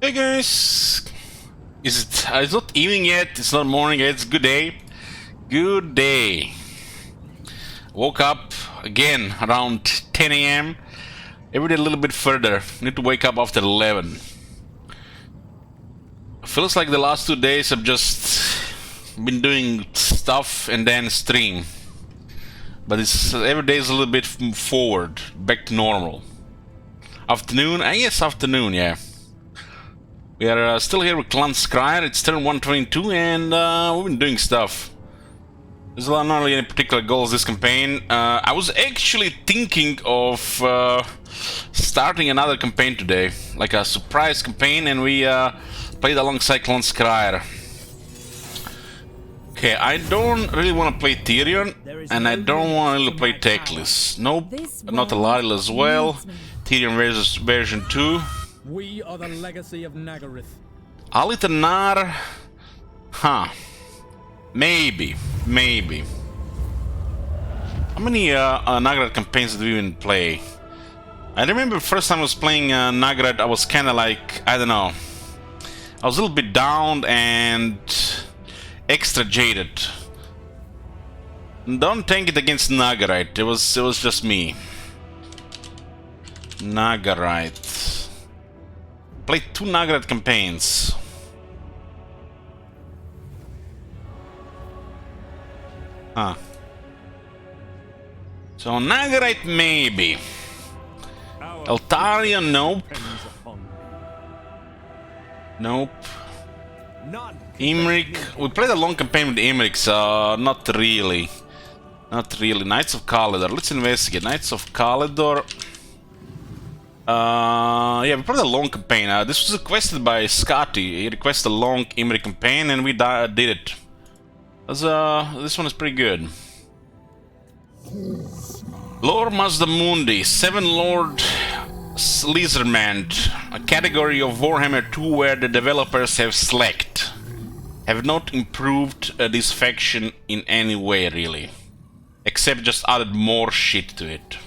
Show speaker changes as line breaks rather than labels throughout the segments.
Hey guys, it's not evening yet, it's not morning yet, it's good day. Good day. Woke up again around 10 a.m. Every day a little bit further. Need to wake up after 11. Feels like the last 2 days I've just been doing stuff and then stream. But it's every day is a little bit forward, back to normal. Afternoon, I guess afternoon, yeah. We are still here with Clan Skryre. It's turn 122 and we've been doing stuff. There's not really any particular goals this campaign. I was actually thinking of starting another campaign today, like a surprise campaign, and we played alongside Clan Skryre. Okay, I don't really want to play Tyrion, and I don't want to really play Teclis. Nope, not Alaril as well. Tyrion version 2.
We are the legacy of Nagaryth.
Alitanar, huh? Maybe. How many Nagaryth campaigns did we even play? I remember the first time I was playing Nagaryth, I was kind of like, I don't know. I was a little bit down and extra jaded. Don't take it against Nagaryth. It was just me. Nagaryth. Played 2 Nagaryth campaigns. Huh. So Nagaryth maybe. Eltaria, nope. Nope. Imric. We played a long campaign with Imric, so not really. Not really. Knights of Calidor. Let's investigate. Knights of Calidor. Yeah, we played a long campaign. This was requested by Scotty. He requested a long Imric campaign, and we did it. This one is pretty good. Lord Mazdamundi, 7 Lord Lizardman, a category of Warhammer 2 where the developers have slacked. Have not improved this faction in any way, really. Except just added more shit to it.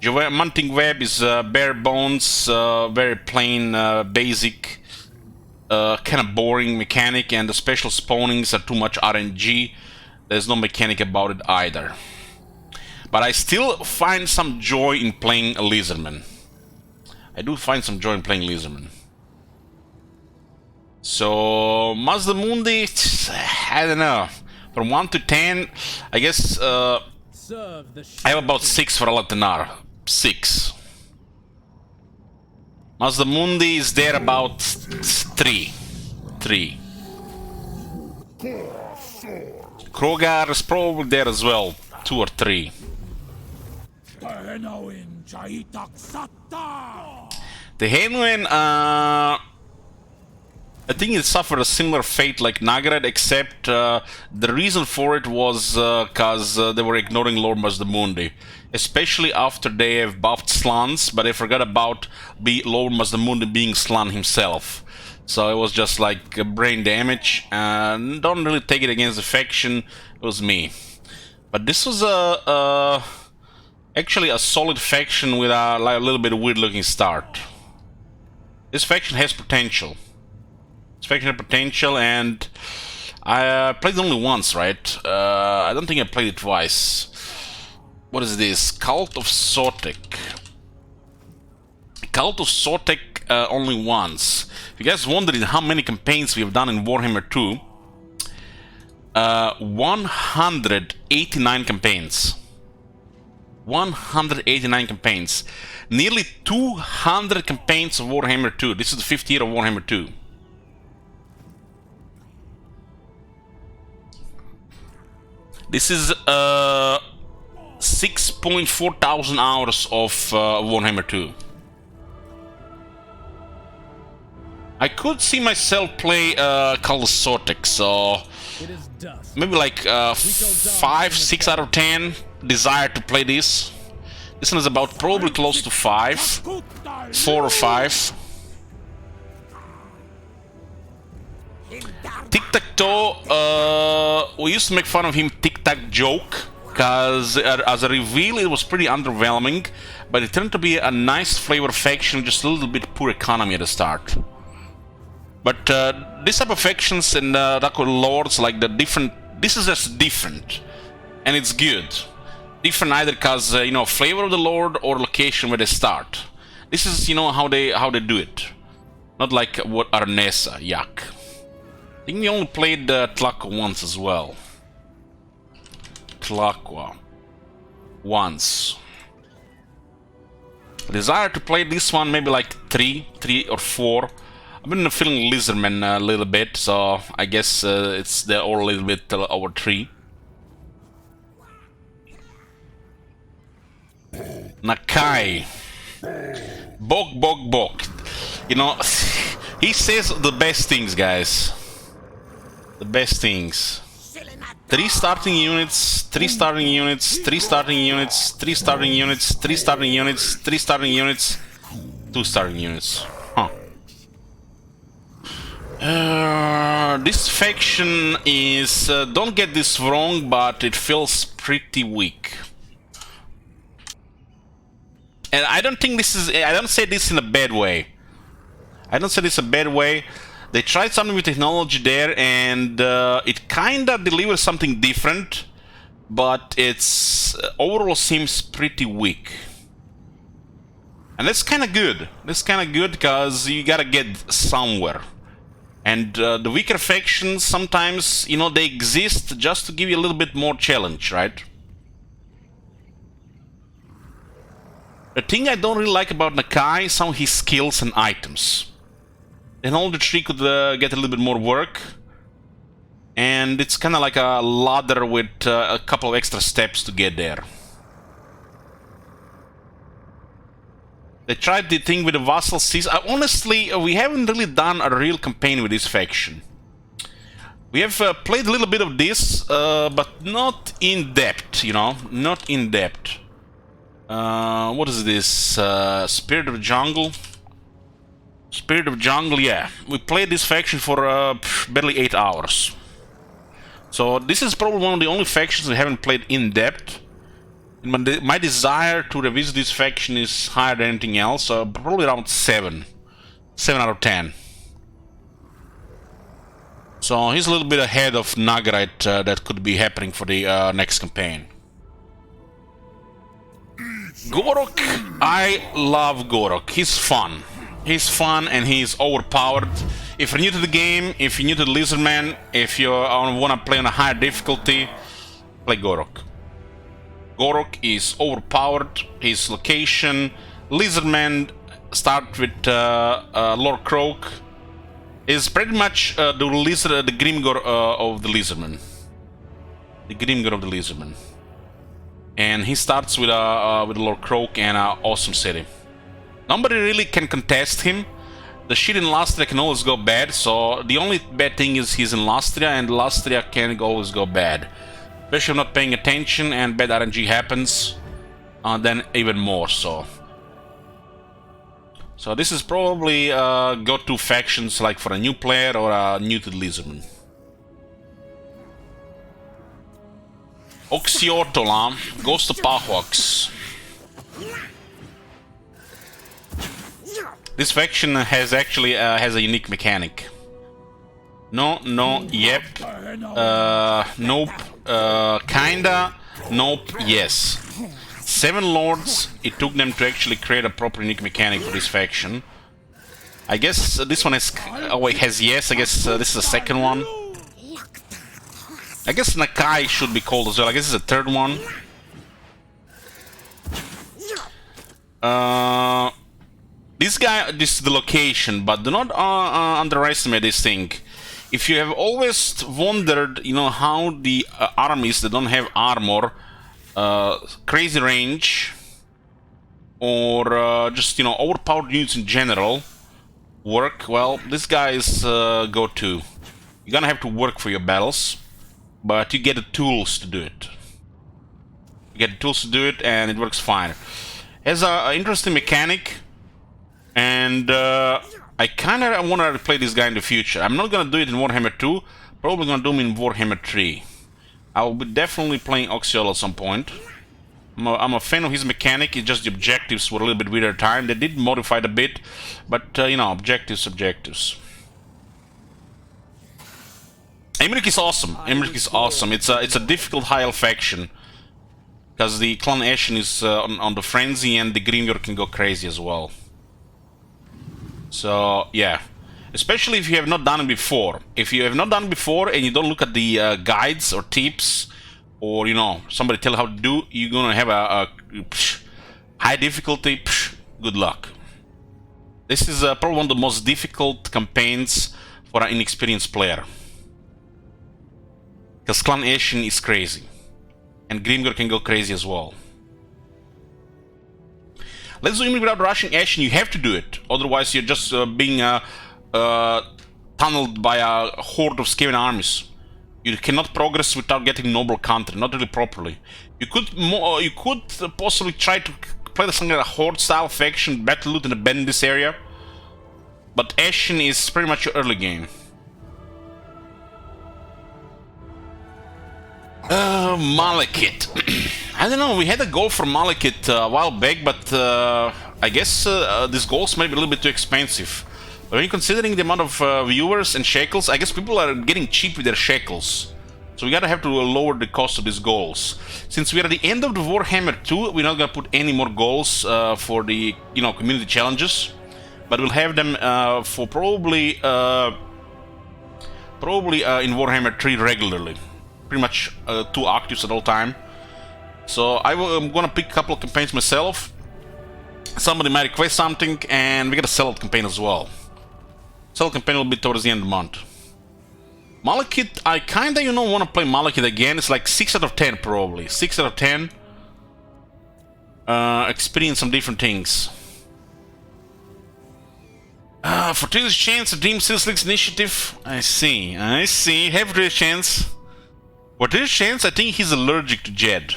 Mounting Web is bare bones, very plain, basic, kind of boring mechanic, and the special spawnings are too much RNG. There's no mechanic about it either. But I still find some joy in playing a Lizardman. I do find some joy in playing Lizardman. So, Mazdamundi, I don't know. From 1 to 10, I guess I have about 6 for Alatanar. 6. Mazdamundi is there about 3. Krogar is probably there as well. 2 or 3. The Henwen, I think it suffered a similar fate like Nagaryth, except the reason for it was because they were ignoring Lord Mazdamundi. Especially after they have buffed Slans, but they forgot about Lord Mazdamundi being Slan himself. So it was just like brain damage, and don't really take it against the faction, it was me. But this was actually a solid faction with a little bit weird looking start. This faction has potential. And I played it only once, right? I don't think I played it twice. What is this? Cult of Sotek. Cult of Sotek only once. If you guys wondering how many campaigns we have done in Warhammer 2, 189 campaigns. 189 campaigns. Nearly 200 campaigns of Warhammer 2. This is the 5th year of Warhammer 2. This is 6.4 thousand hours of Warhammer 2. I could see myself play Cult of Sotek, so maybe like 5, 6 out of 10 desire to play this. This one is about probably close to 5, 4 or 5. Tic-tac-toe, we used to make fun of him tic-tac joke, because as a reveal it was pretty underwhelming, but it turned to be a nice flavor faction, just a little bit poor economy at the start. But this type of factions and Dark Lords, like the different, this is just different, and it's good. Different either because you know, flavor of the Lord or location where they start. This is, you know, how they do it. Not like what Arnesa, yuck. I think we only played Tlaqua once as well. Tlaqua. Once. Desire to play this one maybe like 3 or 4. I've been feeling Lizardman a little bit, so I guess it's the or a little bit over 3. Nakai. Bok. You know, he says the best things, guys. The best things. 3 starting units, 3 starting units, 3 starting units, 3 starting units, 3 starting units, 3 starting units, 2 starting units. Huh. This faction is, don't get this wrong, but it feels pretty weak. And I don't think this is, I don't say this in a bad way. I don't say this a bad way. They tried something with technology there, and it kinda delivers something different, but it's overall seems pretty weak. And that's kinda good. That's kinda good because you gotta get somewhere. And the weaker factions sometimes, you know, they exist just to give you a little bit more challenge, right? The thing I don't really like about Nakai is some of his skills and items. And all the tree could get a little bit more work, and it's kind of like a ladder with a couple of extra steps to get there. They tried the thing with the vassal seas. Honestly, we haven't really done a real campaign with this faction. We have played a little bit of this, but not in depth, you know, not in depth. What is this? Spirit of Jungle? Spirit of Jungle, yeah. We played this faction for barely 8 hours. So this is probably one of the only factions we haven't played in depth. And my desire to revisit this faction is higher than anything else, probably around 7. 7 out of 10. So he's a little bit ahead of Nagarite that could be happening for the next campaign. Gorok, I love Gorok. He's fun. He's fun and he's overpowered. If you're new to the game, if you're new to the Lizardman, if you want to play on a higher difficulty, play Gorok. Gorok is overpowered. His location, Lizardman, start with Lord Croak, is pretty much the Grimgor of the Lizardman. The Grimgor of the Lizardman. And he starts with Lord Croak and Awesome City. Nobody really can contest him. The shit in Lastria can always go bad, so the only bad thing is he's in Lastria, and Lastria can always go bad. Especially if you're not paying attention and bad RNG happens, then even more so. So this is probably go-to factions like for a new player or new to the Lizardman. Oxyortola, Ghost of Pahuax. This faction has actually has a unique mechanic. No, yep, nope, kinda, nope, yes. 7 lords, it took them to actually create a proper unique mechanic for this faction. I guess this one has, oh wait, has yes, I guess this is the second one. I guess Nakai should be called as well, I guess it's the third one. This is the location, but do not underestimate this thing. If you have always wondered, you know, how the armies that don't have armor, crazy range, or just, you know, overpowered units in general work, well, this guy is go-to. You're gonna have to work for your battles, but you get the tools to do it. You get the tools to do it, and it works fine. Has an interesting mechanic. And I kind of want to play this guy in the future. I'm not going to do it in Warhammer 2. Probably going to do him in Warhammer 3. I will be definitely playing Oxyol at some point. I'm a fan of his mechanic. It's just the objectives were a little bit weird at the time. They did modify it a bit. But, you know, objectives. Emmerich is awesome. Emmerich is awesome. It's a difficult high elf faction because the clan Ashen is on the frenzy and the Grimgor can go crazy as well. So yeah, especially if you have not done it before. If you have not done it before and you don't look at the guides or tips, or you know somebody tell you how to do, you're gonna have a high difficulty. Good luck. This is probably one of the most difficult campaigns for an inexperienced player. Because Clan Ashen is crazy. And Grimgor can go crazy as well. Let's do it without rushing Ashen. You have to do it. Otherwise you're just being tunneled by a horde of Skaven armies. You cannot progress without getting noble country. Not really properly. You could possibly try to play the something like a horde style faction, battle loot and abandon this area. But Ashen is pretty much your early game. Malekith. I don't know, we had a goal for Malekith a while back, but I guess these goals might be a little bit too expensive. But when you're considering the amount of viewers and shekels, I guess people are getting cheap with their shekels. So we gotta have to lower the cost of these goals. Since we're at the end of the Warhammer 2, we're not gonna put any more goals for the community challenges. But we'll have them for probably in Warhammer 3 regularly. Pretty much 2 octaves at all time. So I'm gonna pick a couple of campaigns myself. Somebody might request something, and we got a sellout campaign as well. Sellout campaign will be towards the end of the month. Malekith, I kinda want to play Malekith again. It's like 6 out of 10 probably. 6 out of 10. Experience some different things. For Trilli's chance, the Dream Silslick's initiative. I see. Have Trilli's chance. For Trilli's chance, I think he's allergic to Jed.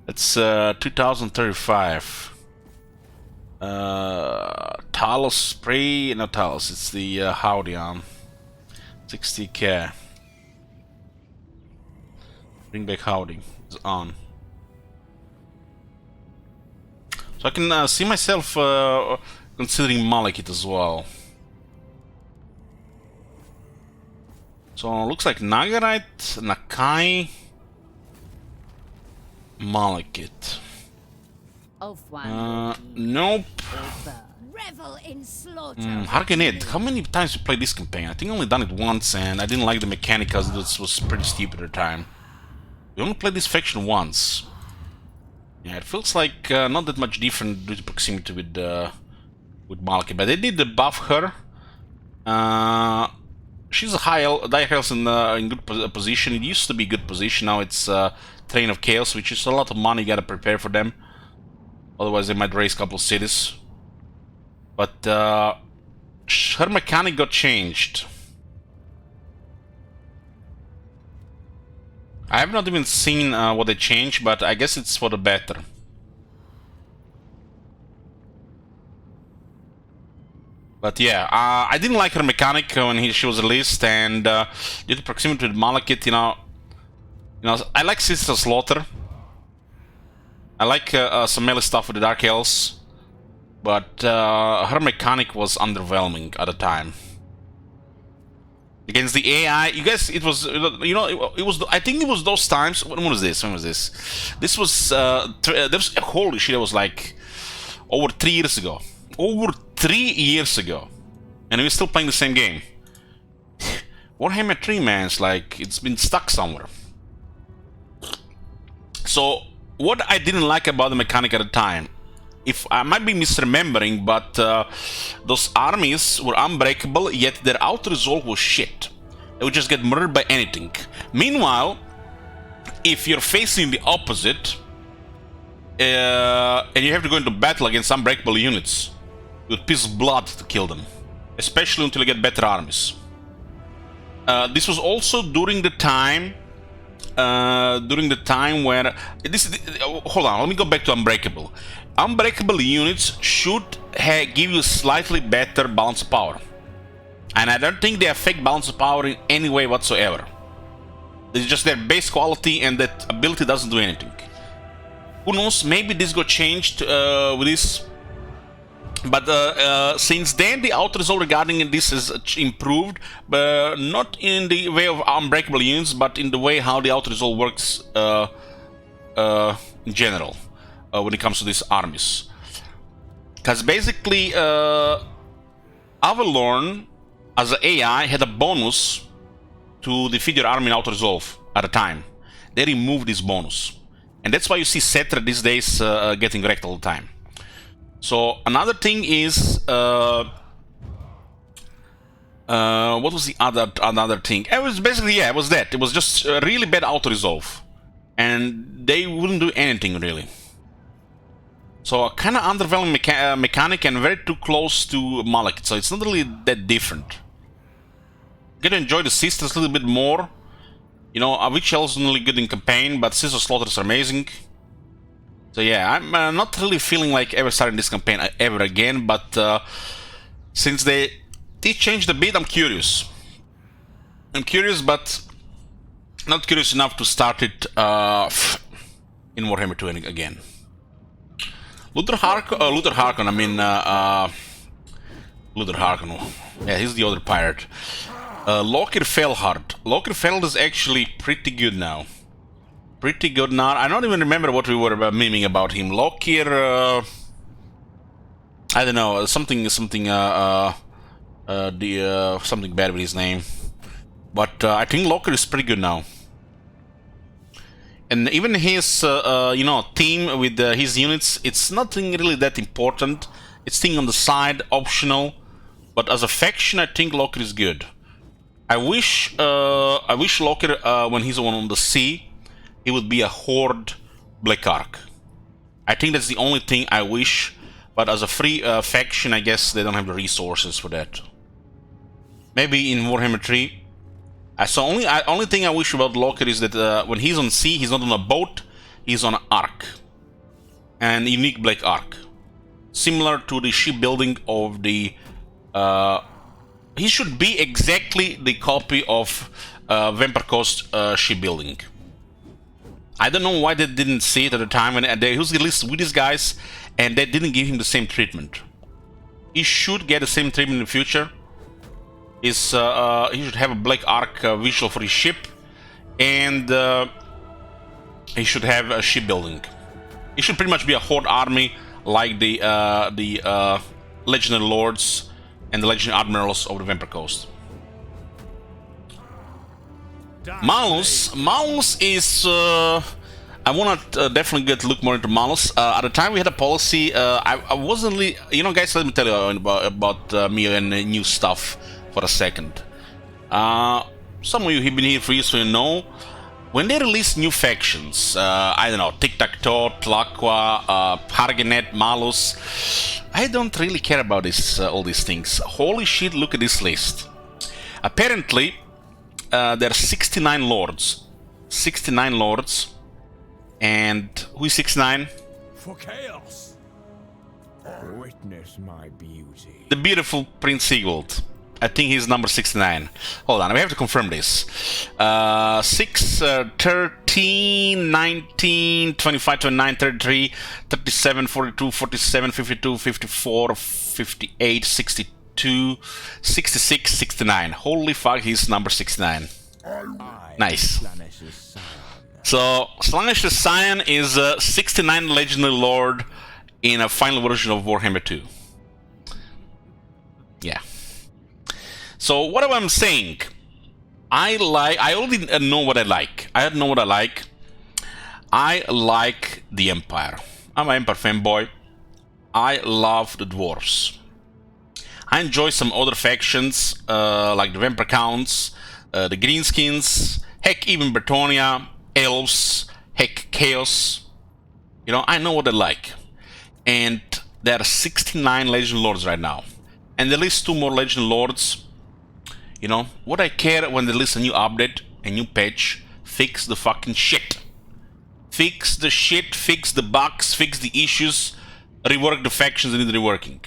It's 2035. Talos spray, not Talos, it's the Howdy arm. 60k. Bring back Howdy. It's on. So I can see myself considering Malekith as well. So looks like Nagarite, Nakai, Malekith. Nope.
Revel in slaughter.
Harkened. How many times you played this campaign? I think I only done it once, and I didn't like the mechanic because this was pretty stupid at the time. We only played this faction once. Yeah, it feels like not that much different due to proximity with Malekith, but they did buff her. She's a die health in good position. It used to be good position. Now it's Train of Chaos, which is a lot of money. You gotta prepare for them. Otherwise, they might raise a couple of cities. But her mechanic got changed. I have not even seen what they changed, but I guess it's for the better. But yeah, I didn't like her mechanic when she was released, and due to proximity with Malekith, I like Sister Slaughter. I like some melee stuff with the Dark Elves, but her mechanic was underwhelming at the time. Against the AI, you guys, it was, it was. I think it was those times. When was this? When was this? This was. Holy shit! It was like over 3 years ago. Over 3 years ago, and we're still playing the same game. Warhammer 3, man, it's been stuck somewhere. So, what I didn't like about the mechanic at the time, if I might be misremembering, but those armies were unbreakable, yet their auto-resolve was shit. They would just get murdered by anything. Meanwhile, if you're facing the opposite, and you have to go into battle against unbreakable units, it would piss blood to kill them, especially until you get better armies. This was also during the time where hold on, let me go back to Unbreakable. Unbreakable units should give you slightly better balance of power, and I don't think they affect balance of power in any way whatsoever. It's just their base quality, and that ability doesn't do anything. Who knows? Maybe this got changed with But since then, the auto-resolve regarding this is improved, but not in the way of unbreakable units, but in the way how the auto-resolve works in general when it comes to these armies. Because basically, Avalorn, as an AI, had a bonus to defeat your army in auto-resolve at a time. They removed this bonus. And that's why you see Cetra these days getting wrecked all the time. So another thing is, what was the another thing? It was basically, yeah, it was that. It was just really bad auto-resolve. And they wouldn't do anything, really. So a kind of underwhelming mechanic and very too close to Malekith. So it's not really that different. Get to enjoy the Sisters a little bit more. You know, Avicii is really good in campaign, but Sister Slaughters are amazing. So yeah, I'm not really feeling like ever starting this campaign ever again, but since they did change a bit, I'm curious. I'm curious, but not curious enough to start it in Warhammer 2 again. Luther Harkon, I mean, Luther Harkon, yeah, he's the other pirate. Lokir Felhard. Lokir Felhard is actually pretty good now. Pretty good now. I don't even remember what we were memeing about him. Lokir, I don't know, something bad with his name. But I think Lokir is pretty good now. And even his, you know, team with his units, it's nothing really that important. It's thing on the side, optional. But as a faction, I think Lokir is good. I wish Lokir, when he's on the sea, he would be a Horde Black Ark. I think that's the only thing I wish, but as a free faction, I guess they don't have the resources for that. Maybe in Warhammer 3. Only thing I wish about Lokir is that when he's on sea, he's not on a boat, he's on an ark. An unique Black Ark. Similar to the shipbuilding of the... he should be exactly the copy of Vampire Coast shipbuilding. I don't know why they didn't see it at the time, and he was released with these guys, and they didn't give him the same treatment. He should get the same treatment in the future. He should have a Black Ark visual for his ship, and he should have a shipbuilding. He should pretty much be a Horde army like the Legendary Lords and the Legendary Admirals of the Vampire Coast. Malus is... I want to definitely look more into Malus. At the time we had a policy, I wasn't really... You know, guys, let me tell you about me and new stuff for a second. Some of you have been here for years, so you know. When they release new factions, I don't know, Tic-Tac-Toe, Tlaqua, Hargenet, Malus, I don't really care about this, all these things. Holy shit, look at this list. Apparently, there are 69 lords. 69 lords. And who is 69?
For chaos.
Witness my beauty.
The beautiful Prince Sigvald. I think he's number 69. Hold on, we have to confirm this. 6, 13, 19, 25, 29, 33, 37, 42, 47, 52, 54, 58, 62, 66, 69. Holy fuck, he's number 69. Nice. So, Slaanesh Scion is a 69 Legendary Lord in a final version of Warhammer 2. Yeah. So, what am I saying? I already know what I like. I know what I like. I like the Empire. I'm an Empire fanboy. I love the Dwarves. I enjoy some other factions, like the Vampire Counts, the Greenskins, heck, even Bretonia, Elves, heck, Chaos. You know, I know what I like. And there are 69 Legend Lords right now. And at least 2 more Legend Lords. You know, what I care when they release a new update, a new patch, fix the fucking shit. Fix the shit, fix the bugs, fix the issues, rework the factions that need reworking.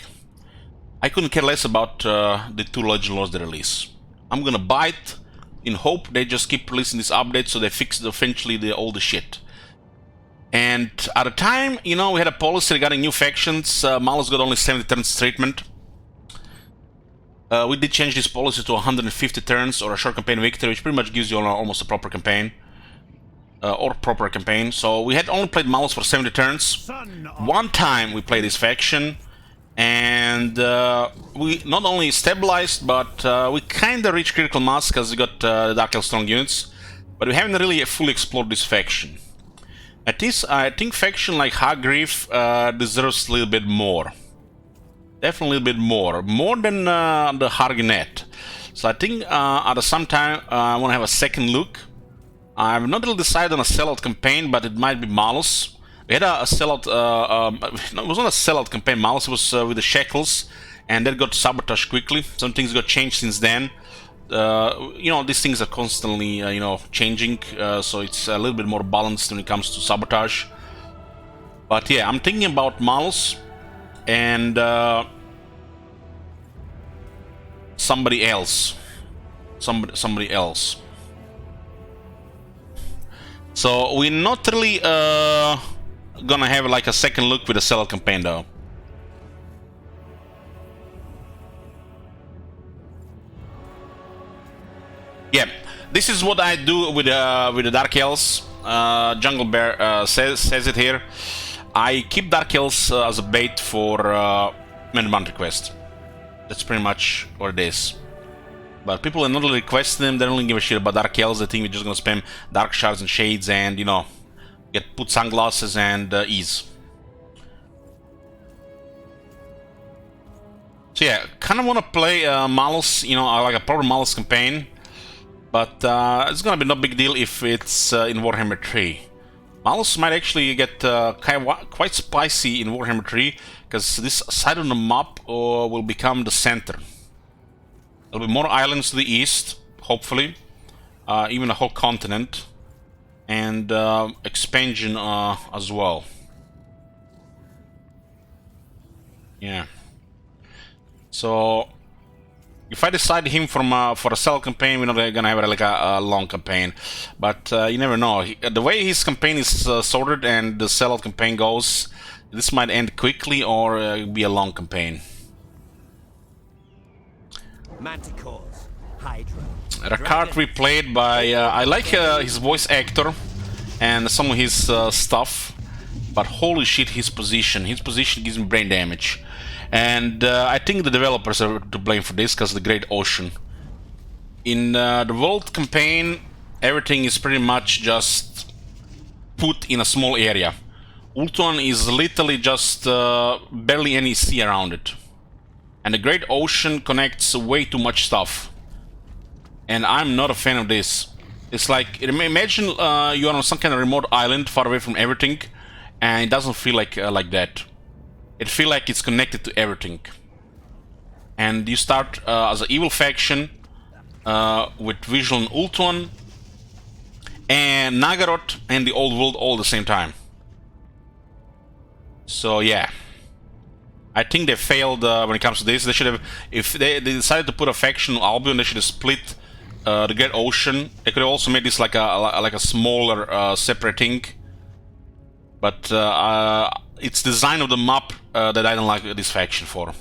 I couldn't care less about the 2 Legend Lords they release. I'm gonna buy it in hope they just keep releasing this update so they fix eventually all the shit. And at the time, you know, we had a policy regarding new factions. Malus got only 70 turns treatment. We did change this policy to 150 turns or a short campaign victory, which pretty much gives you almost a proper campaign. Or proper campaign. So we had only played Malus for 70 turns. One time we played this faction, and we not only stabilized, but we kinda reached critical mass because we got Dark Elf strong units, but we haven't really fully explored this faction. At least I think faction like Hargreave deserves a little bit more. Definitely a little bit more. More than the Hargenet. So I think at some time I want to have a second look. I've not really decided on a sellout campaign, but it might be Malus. We had a sellout, no, it was not a sellout campaign, Malus, it was with the Shackles, and that got sabotaged quickly. Some things got changed since then. You know, these things are constantly, you know, changing, so it's a little bit more balanced when it comes to sabotage. But yeah, I'm thinking about Malus and somebody else. Somebody else. So we're not really gonna have like a second look with a sellout campaign though. Yeah, this is what I do with the Dark Elves. Jungle Bear says it here. I keep Dark Elves as a bait for Manhunt request. That's pretty much what it is. But people are not really requesting them. They don't really give a shit about Dark Elves. They think we're just gonna spam Dark Shards and Shades and, you know, put sunglasses and ease. So yeah, kind of want to play Malus. You know, like a proper Malus campaign. But it's gonna be no big deal if it's in Warhammer 3. Malus might actually get quite spicy in Warhammer 3, because this side of the map will become the center. There'll be more islands to the east, hopefully, even a whole continent, and expansion as well. Yeah. So if I decide him for a sellout campaign, we're not gonna have like a long campaign, but you never know. The way his campaign is sorted and the sellout campaign goes, this might end quickly or be a long campaign.
Manticores, Hydra.
Rakard replayed by I like his voice actor and some of his stuff, but holy shit, his position gives me brain damage. And I think the developers are to blame for this, because of the Great Ocean. In the World campaign, everything is pretty much just put in a small area. Ultron is literally just barely any sea around it. And the Great Ocean connects way too much stuff. And I'm not a fan of this. It's like, imagine you're on some kind of remote island far away from everything, and it doesn't feel like that. It feels like it's connected to everything. And you start as an evil faction with Visual and Ultron and Nagaroth and the Old World all at the same time. So yeah, I think they failed when it comes to this. They should have, if they decided to put a faction on Albion, they should have split the Great Ocean. They could have also made this like a smaller separate thing. But it's design of the map that I don't like this faction for.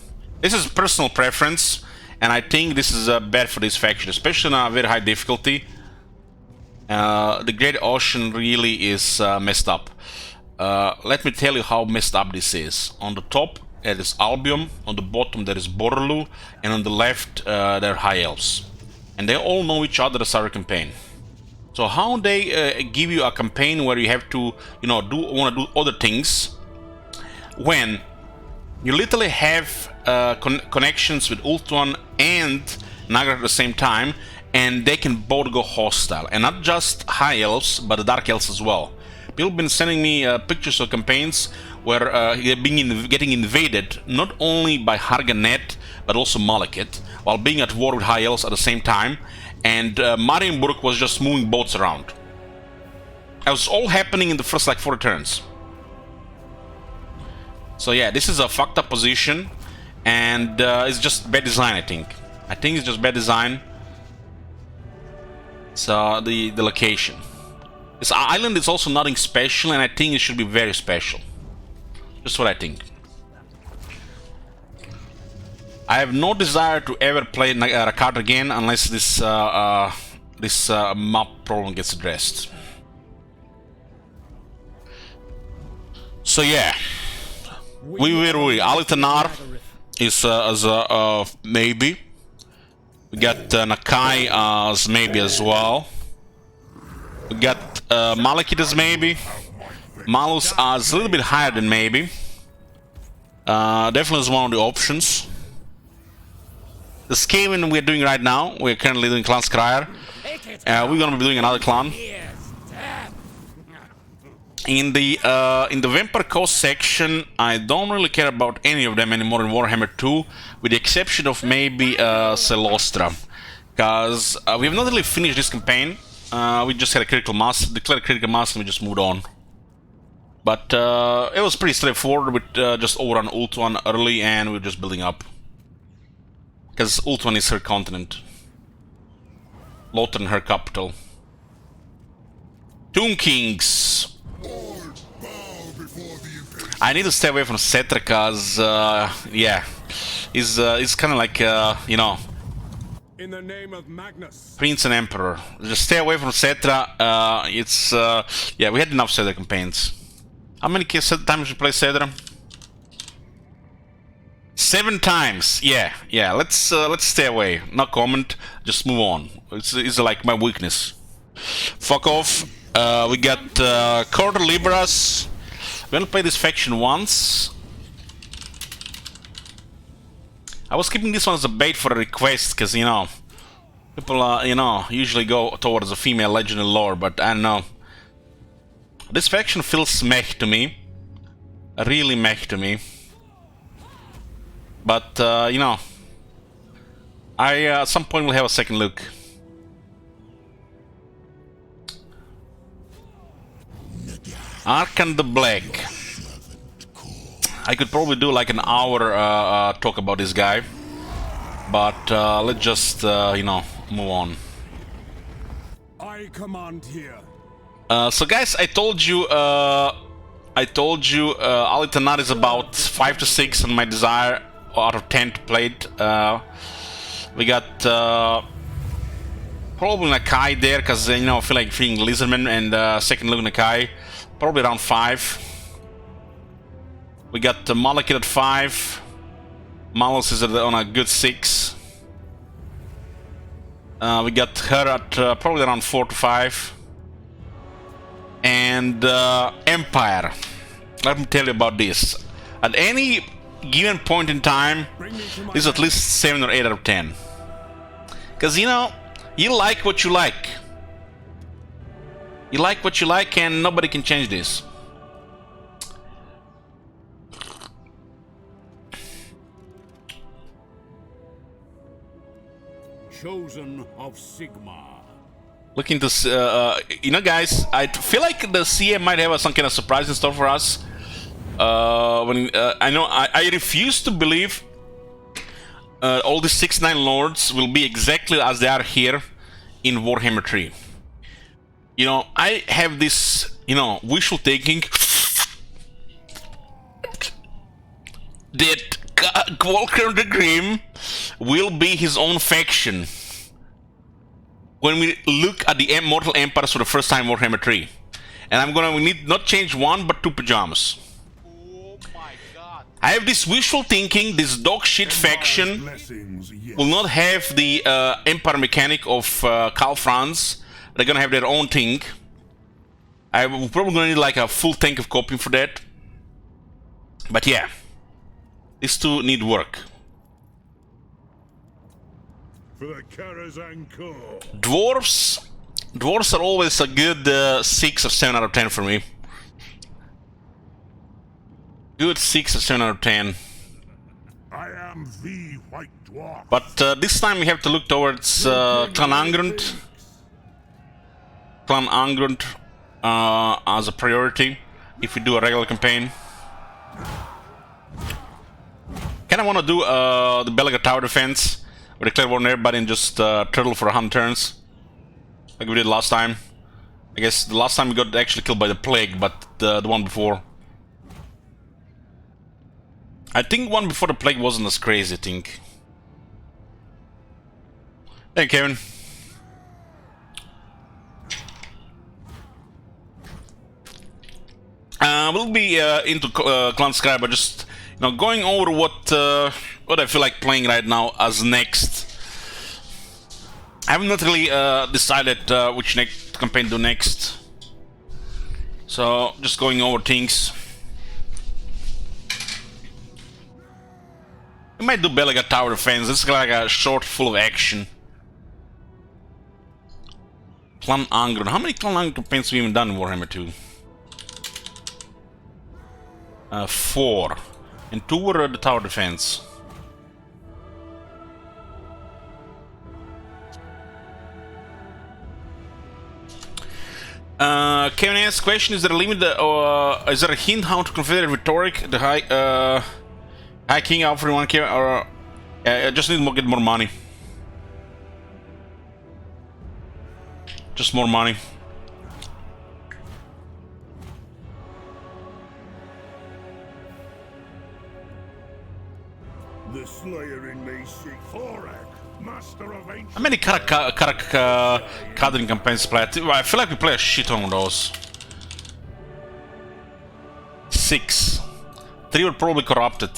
This is personal preference, and I think this is bad for this faction, especially on a very high difficulty. The Great Ocean really is messed up. Let me tell you how messed up this is. On the top there is Albion, on the bottom there is Borderloo, and on the left there are High Elves. And they all know each other as our campaign. So how they give you a campaign where you have to, you know, want to do other things, when you literally have connections with Ultron and Nagaroth at the same time, and they can both go hostile, and not just High Elves, but the Dark Elves as well. People have been sending me pictures of campaigns where they're getting invaded not only by Hargenet but also Malekith, while being at war with High Elves at the same time. And Marienburg was just moving boats around. It was all happening in the first like 4 turns. So yeah, this is a fucked up position, and it's just bad design. I think it's just bad design. So the location. This island is also nothing special, and I think it should be very special. Just what I think. I have no desire to ever play Rakata again unless this map problem gets addressed. So yeah, we Alitanar is as a maybe. We got Nakai as maybe as well. We got Malekith as maybe. Malus as a little bit higher than maybe. Definitely is one of the options. The Skaven we're doing right now, we're currently doing clan Skryre. We're gonna be doing another clan. In the Vampire Coast section, I don't really care about any of them anymore in Warhammer 2, with the exception of maybe Celostra, because we have not really finished this campaign. We just had a critical mass, declared critical mass, and we just moved on. But it was pretty straightforward with just overrun Ultuan early, and we're just building up. Because Ultuan is her continent. Lothran her capital. Tomb Kings. I need to stay away from Cetra, because, yeah, it's kind of like, you know,
In the name of Magnus.
Prince and Emperor. Just stay away from Cetra. It's, yeah, we had enough Cetra campaigns. How many times we play Cetra? 7 times. Yeah. Let's stay away. No comment. Just move on. It's like my weakness. Fuck off. We got Quarter Libras. We only played this faction once. I was keeping this one as a bait for a request, because, you know, people, you know, usually go towards a female legend and lore, but I don't know. This faction feels meh to me. Really meh to me. But, you know, I at some point will have a second look. Arkan the Black. I could probably do like an hour talk about this guy, but let's just you know, move on.
I command here.
So guys, I told you Alitanar is about 5 to 6 on my desire out of 10 to play it. We got probably Nakai there, because, you know, I feel like feeling Lizardman, and second look Nakai. Probably around 5. We got Malekith at 5. Malus is on a good 6. We got her at probably around 4 to 5. And Empire. Let me tell you about this. At any given point in time, this is at least 7 or 8 out of 10. Because, you know, you like what you like. You like what you like, and nobody can change this.
Chosen of Sigma.
Looking to, you know, guys, I feel like the CM might have some kind of surprise in store for us. I know I refuse to believe all the 6-9 lords will be exactly as they are here in Warhammer 3. You know, I have this, you know, wishful thinking that Volker the Grim will be his own faction when we look at the Mortal Empires for the first time in Warhammer 3. And we need not change 1 but 2 pajamas.
Oh my god.
I have this wishful thinking this dog shit faction will not have the Empire mechanic of Karl Franz. They're gonna have their own thing. I'm probably gonna need like a full tank of copying for that. But yeah, these two need work.
For the Karazhan Corps.
Dwarves are always a good 6 or 7 out of 10 for me. Good 6 or 7 out of 10.
I am the White Dwarf.
But this time we have to look towards Clan Angrund. Clan Angrund as a priority if we do a regular campaign. Kinda wanna do the Belaga Tower defense. We declare war on everybody and just turtle for 100 turns. Like we did last time. I guess the last time we got actually killed by the plague, but the one before. I think one before the plague wasn't as crazy, I think. Hey, Kevin. We'll be into Clan Skryre, but just going over what I feel like playing right now as next. I haven't not really decided which next campaign to do next, so just going over things. We might do Belaga Tower Defense. It's like a short full of action. Clan Angron. How many Clan Angron campaigns have we even done in Warhammer 2? 4. And 2 were the Tower Defense. Kevin asks question: is there a limit? Is there a hint how to configure rhetoric? The high king out for 1k, or I just need to get more money. Just more money.
The Slayer in me seek Thorak, master of ancient.
How many Kadrin campaigns play? I feel like we play a shit ton of those. 6. 3 were probably corrupted.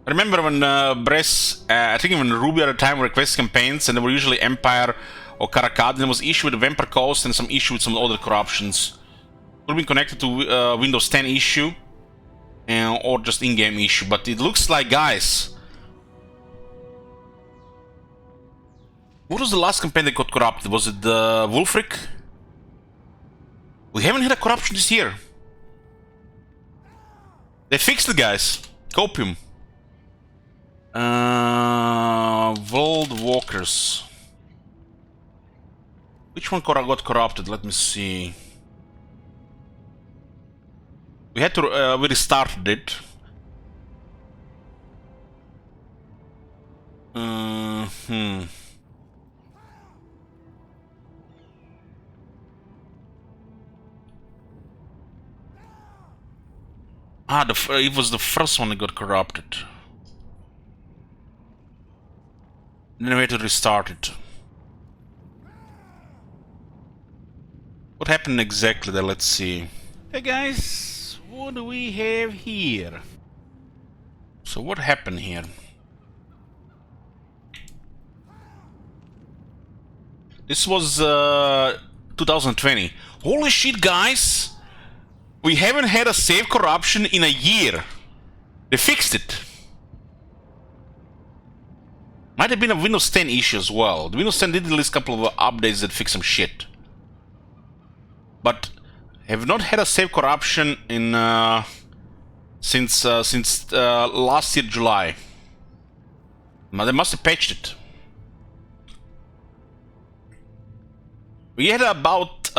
I remember when Bress, I think even Ruby at the time requested campaigns, and they were usually Empire or Karakad. There was issue with the Vampire Coast and some issue with some other corruptions. Could have been connected to Windows 10 issue, or just in-game issue. But it looks like, guys, what was the last campaign that got corrupted? Was it the Wulfric? We haven't had a corruption this year. They fixed it, guys. Copium. World Walkers. Which one got corrupted? Let me see. We had to we restarted it. It was the first one that got corrupted. Then we had to restart it. What happened exactly there? Let's see. Hey guys, what do we have here? So what happened here? This was 2020. Holy shit, guys! We haven't had a save corruption in a year. They fixed it. Might have been a Windows 10 issue as well. The Windows 10 did release a couple of updates that fixed some shit. But have not had a save corruption in since last year July. They must have patched it. We had about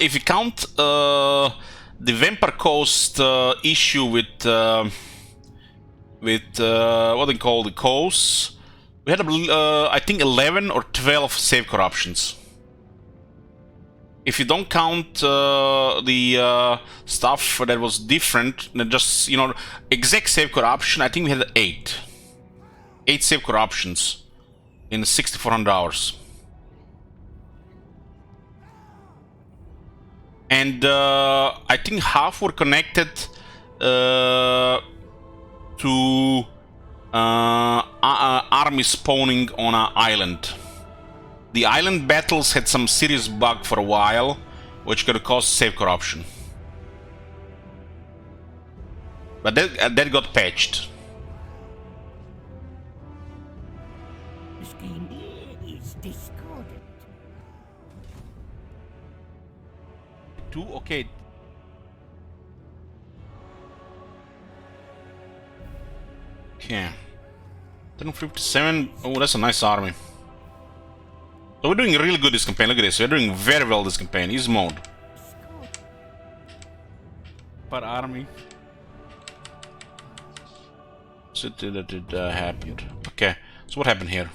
if you count the Vampire Coast issue with what they call the coasts, we had I think 11 or 12 save corruptions. If you don't count the stuff that was different, than just exact save corruption, I think we had 8 save corruptions in 6,400 hours. And I think half were connected to army spawning on an island. The island battles had some serious bug for a while, which could have caused save corruption. But that got patched.
Skryre is discordant.
2, okay. Okay. 1057. Oh, that's a nice army. So we're doing really good this campaign. Look at this. We're doing very well this campaign. Easy mode. Per army. So that it happened. Okay. So what happened here?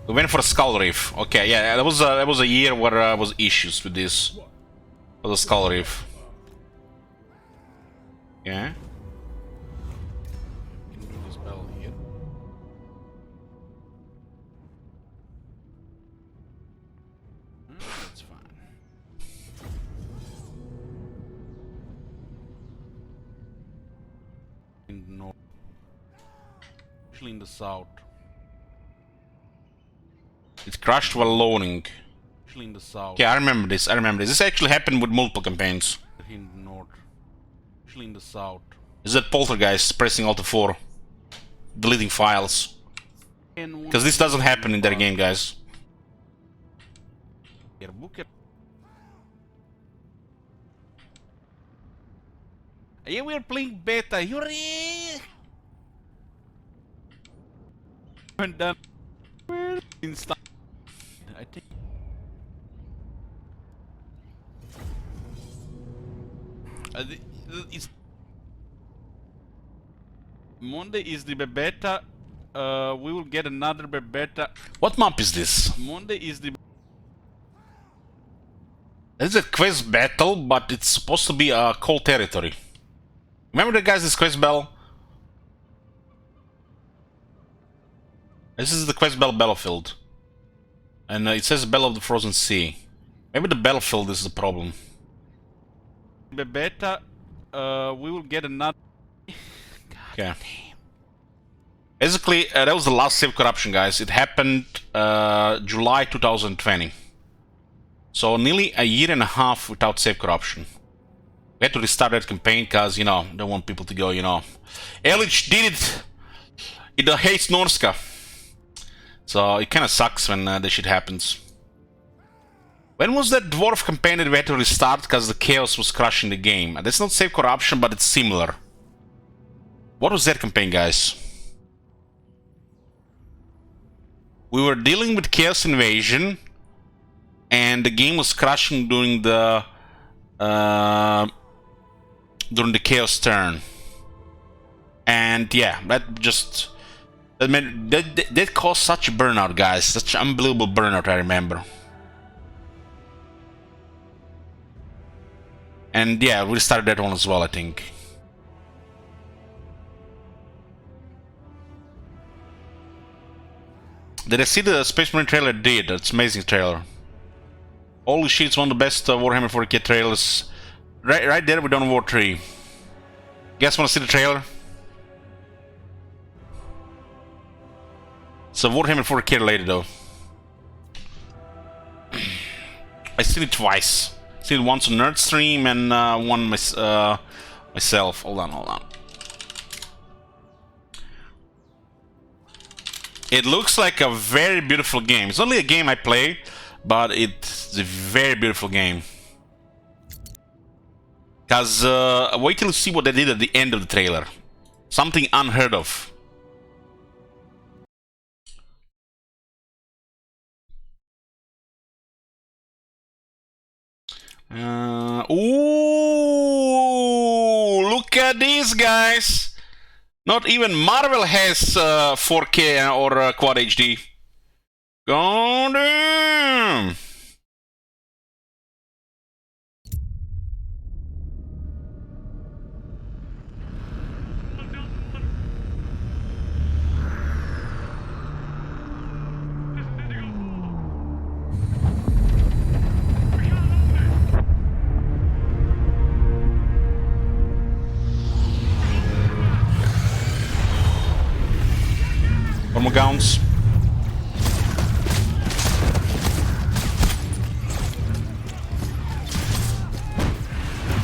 We went for a Skull Reef. Okay, yeah, that was a year where was issues with this. For the Skull Reef. Yeah.
Can do the spell here. That's fine. In the north. Actually in the south.
It crashed while loading.
Actually in the south.
Okay, I remember this. I remember this. This actually happened with multiple campaigns.
In the north. Actually in the south.
Is that Poltergeist pressing Alt 4, deleting files? Because this doesn't happen in their game, guys.
Here, book it. Yeah, we are playing beta. You're done. Insta. I think. It's Monday is the beta. We will get another beta.
What map is this?
Monday is the.
This is a quest battle, but it's supposed to be a cold territory. Remember the guys, this quest battle? This is the quest battle battlefield. And it says Battle of the Frozen Sea. Maybe the battlefield is the problem.
Beta. We will get another.
Okay. Basically, that was the last save corruption, guys. It happened July 2020. So nearly a year and a half without save corruption. We had to restart that campaign because, you know, don't want people to go, you know. Elich did it! It hates Norska. So it kind of sucks when this shit happens. When was that dwarf campaign that we had to restart because the chaos was crushing the game? That's not save corruption, but it's similar. What was that campaign, guys? We were dealing with chaos invasion, and the game was crashing during the chaos turn. And yeah, that caused such a burnout, guys. Such unbelievable burnout, I remember. And yeah, we started that one as well, I think. Did I see the Space Marine trailer? Did. It's an amazing trailer. Holy shit, it's one of the best Warhammer 40k trailers. Right there with Dawn War 3. You guys want to see the trailer? It's a Warhammer 40k related though. I seen it twice. Seen it once on Nerdstream and one myself. Hold on. It looks like a very beautiful game. It's only a game I play, but it's a very beautiful game. Cause wait till you see what they did at the end of the trailer. Something unheard of. Ooh, look at these guys. Not even Marvel has 4K or Quad HD. Goddamn! Normal gowns.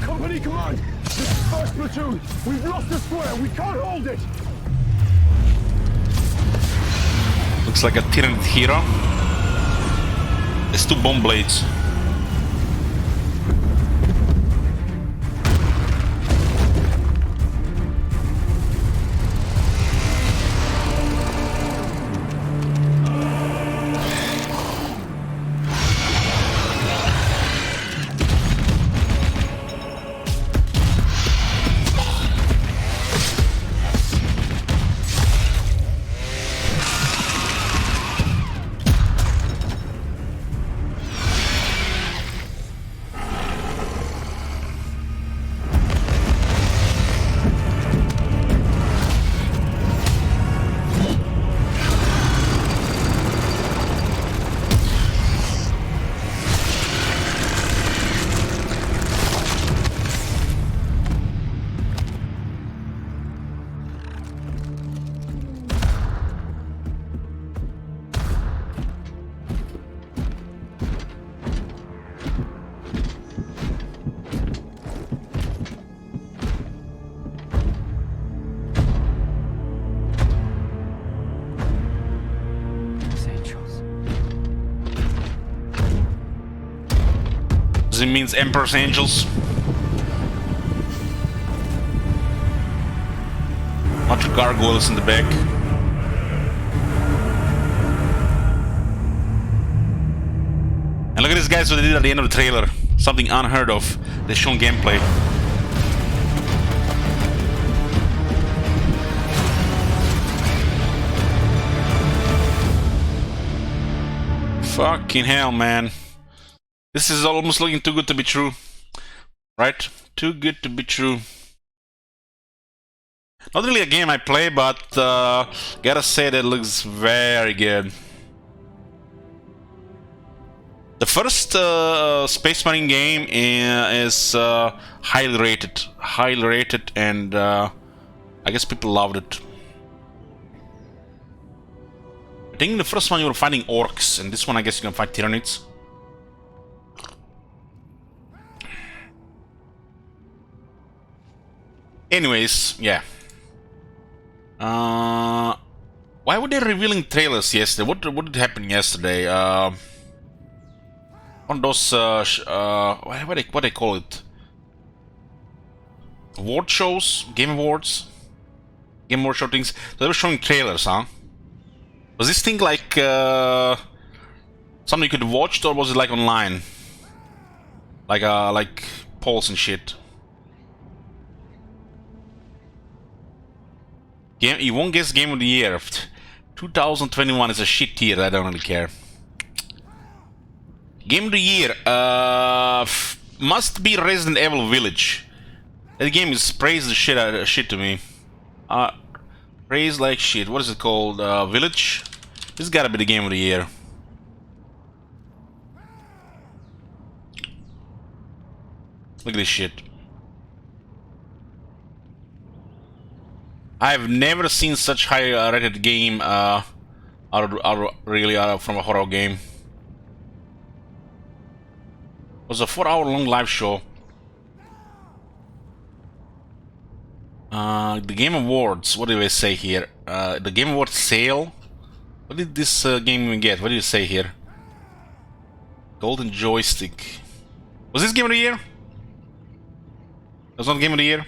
Company command! This is first platoon! We've lost the square! We can't hold it!
Looks like a Tyranid hero. There's two bomb blades. it means Emperor's Angels. Not gargoyles in the back. And look at these guys what they did at the end of the trailer. Something unheard of. They shown gameplay. Fucking hell, man. This is almost looking too good to be true. Right? Too good to be true. Not really a game I play, but gotta say that it looks very good. The first Space Marine game is highly rated, and I guess people loved it. I think the first one you were fighting orcs, and this one I guess you can fight Tyranids. Anyways, yeah. Why were they revealing trailers yesterday? What did happen yesterday? On those what they call it? Award shows, Game Awards, Game Award show things. So they were showing trailers, huh? Was this thing like something you could watch, or was it like online, like polls and shit? You won't guess Game of the Year. 2021 is a shit year. I don't really care. Game of the Year must be Resident Evil Village. That game is praised the shit to me. Praised like shit. What is it called? Village. This gotta be the Game of the Year. Look at this shit. I've never seen such high rated game really from a horror game. It was a 4-hour-long live show. The Game Awards, what do they say here? The Game Awards sale? What did this game even get? What did it say here? Golden Joystick. Was this Game of the Year? That was not Game of the Year?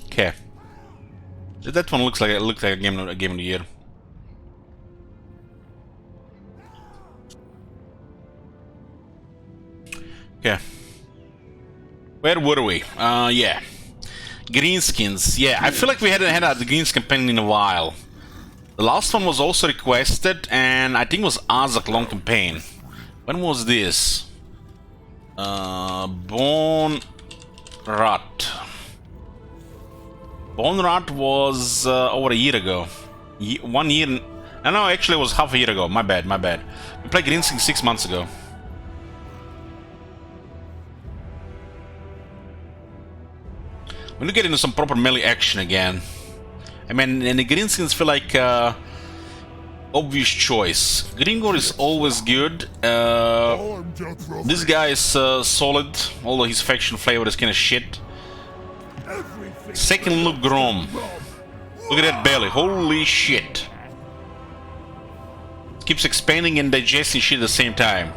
Okay. That one looks like a game of the year. Okay. Where were we? Yeah. Greenskins. Yeah, I feel like we hadn't had a greens campaign in a while. The last one was also requested, and I think it was Azak long campaign. When was this? Bone Rot. Bone Rot was over a year ago. 1 year. No, actually it was half a year ago. My bad. We played Greenskins 6 months ago. We need to get into some proper melee action again. I mean, and the Greenskins feel like obvious choice. Gringor is always good. This guy is solid, although his faction flavor is kind of shit. Second look, Grom. Look at that belly. Holy shit. It keeps expanding and digesting shit at the same time.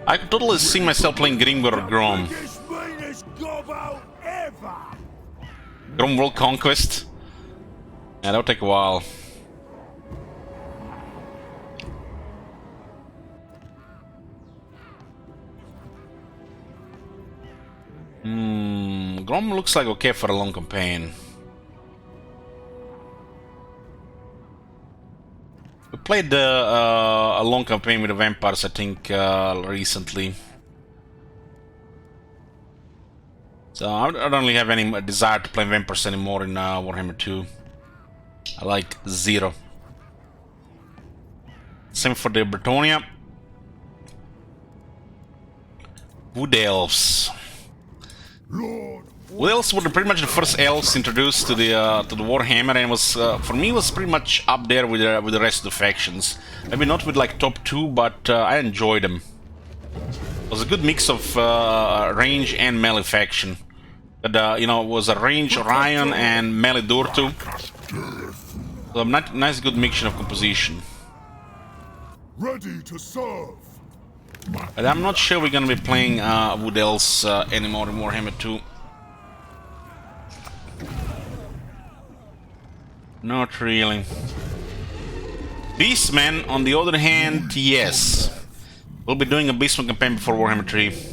I could totally see myself playing Grimgor or Grom. Grom World Conquest? Yeah, that'll take a while. Grom looks like okay for a long campaign. We played a long campaign with the vampires, I think, recently. So I don't really have any desire to play vampires anymore in Warhammer 2. I like 0. Same for the Bretonia. Wood Elves. Wood Elves were pretty much the first elves introduced to the Warhammer, and was for me was pretty much up there with the rest of the factions. Maybe not with like top 2, but I enjoyed them. It was a good mix of range and melee faction. But you know, it was a range Orion and melee Durtu. So, nice good mixture of composition.
Ready to serve.
But I'm not sure we're gonna be playing Wood Elves anymore in Warhammer 2. Not really. Beastmen, on the other hand, yes. We'll be doing a Beastman campaign before Warhammer 3.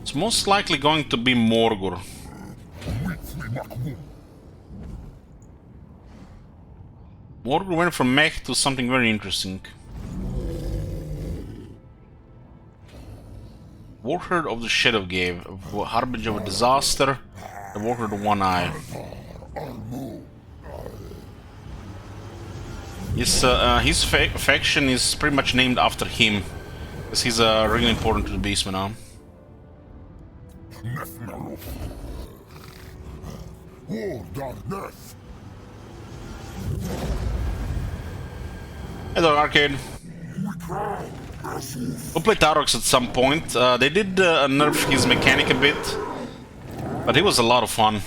It's most likely going to be Morgur. Morgur went from mech to something very interesting. Warherd of the Shadow Gave, a harbinger of a disaster, the Warherd of One Eye. His faction is pretty much named after him, because he's really important to the Beastmen now. Hello, Arcade. We'll play Tarox at some point. They did nerf his mechanic a bit, but it was a lot of fun.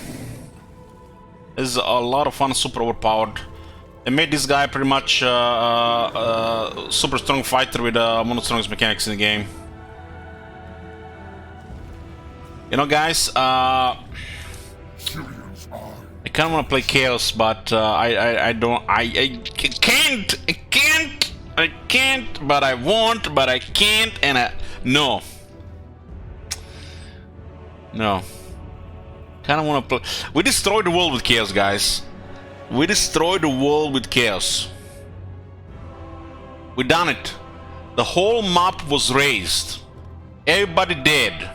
It's a lot of fun, super overpowered. They made this guy pretty much super strong fighter with one of the strongest mechanics in the game. You know, guys, I kind of want to play Chaos, but I can't, but I want, but I can't, and no. Kind of want to play. We destroyed the world with Chaos, guys. We destroyed the world with Chaos. We done it. The whole map was raised. Everybody dead.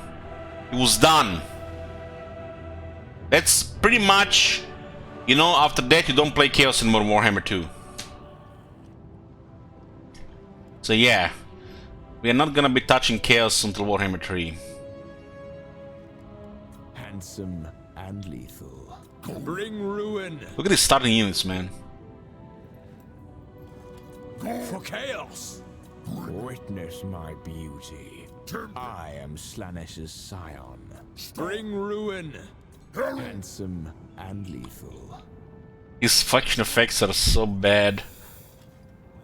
It was done. That's pretty much, you know, after that you don't play Chaos anymore in Warhammer 2. So yeah, we are not gonna be touching Chaos until Warhammer 3.
Handsome and lethal. Bring ruin.
Look at these starting units, man.
For chaos. Witness my beauty. I am Slaanesh' scion. Bring ruin. Handsome and lethal.
His faction effects are so bad.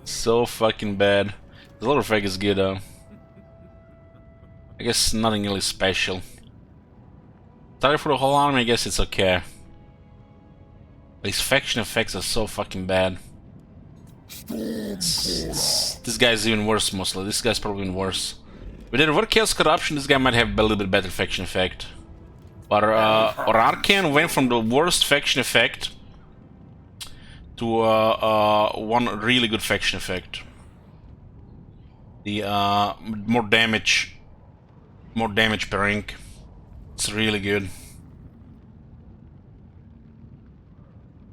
So fucking bad. The lore effect is good though. I guess nothing really special. Sorry for the whole army, I guess it's okay. But his faction effects are so fucking bad. This guy's even worse mostly. This guy's probably even worse. With the Reverse Chaos Corruption, this guy might have a little bit better faction effect. But Arcane went from the worst faction effect to one really good faction effect. The more damage per rank. It's really good.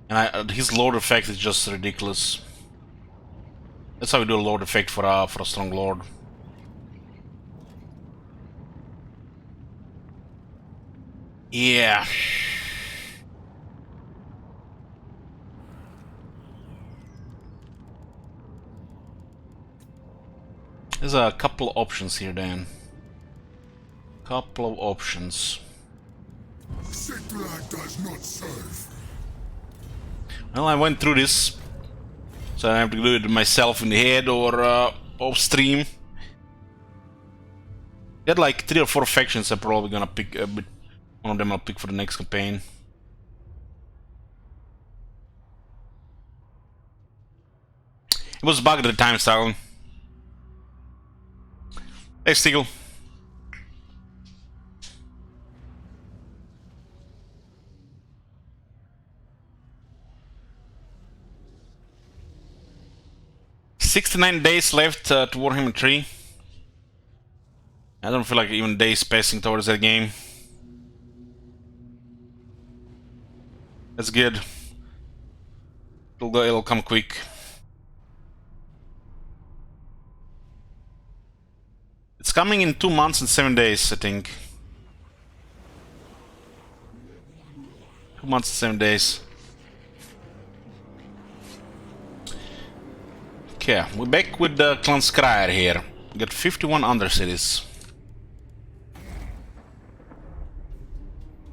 And his Lord effect is just ridiculous. That's how we do a Lord effect for a strong Lord. Yeah. There's a couple of options here, Dan. Couple of options.
Does not serve.
Well, I went through this, so I have to do it myself in the head or off stream. Got like 3 or 4 factions. I'm probably gonna pick a bit. One of them I'll pick for the next campaign. It was bugged at the time, Stalin. Hey, Stigl. "69 days left to Warhammer 3. I don't feel like even days passing towards that game. That's good. It'll come quick. It's coming in 2 months and 7 days, I think. 2 months and 7 days. Okay, we're back with the clan Skryre here. We got 51 undercities.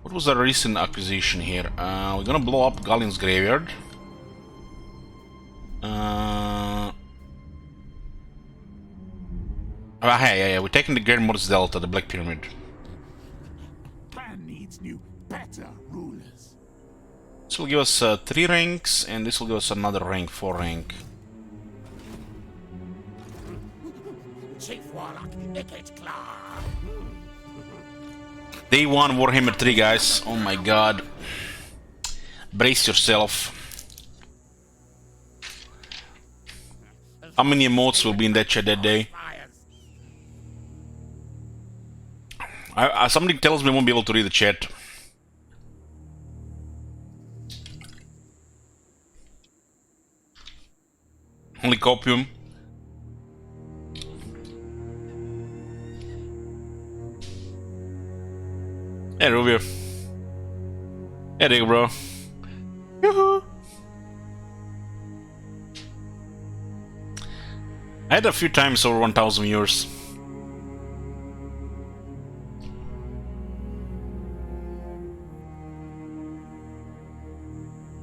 What was our recent acquisition here? We're gonna blow up Galleon's graveyard. Yeah, we're taking the Great Mortis Delta, the Black Pyramid.
Pan needs new, better rulers.
This will give us 3 ranks, and this will give us another rank, 4 rank.
Chief Warlock, Icket Claw.
Day 1 Warhammer 3, guys. Oh my god. Brace yourself. How many emotes will be in that chat that day? Somebody tells me I won't be able to read the chat. Only copium. Hey Rubio. Hey Dick, bro. Yoo-hoo. I had a few times over 1,000 viewers.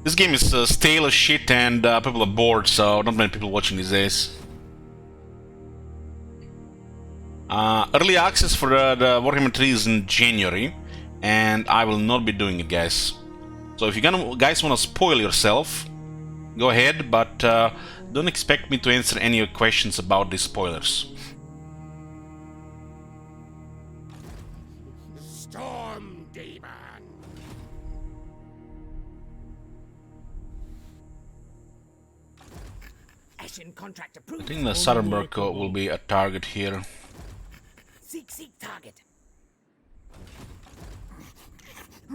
This game is stale as shit and people are bored, so not many people watching these days. Early access for the Warhammer 3 is in January, and I will not be doing it, guys. So if you guys want to spoil yourself, go ahead, but don't expect me to answer any questions about these spoilers.
Storm Demon. Ashen contract approved.
I think the Southernburg will be a target here.
Seek target.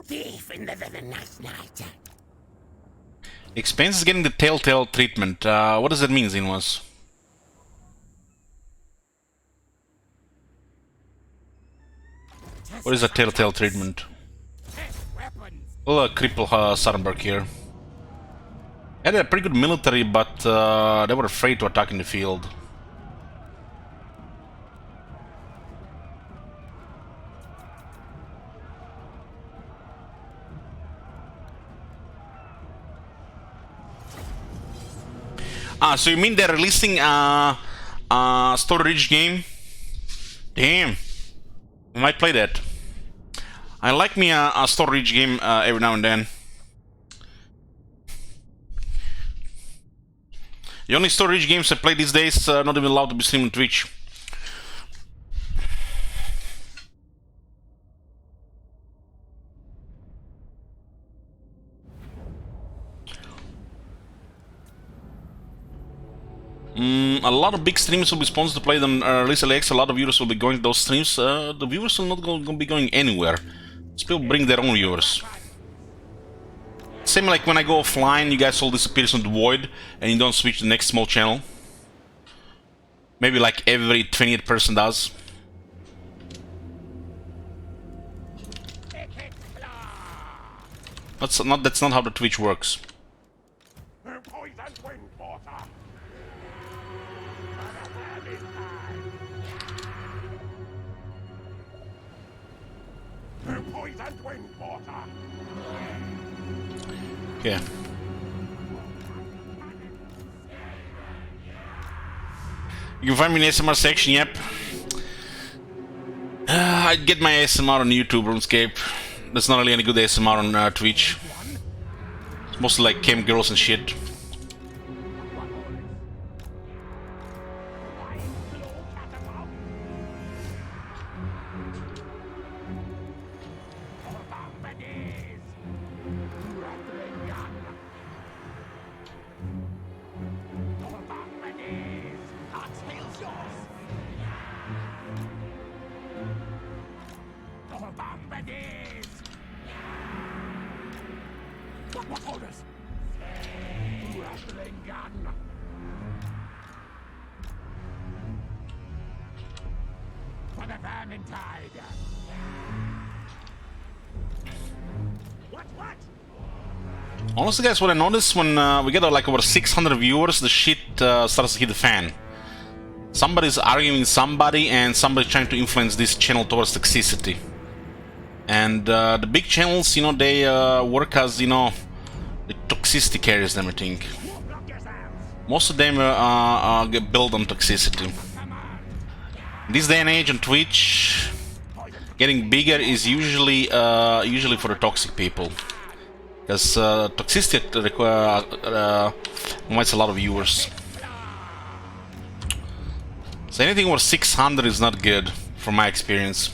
Thief in the night.
Expense is getting the Telltale treatment. What does that mean, Zinwas? What is a Telltale treatment? We'll cripple Southernburg here. Had a pretty good military, but they were afraid to attack in the field. So you mean they're releasing a Storage game? Damn. I might play that. I like me a Storage game every now and then. The only Storage games I play these days not even allowed to be streamed on Twitch. A lot of big streams will be sponsored to play them release LX. A lot of viewers will be going to those streams. The viewers will not gonna be going anywhere. Still bring their own viewers. Same like when I go offline, you guys all disappear into the void and you don't switch to the next small channel. Maybe like every 20th person does. That's not how the Twitch works. Okay. You can find me in the ASMR section, yep. I'd get my ASMR on YouTube, RuneScape. There's not really any good ASMR on Twitch. It's mostly like cam girls and shit. Honestly, guys, what I noticed when we get like over 600 viewers, the shit starts to hit the fan. Somebody's arguing with somebody, and somebody's trying to influence this channel towards toxicity. And the big channels, you know, they work as, you know, the toxicity carries them, I think. Most of them get built on toxicity. This day and age on Twitch, getting bigger is usually for the toxic people, because toxicity invites a lot of viewers. So anything over 600 is not good, from my experience.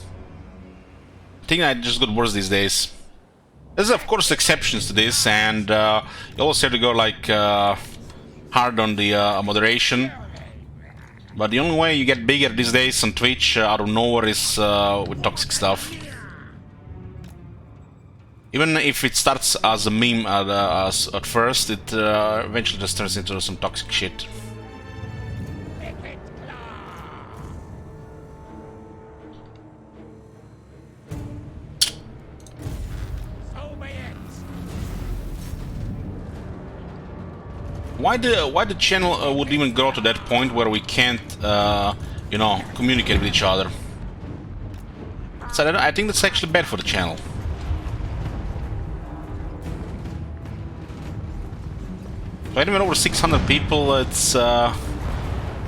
I think I just got worse these days. There's of course exceptions to this, and you always have to go like hard on the moderation. But the only way you get bigger these days on Twitch out of nowhere is with toxic stuff. Even if it starts as a meme at first, it eventually just turns into some toxic shit. Why the channel would even grow to that point where we can't, you know, communicate with each other? So I think that's actually bad for the channel. So even over 600 people, it's you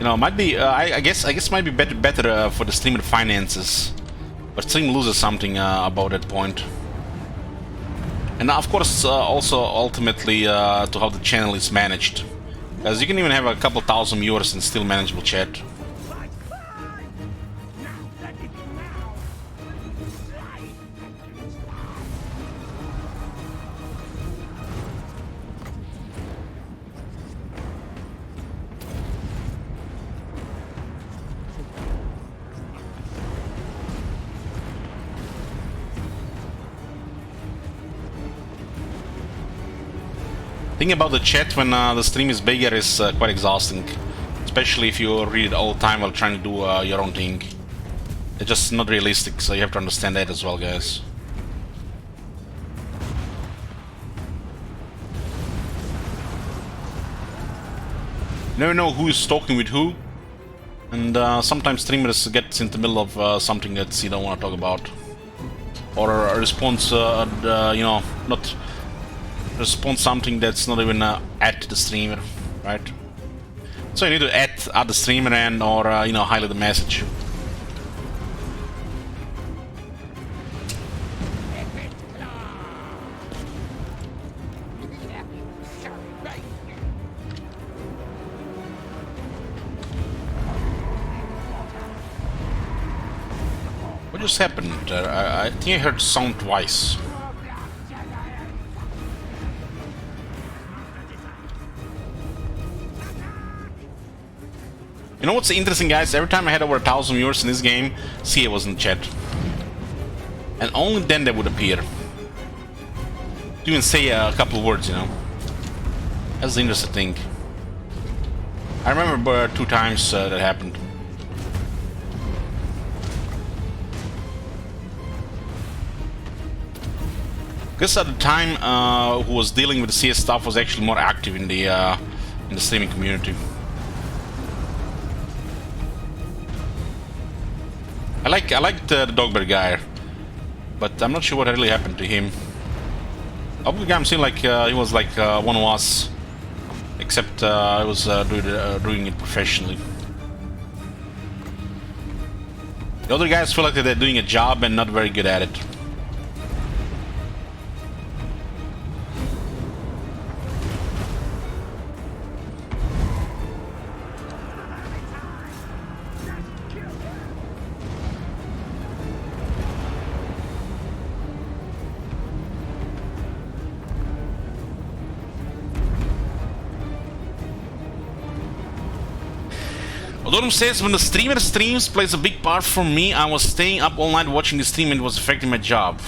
know, might be I guess might be better for the streamer finances, but stream loses something about that point. And of course, also ultimately to how the channel is managed, as you can even have a couple thousand viewers in still manageable chat. Thinking about the chat when the stream is bigger is quite exhausting, especially if you read it all the time while trying to do your own thing. It's just not realistic, so you have to understand that as well, guys. You never know who is talking with who, and sometimes streamers get into the middle of something that you don't want to talk about, or a response, you know, not respond something that's not even at the streamer, right? So you need to add the streamer and or you know, highlight the message. What just happened? I think I heard sound twice. You know what's interesting, guys? Every time I had over 1,000 viewers in this game, CA was in the chat. And only then they would appear. To even say a couple of words, you know. That's the interesting thing. I remember 2 times that happened. Because at the time, who was dealing with the CS stuff was actually more active in the streaming community. I like the Dogbear guy, but I'm not sure what really happened to him. Dogbear guy, I'm seeing like he was like one of us, except I was doing it professionally. The other guys feel like they're doing a job and not very good at it. Dorum says, when the streamer streams plays a big part for me. I was staying up all night watching the stream and it was affecting my job.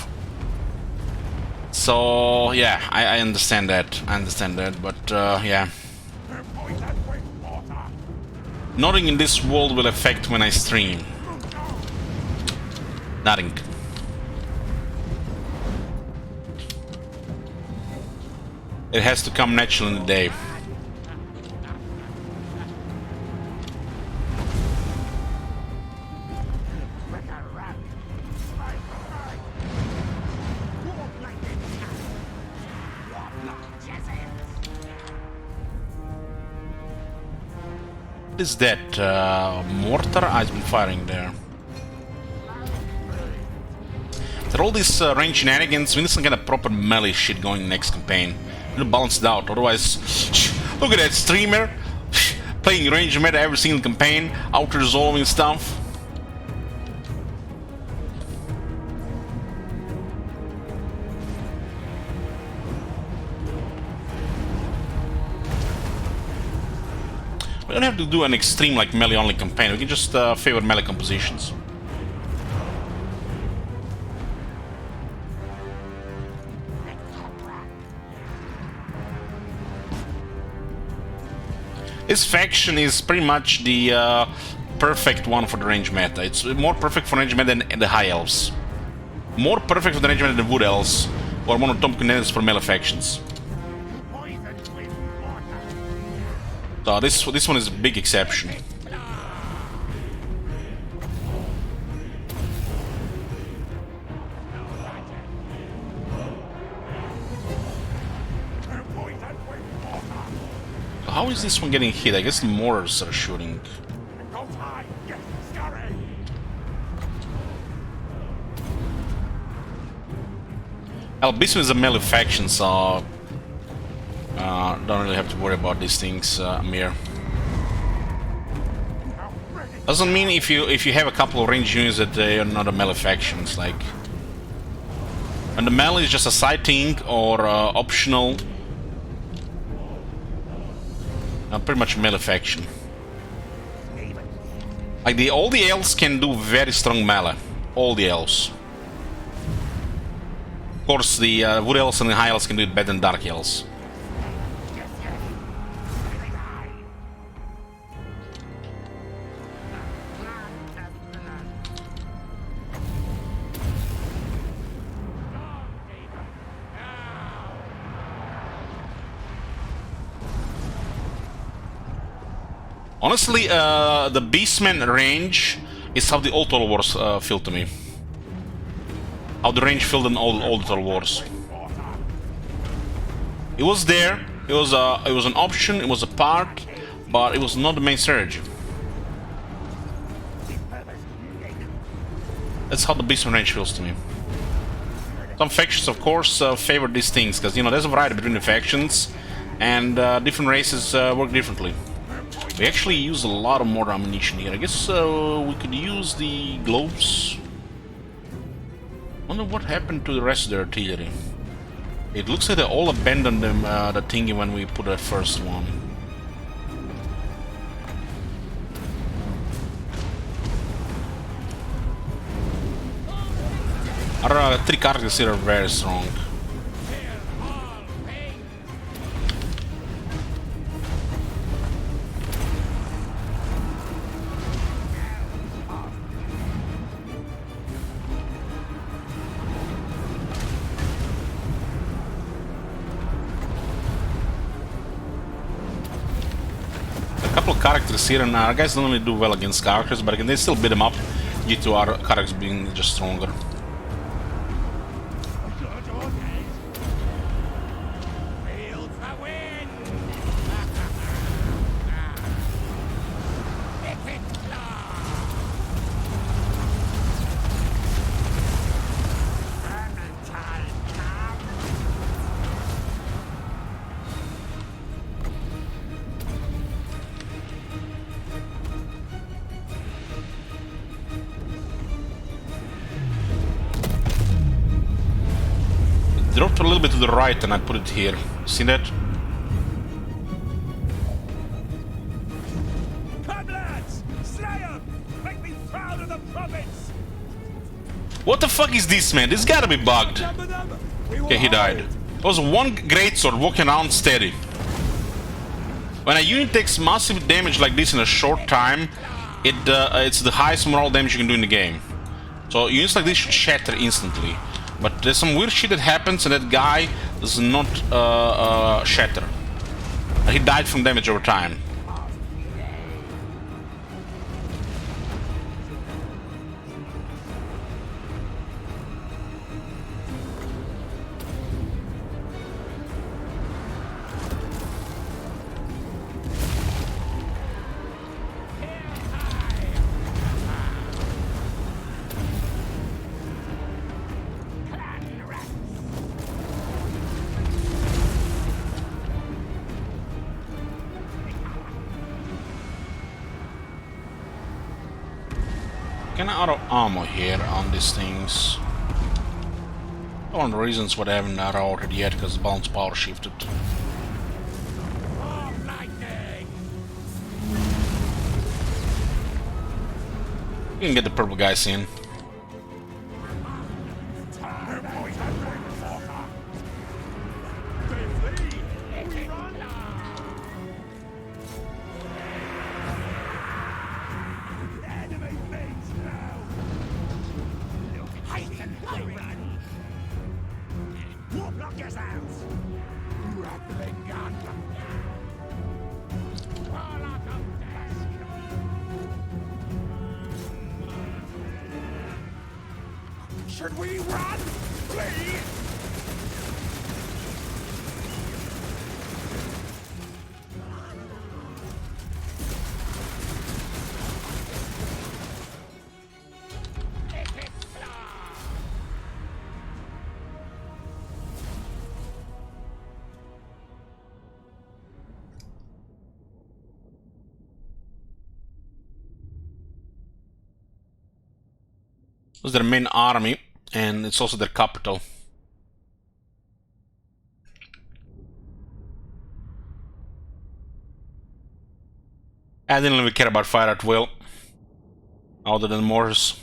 So yeah, I understand that. But yeah. Nothing in this world will affect when I stream. Nothing. It has to come naturally in the day. What is that? Mortar? I've been firing there. There are all these range shenanigans. We need some kind of proper melee shit going next campaign. We need to balance it out, otherwise... Look at that streamer! Playing range meta every single campaign, auto-resolving stuff. We don't have to do an extreme like melee only campaign, we can just favor melee compositions. This faction is pretty much the perfect one for the range meta. It's more perfect for range meta than the high elves. More perfect for the range meta than wood elves, or one of the top contenders for melee factions. So this one is a big exception. How is this one getting hit? I guess the mortars are shooting. Albism is a melee faction, so don't really have to worry about these things, Amir. Doesn't mean if you have a couple of range units that they are not a melee factions, like. And the melee is just a side thing or optional. Pretty much melee faction. Like all the elves can do very strong melee. All the elves. Of course, the wood elves and the high elves can do it better than dark elves. Honestly, the Beastman range is how the old Total Wars feel to me. How the range felt in all the Total Wars. It was there. It was an option. It was a part, but it was not the main strategy. That's how the Beastman range feels to me. Some factions, of course, favor these things because there's a variety between the factions, and different races work differently. We actually use a lot of more ammunition here. I guess we could use the globes. Wonder what happened to the rest of the artillery. It looks like they all abandoned them, the thingy when we put that first one. Our three characters here are very strong. Characters here, and our guys don't really do well against characters, but again, they still beat them up due to our characters being just stronger. Dropped a little bit to the right and I put it here. See that?
Come lads! Slay 'em! Make me proud of the province!
What the fuck is this, man? This gotta be bugged. Okay, he died. It was one greatsword walking around steady. When a unit takes massive damage like this in a short time, it's the highest morale damage you can do in the game. So units like this should shatter instantly. But there's some weird shit that happens and that guy does not shatter. He died from damage over time. kinda out of ammo here on these things. One of the reasons why I haven't routed yet, because the balance power shifted. You can get the purple guys in.
Should we run, please?
This is their main army, and it's also their capital. I didn't really care about fire at will, other than mortars.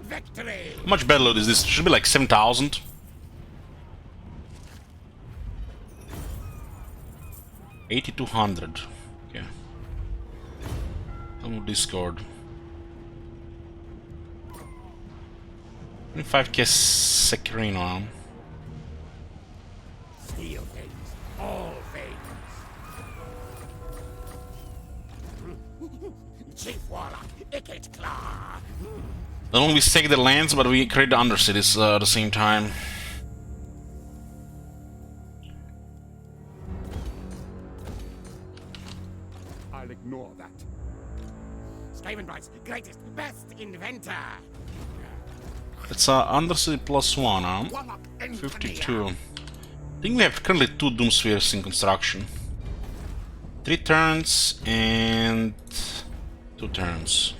Victory!
How much battle load is this? Should be like 7,000. 8,200. Okay. I'm Discord. 25k Skryre on.
Steal things, all things. Chief Warlock, Icket Claw.
Not only we stake the lands, but we create the undercities at the same time.
I'll ignore that.
Skavenbright's greatest, best inventor.
It's undercity +1, huh?
Warlock Engineer.
52. I think we have currently 2 Doom Spheres in construction. 3 turns and 2 turns.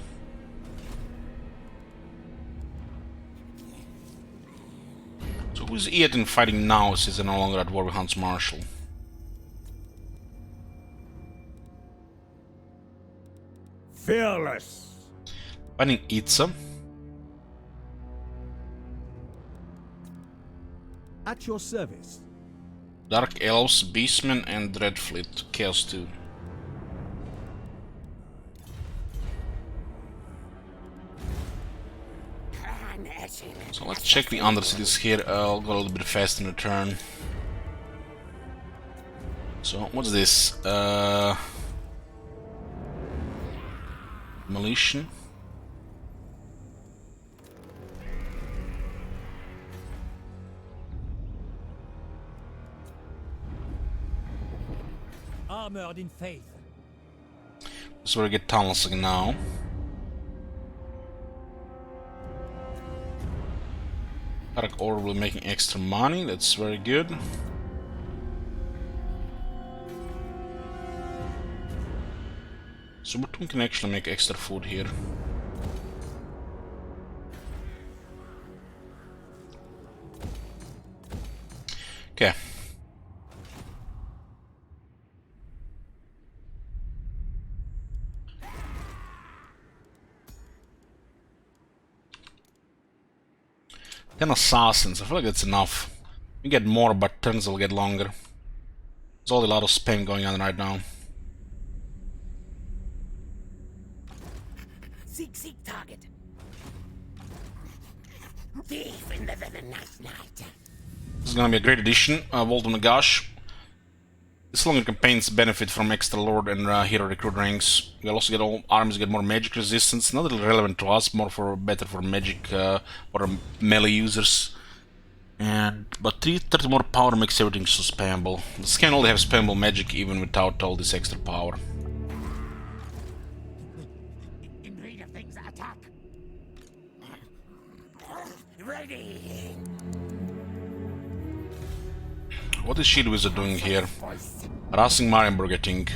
So who's Eaton fighting now since they're no longer at war with Hans Marshall?
Fearless.
Fighting Itza.
At your service.
Dark Elves, Beastmen, and Dreadfleet. Chaos 2. So let's check the undercities here. I'll go a little bit fast in the turn. So what's this? Demolition.
Armored in faith.
That's where we get tunnels again now. Dark Orb will be making extra money, that's very good. Supertoon can actually make extra food here. Okay. Ten assassins, I feel like that's enough. We get more, but turns will get longer. There's all a lot of spam going on right now.
Seek target. Thief in the night.
This is gonna be a great addition. Vault of Nagash. This longer campaigns benefit from extra Lord and Hero recruit ranks. We'll also get all armies get more magic resistance. Not really relevant to us, more for better for magic or melee users. But 30 more power makes everything so spammable. This can only have spammable magic even without all this extra power.
In need of things attack. Ready.
What is Shield Wizard doing here? Harassing Marienburg, I think.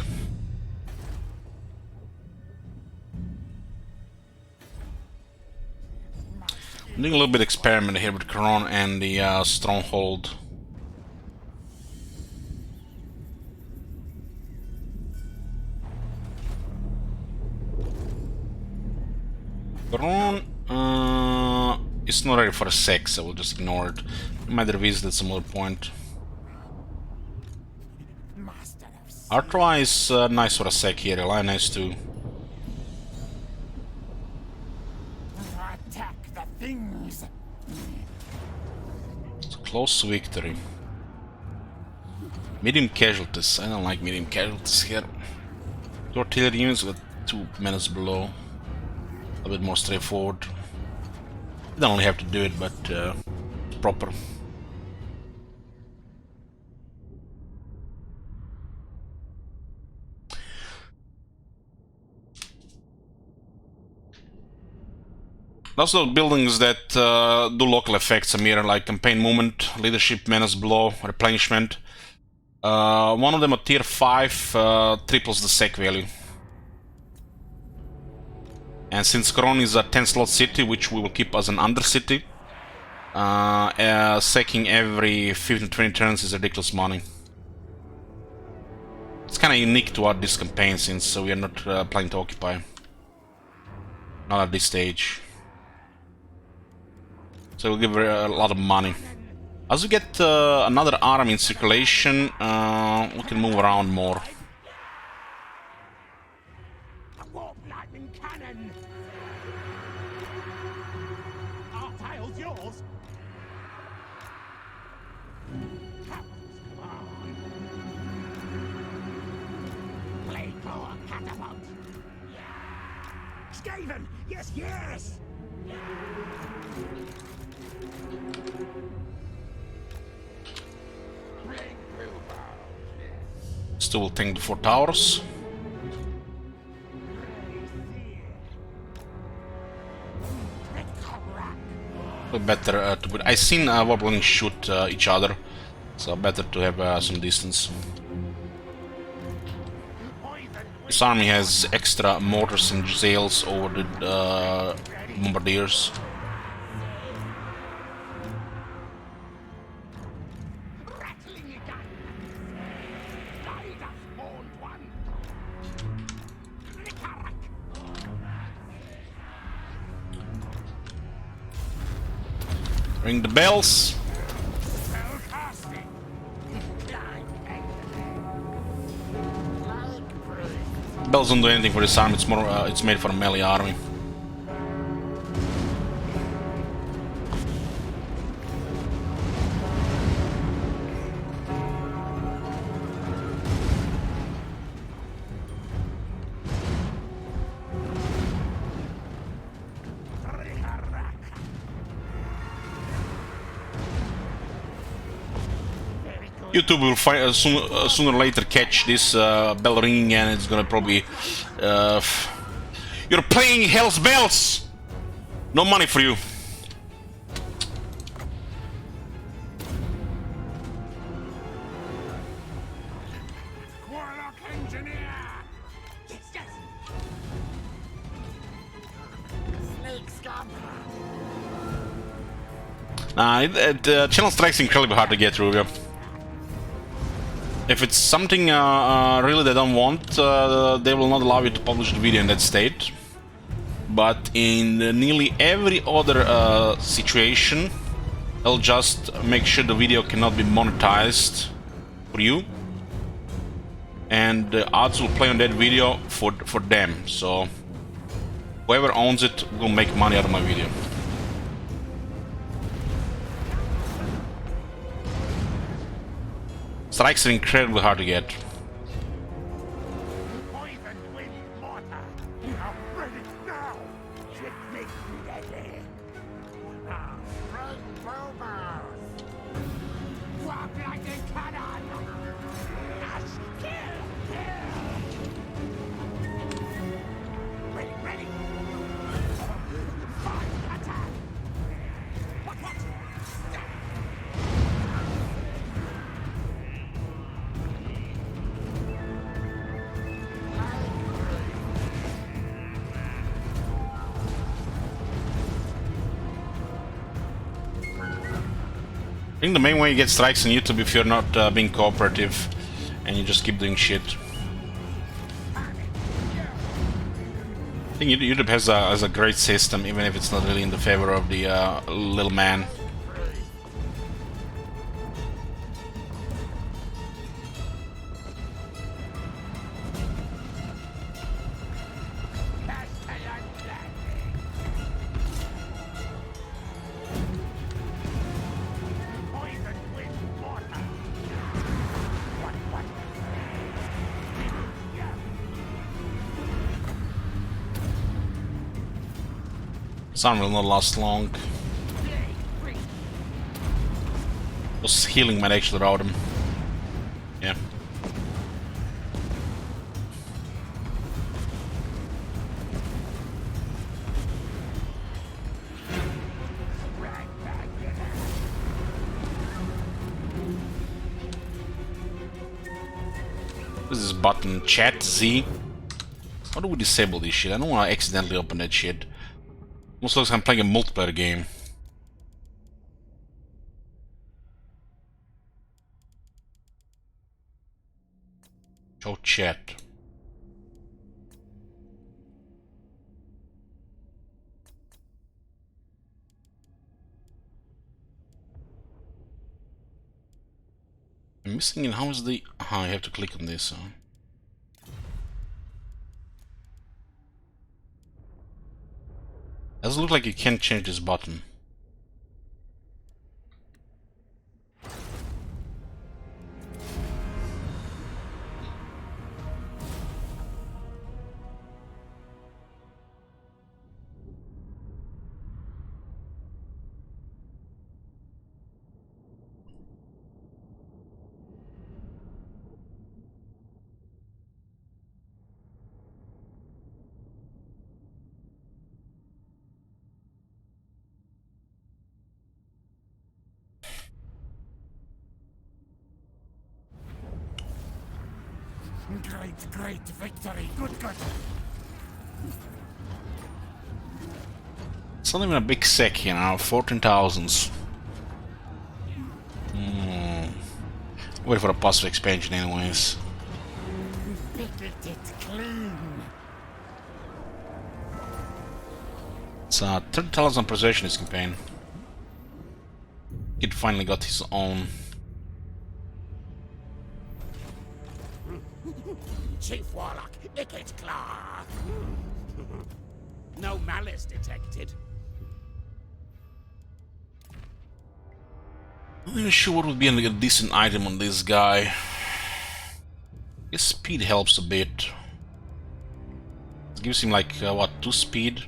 Doing a little bit experiment here with Kron and the stronghold. Kron is not ready for a sec, so we'll just ignore it. We might revisit at some other point.
Master of s-
Artois is nice for a sec here, Elia nice too.
Attack the things.
It's a close victory. Medium casualties. I don't like medium casualties here. Two artillery units with 2 minutes below. A bit more straightforward. You don't only have to do it, but it's proper. Also buildings that do local effects, Amir, like campaign movement, leadership, menace blow, replenishment. One of them at tier 5 triples the sec value. And since Kron is a 10 slot city, which we will keep as an undercity, sacking every 15-20 turns is ridiculous money. It's kind of unique to this campaign since we are not planning to occupy. Not at this stage. So we'll give her a lot of money. As we get another army in circulation, we can move around more.
A warp lightning cannon. Our tile's yours. Cowards, come on. Blade core catapult. Skaven, yes, yes.
Still will tank the 4 towers. Better to put. I seen Wobbling shoot each other, so better to have some distance. This army has extra mortars and sails over the bombardiers.
Rattling your gun. Guide us, spawned one. Rikarak.
Ring the bells.
Spell casting. Like breeze.
Bells don't do anything for this army. It's more. It's made for a melee army. YouTube will sooner or later catch this bell ringing, and it's gonna probably. You're playing Hell's Bells! No money for you.
Warlock engineer. Yes, yes. Snake scum.
Channel Strike's incredibly hard to get through, yeah. If it's something really they don't want, they will not allow you to publish the video in that state. But in nearly every other situation, they'll just make sure the video cannot be monetized for you. And the ads will play on that video for them. So whoever owns it will make money out of my video. Strikes are incredibly hard to get.
Poisoned wind mortar. Now ready now. Should make me deadly. Now spring bowbars. Walk like a cannon. Ash kill. Ready, ready. Fight attack. What?
think the main way you get strikes on YouTube if you're not being cooperative and you just keep doing shit. I think YouTube has a great system, even if it's not really in the favor of the little man. Sun will not last long. Those healing might actually rout him. Yeah. What is this button? Chat Z? How do we disable this shit? I don't want to accidentally open that shit. Almost looks like I'm playing a multiplayer game. Show chat. I'm missing it. How is the... I have to click on this. Doesn't look like you can change this button.
Great victory. Good.
It's not even a big sec, you know, 14,000s. Wait for a possible expansion anyways.
Picked it clean.
It's 30,000 possession this campaign. It finally got his own.
Chief Warlock, Icket Claw. No malice detected.
I'm not even sure what would be a decent item on this guy. His speed helps a bit. It gives him like, what, 2 speed?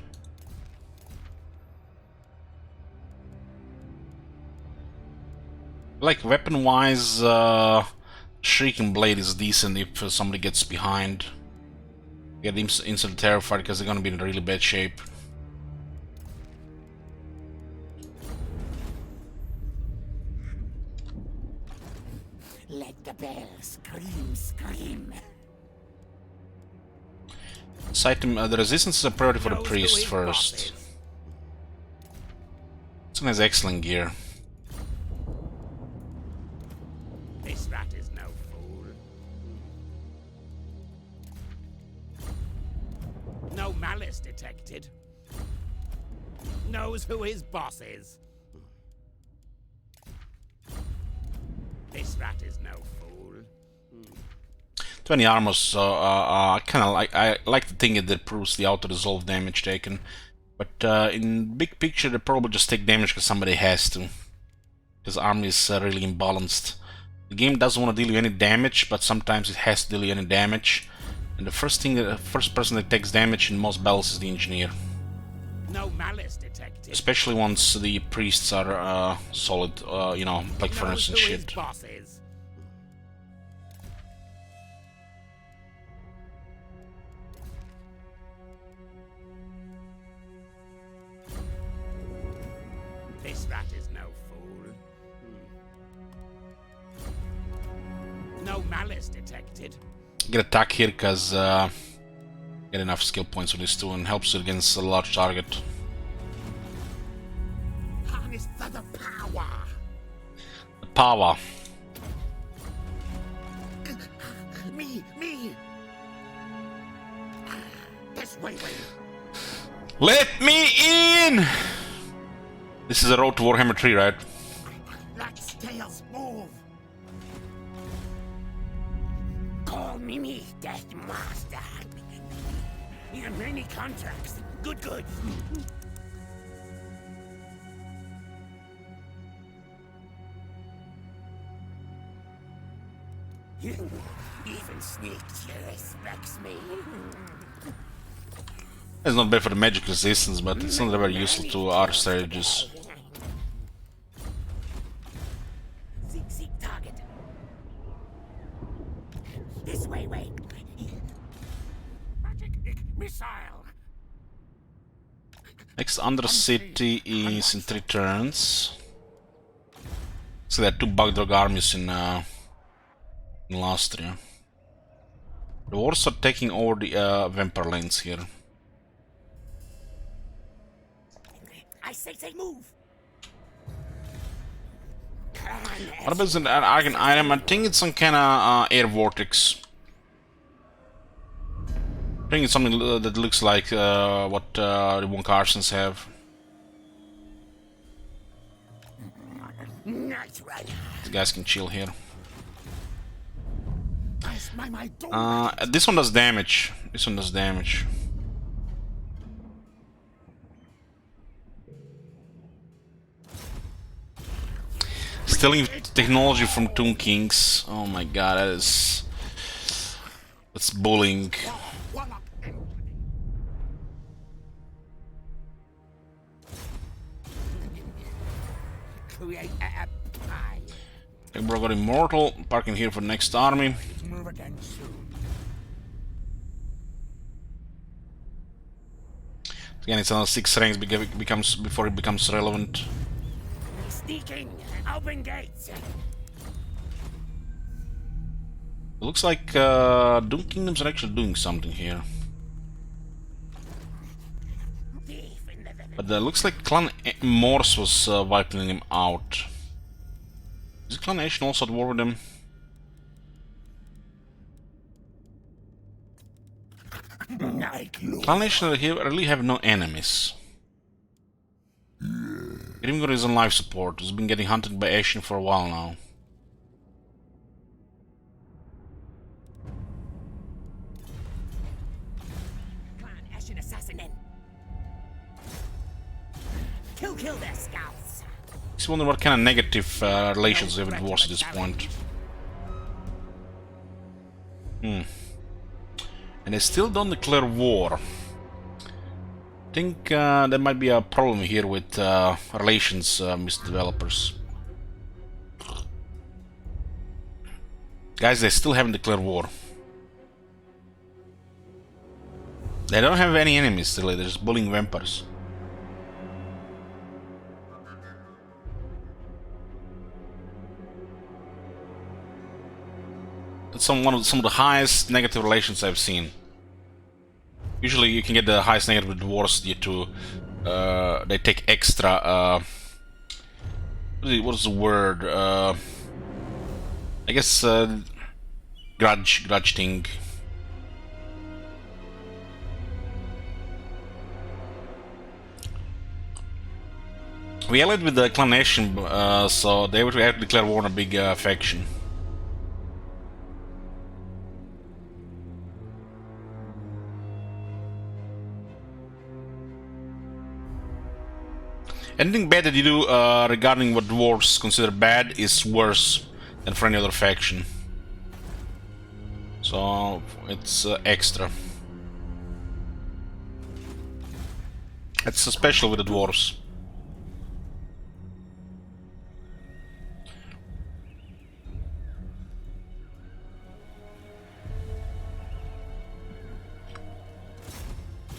Like, weapon-wise, Shrieking Blade is decent if somebody gets behind. Get instantly terrified because they're gonna be in really bad shape.
Let the bell scream.
This item, the resistance is a priority for the priest first. This one has excellent gear.
This rat is no fool. No malice detected. Knows who his boss is. This rat is no fool.
20 armor, so I like the thing that improves the auto-resolve damage taken. But in big picture, they probably just take damage because somebody has to. Because armor is really imbalanced. The game doesn't want to deal you any damage, but sometimes it has to deal you any damage. And the first person that takes damage in most battles is the engineer.
No malice detected.
Especially once the priests are solid, you know, like furnace and shit.
Boss is. This rat is no fool. No malice detected.
Get attack here because get enough skill points for this too and helps it against a large target.
Harness the power.
power.
Me! This way.
Let me in! This is a road to Warhammer 3, right?
Let's tails move! Call me Death Master. Many contracts. Good. Even Sneak respects me.
It's not bad for the magic resistance, but it's not very useful to our strategies.
Seek target. This way. Magic missile.
Next Undercity is in 3 turns. So there are 2 Bugdog armies in Lastria. The wars are taking over the Vampire lanes here.
I say move.
What about an Argon item? I think it's some kind of air vortex. I think it's something that looks like what the Von Carsons have.
Nice run.
The guys can chill here.
My
This one does damage. Stealing technology from Tomb Kings. Oh my god, that's bullying.
Create a pie.
Bro got immortal, parking here for next army.
Move again soon.
Again, it's another 6 ranks before it becomes relevant.
Sneaking. Open gates.
It looks like Doom Kingdoms are actually doing something here. But looks like Clan Morse was wiping him out. Is Clan Nation also at war with them? Clan Nation really have no enemies. Grimgor is on life support. He's been getting hunted by Ashen for a while now.
Clan Ashen assassin in. Kill their scouts.
Just wonder what kind of negative relations we have with wars at this point. And they still don't declare war. I think there might be a problem here with relations, Mr. Developers. Guys, they still haven't declared war. They don't have any enemies still, they're just bullying vampires. It's some of the highest negative relations I've seen. Usually you can get the highest negative with dwarves due to they take extra what is the word? I guess grudge thing. We allied with the Clan Nation, so they would have to declare war on a big faction. Anything bad that you do regarding what dwarves consider bad is worse than for any other faction. So it's extra. It's special with the dwarves.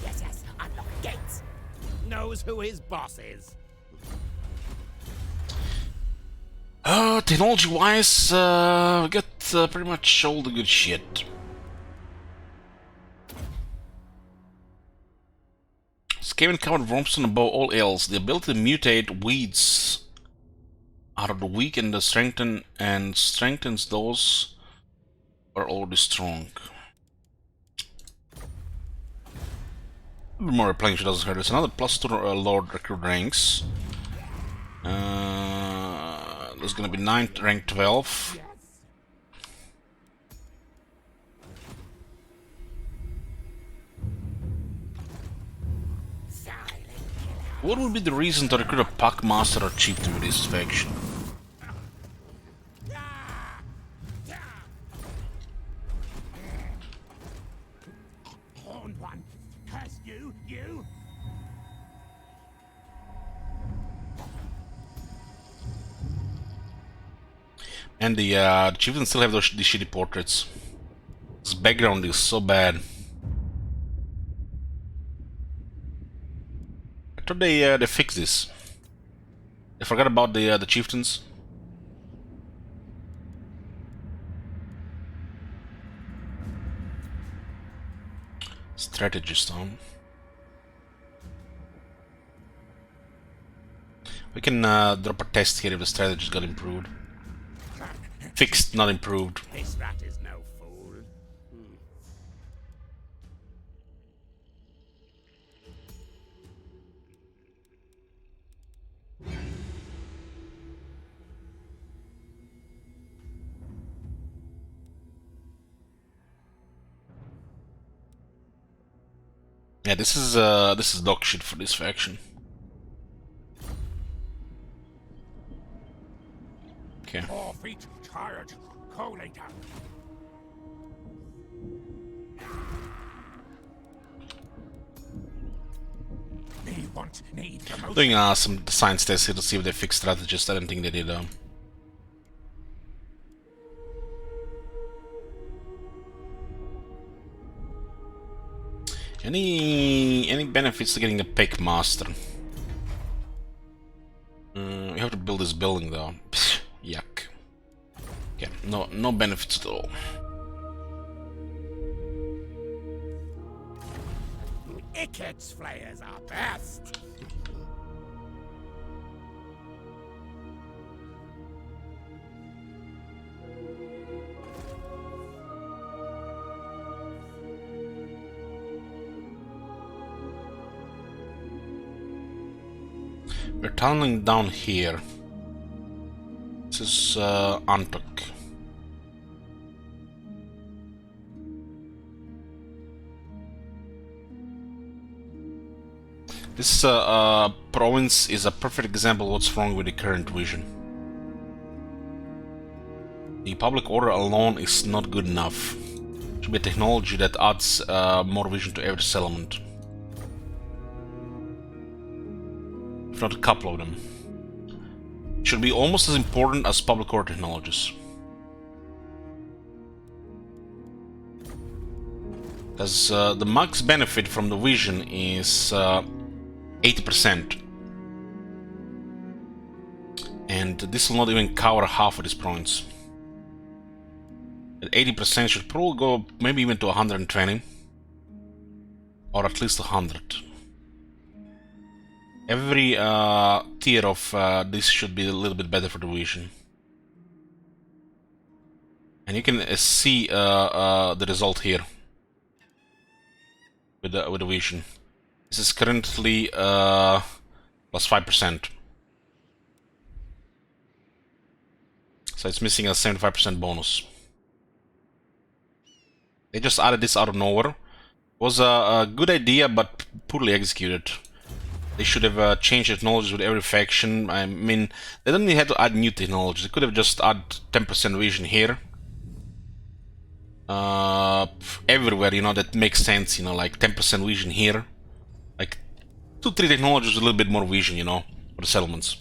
Yes, unlock gates. Knows who his boss is.
Technology-wise, we got pretty much all the good shit. Skaven covered Wormstone above all else. The ability to mutate weeds Are the weak and the strengthen and strengthens those who are already strong. More replenishment doesn't hurt. There's another +2 Lord recruit ranks. There's gonna be 9 rank 12. What would be the reason to recruit a Pack Master or Chieftain with this faction?
Horned one! Curse you, you!
And the Chieftains still have these shitty portraits. This background is so bad. I thought they fixed this. They forgot about the Chieftains. Strategist, huh? We can drop a test here if the strategist got improved. Fixed, not improved.
This rat is no fool.
Yeah, this is dog shit for this faction. Okay.
4 feet, tired, collator. Need the most.
Doing some science tests here to see if they fixed strategists. I don't think they did. Any benefits to getting a Pick Master? You have to build this building though. Psh, yuck. Okay, no benefits at all.
Icket's flayers are best.
We're tunneling down here. This is Antok. This province is a perfect example of what's wrong with the current vision. The public order alone is not good enough. It should be a technology that adds more vision to every settlement. If not a couple of them. It should be almost as important as public order technologies. Because the max benefit from the vision is 80%. And this will not even cover half of these points. At 80% should probably go maybe even to 120. Or at least 100. Every tier of this should be a little bit better for the vision. And you can see the result here with the vision. This is currently plus 5%. So it's missing a 75% bonus. They just added this out of nowhere. It was a good idea, but poorly executed. They should have changed technologies with every faction. I mean, they don't even have to add new technologies. They could have just added 10% vision here. Everywhere, you know, that makes sense, you know, like 10% vision here. Like 2-3 technologies with a little bit more vision, you know, for the settlements.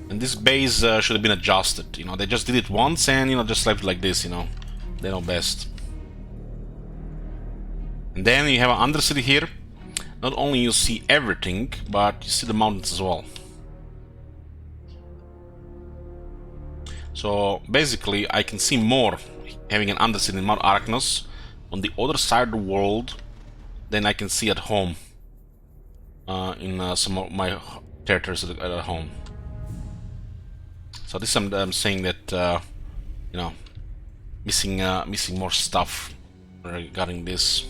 And this base should have been adjusted, you know. They just did it once and, you know, just left it like this, you know. They know best. And then you have an undercity here. Not only you see everything, but you see the mountains as well. So basically, I can see more having an undercity in Mount Arachnos on the other side of the world than I can see at home in some of my territories at home. So this I'm saying that you know, missing more stuff regarding this.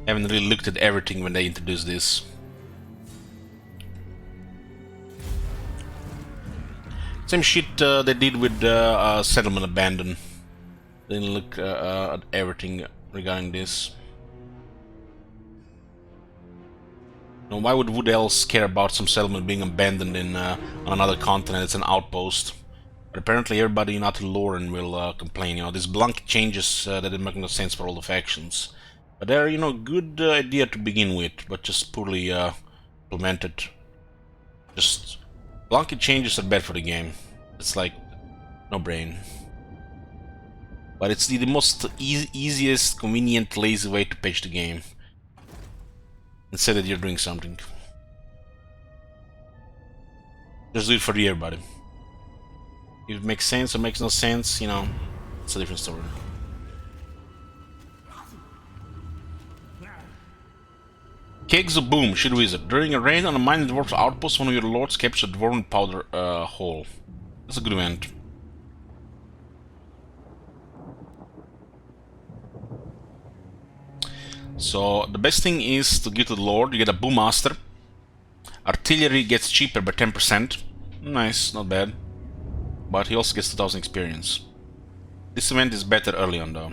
Haven't really looked at everything when they introduced this. Same shit they did with Settlement Abandon. They didn't look at everything regarding this. Now, why would else care about some settlement being abandoned in on another continent? It's an outpost. But apparently everybody not in Lauren will complain. You know, these blank changes that didn't make no sense for all the factions. But they're, you know, good idea to begin with, but just poorly implemented. Just blanket changes are bad for the game. It's like no brain. But it's the most easiest, convenient, lazy way to patch the game. And say that you're doing something. Just do it for everybody. If it makes sense or makes no sense, you know, it's a different story. Kegs of Boom, Shield Wizard. During a raid on a mining dwarf's outpost, one of your lords captured a dwarven powder hole. That's a good event. So the best thing is to give to the lord. You get a Boom Master. Artillery gets cheaper by 10%. Nice, not bad. But he also gets 2000 experience. This event is better early on though.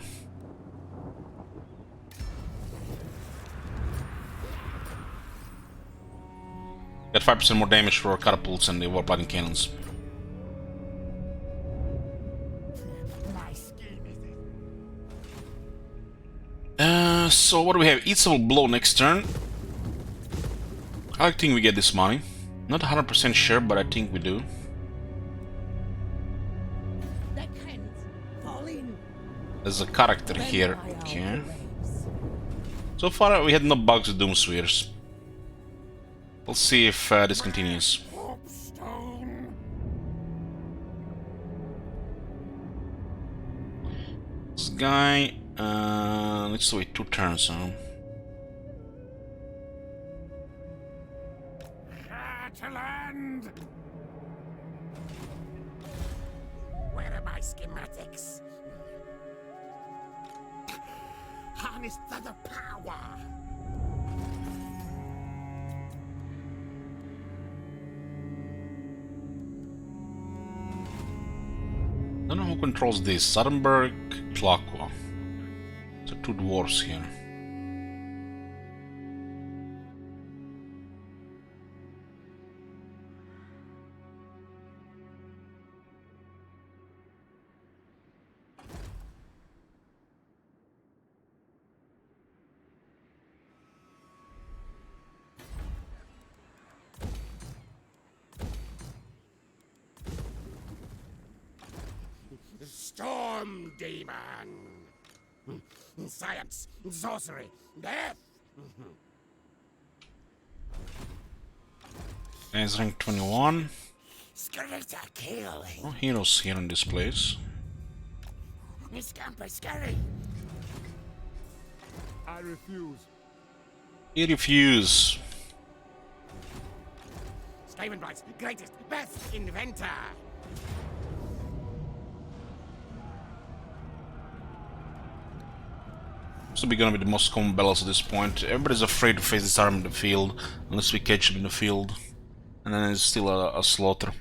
Get 5% more damage for catapults and the warplating cannons. So what do we have? Eatable Blow next turn. I think we get this money. Not 100% sure, but I think we do. There's a character here. Okay. So far we had no bugs with Doomspheres. We'll see if this continues. This guy needs to wait 2 turns, huh?
To land. Where are my schematics? Harness the power.
I don't know who controls this. Suddenberg, Tlaqua. So 2 dwarves here.
Storm demon. Science, sorcery, death.
Guy's rank 21.
Skryre kill.
No heroes here in this place.
Miss Camper Skryre.
I refuse.
He refuse.
Skavenbright's greatest, best inventor.
This will be gonna be the most common battles at this point. Everybody's afraid to face this army in the field, unless we catch them in the field. And then it's still a slaughter.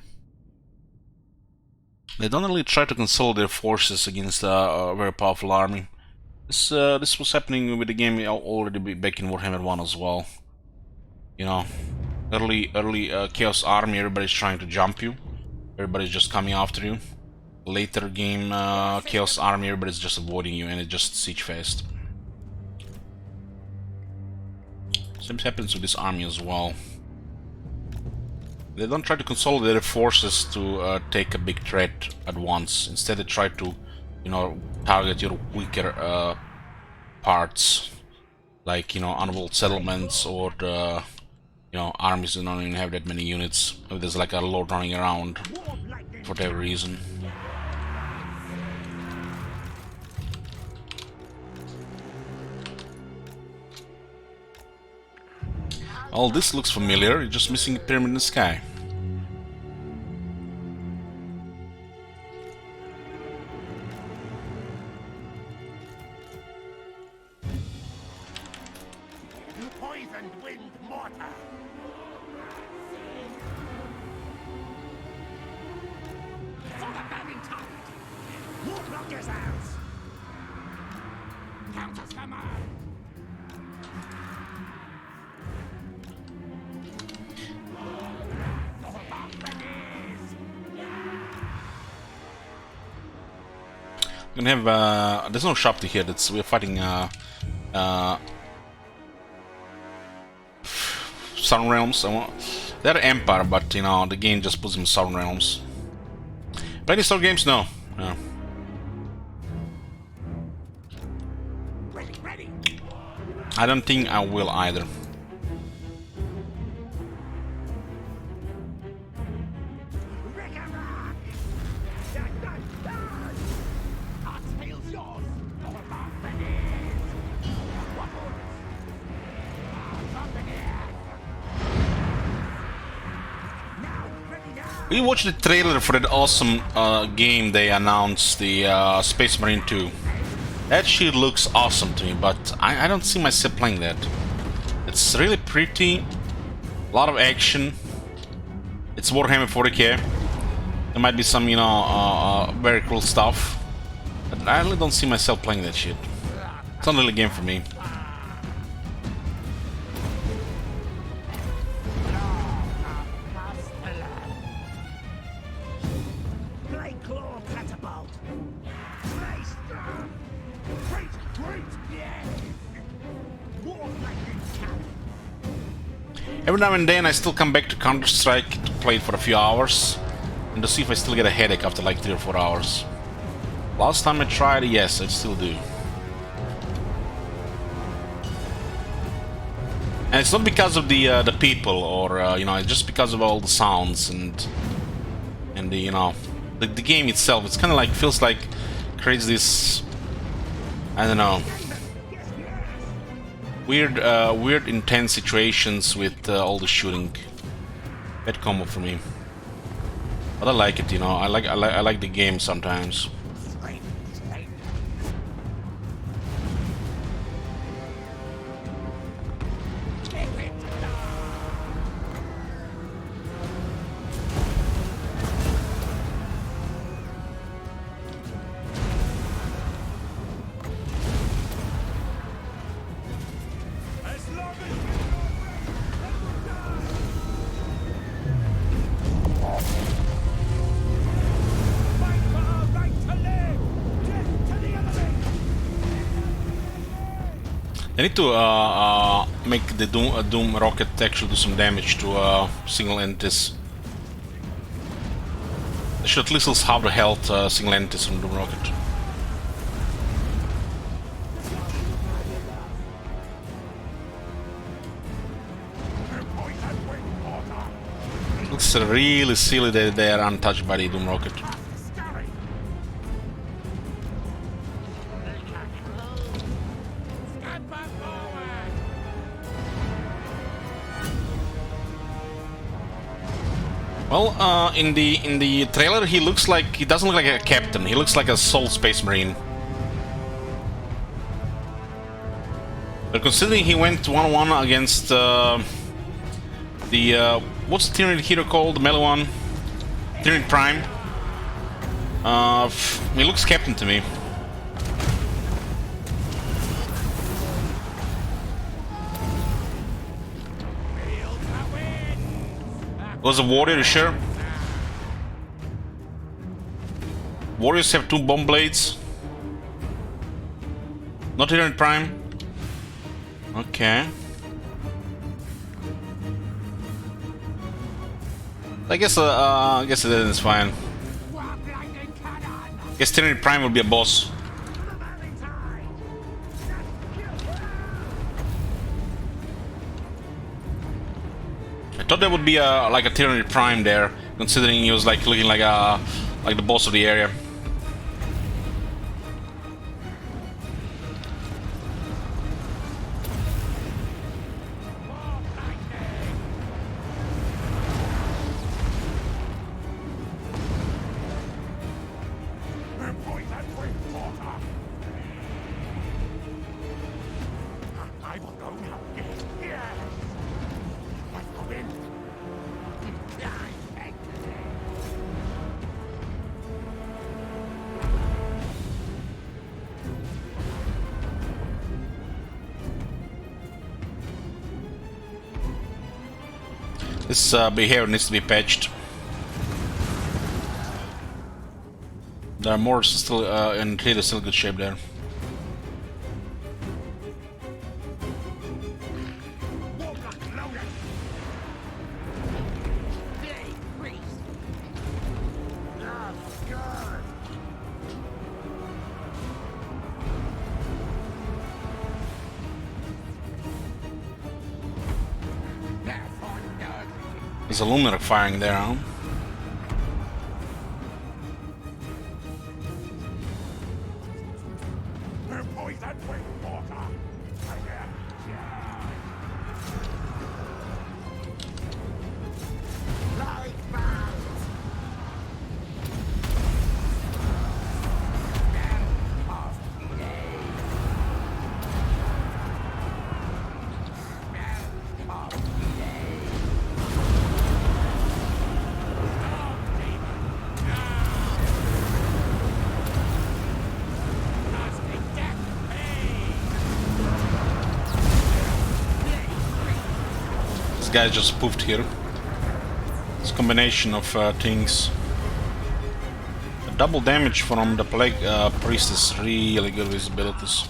They don't really try to consolidate their forces against a very powerful army. This was happening with the game already back in Warhammer 1 as well. You know, early Chaos Army, everybody's trying to jump you. Everybody's just coming after you. Later game Chaos Army, everybody's just avoiding you, and it just siege fast. Same happens with this army as well. They don't try to consolidate their forces to take a big threat at once. Instead, they try to, you know, target your weaker parts, like, you know, unwalled settlements or the, you know, armies that don't even have that many units. If there's like a lord running around for whatever reason. All this looks familiar, you're just missing a pyramid in the sky.
poisoned wind mortar. For the burning tide. Warlock yourselves. Counters command.
We're gonna have there's no shop to here. We're fighting Sun Realms. They're Empire, but you know the game just puts them in Sun Realms. Play any Star games? No. No.
Ready.
I don't think I will either. We watched the trailer for that awesome game they announced, the Space Marine 2. That shit looks awesome to me, but I don't see myself playing that. It's really pretty, a lot of action. It's Warhammer 40k. There might be some, you know, very cool stuff. But I really don't see myself playing that shit. It's not really a game for me. Every now and then I still come back to Counter-Strike to play it for a few hours and to see if I still get a headache after like 3 or 4 hours. Last time I tried, yes, I still do. And it's not because of the people or you know, it's just because of all the sounds and the, you know, the game itself. It's kind of like feels like creates this, I don't know, weird intense situations with all the shooting. Bad combo for me, but I like it. You know, I like the game sometimes. I need to make the Doom rocket actually do some damage to single entities. I should at least half the health single entities from Doom rocket. Looks really silly that they are untouched by the Doom rocket. Well, in the trailer, he doesn't look like a captain. He looks like a sole space marine. But considering he went 1-1 against what's the Tyranid hero called? The melee one, Tyranid Prime. He looks captain to me. Was a warrior, you sure? Warriors have 2 bomb blades. Not here in Prime. Okay. I guess it is fine. Guess Tyranid Prime will be a boss. I thought there would be like a Tyranid Prime there, considering he was like looking like the boss of the area. This behavior needs to be patched. There are more still in clearly still good shape there. There's a lunar firing there, huh? This guy just poofed here. It's a combination of things. The double damage from the Plague Priest is really good with his abilities.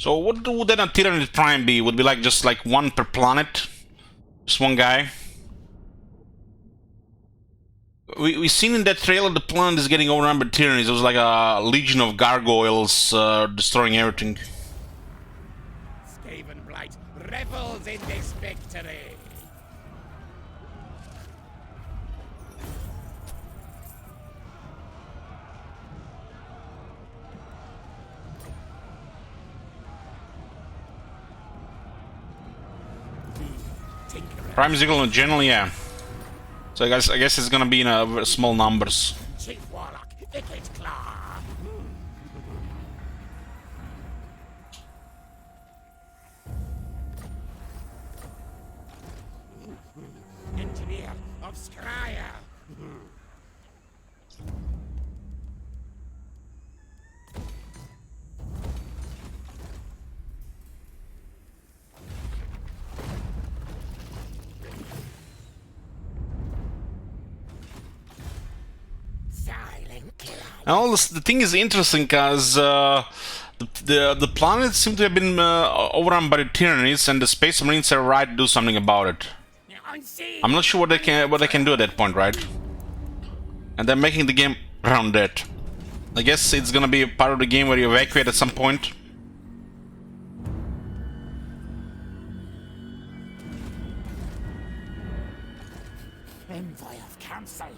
So what would then a Tyranid Prime be? Would be like just like one per planet? Just one guy? We've seen in that trailer the planet is getting overrun Tyranids. It was like a legion of gargoyles destroying everything.
Skaven Blight revels in this victory.
Prime is equal to general, yeah. So I guess it's gonna be in a small numbers.
Chief Warlock, Wicked Claw. Engineer of Skryre.
And all this, the thing is interesting because the planets seem to have been overrun by the Tyranids, and the Space Marines are right to do something about it. I'm not sure what they can do at that point, right? And they're making the game around that. I guess it's gonna be a part of the game where you evacuate at some point.
Envoy of Council.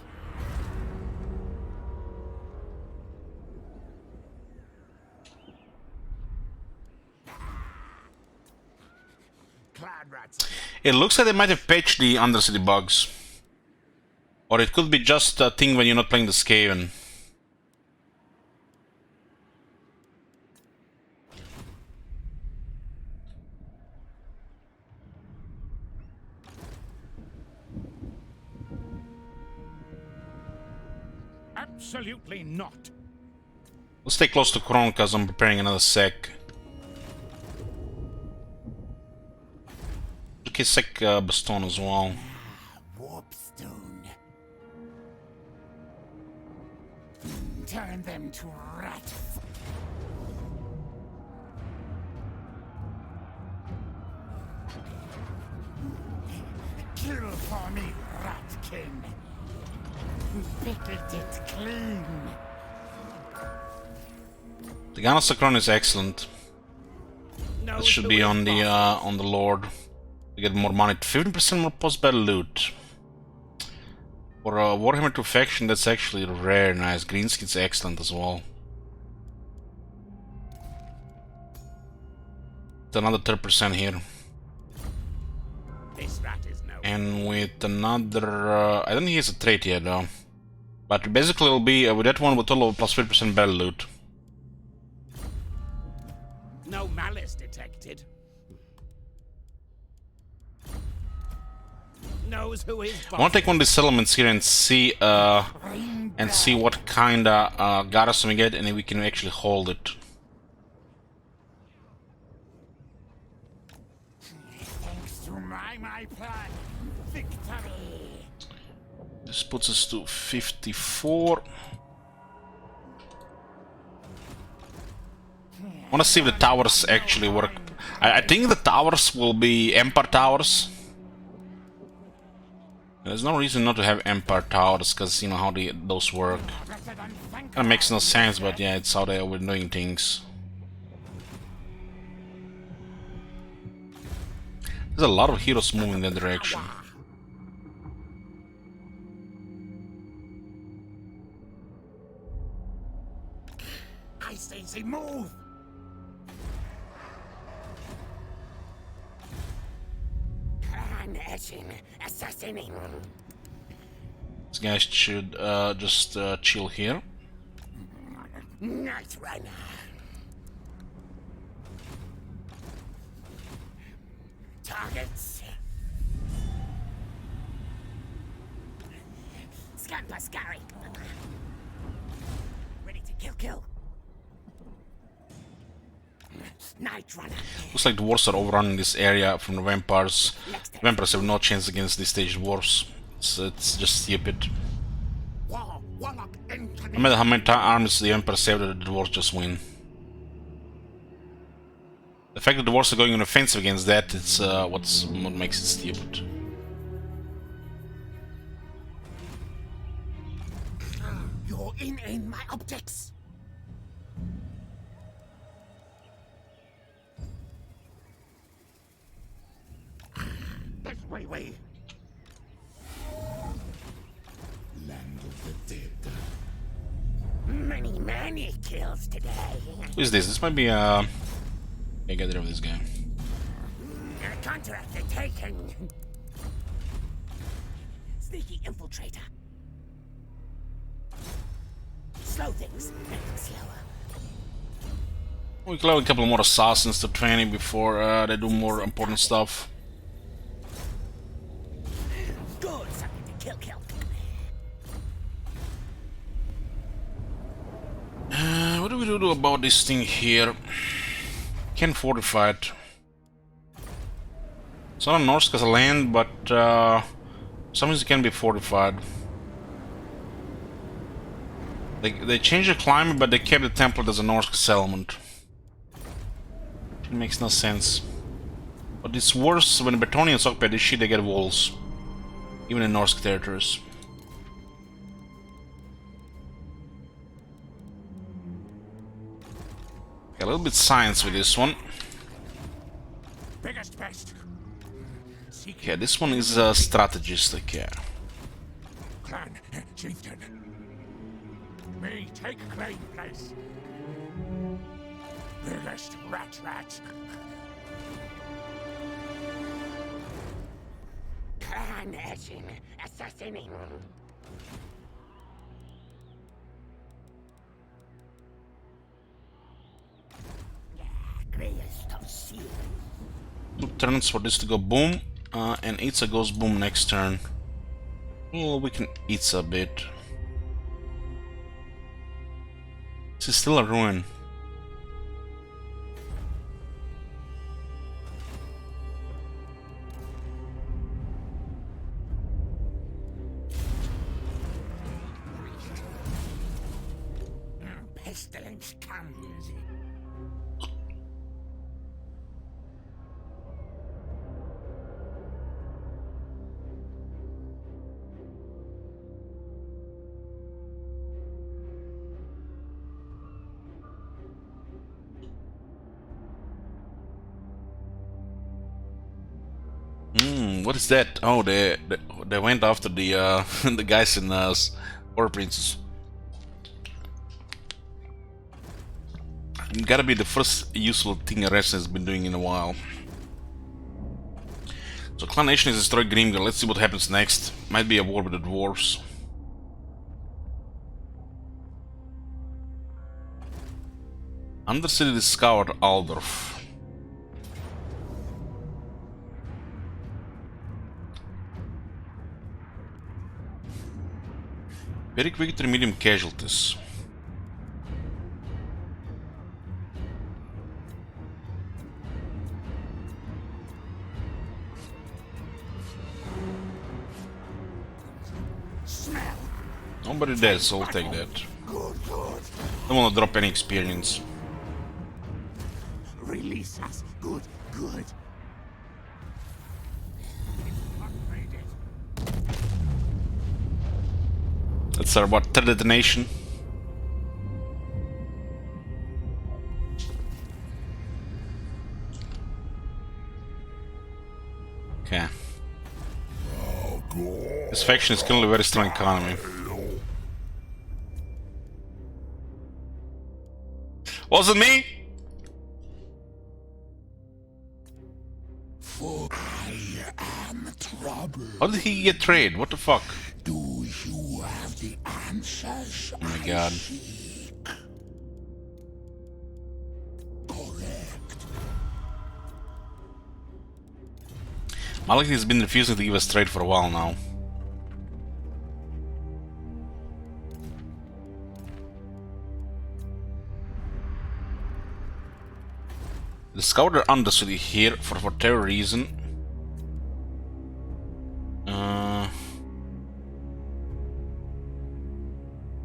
It looks like they might have patched the Undercity bugs. Or it could be just a thing when you're not playing the Skaven.
Absolutely not.
Let's stay close to Kron because I'm preparing another sec. Okay, sec Baston as well.
Warpstone. Turn them to rat. Kill for me, Ratkin. Pickled it clean.
The Ganasakron is excellent. That should be on the Lord. To get more money, 15% more post-battle loot. For a Warhammer 2 faction, that's actually rare. Nice. Green skin's excellent as well. It's another 30% here.
This rat is no
And with another... I don't think he has a trait yet though. But basically it'll be, with that one, with total of plus 50% battle loot.
no malice detected. Knows who is
I want to take one of these settlements here and see what kind of garrison we get, and if we can actually hold it.
Thanks to my plan. Victory.
This puts us to 54. I want to see if the towers actually work. I think the towers will be Empire towers. There's no reason not to have Empire towers, because you know how those work. Kinda makes no sense, but yeah, it's how they are doing things. There's a lot of heroes moving in that direction.
I say move. Clan etching, assassinating.
These guys should just chill here.
Night runner. Targets. Scamper Skryre. Ready to kill. Night runner.
Looks like the dwarves are overrunning this area from the vampires. Vampires have no chance against these stage dwarves. It's just stupid.
Warlock
No matter how many armies the vampires save, the dwarves just win. The fact that the dwarves are going on offensive against that, it's what makes it stupid.
You're in my optics. Wait. Land of the dead. Many kills today.
Who is this? This might be yeah, get rid of this guy.
Counteract taken. Sneaky infiltrator. Slow things, make them slower.
We can allow a couple more assassins to training before they do more important stuff.
Good, something to kill.
What do we do about this thing here? Can fortify it. It's not a Norse as a land, but some reason it can be fortified. They changed the climate, but they kept the template as a Norse settlement. It makes no sense. But it's worse when the Bretonnians occupy this shit, they get walls. Even in Norse territories. A little bit science with this one.
Biggest best.
Yeah, this one is strategistic, yeah.
Clan chieftain. Me take claim place. Biggest rat. Clan etching, assassinating. Greatest of seals.
2 turns for this to go boom, and Itza goes boom next turn. Well, we can Itza a bit. This is still a ruin.
Pestilence comes.
What is that? Oh, they went after the the guys in War Princess. Gotta be the first useful thing Arrest has been doing in a while. So Clan Nation has destroyed Grimgar. Let's see what happens next. Might be a war with the dwarves. Undercity discovered Aldorf. Very quick to medium casualties. Nobody dead, so I'll take that. Don't want to drop any experience.
Release us. Good, good.
That's our what, third detonation? Okay. This faction is currently a very strong economy. Wasn't me?
For I am trouble.
How did he get trade? What the fuck?
Do you have the answers?
Oh my god.
Correct.
Malik has been refusing to give us trade for a while now. Discovered their undercity here for whatever reason.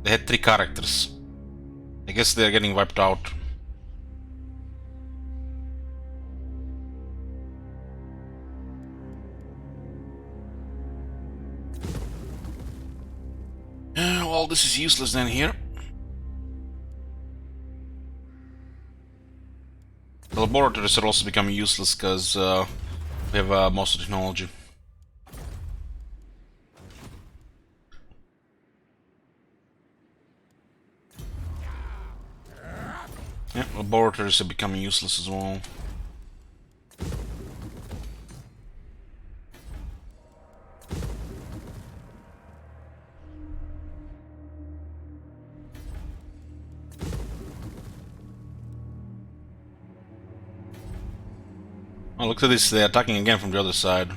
They had 3 characters. I guess they're getting wiped out. Well, this is useless then here. The laboratories are also becoming useless because we have most of the technology. Yeah, laboratories are becoming useless as well. Oh, look at this, they're attacking again from the other side.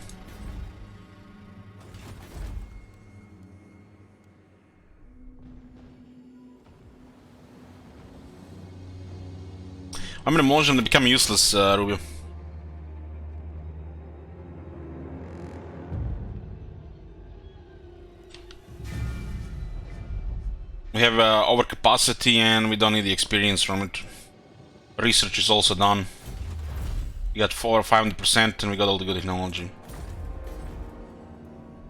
I'm gonna demolish them to become useless, Ruby. We have overcapacity and we don't need the experience from it. Research is also done. We got 400 or 500% and we got all the good technology.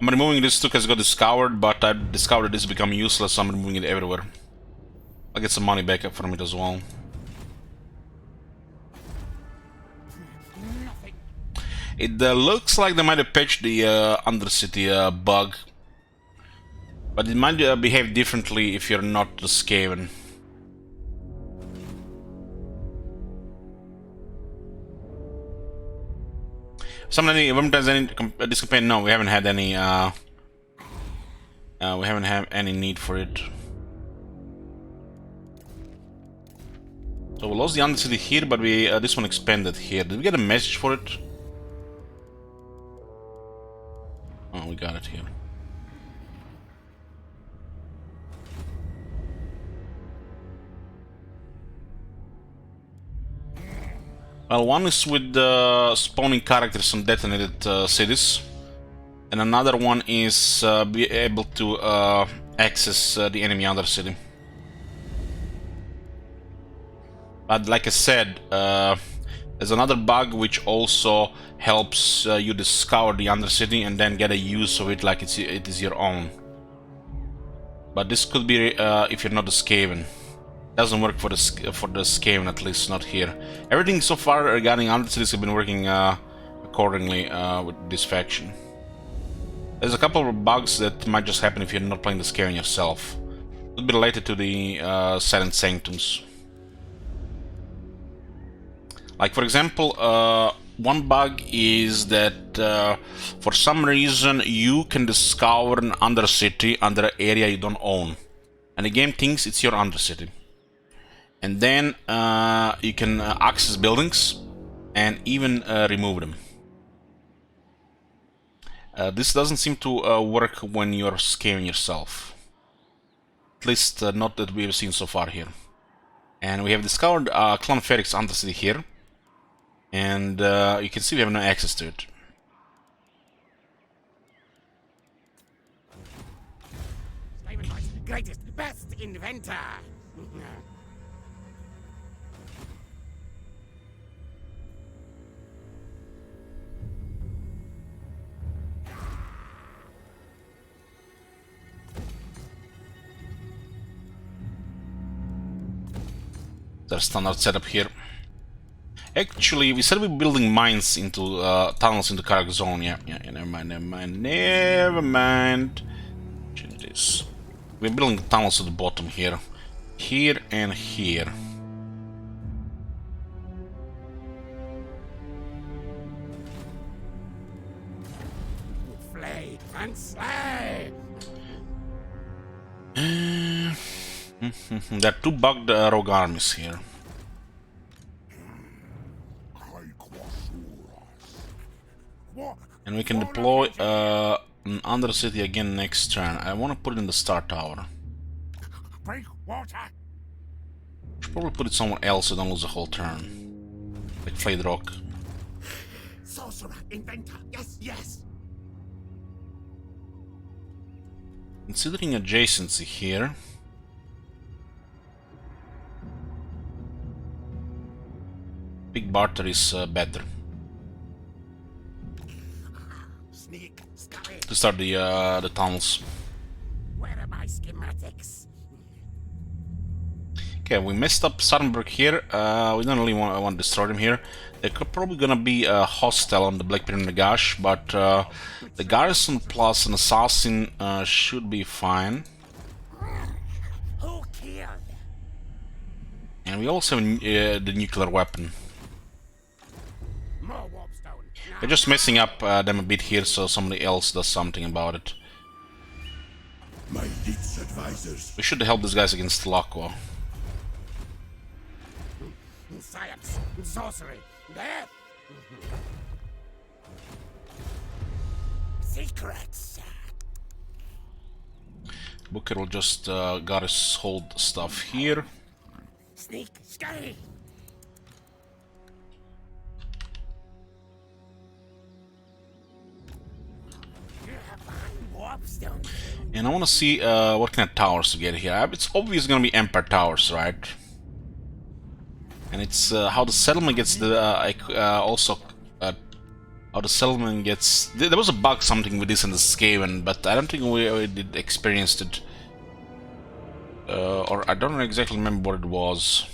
I'm removing this too because it got discovered, but I discovered this become useless, so I'm removing it everywhere. I'll get some money back up from it as well. It looks like they might have patched the Undercity bug, but it might behave differently if you're not the Skaven. Somebody, this campaign, no, we haven't had any. We haven't had any need for it. So we lost the Undercity here, but we this one expanded here. Did we get a message for it? Oh, we got it here. Well, one is with spawning characters on detonated cities, and another one is be able to access the enemy Undercity. But like I said, there's another bug which also helps you discover the Undercity and then get a use of it like it is your own. But this could be if you're not a Skaven. Doesn't work for the Skaven, at least not here. Everything so far regarding Undercities have been working accordingly with this faction. There's a couple of bugs that might just happen if you're not playing the Skryre yourself. A little bit related to the Silent Sanctums. Like for example, one bug is that for some reason you can discover an undercity under an area you don't own. And the game thinks it's your undercity. And then you can access buildings and even remove them. This doesn't seem to work when you're scaling yourself. At least not that we've seen so far here. And we have discovered Clan Ferric's undercity here. And you can see we have no access to it.
Greatest, best inventor.
Their standard setup here. Actually, we said we're building mines into tunnels into Karak Zone. Yeah, never mind. Change this. We're building tunnels at the bottom here, here and here.
Flay and slay.
There are two bugged rogue armies here. And we can deploy an undercity again next turn. I want to put it in the Star Tower.
Break water.
Should probably put it somewhere else so don't lose the whole turn. Like Flayed Rock.
Sorcerer, inventor. Yes, yes.
Considering adjacency here. Big Barter is better.
Sneak, scurry.
To start the tunnels.
Where are my schematics?
Okay, we messed up Sarnberg here. We don't really want to destroy them here. They're probably gonna be hostile on the Black Pyramid Nagash, but the garrison plus an assassin should be fine.
Who killed?
And we also have the nuclear weapon.
More warpstone.
We're just messing up them a bit here, so somebody else does something about it.
My lead's advisors.
We should help these guys against Laqua.
Science, sorcery, death. Secrets.
Booker will just goddess hold stuff here.
Sneak, scurry. Warpstone.
And I want to see what kind of towers to get here. It's obviously going to be Empire Towers, right? And it's how the settlement gets the also how the settlement gets. There was a bug something with this in the Skaven, but I don't think we did experienced it, or I don't exactly remember what it was.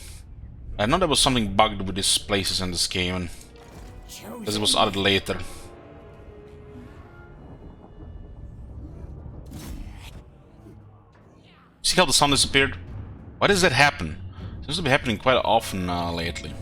I know there was something bugged with these places in the Skaven, because it was added later. See how the sun disappeared? Why does that happen? Seems to be happening quite often lately.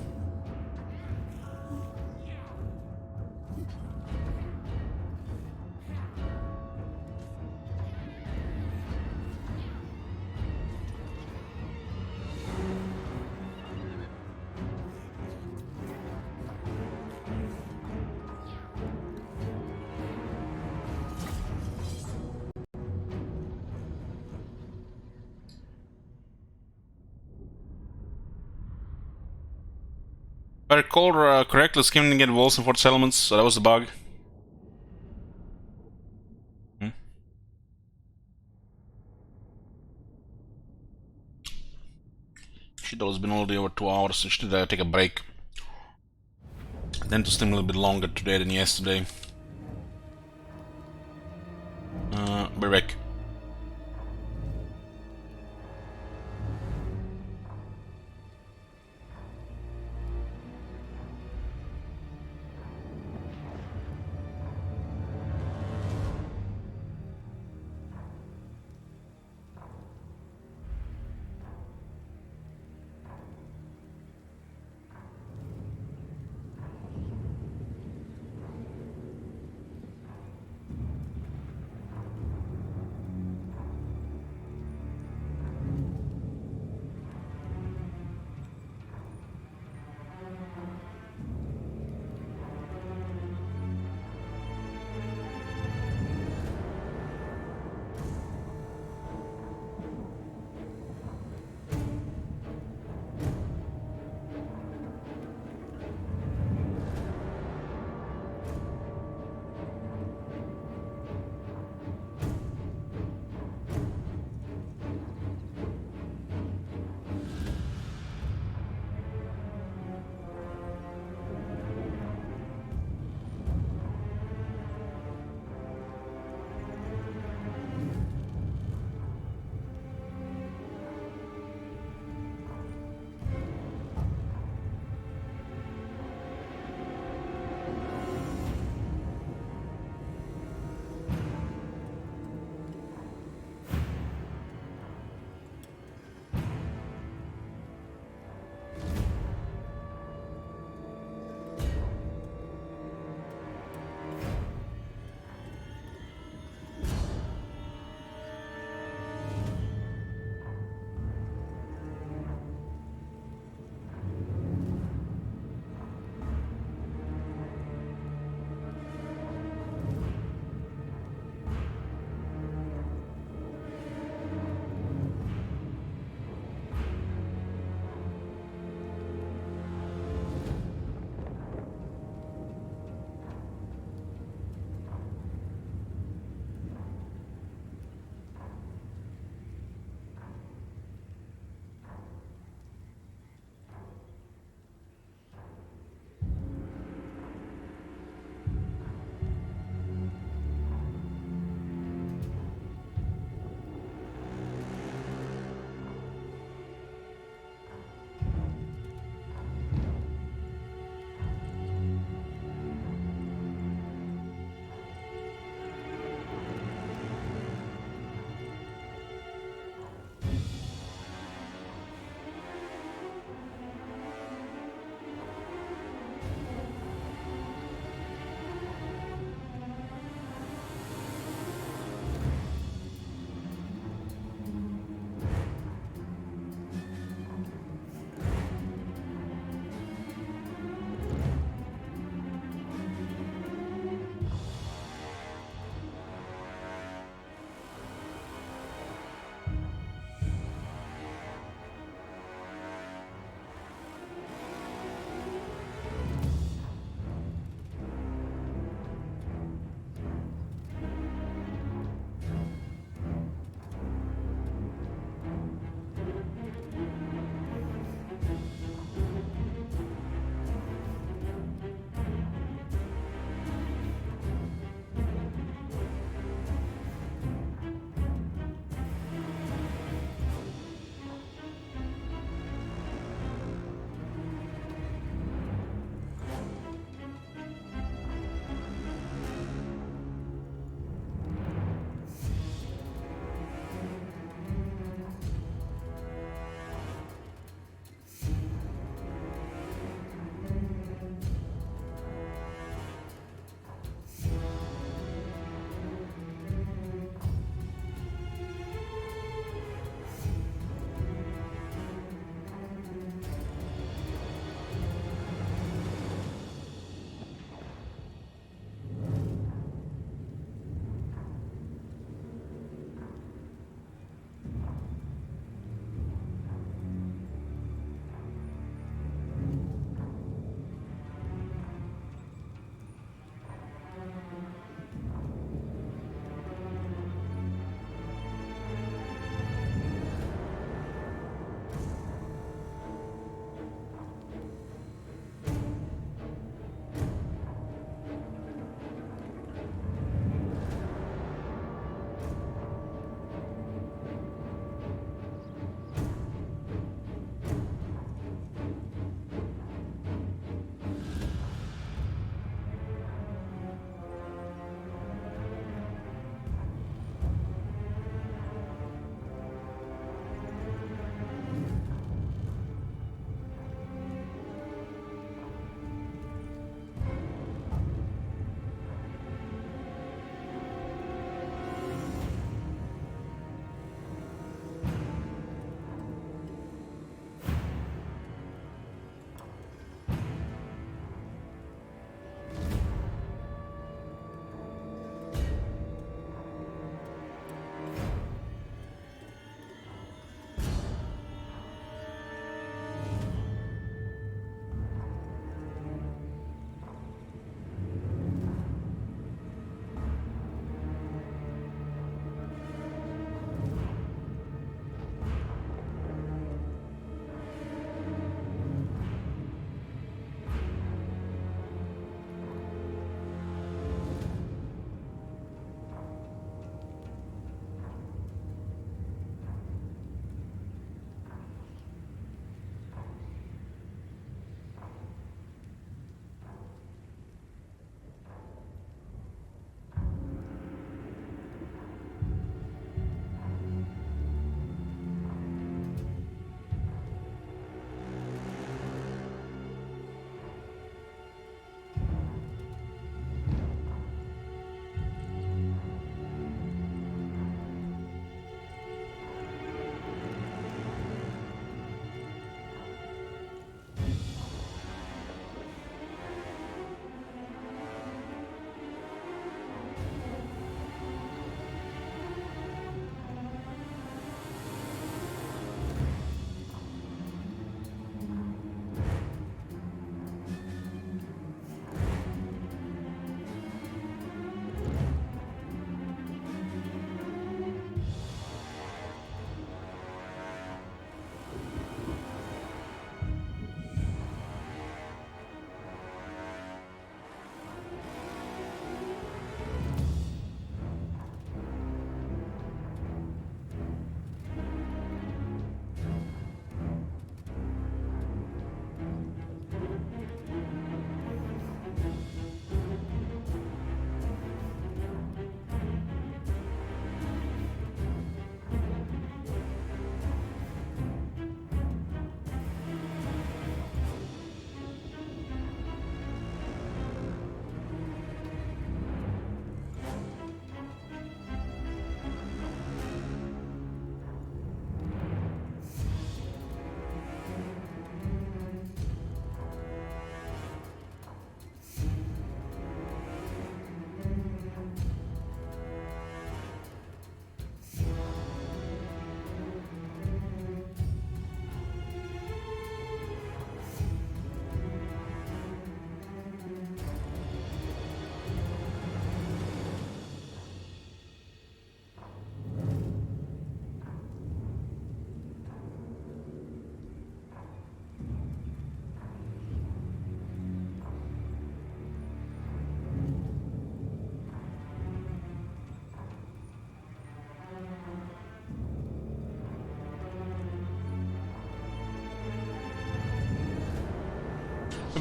If I recall correctly, Skim didn't get walls in Fort Settlements, so that was the bug. Shit, it's been already over 2 hours, so should take a break. Then to stream a little bit longer today than yesterday. Be back.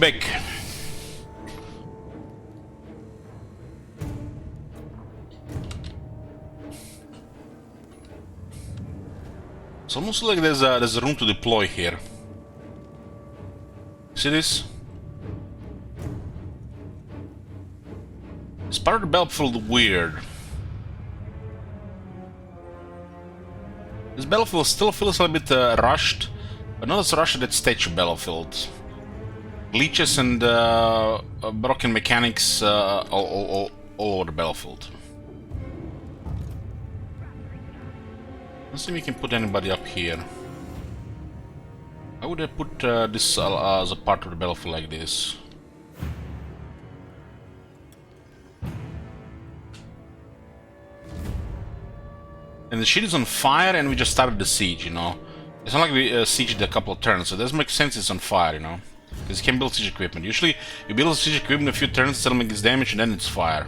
back. It's almost like there's a room to deploy here. See this? This part of the battlefield weird. This battlefield still feels a little bit rushed, but not as rushed as that statue battlefield. Glitches and broken mechanics all over the battlefield. Let's see if we can put anybody up here. Why would I put this as a part of the battlefield like this? And the shit is on fire and we just started the siege, you know. It's not like we sieged a couple of turns, so it doesn't make sense it's on fire, you know. Because you can build siege equipment. Usually you build siege equipment a few turns, settlement gets damage, and then it's fire.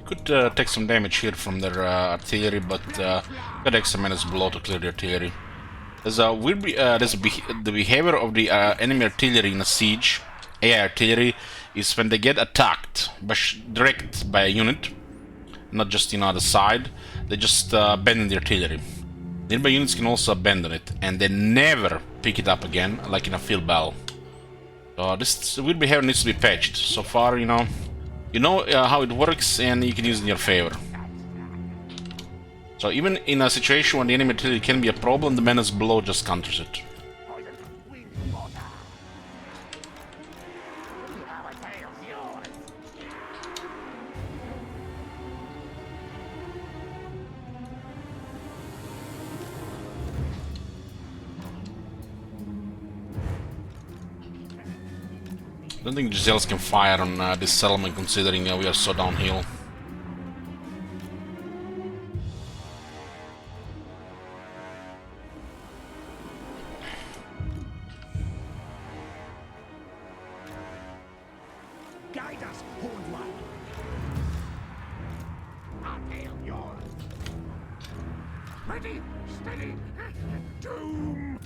Could take some damage here from their artillery, but got extra minutes below to clear the artillery. There's a weird the behavior of the enemy artillery in a siege, AI artillery, is when they get attacked direct by a unit, not just, you know, the side. They just abandon the artillery. Nearby units can also abandon it, and they never pick it up again, like in a field battle. So this weird behavior needs to be patched. So far, you know how it works, and you can use it in your favor. So even in a situation when the enemy artillery can be a problem, the menace below just counters it. I don't think Giselles can fire on this settlement, considering we are so downhill.
Guide us, Horned One. I'll hail yours. Ready, steady, doom!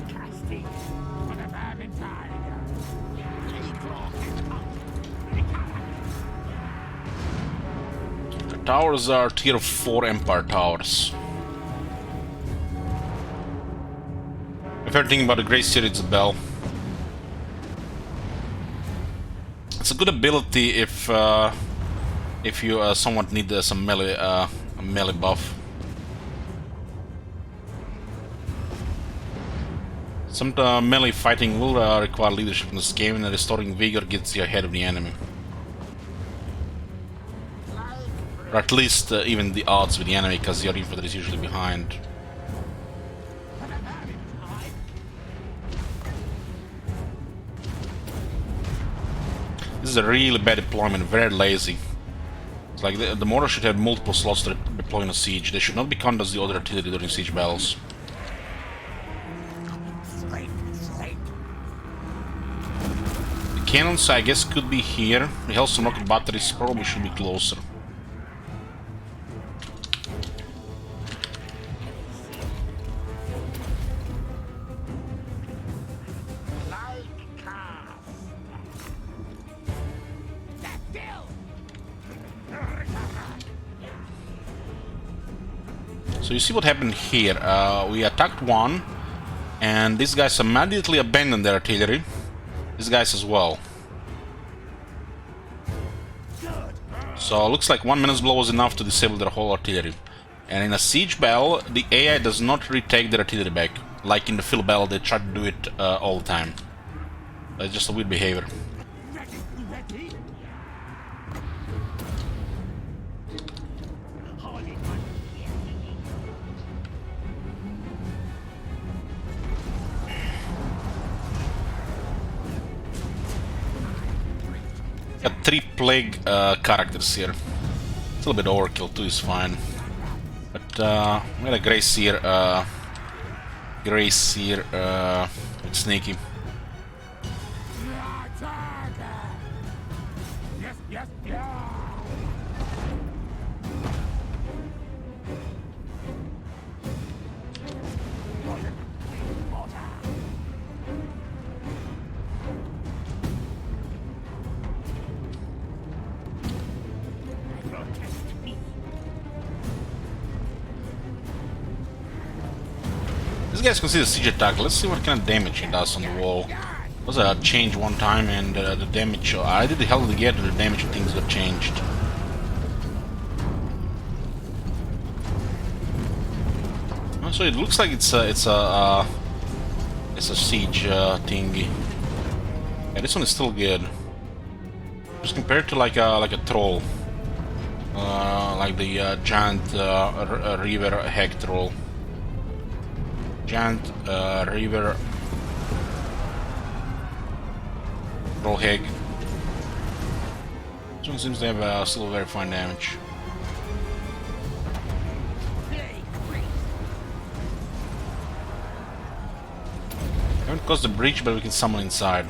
Casting for the Vermintide.
The towers are tier 4 Empire towers. If you're thinking about the Great City, it's a bell. It's a good ability if you somewhat need some melee buff. Some melee fighting will require leadership in this game, and restoring vigor gets you ahead of the enemy. Or at least even the odds with the enemy, because your infantry is usually behind. This is a really bad deployment, very lazy. It's like the mortar should have multiple slots to deploy in a siege. They should not be counted as the other artillery during siege battles. Cannons, I guess, could be here. The Hellstorm rocket batteries probably should be closer. So you see what happened here. We attacked one, and these guys immediately abandoned their artillery. These guys as well. So it looks like one menace blow was enough to disable their whole artillery. And in a siege battle, the AI does not retake their artillery back. Like in the field battle, they try to do it all the time. It's just a weird behavior. Got 3 plague characters here. It's a little bit overkill too, is fine. we got a Grey Seer, it's sneaky.
Yes, yes, yeah.
This guy's considered siege attack. Let's see what kind of damage he does on the wall. Was a change one time and the damage. I did the hell to get the damage things got changed. So it looks like it's a siege thingy. Yeah, this one is still good. Just compared to like a troll, like the giant river heck troll. Giant river troll heck. This one seems to have still very fine damage. Haven't caused the breach, but we can summon inside.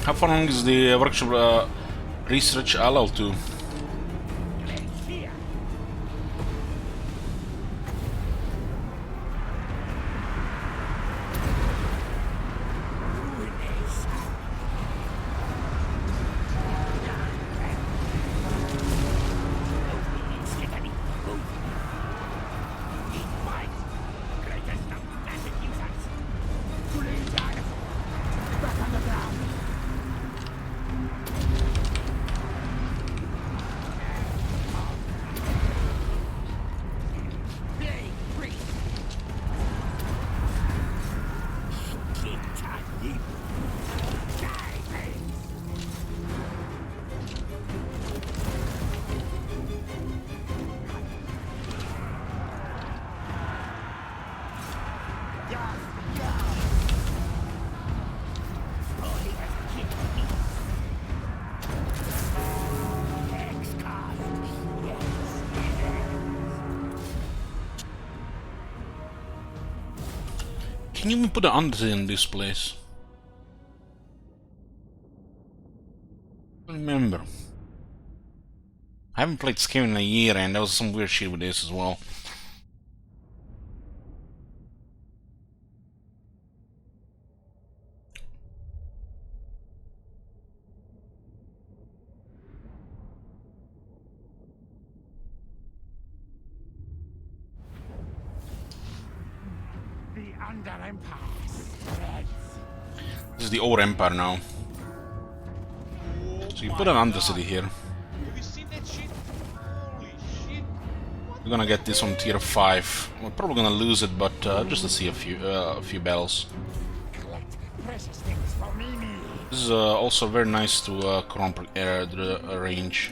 How far along is the workshop research allowed to? Can you even put an under in this place? I don't remember. I haven't played Skryre in a year, and there was some weird shit with this as well. This is the old Empire now. So you put an Undercity here.
Have you seen that shit? Holy shit.
We're gonna get this on tier 5. We're probably gonna lose it, but just to see a few battles.
Collect precious things for Mimi.
This is also very nice to the range.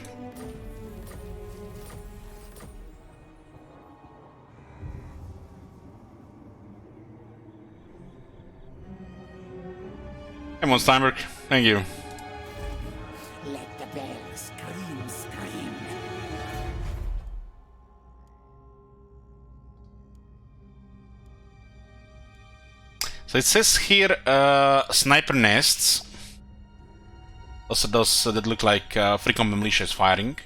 Come on, Steinberg. Thank you.
Let the bells scream.
So it says here sniper nests. Also those that look like frequent militia is firing.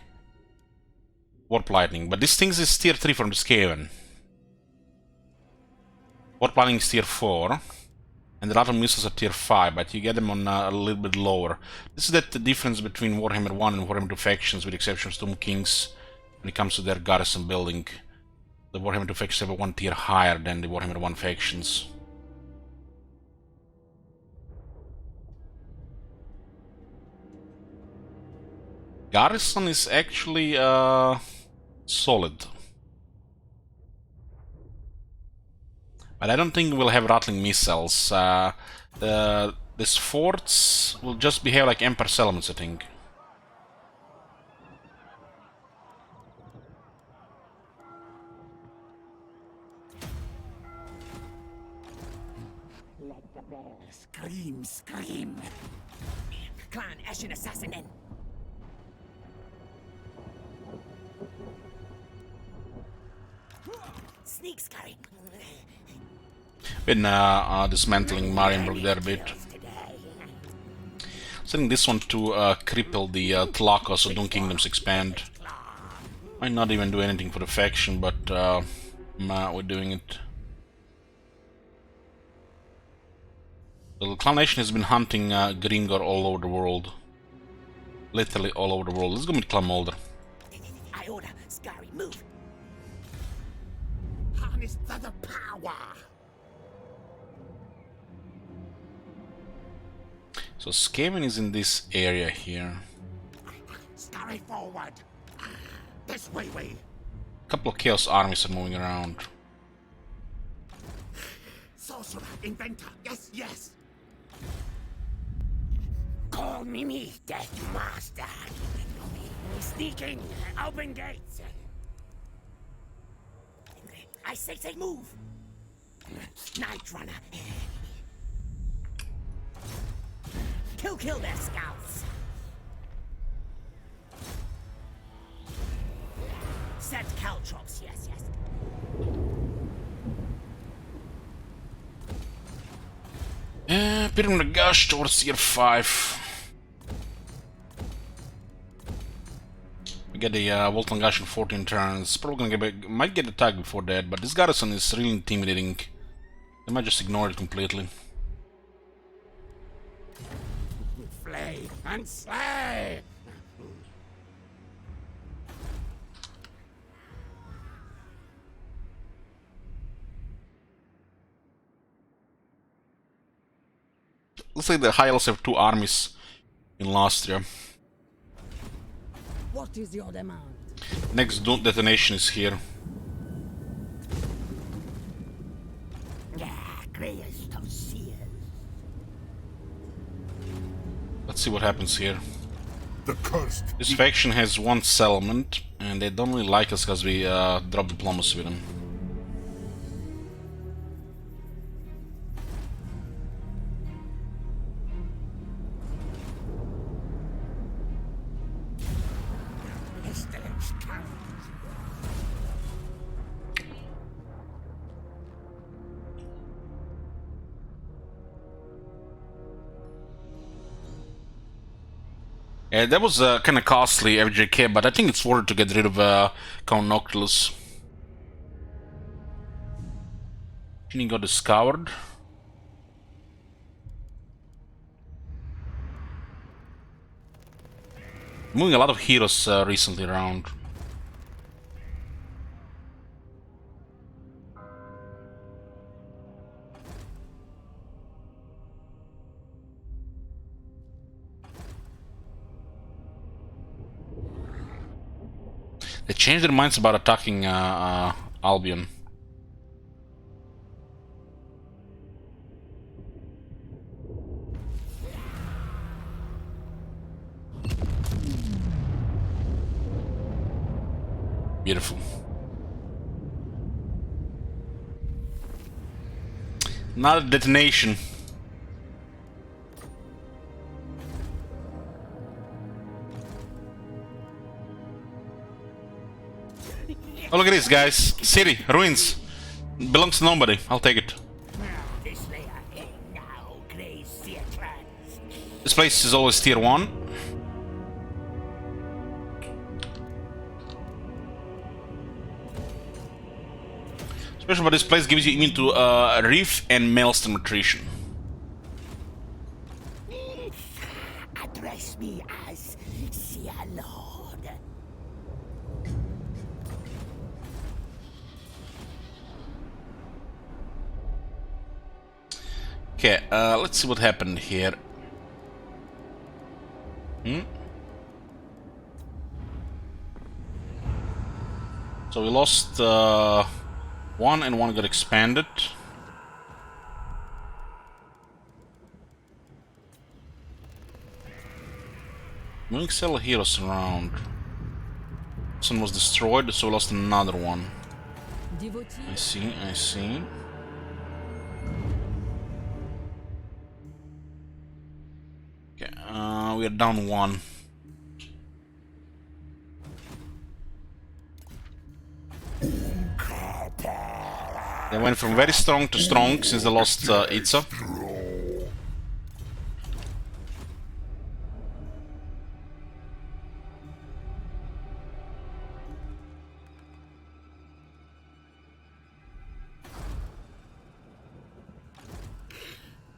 Warp lightning. But this thing is tier 3 from the Skaven. Warp lightning is tier 4. And the other missiles are tier 5, but you get them on a little bit lower. This is the difference between Warhammer 1 and Warhammer 2 factions, with the exception of Tomb Kings, when it comes to their garrison building. The Warhammer 2 factions have one tier higher than the Warhammer 1 factions. Garrison is actually solid. But I don't think we'll have rattling missiles. These forts will just behave like Emperor settlements, I think.
Let the bells scream. Clan Ashen Assassin in. Sneak, Skryre.
Been dismantling Marienburg there a bit. Setting this one to cripple the Tlaka so Dune Kingdoms expand. Might not even do anything for the faction, but we're doing it. The Clan Nation has been hunting Gringor all over the world. Literally all over the world. Let's go meet Clan Mulder.
I order, Skryre, move. Harness the power.
So Skaven is in this area here.
Skryre forward. This way.
A couple of Chaos armies are moving around.
Sorcerer, inventor, yes. Call me Death Master. Sneaking, open gates. I say move. Night Runner. Kill their scouts. Set caltrops, yes.
Pyramid Gush towards tier 5. We get the Voltan Gush in 14 turns. Probably gonna might get attacked before that, but this garrison is really intimidating. They might just ignore it completely.
Flay and slay!
Looks like the High Elves have 2 armies in last year.
What is your demand?
Next detonation is here.
Greatest of seers.
The
Let's see what happens here.
cursed.
This faction has 1 settlement, and they don't really like us because we drop diplomacy with them.
Pestilence comes.
Yeah, that was kind of costly, FJK, but I think it's worth it to get rid of Count Noctilus. He got discovered. Moving a lot of heroes recently around. They changed their minds about attacking Albion. Beautiful. Not a detonation. Oh, look at this, guys. City, ruins. Belongs to nobody. I'll take it.
This way I now, Grey Seatrans.
This place is always tier 1. Especially, but this place gives you immune to Reef and Maelstrom attrition.
Address me as Sea Lord.
Okay, let's see what happened here. So we lost one and one got expanded. Moving several heroes around. This one was destroyed, so we lost another one. I see, I see. Okay, we are down one. They went from very strong to strong since they lost Itza.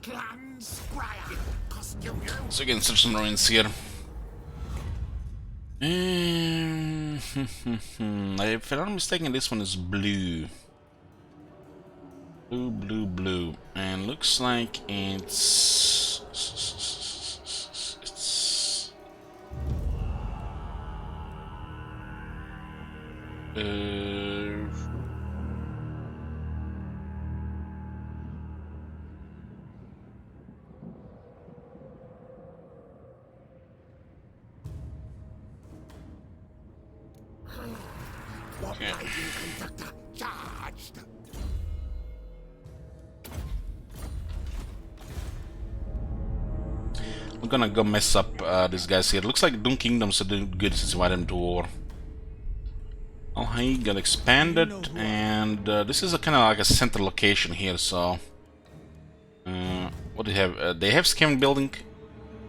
Clan Skryre. Costume you.
So again, search some ruins here. If I'm not mistaken, this one is blue. Blue, blue, blue. And looks like it's...
What lightning conductor charged?
I'm gonna go mess up these guys here. Looks like Doom Kingdoms are doing good since invited them to war. Alhaid got expanded, and this is a kind of like a center location here. So, what do they have? They have Scam Building.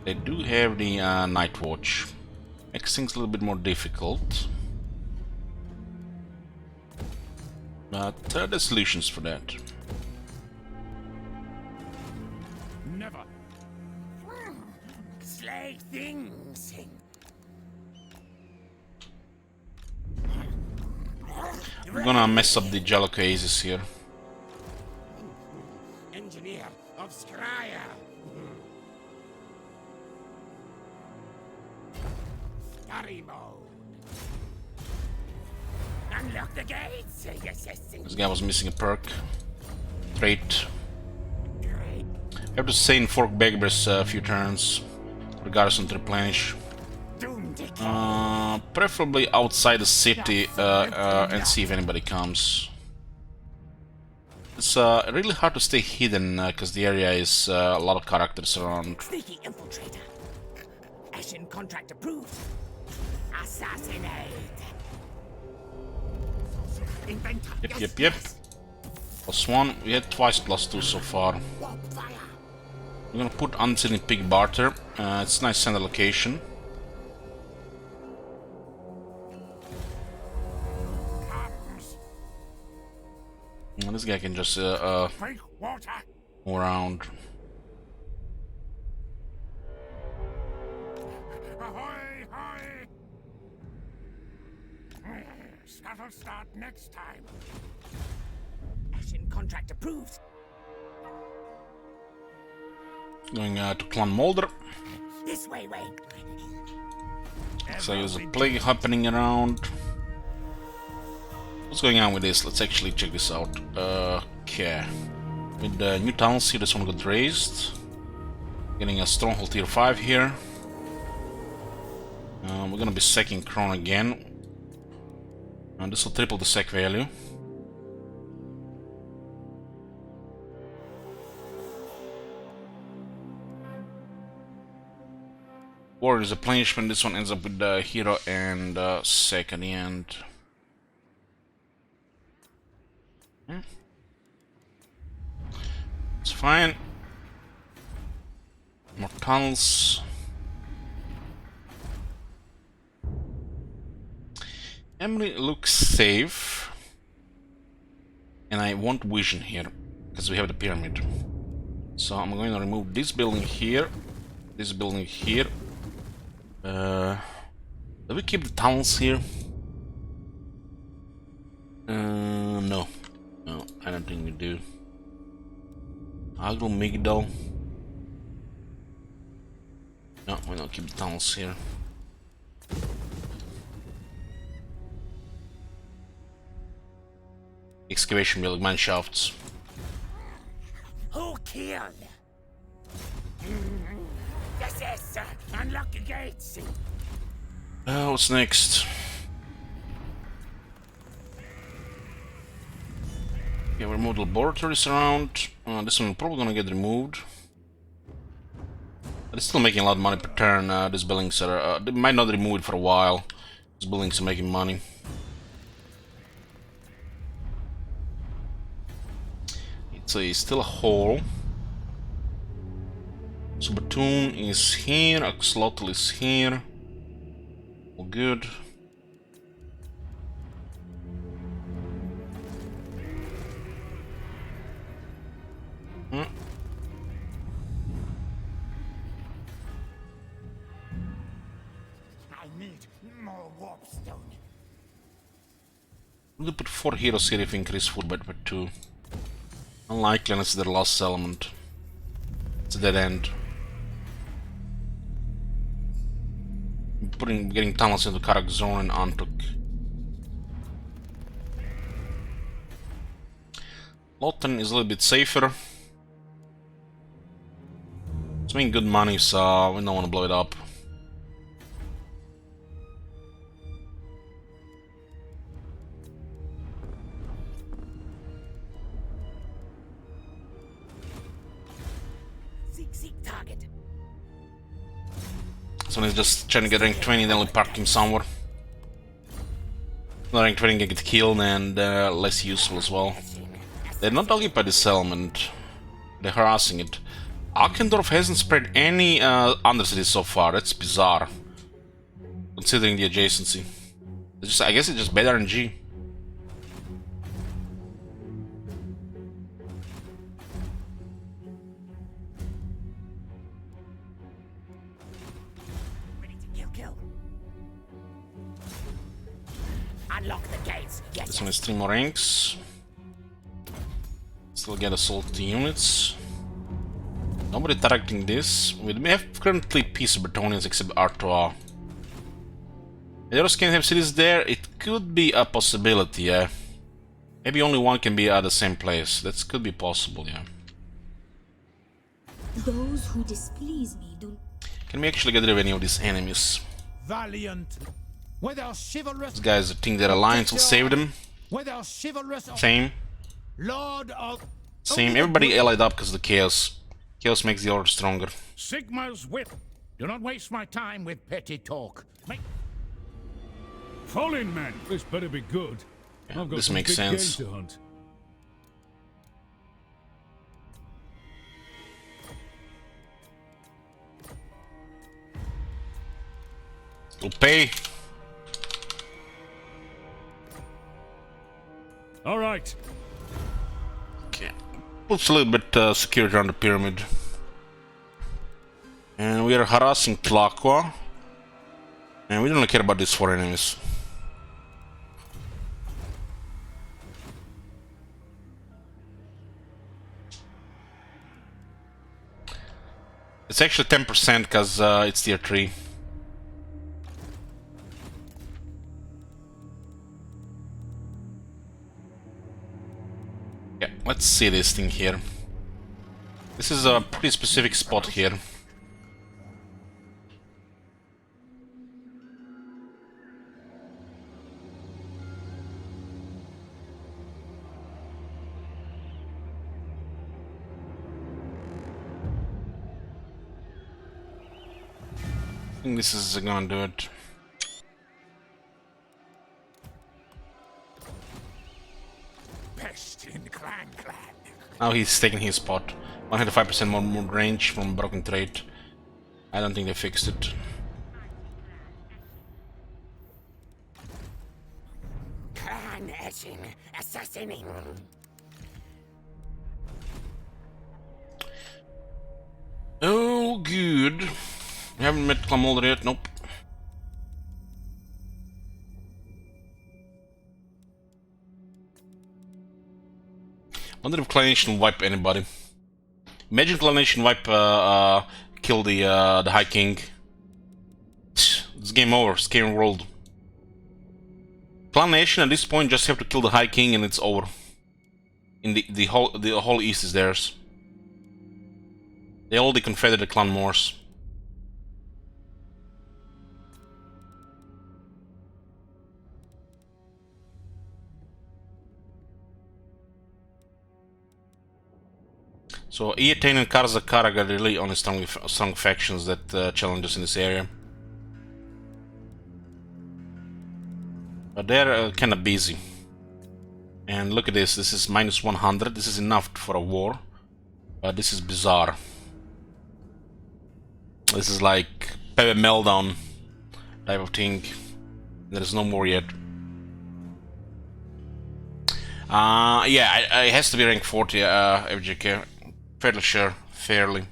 They do have the Night Watch. Makes things a little bit more difficult, but there's solutions for that.
Never.
Slay things.
We're gonna mess up the Jellicoe Oasis here.
Engineer of Skryre. Study mode. Unlock the gates. Yes.
This guy was missing a perk. Trait.
Great.
I have to stay in Fork Beggars a few turns for Garrison to replenish.
Doom dick.
Preferably outside the city and see if anybody comes. It's really hard to stay hidden because the area is a lot of characters around.
Sneaky infiltrator. Ashen contract approved. Assassinate. Inventor.
Yep. +1. We had twice +2 so far.
Warp fire.
We're gonna put Unseen Pig Barter. It's a nice center location.
Comes.
And this guy can just
Drink water.
move around.
Ahoy, hoy. Scuttle start next time. Ashen contract approved.
Going to Clan Molder.
This way, Wayne.
So there's a plague happening around. What's going on with this? Let's actually check this out. Okay. With the new tunnels here, this one got raised. Getting a stronghold tier 5 here. We're gonna be sacking Kron again. And this will triple the sec value. War is a replenishment. This one ends up with the hero and sec at the end. It's fine. More tunnels. Emily looks safe. And I want vision here, because we have the pyramid. So I'm going to remove this building here, this building here. Do we keep the tunnels here? No. No, I don't think we do. Agro Migdal. No, we don't keep the tunnels here. Excavation building, mine shafts.
Who killed? Yes, unlock the gates.
What's next? Yeah, remove the laboratories around. This one probably gonna get removed. But it's still making a lot of money per turn. These buildings are. They might not remove it for a while. These buildings are making money. It's still a hole. So Batoon is here, Axolotl is here. All good.
I need more warpstone.
We'll put 4 heroes here if we increase food by 2. Unlikely unless it's their last element. It's a dead end. Getting tunnels into Karak Zone and Antuk. Lotten is a little bit safer. It's making good money, so we don't want to blow it up.
Seek target.
Someone is just trying to get rank 20, then we'll park him somewhere. Not rank 20 can get killed and less useful as well. They're not occupied this element. They're harassing it. Alkendorf hasn't spread any undercities so far. That's bizarre, considering the adjacency. I guess it's just bad RNG.
Ready to kill. Unlock the gates. Yes.
This one is 3 more ranks. Still get assault units. Nobody targeting this. We have currently peace of Bretonians except Artois. Eros can have cities there. It could be a possibility, yeah. Maybe only one can be at the same place. That could be possible, yeah.
Those who displease me do.
Can we actually get rid of any of these enemies?
Valiant. With our chivalrous.
These guys think that alliance will save them.
With our chivalrous.
Same.
Lord of.
Same. Everybody allied up because of the chaos. Chaos makes the order stronger.
Sigma's whip. Do not waste my time with petty talk. Fall in, men. This better be good.
Yeah,
I've got
this
some
makes
big
sense.
game to hunt.
We'll pay.
All right.
Okay. Puts a little bit security around the pyramid. And we are harassing Tlaqua. And we don't care about these 4 enemies. It's actually 10% because it's tier 3. Yeah, let's see this thing here. This is a pretty specific spot here. think this is gonna do it.
Pest in clan.
Now he's taking his spot. 105% more range from broken trait. I don't think they fixed it.
Clan etching, assassinating.
Oh, good. We haven't met Clamolder yet, nope. Wonder if Clanation will wipe anybody. Imagine Clanation wipe kill the High King. It's game over, it's game world. Clanation at this point just have to kill the High King and it's over. In the whole east is theirs. They all deconfederate the Clan Morse. So Eatane and Karzakara are really only strong factions that challenge us in this area. But they're kind of busy. And look at this, this is minus 100, this is enough for a war. But this is bizarre. This is like Pepe Meltdown type of thing. There is no more yet. Yeah, it has to be rank 40 FJK. Fairly sure, fairly.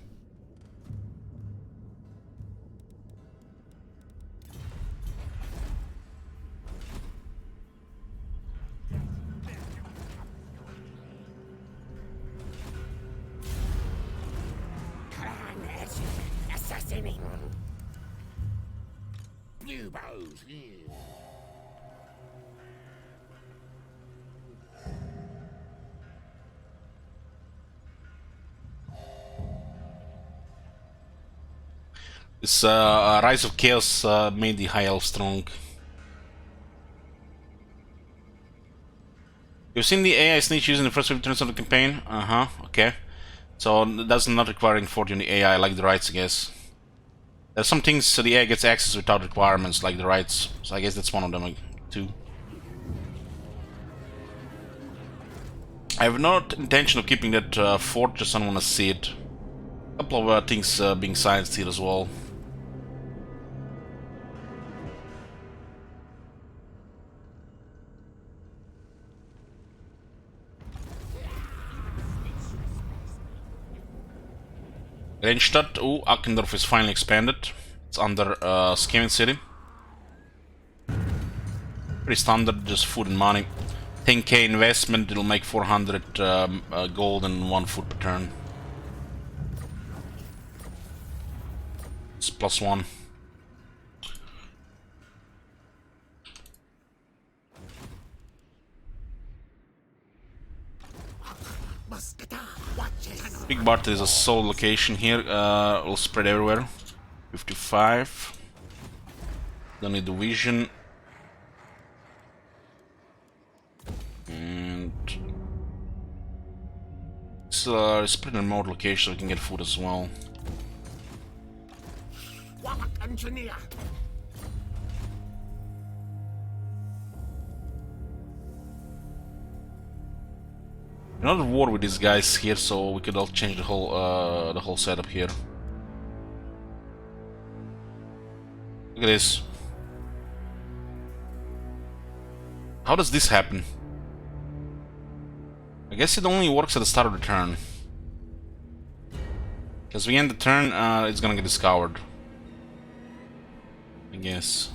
Clan etching, assassinating. Blue bows.
This Rise of Chaos made the High Elf strong. You've seen the AI snitch used in the first 50 turns of the campaign? Okay. So it does not require rank 40 on the AI like the rights, I guess. There's some things so the AI gets access without requirements like the rights, so I guess that's one of them too. I have no intention of keeping that fort, just don't want to see it. A couple of things being silenced here as well. Rennstadt, oh, Akendorf is finally expanded. It's under Skaven City. Pretty standard, just food and money. 10k investment, it'll make 400 gold and 1 food per turn. It's +1. Big Barter is a sole location here, will spread everywhere. 55. Don't need the vision. And it's a pretty remote location, so we can get food as well.
Engineer.
Another war with these guys here, so we could all change the whole setup here. Look at this. How does this happen? I guess it only works at the start of the turn. Because we end the turn, it's gonna get scoured. I guess.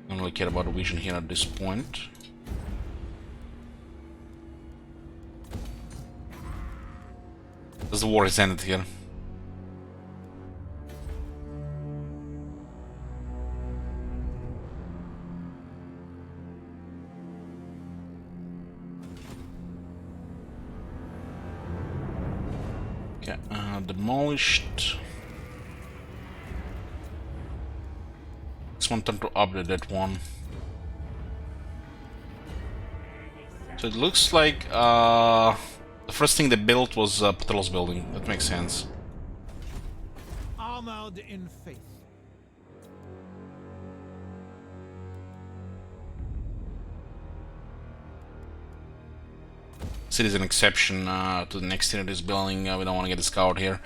I don't really care about the vision here at this point. Because the war is ended here. Okay, demolished. This one time to update that one. So it looks like the first thing they built was Petros building. That makes sense.
Armo blood in faith.
City is an exception to the next tier of this building. We don't want to get a scout here.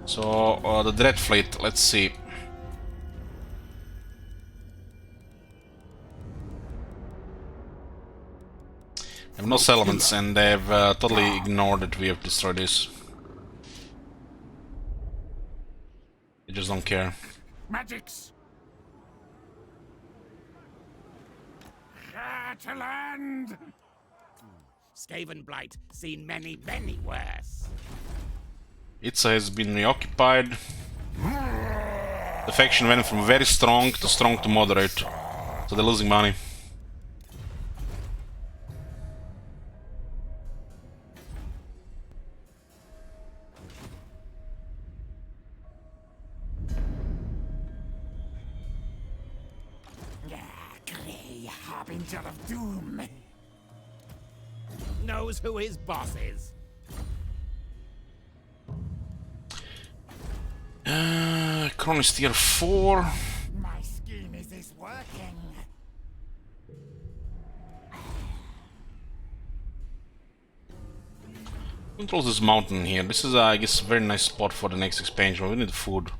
So the Dread Fleet, let's see. They have no settlements and they've totally ignored that we have destroyed this. They just don't care.
Magics! To land! Skaven Blight, seen many, many worse.
Itza has been reoccupied. The faction went from very strong to moderate. So they're losing money.
Grey harbinger of doom. Knows who his boss is.
Chronist tier 4.
My scheme is working.
Controls this mountain here. This is, I guess, a very nice spot for the next expansion. We need food.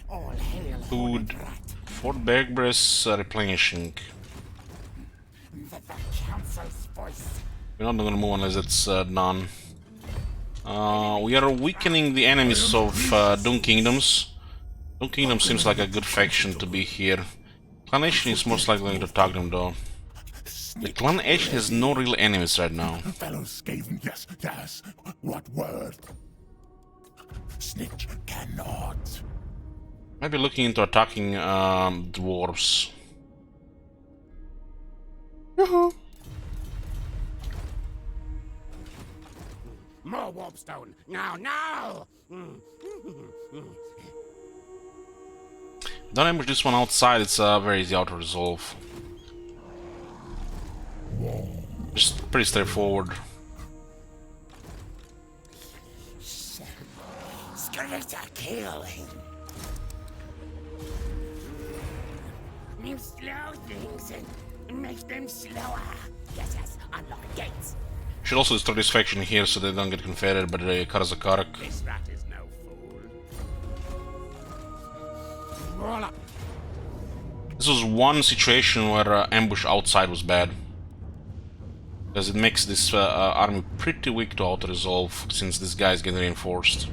All hail
Food. Fort Bergbris replenishing.
the council's voice.
We're not gonna move unless it's done. We are weakening the enemies of Doom Kingdoms. Doom Kingdom seems like a good faction to be here. Clan Ashen is most likely going to attack them though. The Clan Ashen has no real enemies right now.
Fellow Skaven, yes, yes. What word? Snitch cannot.
Might be looking into attacking dwarves. Yoo-hoo.
More warpstone. Now, now!
Don't ambush this one outside, it's very easy to resolve. Just pretty straightforward.
Skryre, kill him. You slow things and make them slower. Yes, yes, unlock the gates.
Should also destroy this faction here so they don't get confederated by the Karazakarak.
This rat is no fool. Roll up.
This was one situation where ambush outside was bad. Because it makes this army pretty weak to auto-resolve since this guy is getting reinforced.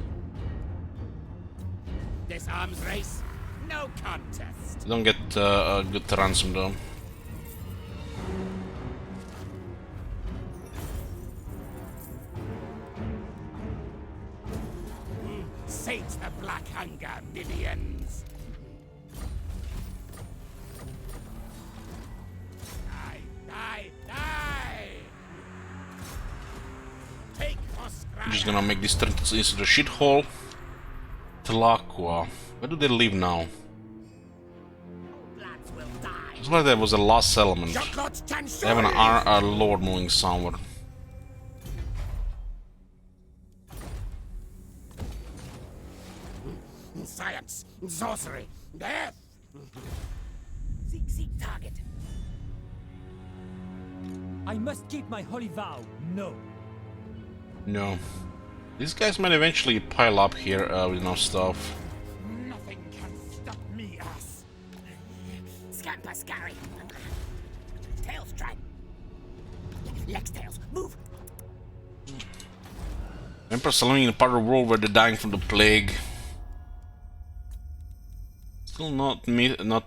This arms race, no contest.
You don't get a good ransom though.
Sate the black hunger, minions. Die, die, die! Take for Skryre.
I'm just gonna make this turn into the shithole. Telaqua. Where do they live now?
Lads will die.
It's like there was a last settlement.
Jugglot
They have a lord moving somewhere.
Science, sorcery, death. Seek target.
I must keep my holy vow. No.
No. These guys might eventually pile up here with enough stuff.
Nothing can stop me, ass. Scamper, Skryre. Tails, try. Legs, tails, move.
Emperors are living in a part of the world where they're dying from the plague. Still not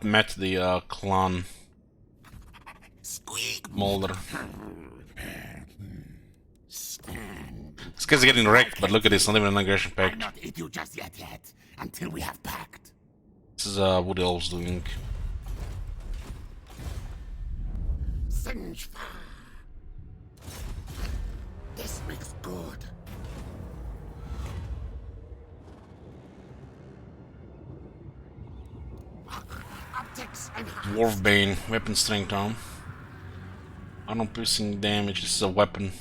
met the clan
Squeak.
Molder. This guy's getting wrecked, but look at this, not even an aggression
I'll
pact.
not eat you just yet, until we have packed.
This is what the elves doing.
Singe fire. This makes good. Up Tactics and
Dwarf Bane, weapon strength arm. Armor piercing damage, this is a weapon.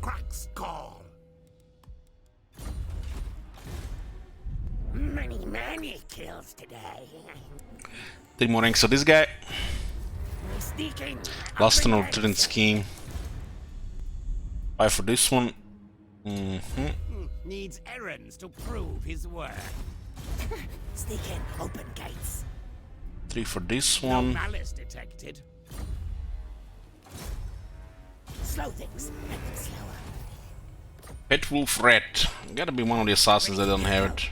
Crack's call. Many kills today.
3 more ranks of this guy.
Sneaking.
Last on our turn scheme. 5 for this one.
Needs errands to prove his worth. Sneak in, open gates.
3 for this
No
one.
malice detected. Slow things, make them slower.
Pet Wolf Red. Gotta be one of the assassins that don't have it.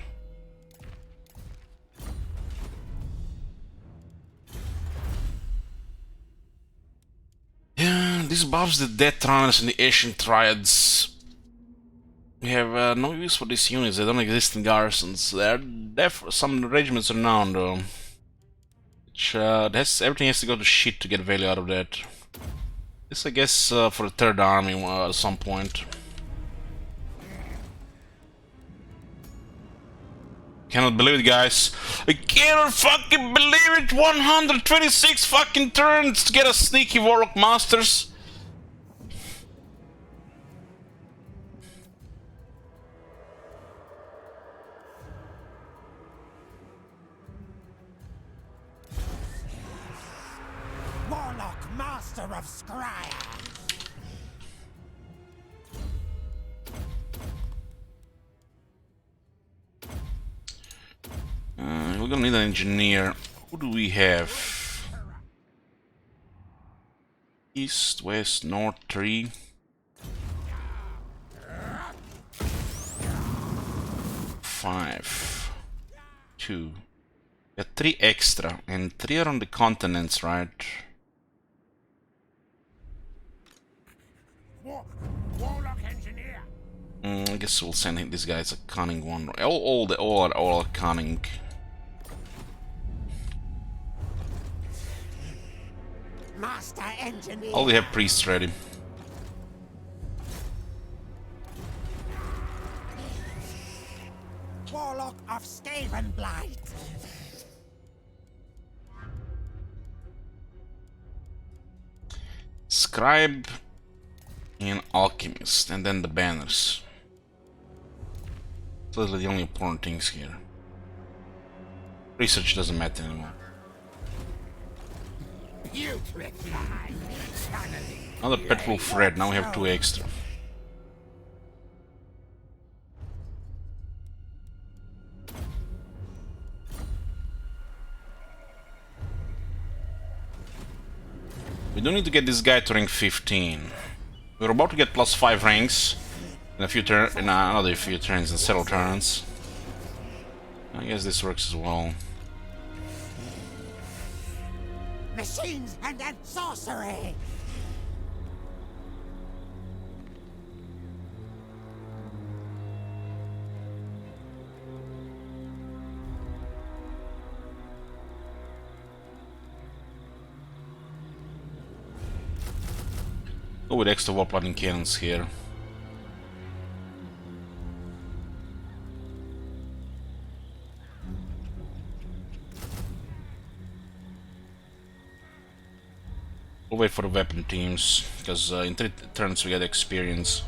Yeah, this buffs the Death Runners and the Ancient Triads. We have no use for these units, they don't exist in garrisons. There are some regiments around though. Which, everything has to go to shit to get value out of that. This I guess for the third army at some point. Cannot believe it, guys. I cannot fucking believe it! 126 fucking turns to get a sneaky Warlock Masters.
Warlock Master of Skryre.
We're gonna need an engineer. Who do we have? East, west, north, 3. 5. 2. Got 3 extra, and 3 are on the continents, right?
Warlock engineer.
I guess we'll send him. This guy's a cunning one. All are cunning.
Master engineer.
All we have priests ready.
Warlock of Skaven Blight.
Scribe and Alchemist, and then the banners. Those are the only important things here. Research doesn't matter anymore.
Putrefied. Channeling.
Another Pet Wolf Red, now we have 2 extra. We don't need to get this guy to rank 15. We're about to get plus 5 ranks in a few another few turns, in several turns. I guess this works as well.
Machines and then sorcery.
Go with extra warplating cannons here. We'll wait for the weapon teams, because in 3 turns we get experience.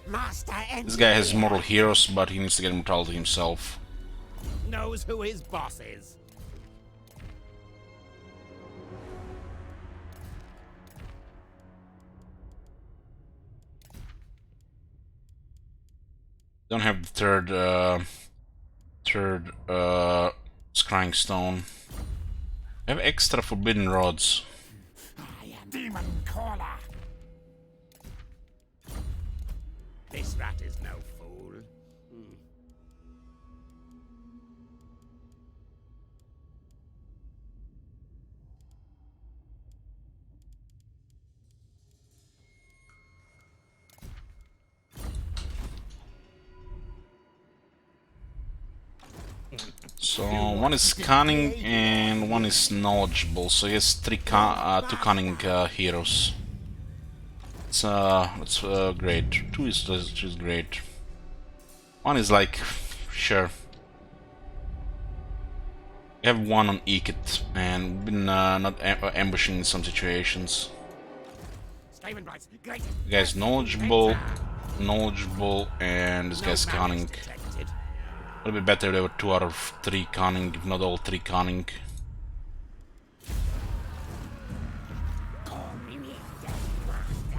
Master engineer.
This guy has mortal heroes, but he needs to get immortality himself.
Knows who his boss is.
Don't have the third scrying stone. I have extra forbidden rods.
I am Demon Caller. This rat is no fool.
So one is cunning and one is knowledgeable. So he has 2 cunning heroes. It's great. 2 is great. 1 is like, sure. We have 1 on Ekit, and we've been not ambushing in some situations.
Skaven Brides, great.
The guy's knowledgeable, and this guy's cunning.
Detected.
Would be better if they were 2 out of 3 cunning, if not all 3 cunning.
Call me Death Master.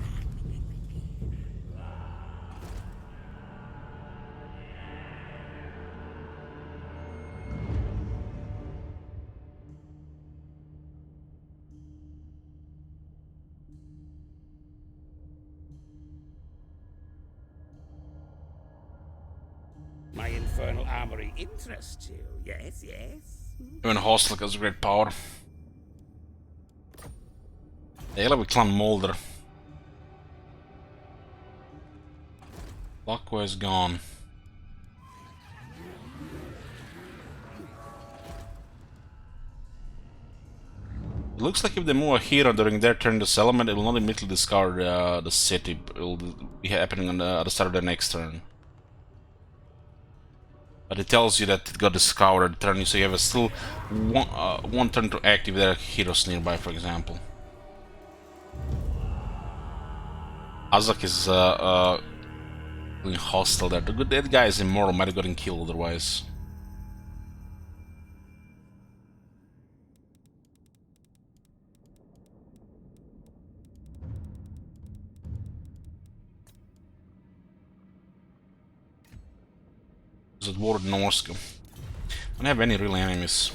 My infernal armory interests you, yes, yes.
Even Hostile has great power. The hell with Clan Molder. Lockway is gone. It looks like if they move a hero during their turn to settlement, it will not immediately discard the city. It will be happening on at the start of the next turn. But it tells you that it got discovered at the turn, so you have still one turn to act if there are heroes nearby, for example. Azak is being hostile there. That guy is immortal, might have gotten killed otherwise. Is it Ward Norsk? I don't have any real enemies.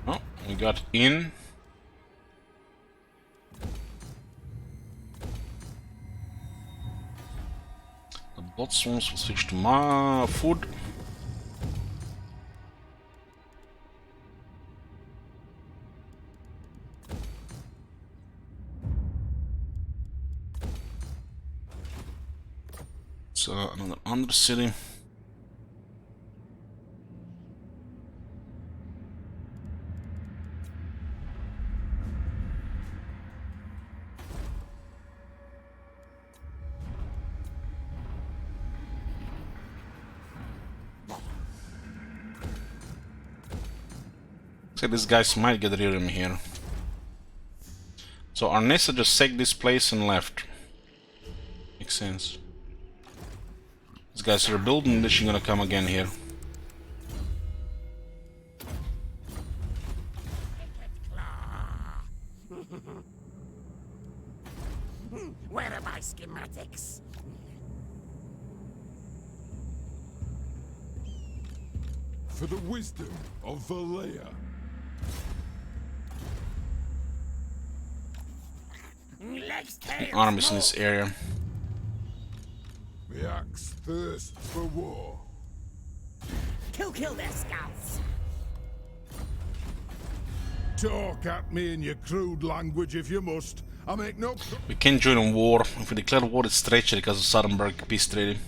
Oh, we got in. The Bloodstorms will switch to my food. So another Undercity. So these guys might get rid of him here. So Arnesa just sacked this place and left. Makes sense. These guys are building, this is gonna come again here.
Where are my schematics?
For the wisdom of Valea.
Legs, tails,
Armies in this area.
The axe thirsts for war.
Kill their scouts.
Talk at me in your crude language if you must. I make no...
We can't join in war. If we declare war, it's treachery because of Suddenberg peace treaty.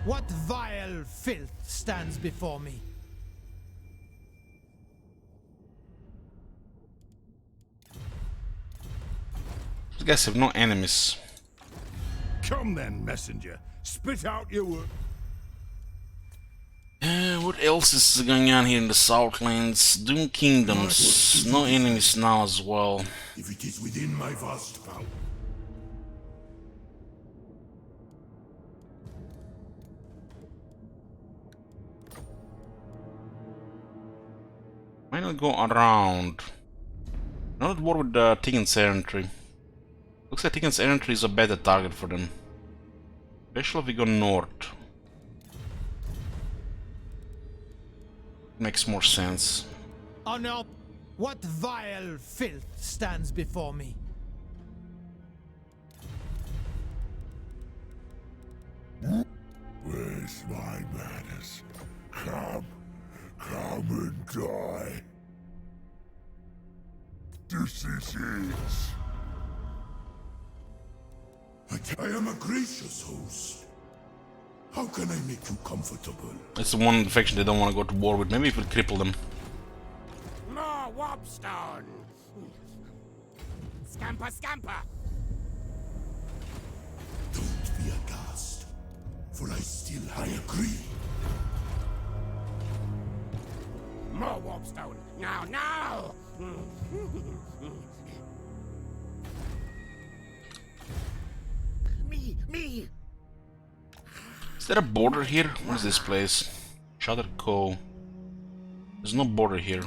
What vile filth stands before me?
These guys have no enemies.
Come then, messenger. Spit out your word.
What else is going on here in the Southlands? Doom Kingdoms. No enemies now as well.
If it is within my vast power.
Why not go around? Not at war with Tiggin's Errantry. Looks like Tiggin's Errantry is a better target for them. Especially if we go north. Makes more sense.
Oh no! What vile filth stands before me?
Where's my madness? Come and die. This is it.
I am a gracious host. How can I make you comfortable?
It's the one faction they don't want to go to war with. Maybe if we cripple them.
More warpstone. Scamper, scamper.
Don't be aghast, for I agree.
More warpstone. Now, now. Me.
Is there a border here? What is this place? Shutter Co. There's no border here.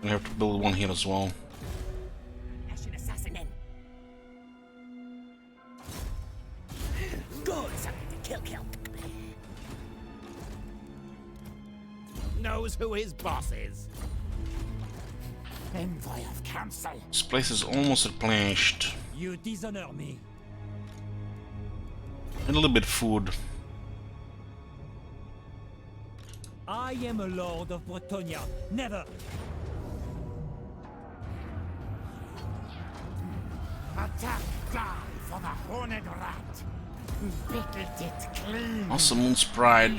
We have to build one here as well.
Ashen assassin in. Good, something to kill. Knows who his boss is. Envoy of council.
This place is almost replenished.
You dishonor me.
And a little bit of food.
I am a lord of Bretonia. Never.
Attack die for the horned rat. Bickled it clean.
Also Moon's Pride.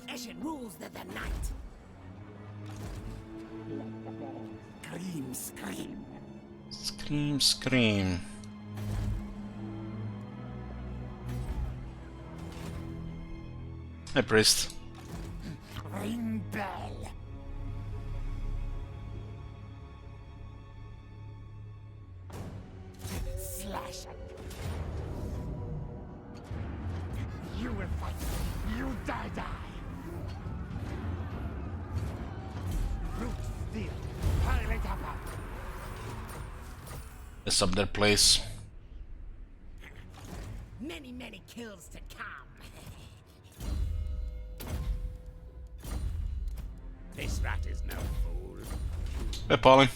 Eshin rules the night. Scream.
Scream. Hey, priest.
Ring bell. Slash it. You will fight. You die. Root steel. Pile it up.
Let's up their place.
Many kills to come. This rat is no fool.
Hey, Polly.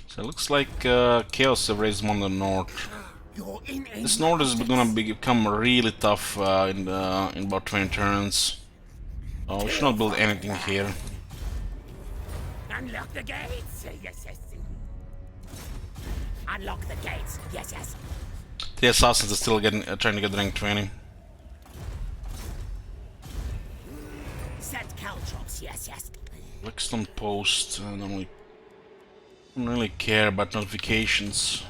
So it looks like Chaos have raised one in the north.
You're in
This north is gonna become really tough in about 20 turns. Oh, we should not build anything here.
Unlock the gates. Yes. Unlock the gates. Yes.
The assassins are still trying to get rank 20.
Set caltrops. Yes.
Blackstone Post. I don't really care about notifications.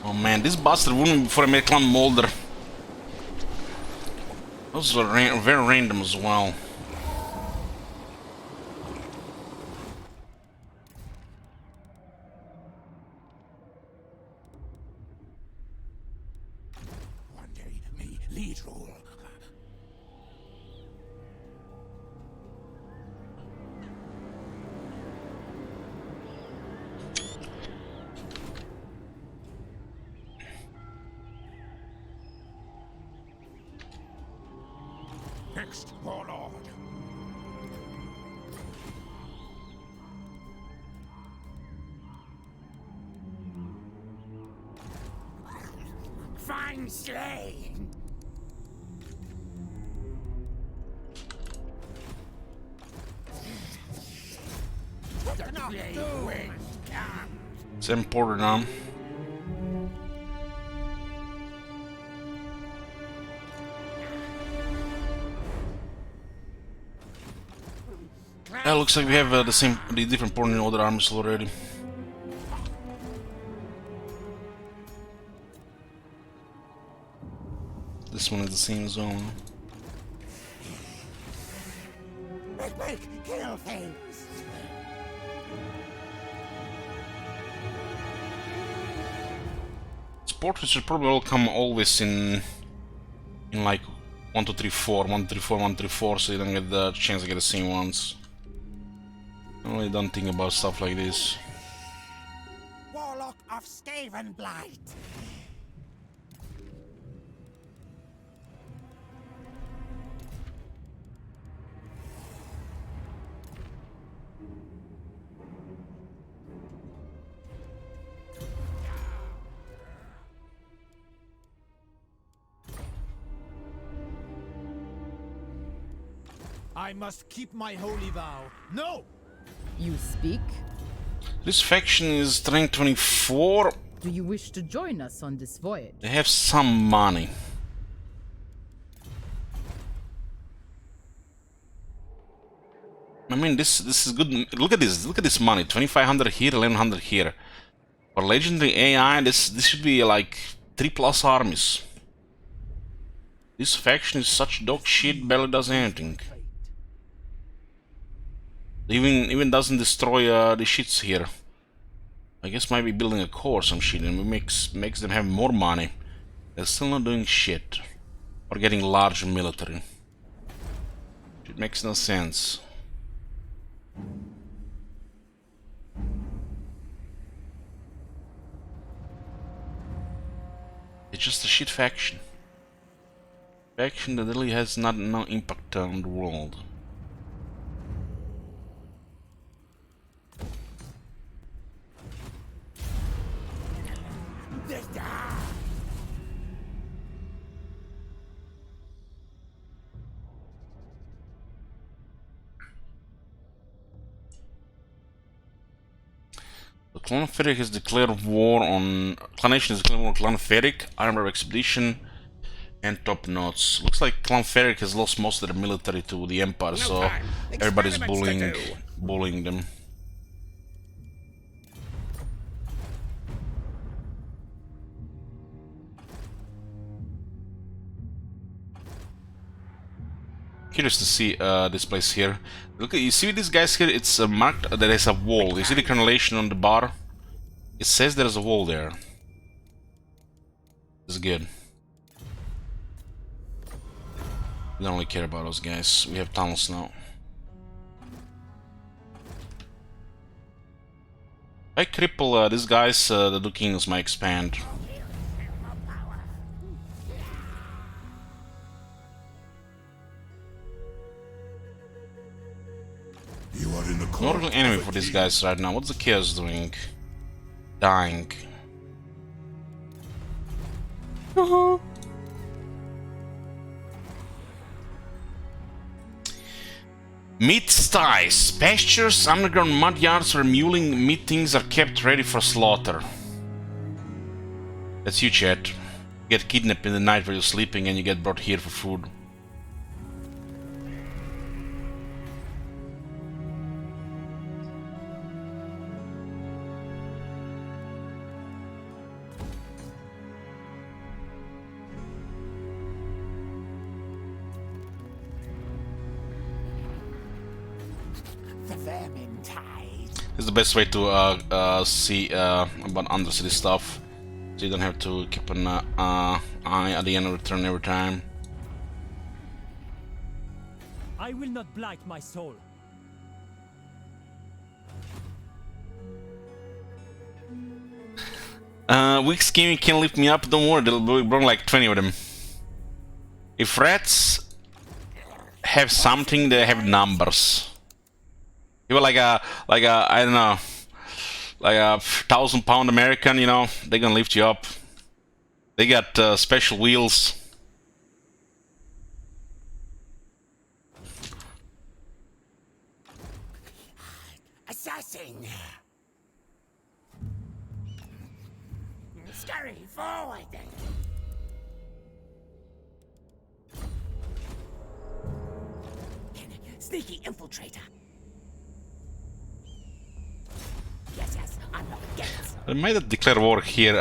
Oh man, this bastard wouldn't before I made Clan Molder. Those are very random as well.
One day, me lead rule. Next, warlord. Fine slaying.
It's important now. Looks like we have the different port in other armies already. This one is the same as well.
Make kill things.
Portraits should probably all come always in like 1, 2, 3, 4, 1, 3, 4, 1, 3, 4, so you don't get the chance to get the same ones. I really don't think about stuff like this.
Warlock of Skaven Blight.
I must keep my holy vow. No!
You speak?
This faction is rank 24.
Do you wish to join us on this voyage?
They have some money. I mean, this is good. Look at this. Look at this money. 2,500 here, 1,100 here. For legendary AI, this should be like 3+ armies. This faction is such dog shit. Barely does anything. Even doesn't destroy the shits here. I guess maybe building a core or some shit and makes them have more money. They're still not doing shit. Or getting large military. It makes no sense. It's just a shit faction. Faction that really has no impact on the world. The Clan Ferric has declared war on... Clanation has declared war on Clan Ferric, Armor Expedition, and Top Notes. Looks like Clan Ferric has lost most of their military to the Empire, so everybody's bullying them. Curious to see this place here. Look, you see these guys here? It's marked that there's a wall. You see the correlation on the bar? It says there's a wall there. It's good. We don't really care about those guys. We have tunnels now. If I cripple these guys, the Two Kingdoms might expand.
You are in the
No real enemy for these guys right now. What's the Chaos doing? Dying. Meat sties. Pastures, underground mud yards where muling meetings are kept ready for slaughter. That's you, chat. You get kidnapped in the night while you're sleeping and you get brought here for food. This is the best way to see about Undercity stuff, so you don't have to keep an eye at the end of the turn every time.
I will not blight my soul.
Weak scheming can lift me up, don't worry, there'll be like 20 of them. If rats have something, they have numbers. You were like a I don't know, like a 1,000-pound American, you know, they're gonna lift you up. They got special wheels.
Assassin! Scurry, forward! Sneaky infiltrator! Yes, I'm not against.
They might have declared war here,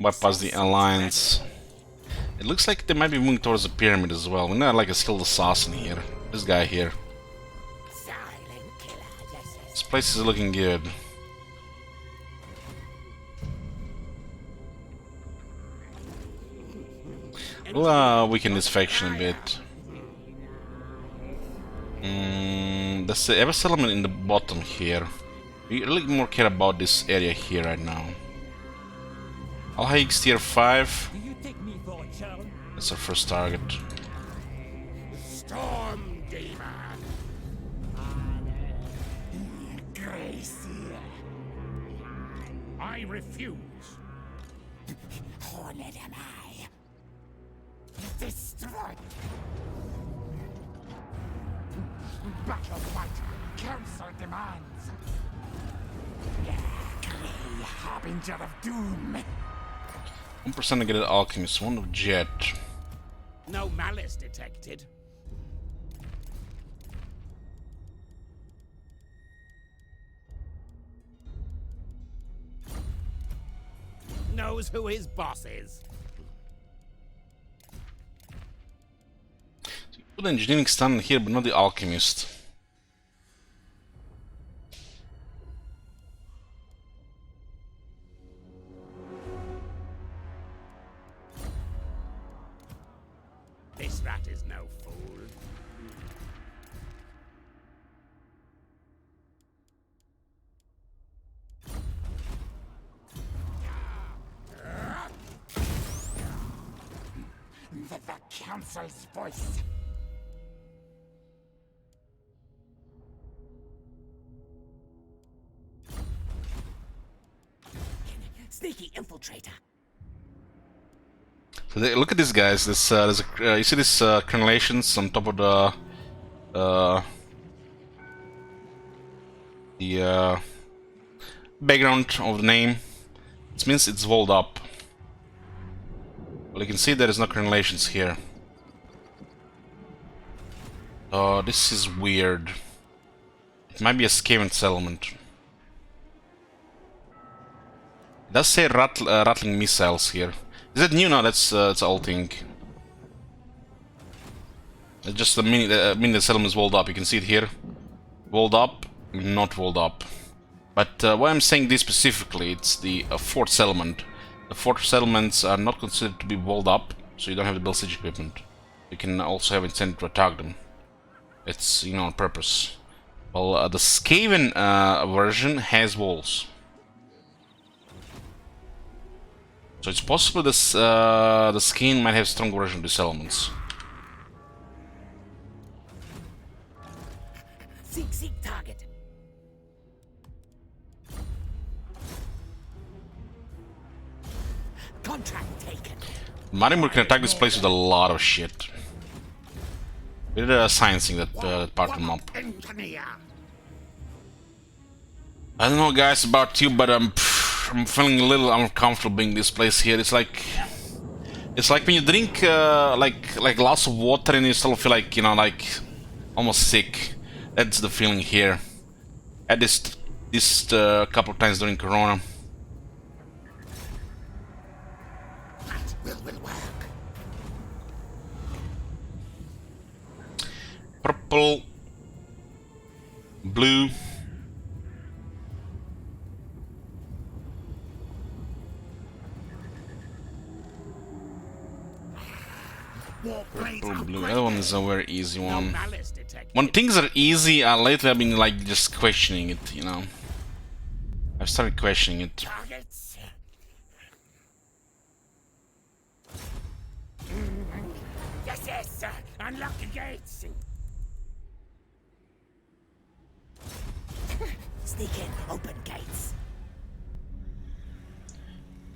bypass the alliance. It looks like they might be moving towards the pyramid as well. We're not like a skilled assassin here. This guy here.
Silent killer, yes.
This place is looking good. We'll weaken this faction a bit. There's the Ever settlement in the bottom here. We really more care about this area here right now. Alhaig's tier 5.
Do you take me for a child?
That's our first target.
Storm demon! Gracie! I refuse! Hornet am I! Destroy! Battle fight. Council demands. Grey, harbinger of doom.
1% to get an alchemist, one of jet.
No malice detected. Knows who his boss is.
Put the engineering stand here, but not the alchemist.
This rat is no fool. The council's voice. Sneaky infiltrator.
So look at this, guys. This you see this crenellations on top of the background of the name. This means it's walled up. Well, you can see there is no crenellations here. This is weird. It might be a Skaven settlement. It does say rattling missiles here. Is that new? No, that's old thing. It's just the minute the settlement is walled up. You can see it here. Walled up, not walled up. But why I'm saying this specifically, it's the fort settlement. The fort settlements are not considered to be walled up, so you don't have to build siege equipment. You can also have incentive to attack them. It's, you know, on purpose. Well, the Skaven version has walls. So it's possible this the skin might have strong version of these elements.
Seek target. Contract taken.
Marimur can attack this place with a lot of shit. We did a sciencing that part of the map. I don't know, guys, about you, but I'm feeling a little uncomfortable being this place here. It's like when you drink like lots of water and you still feel like, you know, like almost sick. That's the feeling here. I had this couple of times during Corona.
Will work.
Purple, blue. Purple, blue. That one is a very easy one. When things are easy, lately I've been like just questioning it, you know. I've started questioning it.
Targets. Yes, unlock the gates. Sneak in, open gates.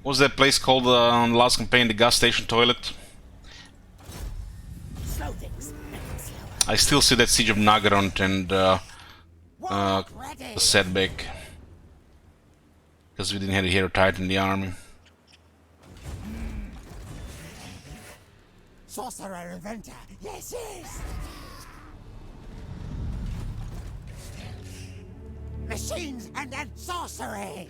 What was that place called on the last campaign? The gas station toilet?
Slow things, make them slower.
I still see that Siege of Nagarond and the setback. Because we didn't have a hero titan in the army.
Sorcerer inventor, yes. Machines and then sorcery.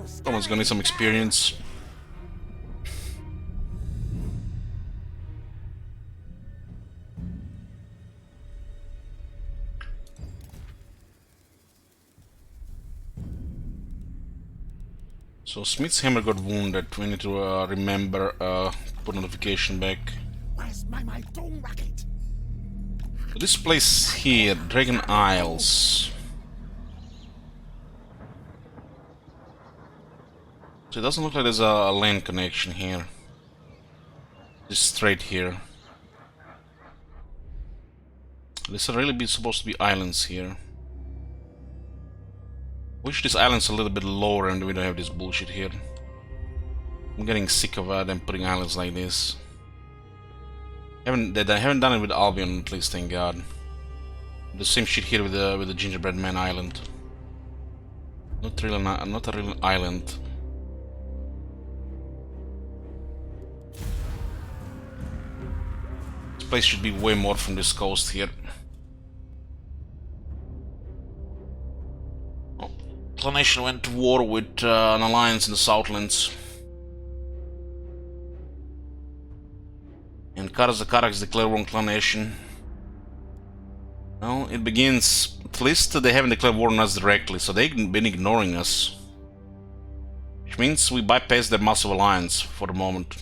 Someone's gonna need some experience. So Smith's hammer got wounded. We need to remember put notification back.
Where's my dome racket?
So this place here, Dragon Isles. So it doesn't look like there's a land connection here. Just straight here. This are really supposed to be islands here. Wish this island's a little bit lower and we don't have this bullshit here. I'm getting sick of them putting islands like this. They haven't done it with Albion, at least, thank God. The same shit here with the Gingerbread Man Island. Not a real island. This place should be way more from this coast here. Oh, Clanation went to war with an alliance in the Southlands. And Karazakarak's declared war on Clanation. Well, it begins. At least they haven't declared war on us directly, so they've been ignoring us. Which means we bypass their massive alliance for the moment.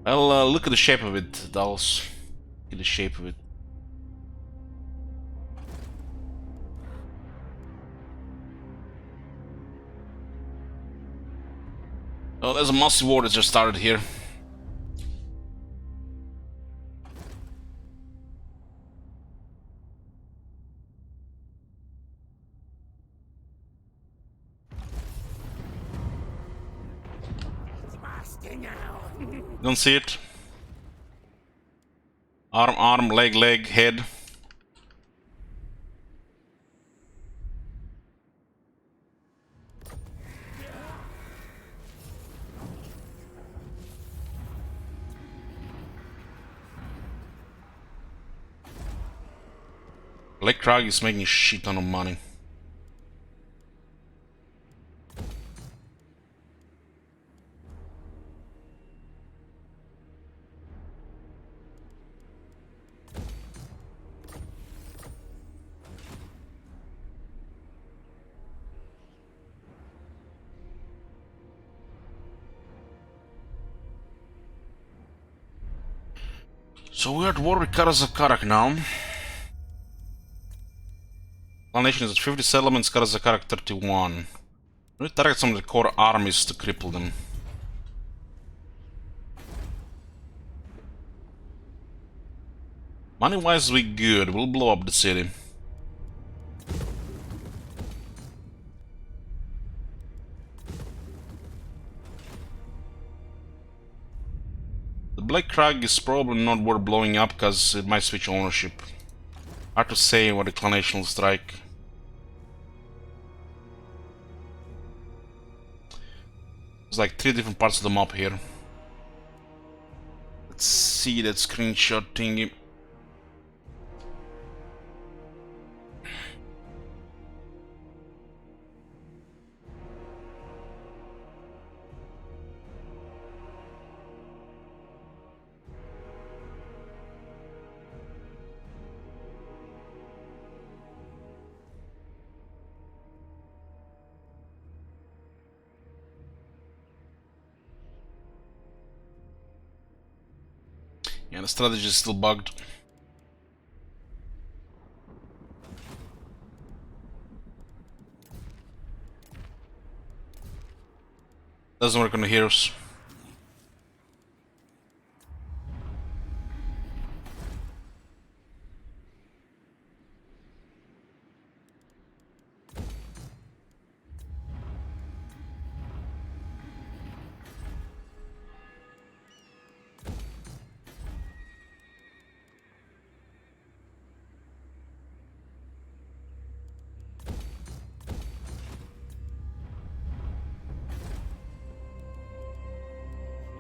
Well, look at the shape of it, dolls. Look at the shape of it. Oh, there's a massive war that just started here. Don't see it. Arm, leg, head. Black Krag is making a shit ton of money. So we're at war with Karazakarak now. Nation is at 50 settlements, Karazakarak 31. We target some of the core armies to cripple them. Money-wise, we good. We'll blow up the city. The Black Krag is probably not worth blowing up because it might switch ownership. Hard to say what the Clanation will strike. There's like 3 different parts of the map here. Let's see that screenshot thingy. Yeah, the strategy is still bugged. Doesn't work on the heroes.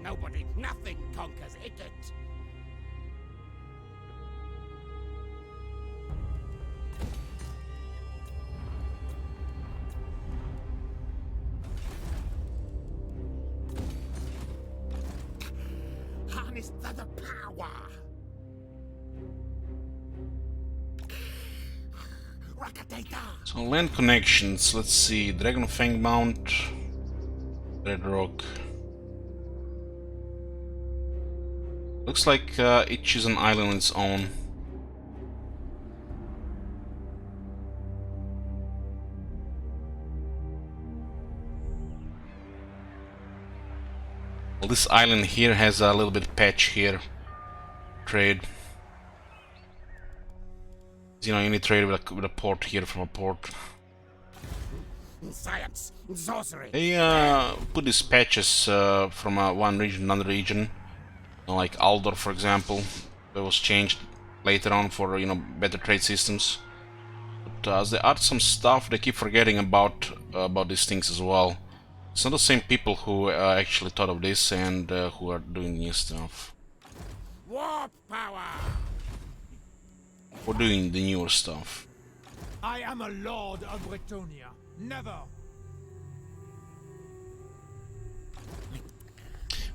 Nobody, nothing conquers it. Harness the power.
So land connections, let's see, Dragon Fang Mount, Red Rock. Looks like each is an island on its own. Well, this island here has a little bit patch here. Trade. You know, you need to trade with a port here from a port.
Science, sorcery.
They put these patches from one region to another region. Like Aldor, for example, that was changed later on for, you know, better trade systems. But as they add some stuff, they keep forgetting about these things as well. It's not the same people who actually thought of this and who are doing new stuff.
Warp power.
Or doing the newer stuff.
I am a lord of Bretonia. Never.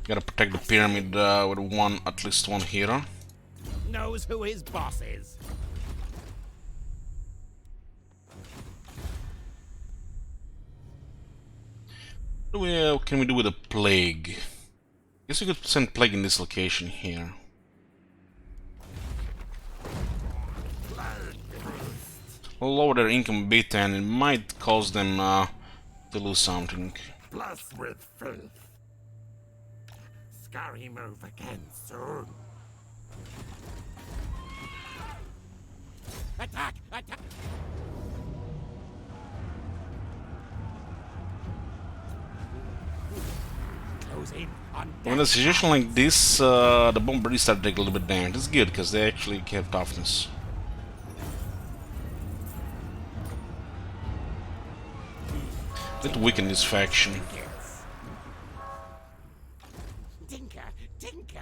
Gotta protect the pyramid with at least one hero.
Knows who his boss is.
What can we do with a plague? Guess we could send plague in this location here. We'll lower their income a bit and it might cause them to lose something.
Blessed with faith. Skryre move again soon. Attack! Attack! Close in on
When there's a situation like this, the bombardiers start to take a little bit damage. It's good because they actually have toughness. Let's weaken this faction.
Tinker! Tinker!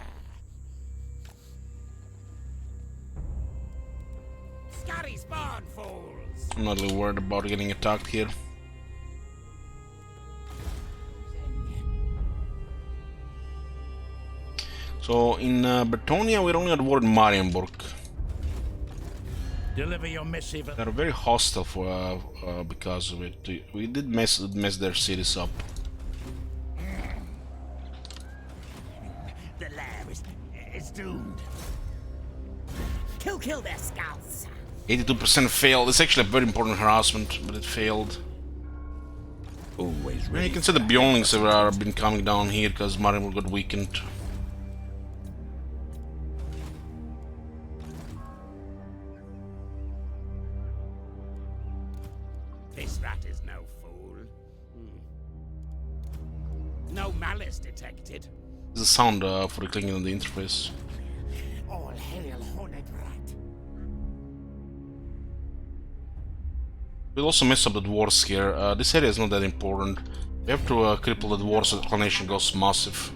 Skryre spawn fools!
I'm not really worried about getting attacked here. So in Bretonia we're only at war in Marienburg.
Deliver your missive.
They're very hostile for because of it. We did mess their cities up.
The lab is doomed. Kill their scouts.
82% failed. It's actually a very important harassment, but it failed.
Always
Yeah, you can see the Bjornlings have been coming down here because Marienburg got weakened.
This rat is no fool. No malice detected.
There's a sound for the clicking on the interface.
All hail horned rat.
We'll also mess up the dwarves here. This area is not that important. We have to cripple the dwarves so the clanation goes massive.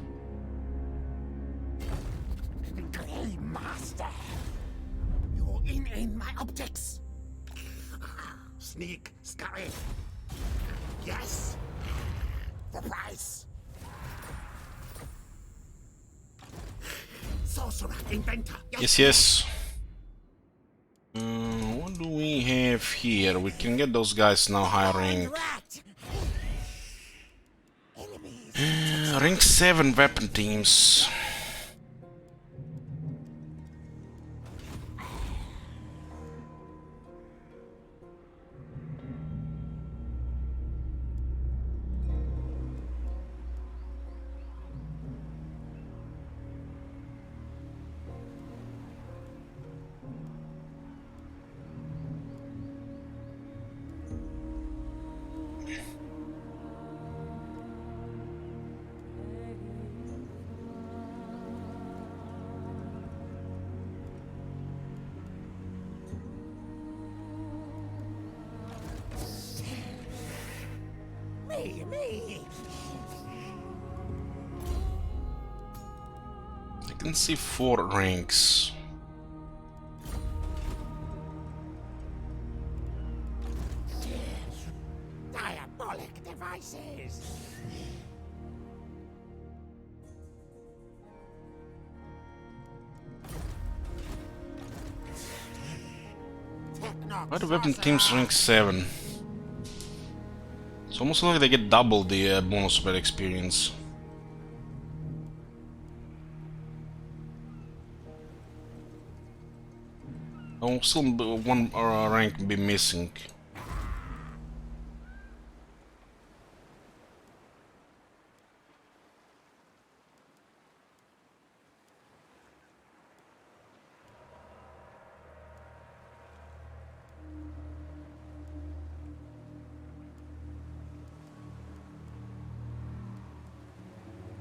Grey Master. You're in my optics. Sneak, Skryre. Yes. The price. Sorcerer, inventor.
Yes. What do we have here? We can get those guys now high rank.
Rat. Enemies.
Rank 7 weapon teams.
Me.
I can see 4 ranks.
Diabolic devices.
Why do weapon teams rank 7? It's almost like they get double the bonus per experience. Oh, still one rank be missing.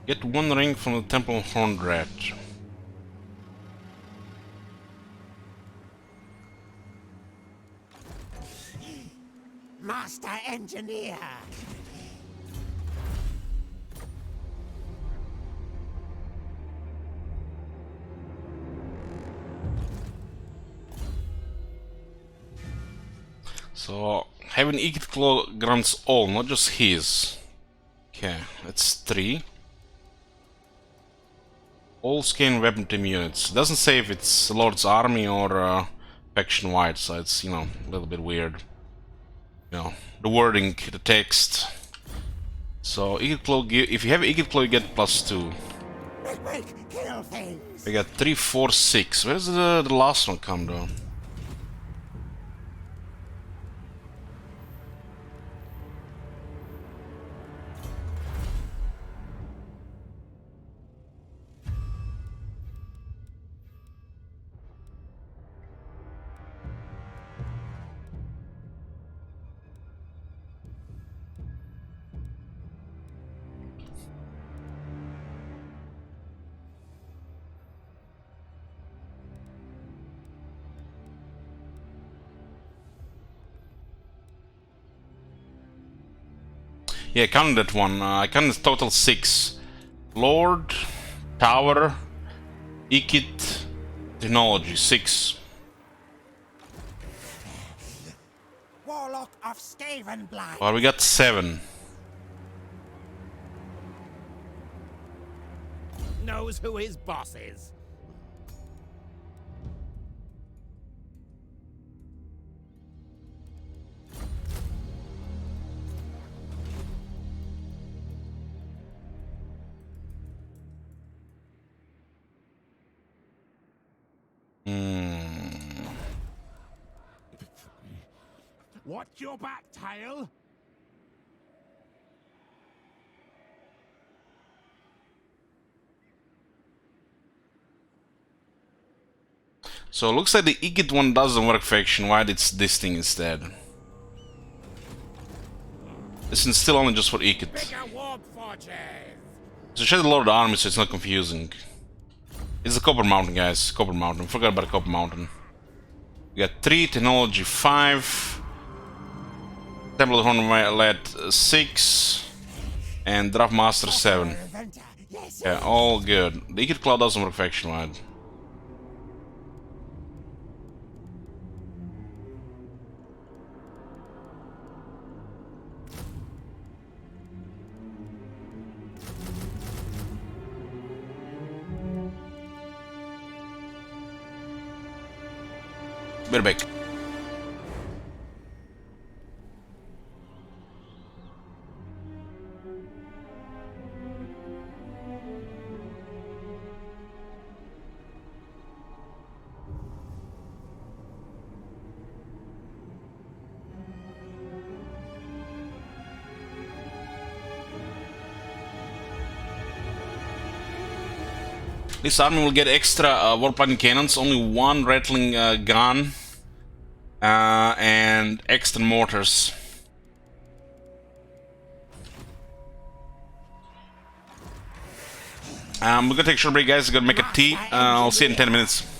Get one ring from the Temple of Horned Rat.
Master Engineer.
So, having Eaglet Claw grants all, not just his. Okay, that's 3. All scan weapon team units. Doesn't say if it's Lord's army or faction wide, so it's, you know, a little bit weird. You know, the wording, the text. So, Eaglet Claw, if you have Eaglet Claw, you get +2.
Kill things.
We got 3, 4, 6. Where's the last one come though? Yeah, count that one. I counted total 6. Lord, Tower, Ikit, Technology, 6.
Warlock of Skavenblind.
Well, we got 7.
Knows who his boss is. Watch your back, Tail.
So it looks like the Ikit one doesn't work faction-wide, it's this thing instead. This is still only just for Ikit. So shed a lot of the army so it's not confusing. It's the Copper Mountain, guys. Copper Mountain. Forgot about the Copper Mountain. We got 3, Technology 5, Temple of Horned 6, and Draft Master 7. Yeah, all good. The Ikit Cloud doesn't work faction-wide. We're back. This army will get extra warplaning cannons, only 1 rattling gun, and extra mortars. We're gonna take a short break, guys. We're gonna make a tea. I'll see you in 10 minutes.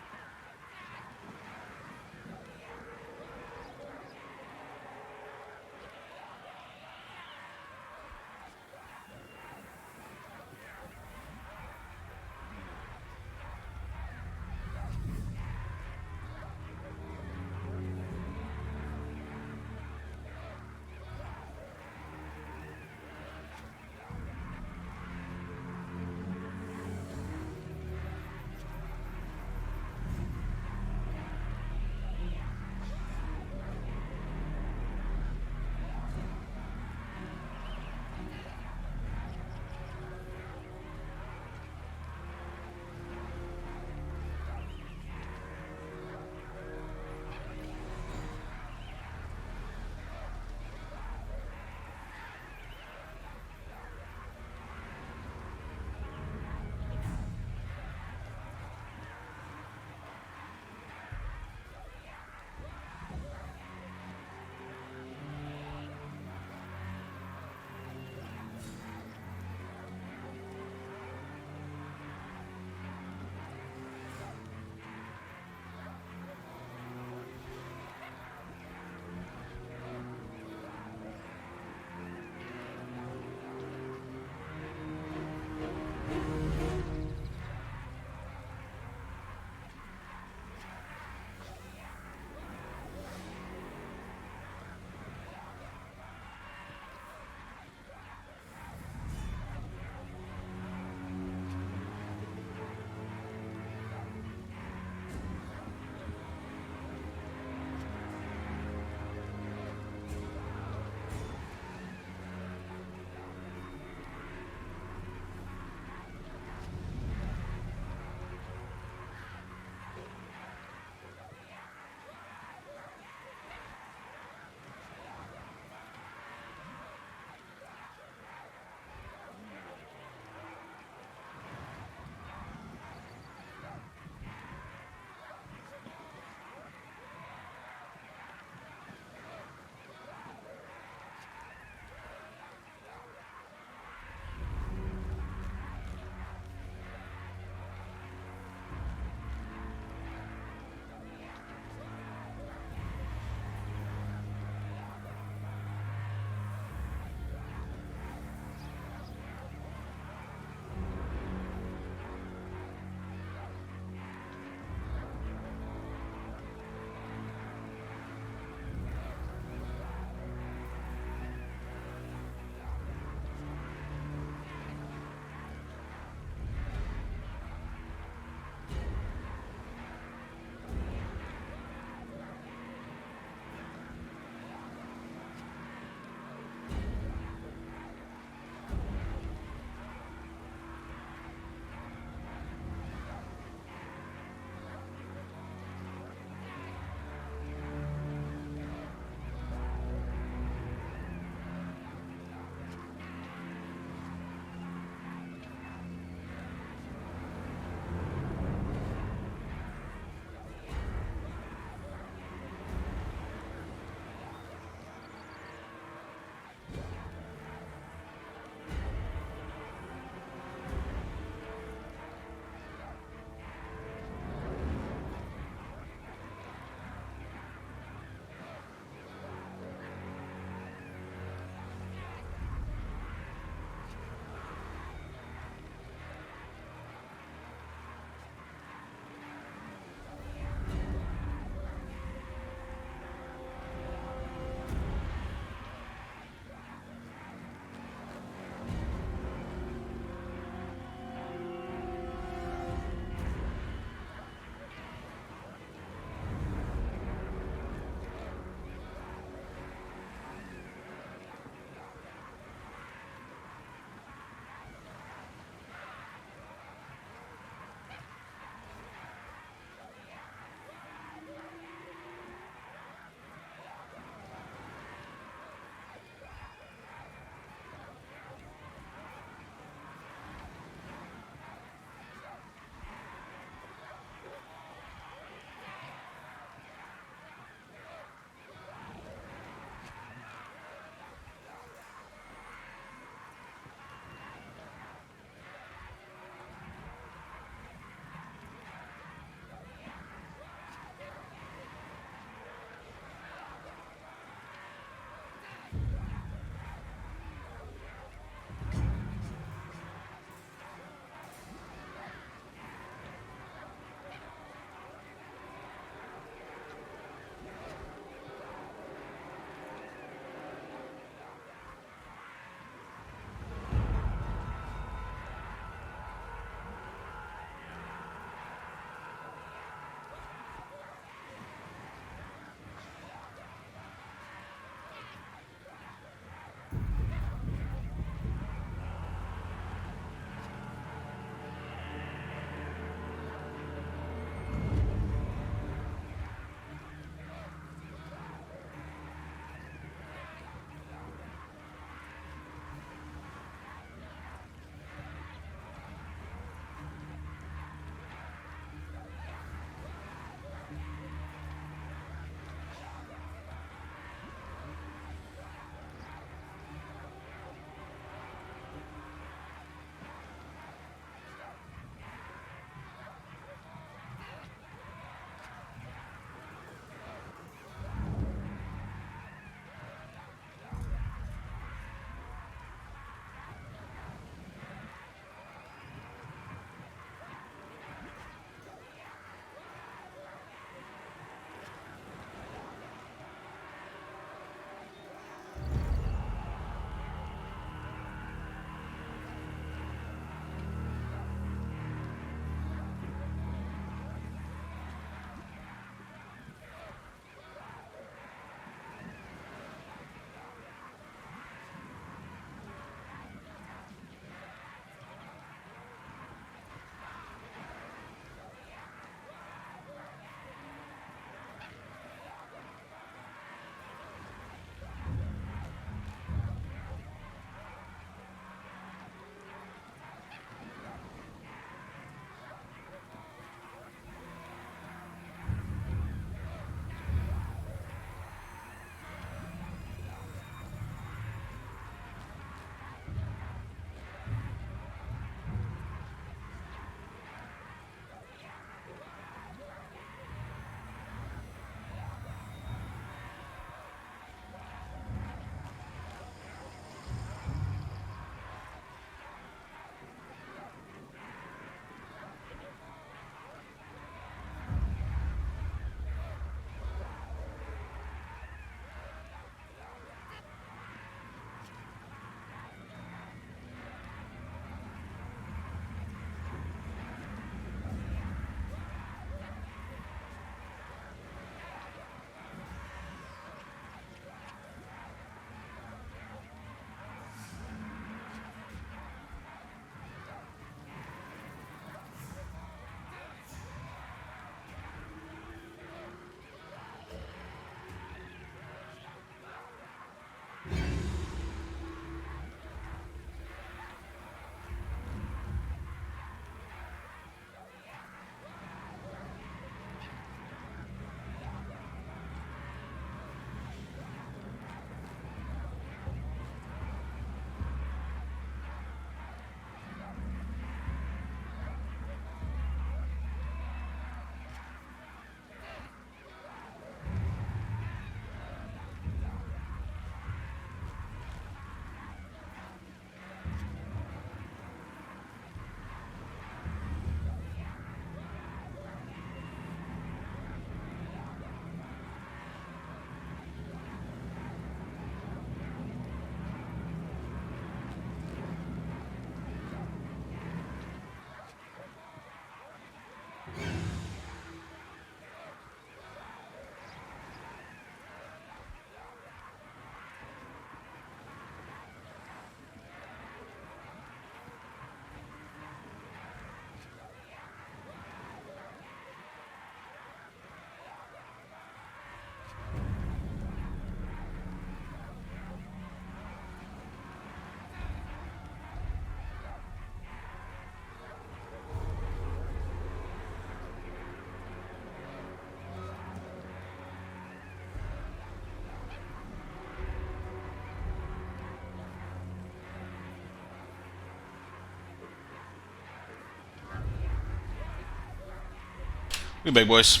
We back, boys.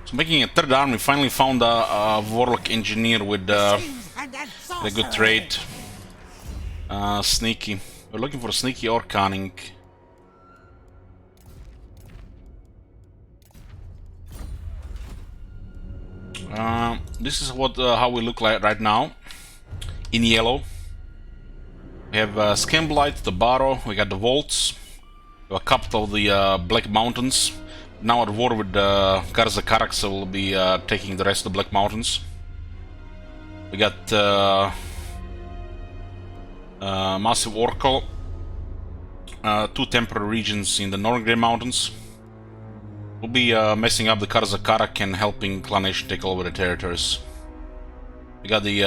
So making a third army, finally found a warlock engineer with a good trait. Sneaky. We're looking for sneaky or cunning. This is what how we look like right now. In yellow, we have Scamblight, the Barrow, we got the Vaults, we have a couple of the Black Mountains. Now at war with Garza Karak, so we'll be taking the rest of the Black Mountains. We got Massive Oracle, 2 temporary regions in the Northern Grey Mountains. We'll be messing up the Garza Karak and helping Clan Nation take over the territories. We got the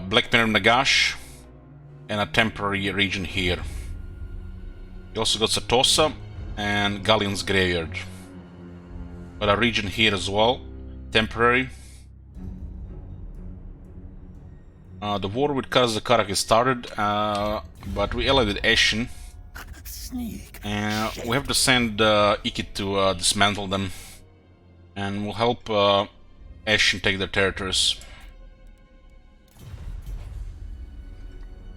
Black Mirror Nagash and a temporary region here. We also got Satosa and Galleon's Graveyard. Got a region here as well, temporary. The war with Garza Karak is started, but we allied Ashen. And we have to send Ikit to dismantle them. And we'll help Ashen take their territories.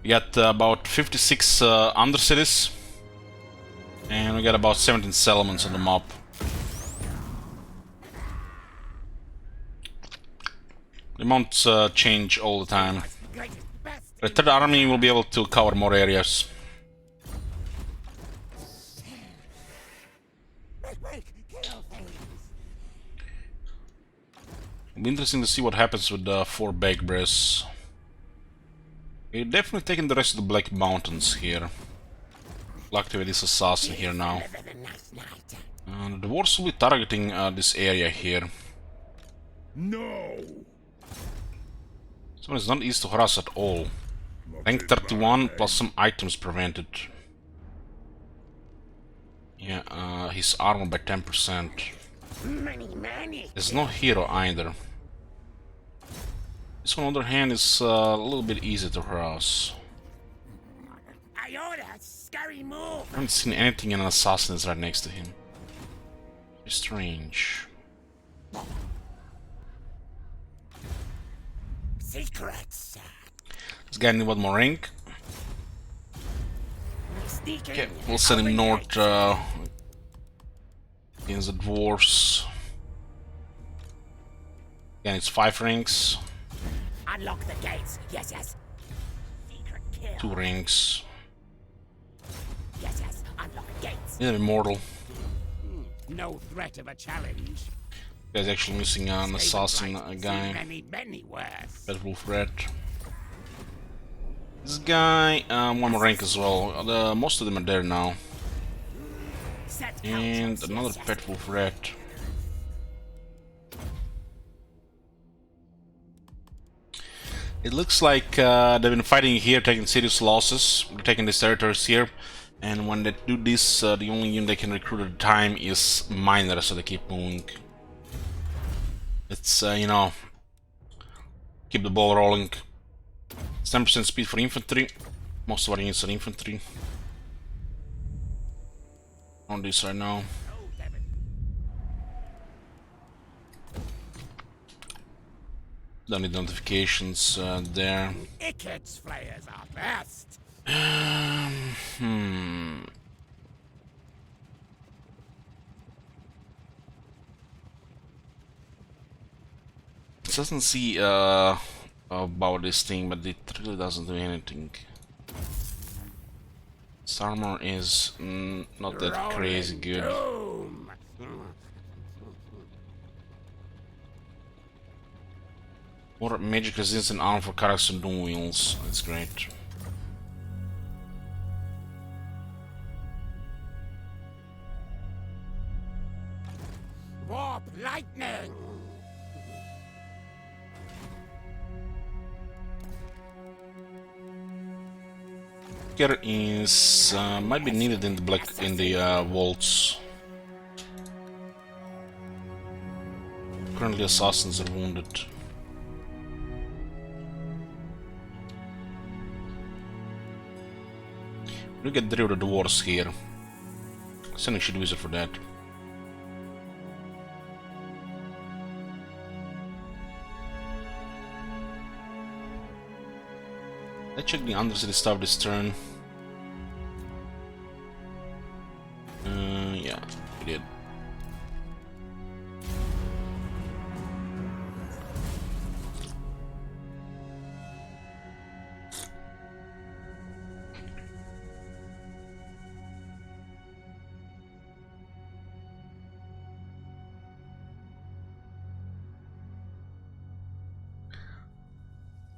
We got about 56 undercities, and we got about 17 settlements on the map. The amounts change all the time. The third army will be able to cover more areas. It'll be interesting to see what happens with the 4 Bagbreaths. We're definitely taking the rest of the Black Mountains here. We'll activate this assassin here now. The dwarves will be targeting this area here.
No!
This one is not easy to harass at all. Rank 31 plus some items prevented. Yeah, his armor by 10%. There's no hero either. This one, on the other hand, is a little bit easier to harass. I haven't seen anything in an assassin that's right next to him. Very strange.
Secrets.
This guy needs one more rank. Okay, we'll send him north against the dwarves. Again, it's 5 ranks.
Unlock the gates. Yes, yes. Secret kill.
2 rings.
Yes, yes. Unlock the gates.
He's immortal.
No threat of a challenge.
Guy's actually missing an assassin guy.
Many worse.
Bad Wolf Red. This guy, one more rank as well. Most of them are there now. And another Pet Wolf Red. It looks like they've been fighting here, taking serious losses. They're taking these territories here. And when they do this, the only unit they can recruit at the time is miners, so they keep moving. It's, you know, keep the ball rolling. It's 10% speed for infantry. Most of our units are infantry. On this right now. Don't need notifications there.
Ikit's flayers are best.
It doesn't see about this thing, but it really doesn't do anything. This armor is not that crazy good. More magic resistance and armor for characters and doom wheels. That's great.
Warp lightning.
Here is might be needed in the vaults. Currently, assassins are wounded. We get rid of the dwarves here. Sending Shield Wizard for that. Let's check the Undercity stuff this turn. Yeah, we did.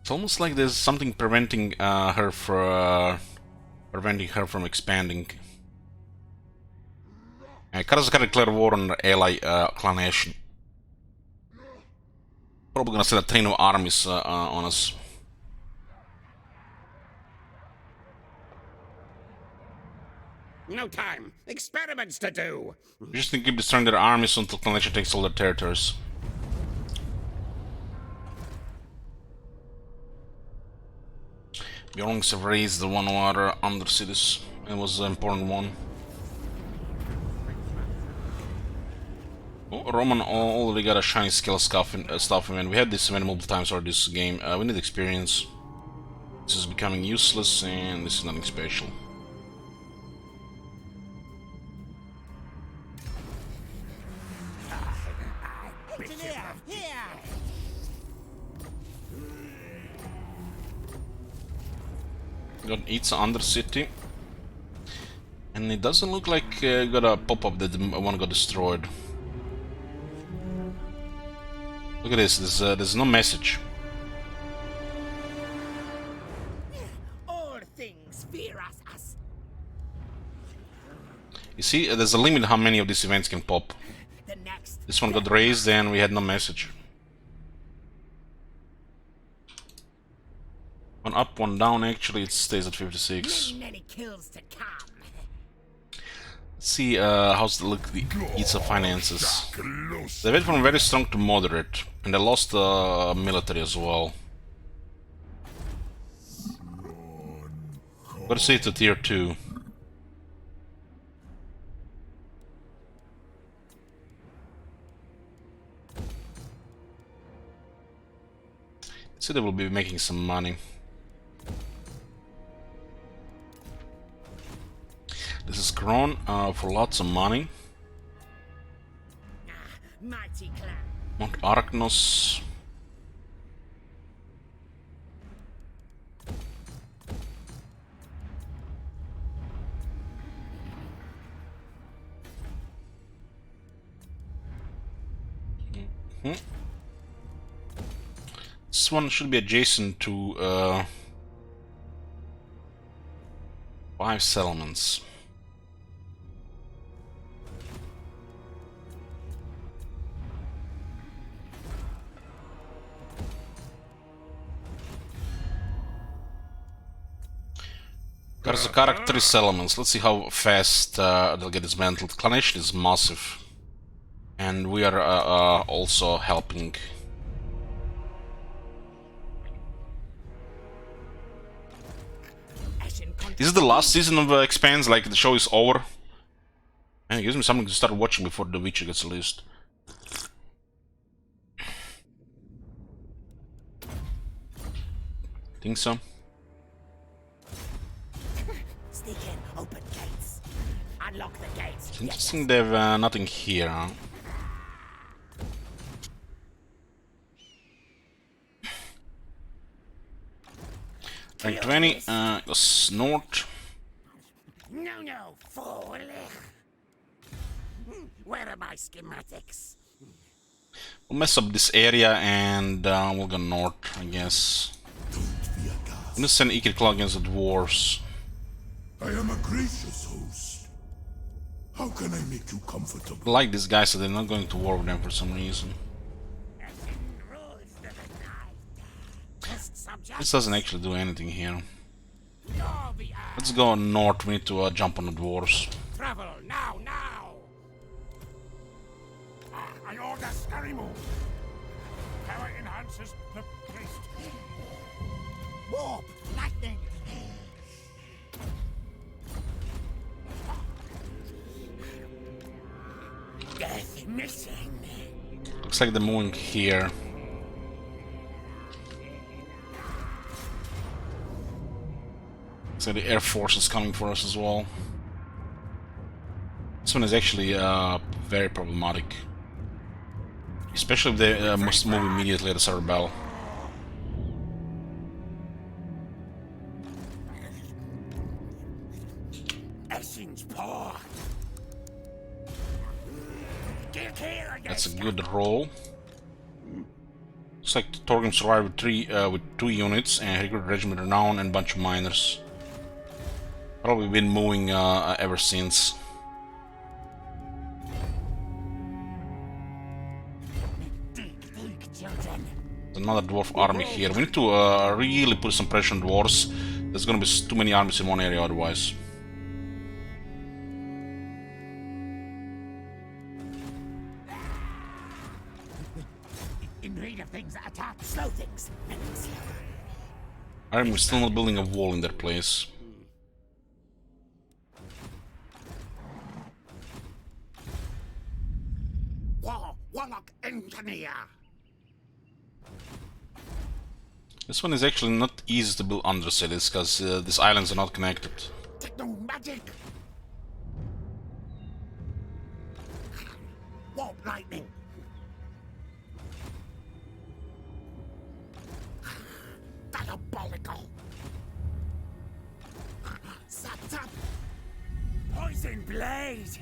It's almost like there's something preventing her from expanding. Kara's got a declare war on the ally clan nation. Probably gonna send a train of armies on us.
No time. Experiments to do.
We just need to keep destroying their armies until clan nation takes all their territories. Bjorns have raised the one of our undercities. It was an important one. Oh, Roman already got a shiny skill stuff event. We had this event multiple times already this game. We need experience. This is becoming useless and this is nothing special. Got eats Undercity. And it doesn't look like got a pop-up that one got destroyed. Look at this, there's no message.
All things fear us.
You see, there's a limit how many of these events can pop.
The next.
This one got raised and we had no message. One up, one down, actually it stays at 56.
Many kills to come.
Let's see how's the look the eats of finances. They went from very strong to moderate, and they lost military as well. Gotta see it to tier 2. So they will be making some money. This is grown for lots of money.
Mighty clan.
Mount Arachnos. This one should be adjacent to 5 settlements. Karzakarak 3 settlements. Let's see how fast they'll get dismantled. Clan nation is massive. And we are also helping. This is the last season of Expanse, like the show is over. And it gives me something to start watching before The Witcher gets released. Think so?
Sneak in, open gates. Unlock the gates.
It's interesting they have nothing here, huh? Rank 20, goes north.
No, fool. Where are my schematics?
We'll mess up this area and we'll go north, I guess. I'm gonna send Ikir Claw against the dwarves.
I am a gracious host. How can I make you comfortable?
I like these guys, so they're not going to war with them for some reason. This doesn't actually do anything here. Let's go north. We need to jump on the dwarves.
Travel now!
I order Skryre move. Power enhances the priest.
Warp! Lightning! missing.
Looks like they're moving here. So the Air Force is coming for us as well. This one is actually very problematic. Especially if they must move immediately at the start of battle. That's a good roll. Looks like Torgrim survived with 2 units and recruited regiment renown and a bunch of miners. Probably been moving ever since. There's another dwarf army here. We need to really put some pressure on dwarves. There's gonna be too many armies in one area otherwise.
In need of things that attack slow things.
I'm still not building a wall in their place.
Warlock engineer.
This one is actually not easy to build under cities because these islands are not connected.
Techno magic. Warp lightning. Diabolical. Zap zap. Poison blaze.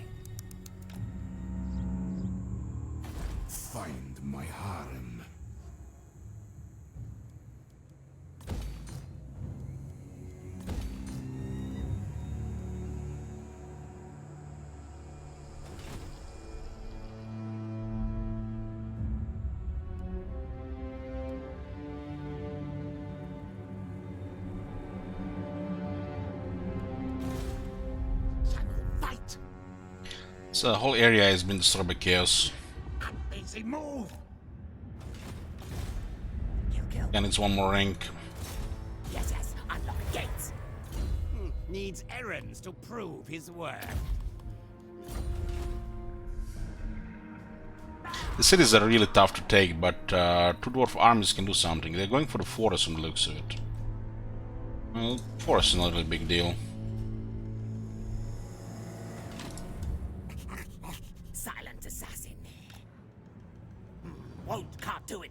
Find my harem.
Fight.
So the whole area has been destroyed by chaos.
Easy move.
And it's one more rank.
Yes, unlock gates. Needs errands to prove his worth.
The cities are really tough to take, but 2 dwarf armies can do something. They're going for the forest from the looks of it. Well, forest is not a big deal.
Silent assassin. Can't do it.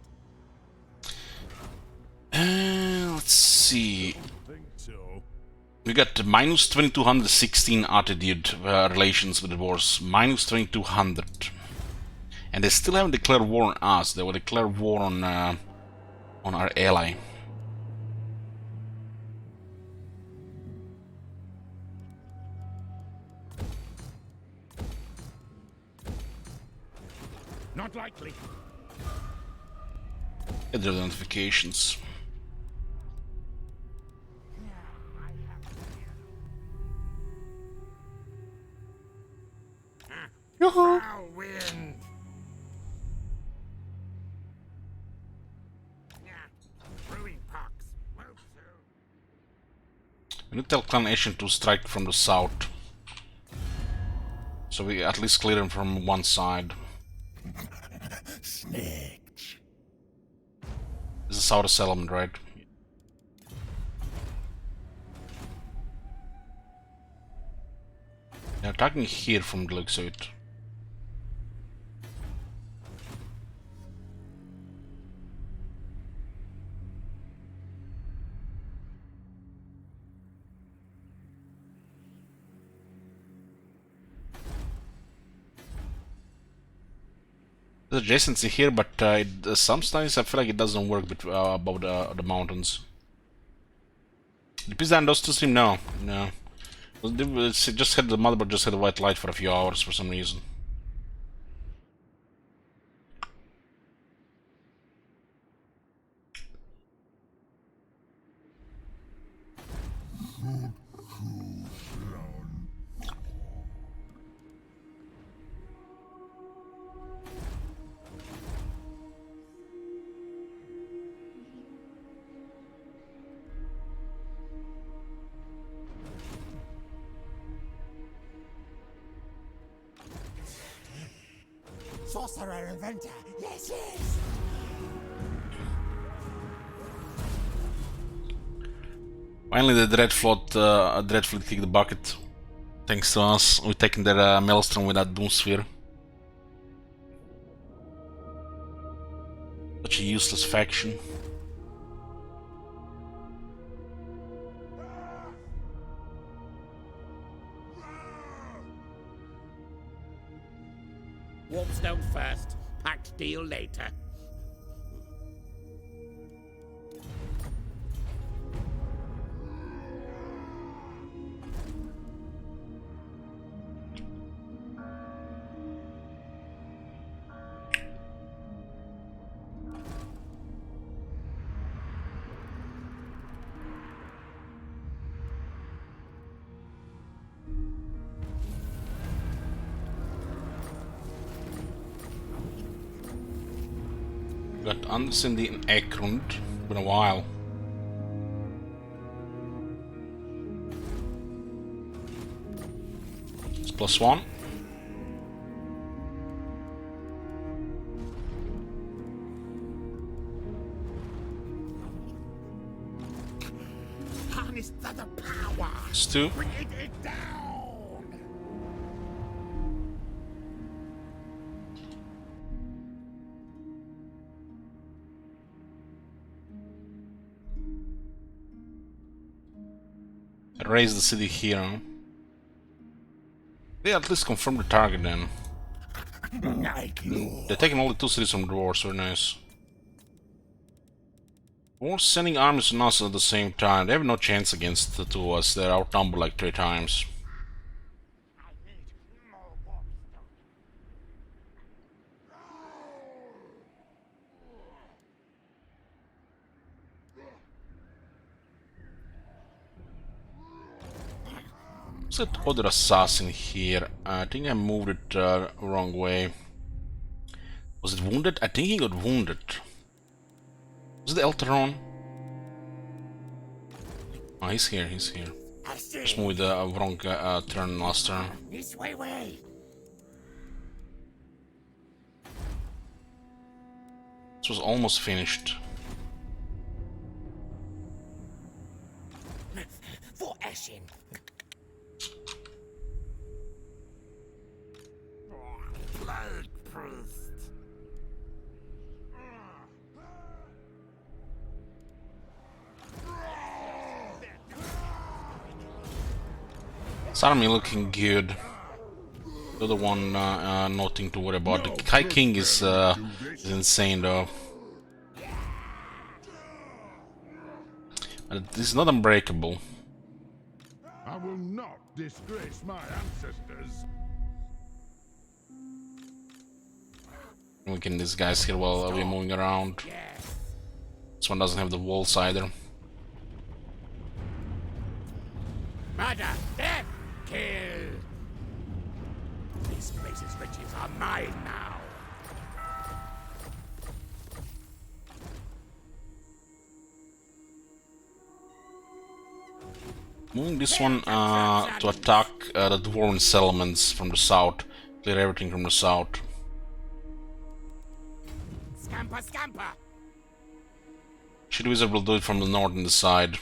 Let's see. We got minus 2216 attitude relations with the dwarves. Minus 2200. And they still haven't declared war on us. They will declare war on our ally.
Not likely.
Get the notifications.
Foul wind. Brewing pox.
We need to tell Clan Ashen to strike from the south. So we at least clear them from one side.
Snitch.
This is outer settlement, right? They're attacking here from the looks of it. There's adjacency here, but sometimes I feel like it doesn't work above the mountains. The Pizan does to seem no. It just had the motherboard just had a white light for a few hours for some reason.
sorcerer inventor. Yes, yes.
Finally, the Dreadfleet kicked the bucket. Thanks to us, we're taking their Maelstrom with that Doomsphere. Such a useless faction.
Warmstone first, packed deal later.
Got Anderson and Ekrund. Been a while. It's +1.
Harness the power.
It's 2.
Bring it down.
Raise the city here. They at least confirm the target then. They're taking only 2 cities from dwarves, very nice. Dwarves sending armies on us at the same time. They have no chance against the 2 of us. They're outnumbered like 3 times. What's that other assassin here? I think I moved it wrong way. Was it wounded? I think he got wounded. Was it Elteron? Oh, he's here, he's here. Just moved the wrong turn last turn.
This way.
This was almost finished.
For Ashen. Blood priest.
This army looking good. The other one, nothing to worry about. The High King is insane though. And it's not unbreakable.
I will not disgrace my ancestors.
We can disguise here while we're moving around. This one doesn't have the walls either.
Murder, death, kill. This place's riches are mine now.
Moving this one to attack the dwarven settlements from the south. Clear everything from the south.
Scamper.
Shit Wizard will do it from the north and the side.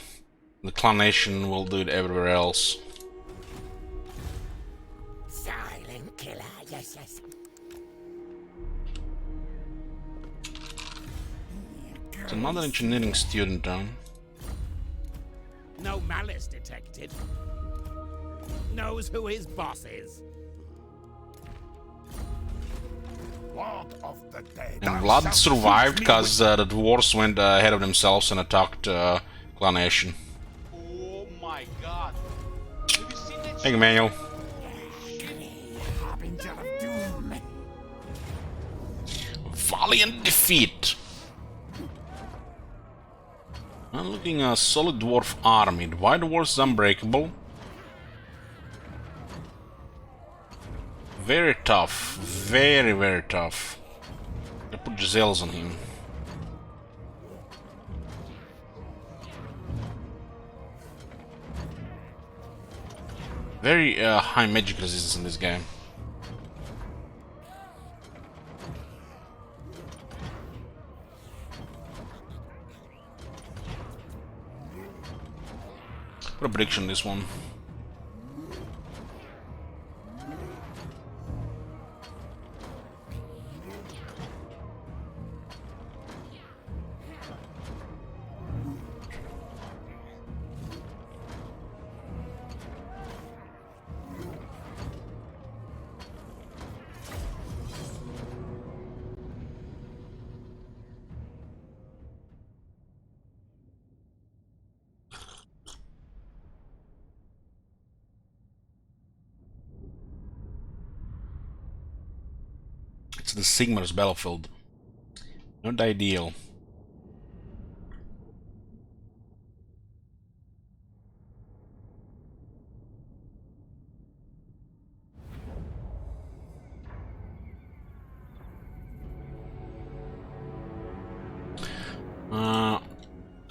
The Clan Nation will do it everywhere else.
Silent killer, yes.
It's another engineering student down.
No malice detected. Knows who his boss is.
Lord of the dead.
And Vlad survived because the dwarves went ahead of themselves and attacked Clan Nation.
Oh my god. Have you seen that
Thank you, Manuel.
Harbinger of doom.
Valiant defeat. I'm looking at a solid dwarf army. The White Dwarf is unbreakable. Very tough. Very tough. I put Giselles on him. Very high magic resistance in this game. Put a prediction on this one. It's the Sigmar's battlefield. Not ideal.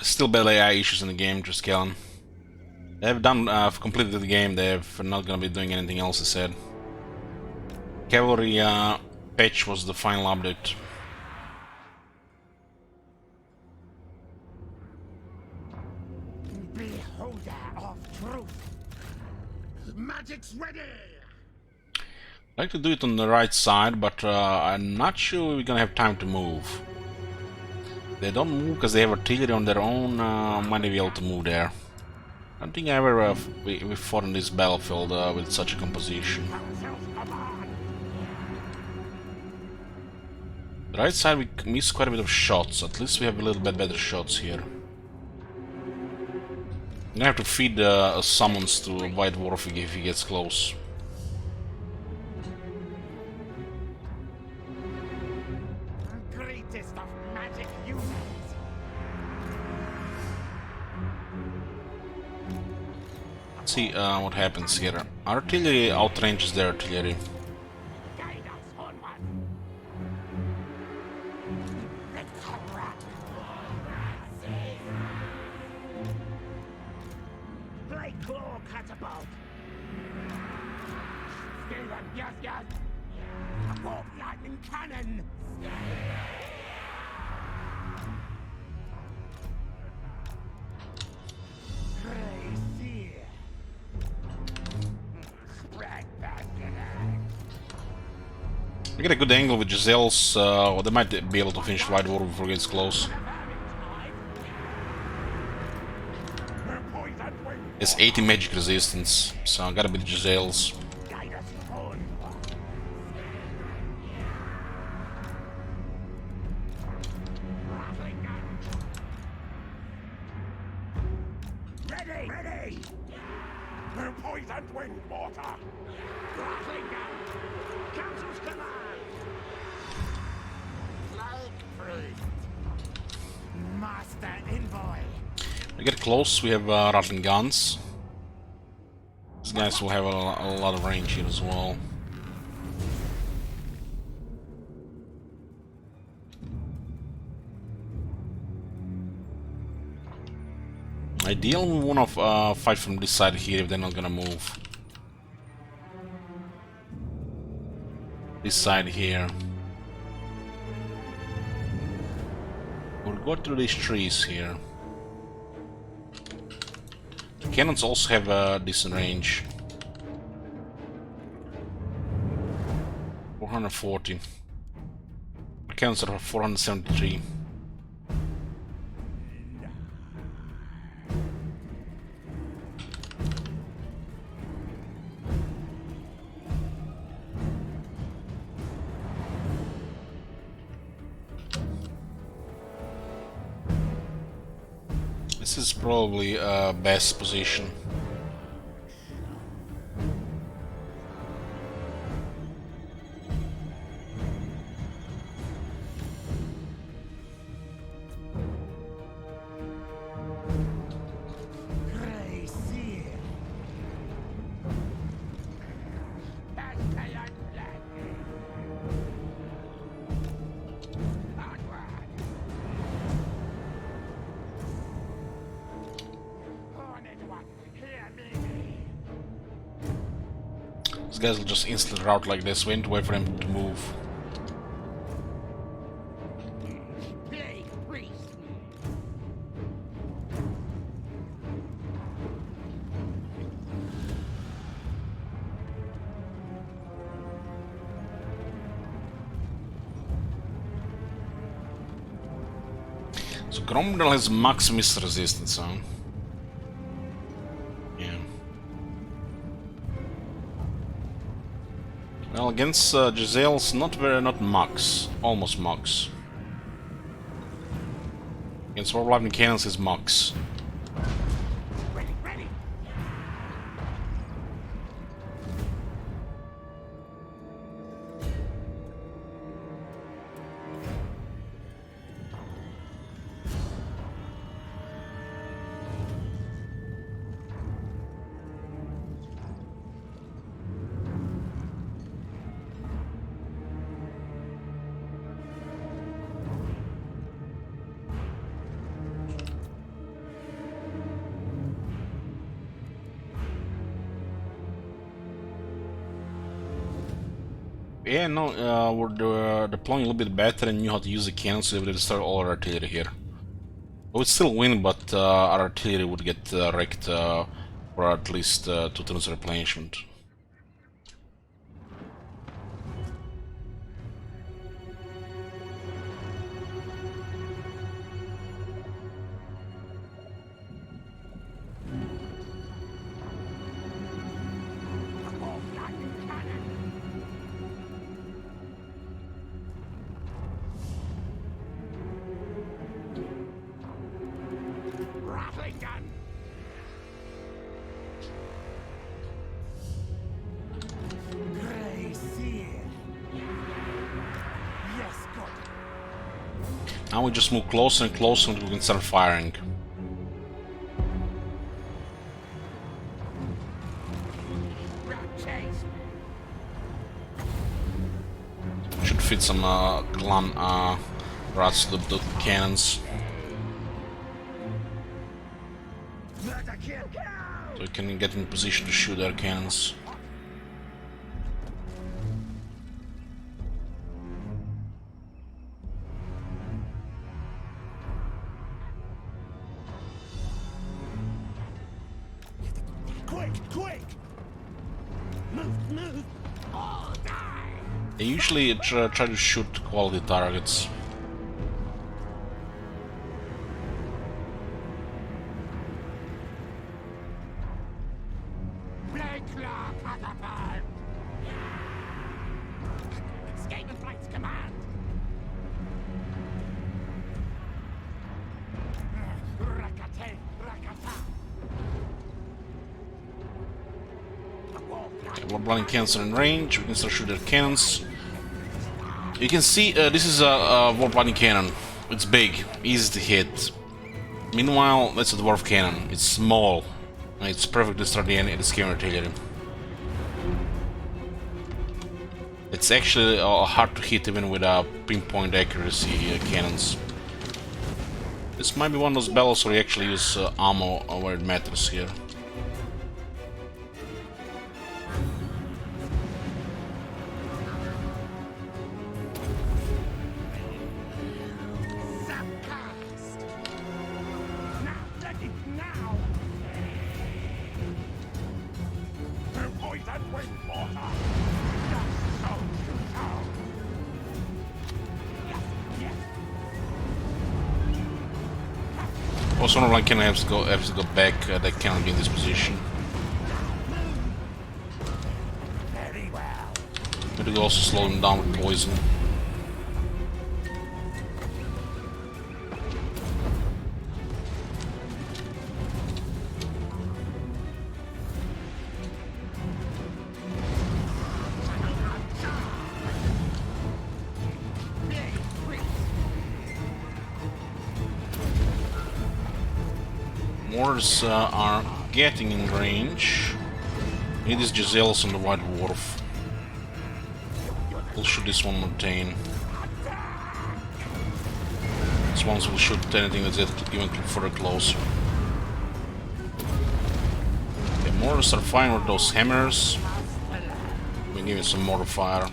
Still bad AI issues in the game, just killing. They've done completed the game, they're not gonna be doing anything else, they said. Cavalry patch was the final update.
Beholder of truth. Magic's ready.
I'd like to do it on the right side, but I'm not sure we're gonna have time to move. They don't move because they have artillery on their own, might be able to move there. I don't think I ever we fought on this battlefield with such a composition. The right side we miss quite a bit of shots, at least we have a little bit better shots here. I'm gonna have to feed summons to White Dwarf if he gets close.
Greatest of magic humans.
Let's see what happens here. Artillery outranges their artillery.
Guide us onward. The corrupt. Blade claw catapult. Skryre, yes, yes. Warp lightning cannon. Crazy. Spread back
I get a good angle with Giselle's, they might be able to finish White Dwarf before it gets close. It's 80 magic resistance, so I gotta be Giselle's.
Guide us on. Rattling gun. Ready, ready. Her poisoned wind water. Rattling gun. Council's command. Plague priest. Master envoy.
We get close, we have rattling guns. These guys will have a lot of range here as well. Ideally, we want to fight from this side here if they're not gonna move. This side here. We'll go through these trees here. The cannons also have a decent range. 440. The cannons are 473. This is probably best position.
Crazy.
These guys will just instantly route like this. We need to wait for them to move. So Gromdel has max miss resistance, huh? Yeah. Well, against Giselle's not max, almost max. Against Warp Lightning Cannons is max. Yeah, no, we're deploying a little bit better and knew how to use the cannons, so we would start all our artillery here. We would still win, but our artillery would get wrecked for at least 2 turns replenishment.
Rattling gun. Grey seal. Yes, God.
Now we just move closer and closer until we can start firing.
Chase.
Should fit some clan rats to the cannons. So we can get in position to shoot their cannons.
Quick, quick. Move. All die.
They usually try to shoot quality targets.
Escape and flight's command. Rakate, rakata.
Warp Lightning Cannons are in range, we can start shooting their cannons. You can see this is a Warp Lightning Cannon. It's big, easy to hit. Meanwhile, that's a Dwarf Cannon. It's small. It's perfect to start the Skryre artillery. It's actually hard to hit even with pinpoint accuracy cannons. This might be one of those battles where you actually use ammo where it matters here.
Subcast. Now, let it now. The poison wastewater. Just so you know. Yes.
Also, one of cannon has to go back. They cannot be in this position.
Very well.
But it will also slow them down with poison. Mortars are getting in range. We need these Giselles on the White Dwarf. We'll shoot this one Montaigne. These ones will shoot anything that's even further closer. Okay, mortars are fine with those hammers. We give it some mortar fire.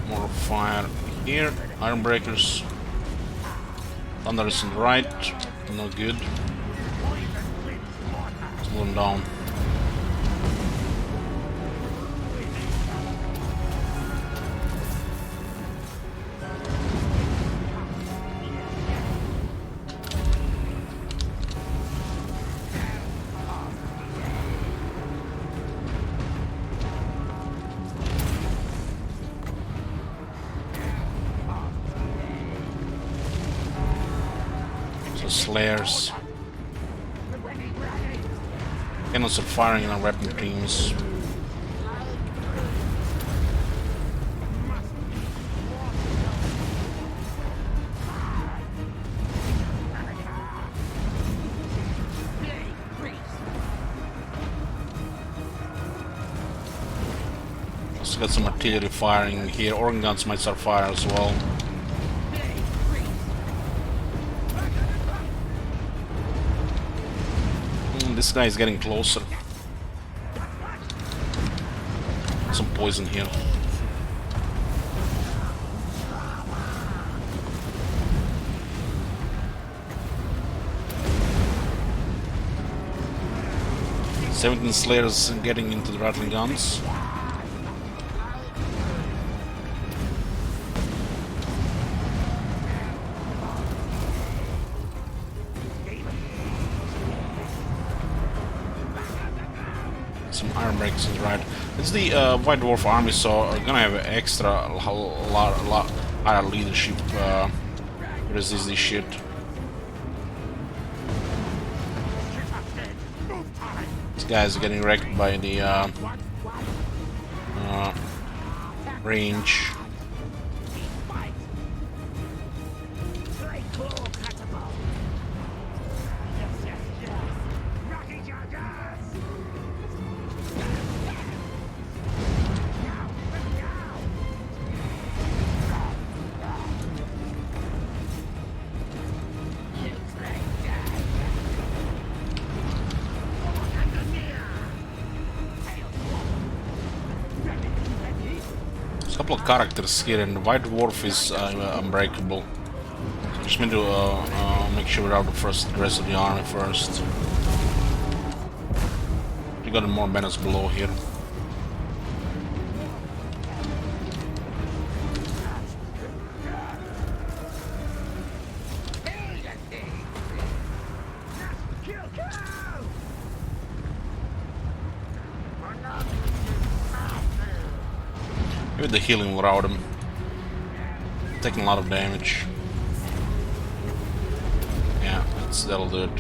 Mortar fire here. Iron breakers. Thunder is on the right. No good. Let's move them down. Slayers. Cannons are firing on weapon teams. Also got some artillery firing here. Organ guns might start fire as well. This guy is getting closer. Some poison here. "17 Slayers getting into the rattling guns. Some iron breaks is right. It's the White Dwarf army, so we're gonna have extra lot higher leadership resist this shit. These guys are getting wrecked by the range. Couple of characters here, and the White Dwarf is unbreakable. So just need to make sure we're out the rest of the army first. We got more banners below here. Maybe the healing will rout him. Taking a lot of damage. Yeah, that'll do it.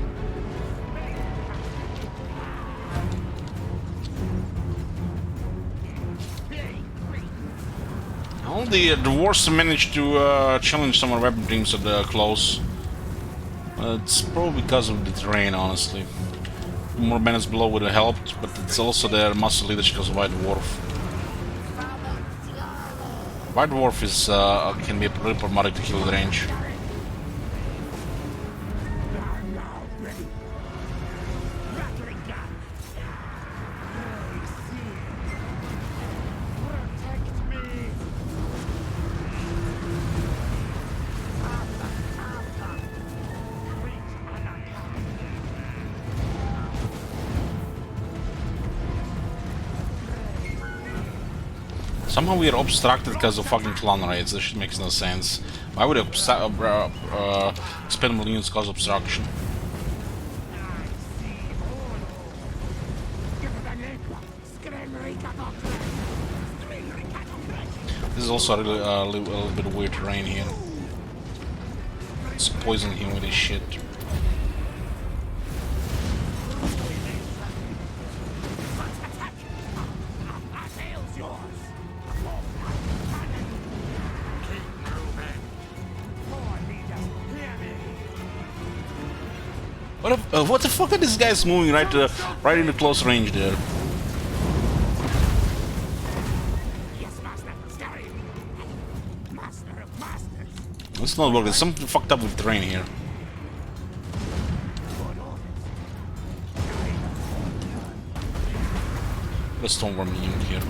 All the dwarves managed to challenge some of our weapon teams at close. It's probably because of the terrain, honestly. More banners below would have helped, but it's also their muscle leadership because of White Dwarf. White Dwarf is can be really problematic to kill at range. Somehow we are obstructed because of fucking clan raids. This shit makes no sense. Why would expend millions cause obstruction? This is also really, a little bit of weird terrain here. It's poisoning him with this shit. What the fuck are these guys moving right into close range there?
Yes, master. Skryre. Master of masters.
It's not working. There's something fucked up with terrain here. The Stormworm unit here.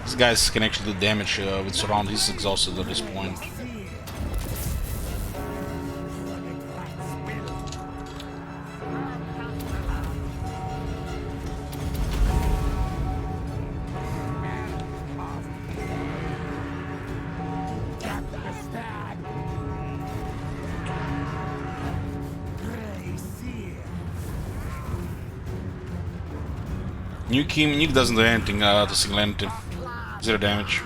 These guys can actually do damage with surround. He's exhausted at this point. Nuke doesn't do anything to single entity. 0 damage.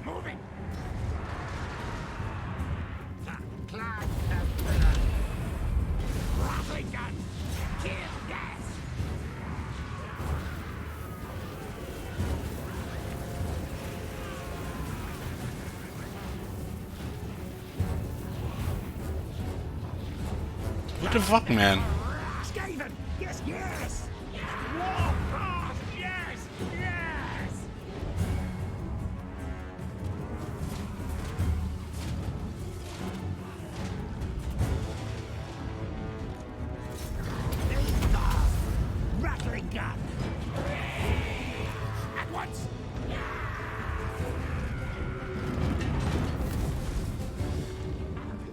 Moving. Rattling gun. Kill gas.
What the fuck, man?
Skaven. Yes, yes. Warcraft. Yes, yes. Rattling gun. At once.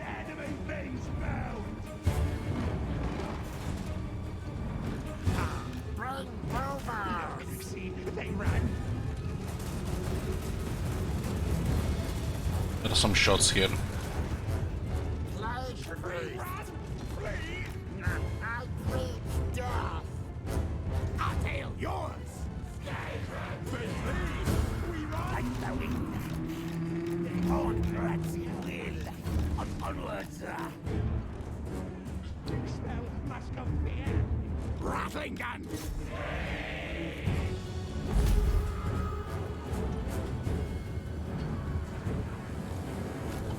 Enemy base bound. Bring over. See, they run.
There are some shots here.
I breathe death. I'll tail yours. I'm going. Onwards you will. Onwards. Smell musk of fear. Rattling gun.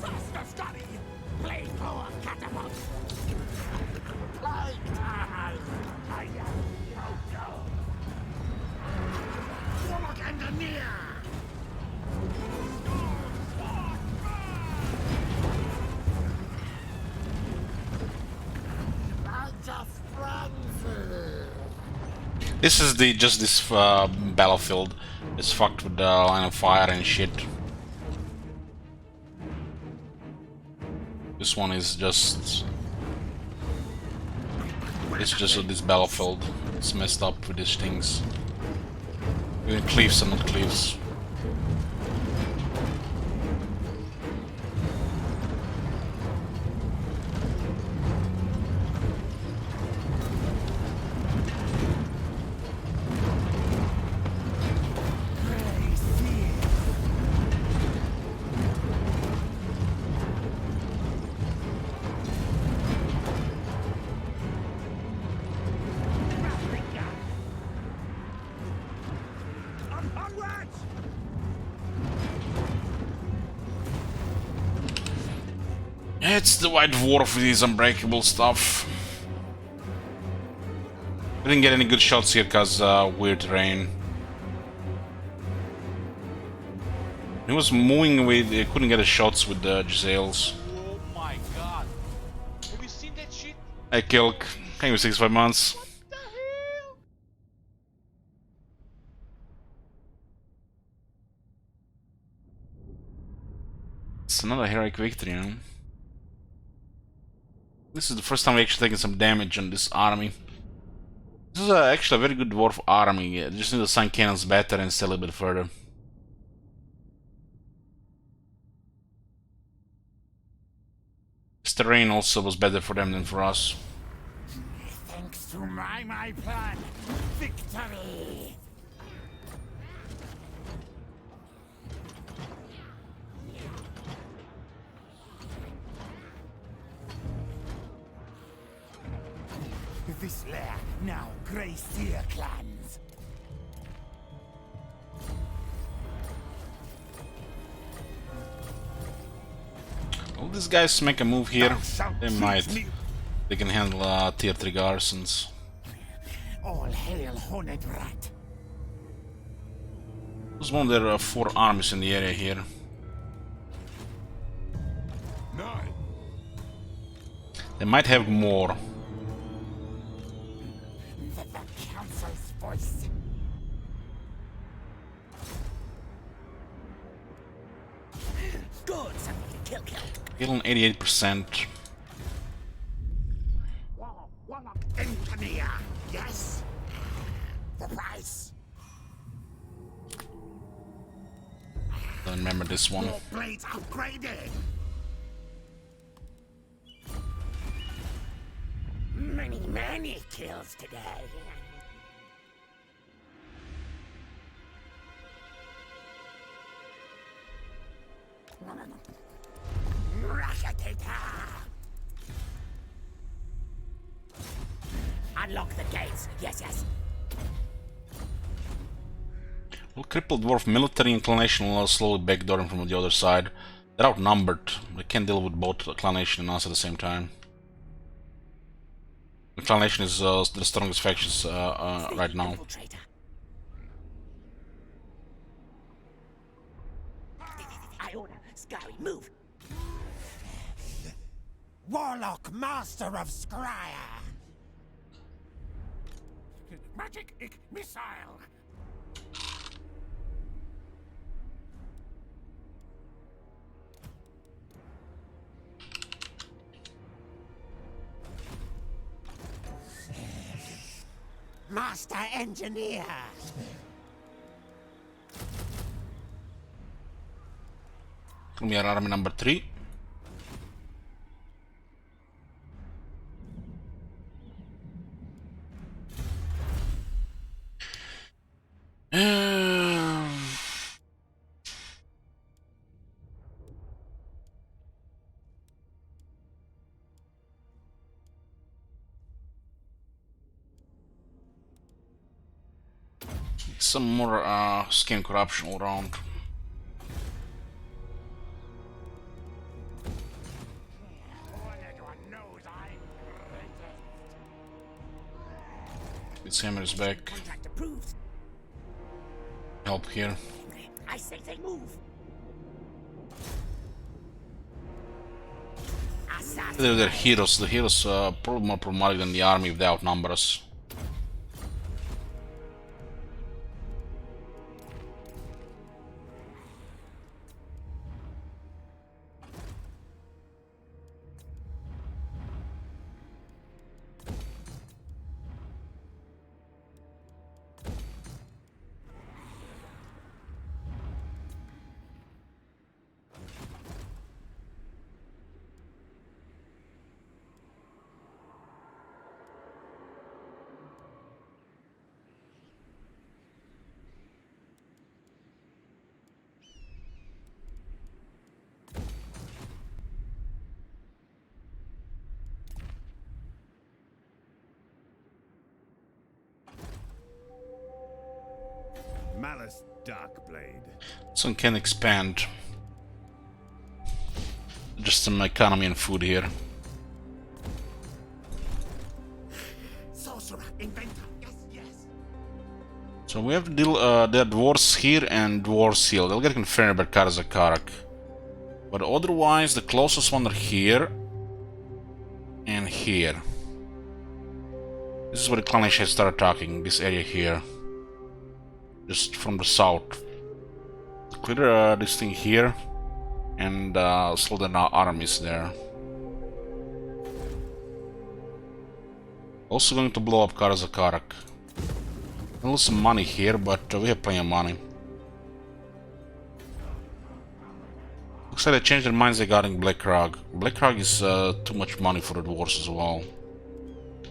Faster study. Blade power catapult. Blade time. I am Jojo. Warlock engineer. I just frenzy.
This is this battlefield. It's fucked with the line of fire and shit. This one is just... It's just this battlefield. It's messed up with these things. Even cliffs and not cliffs. It's the White Dwarf with his unbreakable stuff. We didn't get any good shots here because weird terrain. He was moving with, he couldn't get his shots with the Giselles.
Oh my god. Have you seen that shit?
Hey Kilk, thank you 65 months.
What the hell?
It's another heroic victory, you know? This is the first time we actually taken some damage on this army. This is actually a very good dwarf army. Yeah, just need to assign cannons better and stay a little bit further. This terrain also was better for them than for us.
Thanks to my plan, victory! This lair now Grey Seer clans.
Will these guys make a move here? They might. They can handle tier 3 garrisons.
All hail Horned Rat.
There's one of their 4 armies in the area here.
Nine.
They might have more.
The council's voice. Good, something to kill.
Kill on 88%.
Warlock engineer, yes? The price.
Don't remember this one.
Your blades upgraded. Many kills today. Rakatata! Unlock the gates. Yes.
Well, crippled dwarf military inclination will slowly backdoor them from the other side. They're outnumbered. They can't deal with both inclination and us at the same time. Inclination is the strongest factions right now.
I order Skryre, move.
Warlock, master of Skryre!
Magic missile. Master engineer.
We are army number 3. Some more skin corruption all around. Its hammer is back.
Contract approved.
Help here.
I say they move.
They're heroes. The heroes are probably more problematic than the army if they outnumber us.
Malice Darkblade.
This one can expand. just some economy and food here.
Sorcerer, inventor, yes.
So we have the dwarves here and dwarves here. They'll get confirmed by Karzakarak. But otherwise, the closest one are here and here. This is where the Clannish has started talking, this area here. Just from the south. Clear this thing here and slow down our armies there. Also going to blow up Karzakarak. We'll lose some money here, but we have plenty of money. Looks like they changed their minds regarding Blackrog. Blackrog is too much money for the dwarves as well.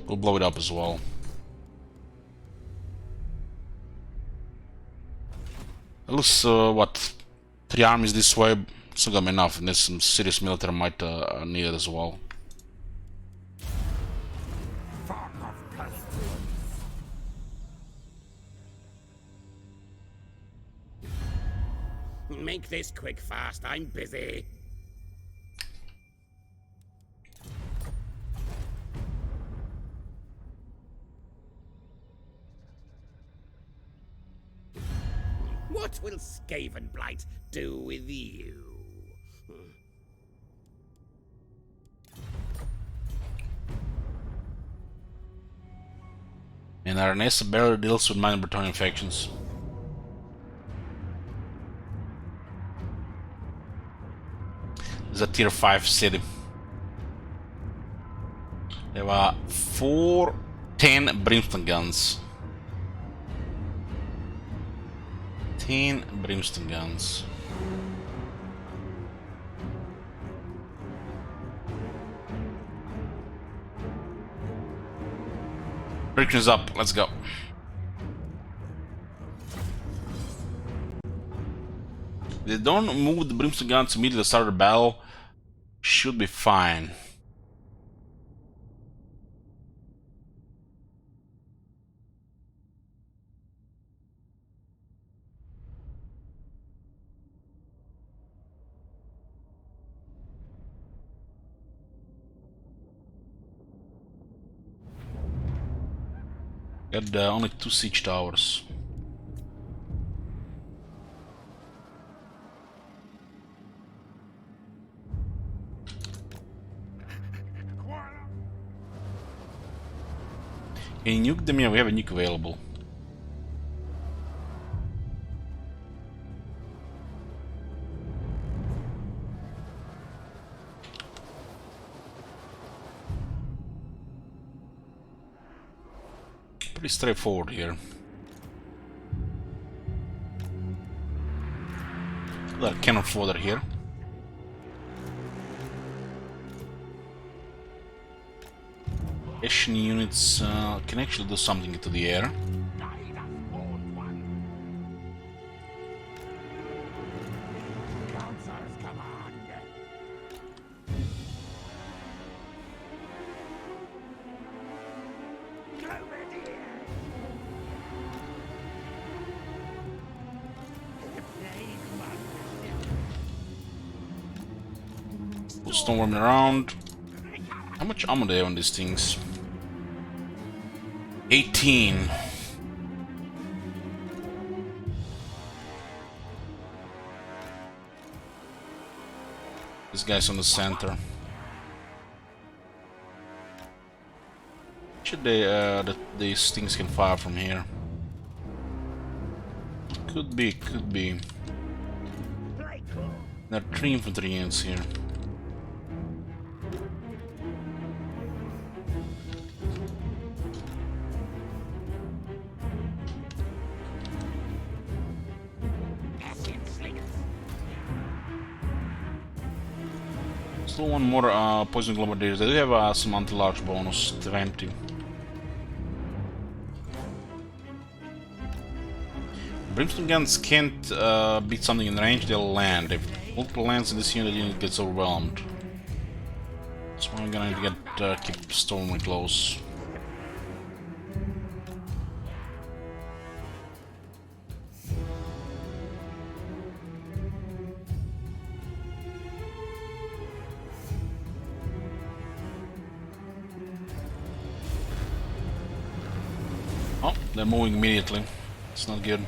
We'll blow it up as well. At least, what, 3 armies this way, still got enough, and there's some serious military might needed as well.
Make this quick fast, I'm busy. What will Skaven Blight do with you?
And Aranesa barely deals with minor Bretonnian factions. It's a tier 5 city. There were 10 brimstone guns. 10 brimstone guns. Predictions up, let's go. They don't move the brimstone guns immediately start the battle. Should be fine. Got only 2 siege towers. Can you nuke them? Yeah, we have a nuke available. Pretty straightforward here. Got a cannon fodder here. Asian units can actually do something into the air. Storming around. How much ammo do they have on these things? 18. This guy's on the center. Should they that these things can fire from here? Could be, could be. There are 3 infantry units here. Still one more poison globadiers. They do have some anti-large bonus, 20. Brimstone guns can't beat something in range, they'll land. If multiple lands in this unit gets overwhelmed. That's why I'm gonna keep storming close. They're moving immediately. It's not good.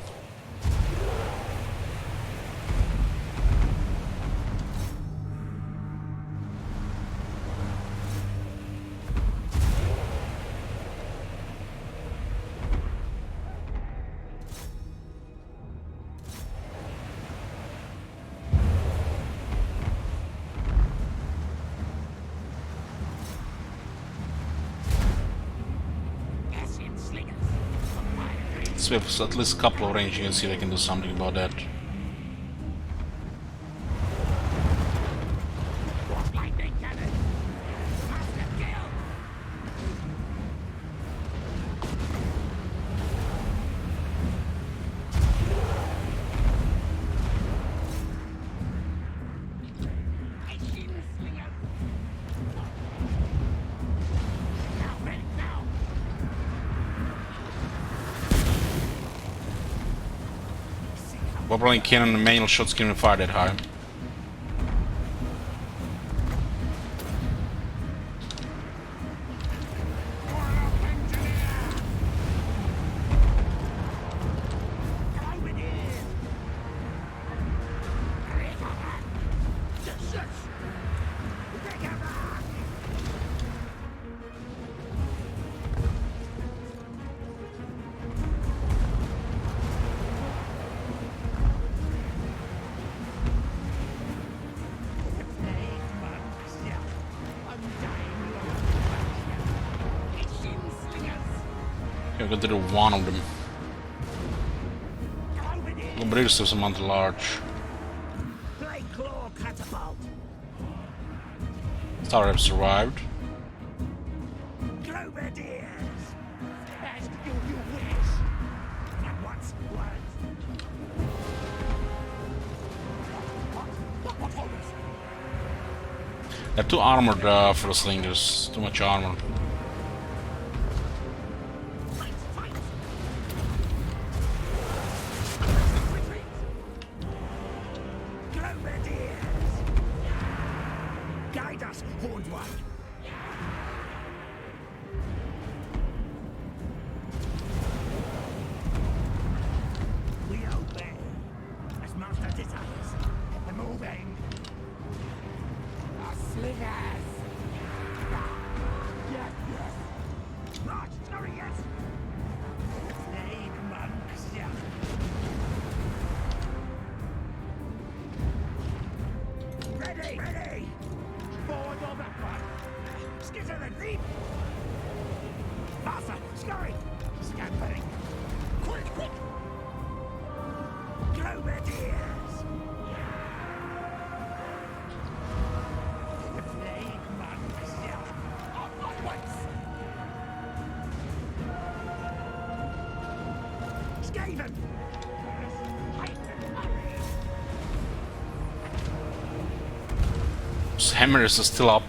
So we have at least a couple of range units, see if I can do something about that. Probably cannon and manual shots can fire that high. I'm going to do one of them. Bombardiers have some large. Star have survived. They're too armored for the slingers. Too much armor.
Ready! Forward or backward! Skitter and leap! Faster! Skryre! Scampering! Quick! Grenadiers! The plague monks! Off at once! Skaven!
Hammers are still up.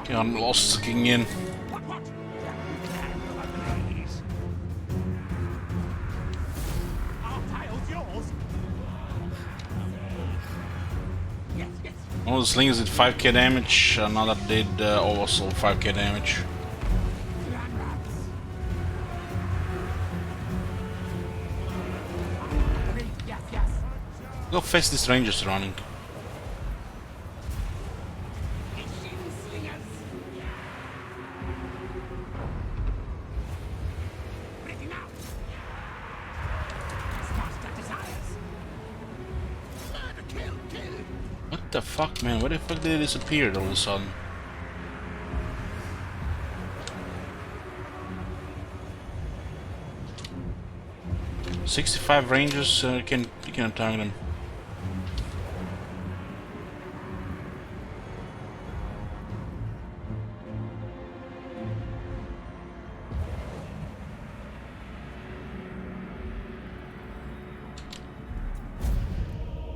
Okay, I'm lost kicking in. One of the slings did 5k damage, another did also 5k damage. Look how fast this ranger's running. What the fuck, man? Where the fuck did it disappear all of a sudden? 65 rangers, you can attack them.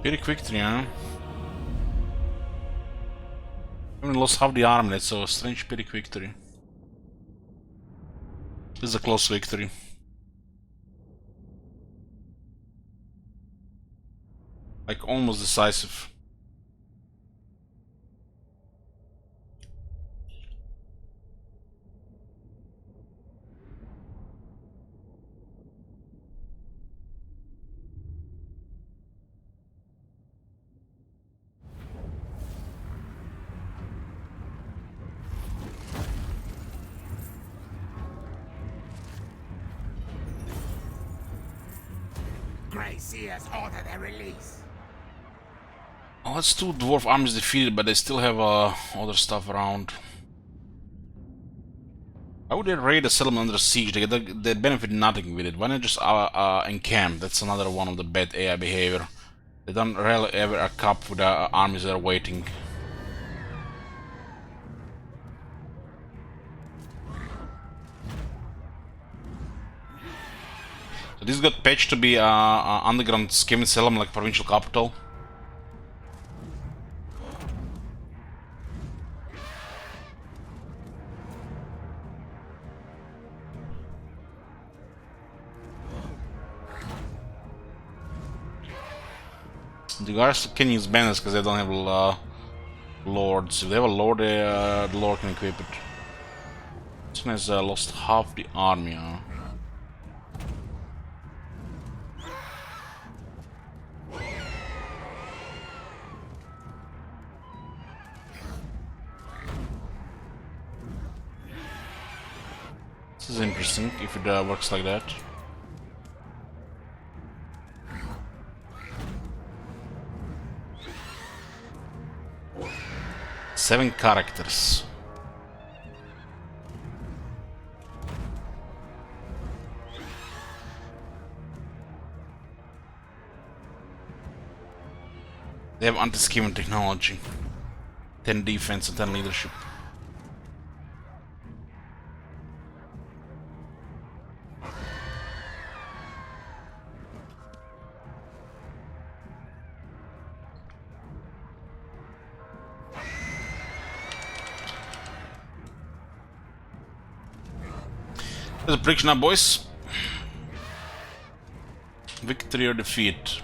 Pretty quick, huh? I haven't lost half the army yet, so strange pretty victory. This is a close victory. Like almost decisive.
Grey Seers order their release.
Oh, that's 2 dwarf armies defeated, but they still have other stuff around. Why would they raid a settlement under siege? They benefit nothing with it. Why not just encamp? That's another one of the bad AI behavior. They don't really ever a cup with the armies that are waiting. So this got patched to be underground Skaven settlement like provincial capital. The guards can use banners because they don't have lords. If they have a lord, the lord can equip it. This one has lost half the army. This is interesting if it works like that. Seven characters. They have anti-scheme technology. 10 defense and 10 leadership. There's a prediction now, boys. Victory or defeat.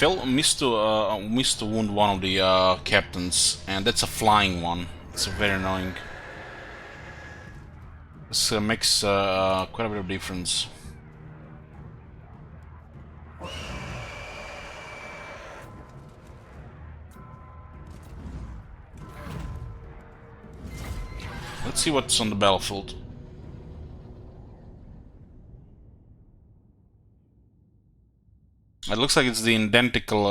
We missed to wound one of the captains, and that's a flying one. It's very annoying. This makes quite a bit of difference. Let's see what's on the battlefield. It looks like it's the identical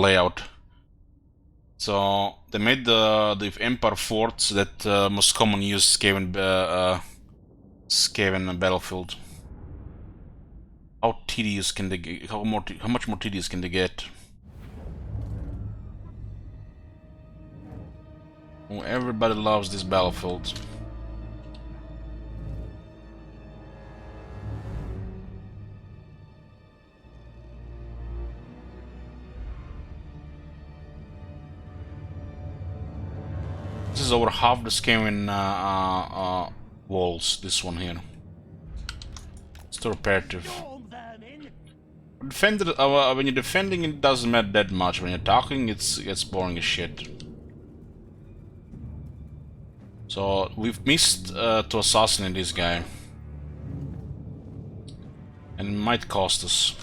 layout. So they made the Empire forts that most common use Skaven battlefield. How tedious can they get? How much more tedious can they get? Oh, everybody loves this battlefield. This is over half the Skaven walls, this one here. It's too repetitive. When you're defending, it doesn't matter that much. When you're talking, it gets boring as shit. So we've missed to assassinate this guy, and it might cost us.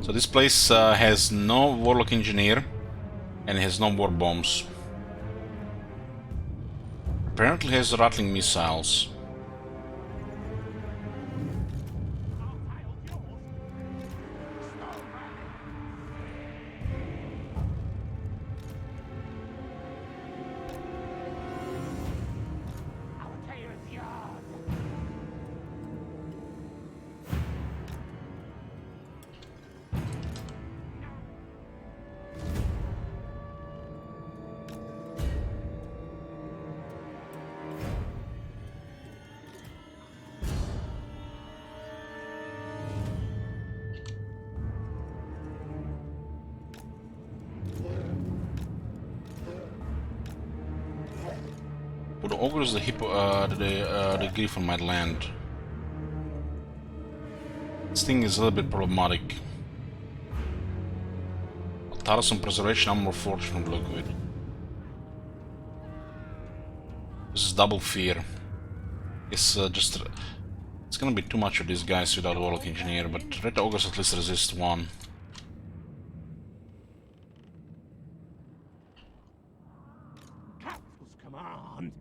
So this place has no warlock engineer and has no war bombs. Apparently has rattling missiles. Put the ogres, the hippo, the griffin might land. This thing is a little bit problematic. Tarsum preservation, I'm more fortunate, look with. This is double fear. It's it's gonna be too much of these guys without warlock engineer, but red ogres at least resist one.
Council's command.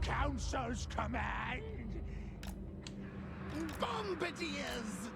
Council's command. Bombardiers.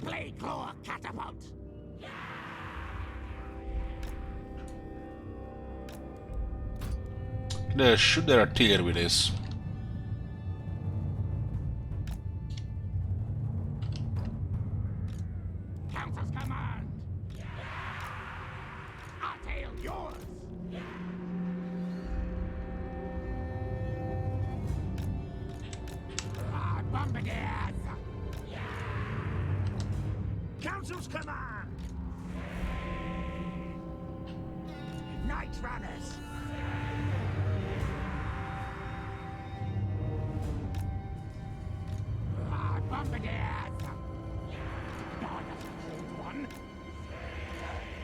Blade claw catapult.
They shoot their artillery with this.
Council's command. I'll tail yours. Bombardiers. Council's command. Night runners.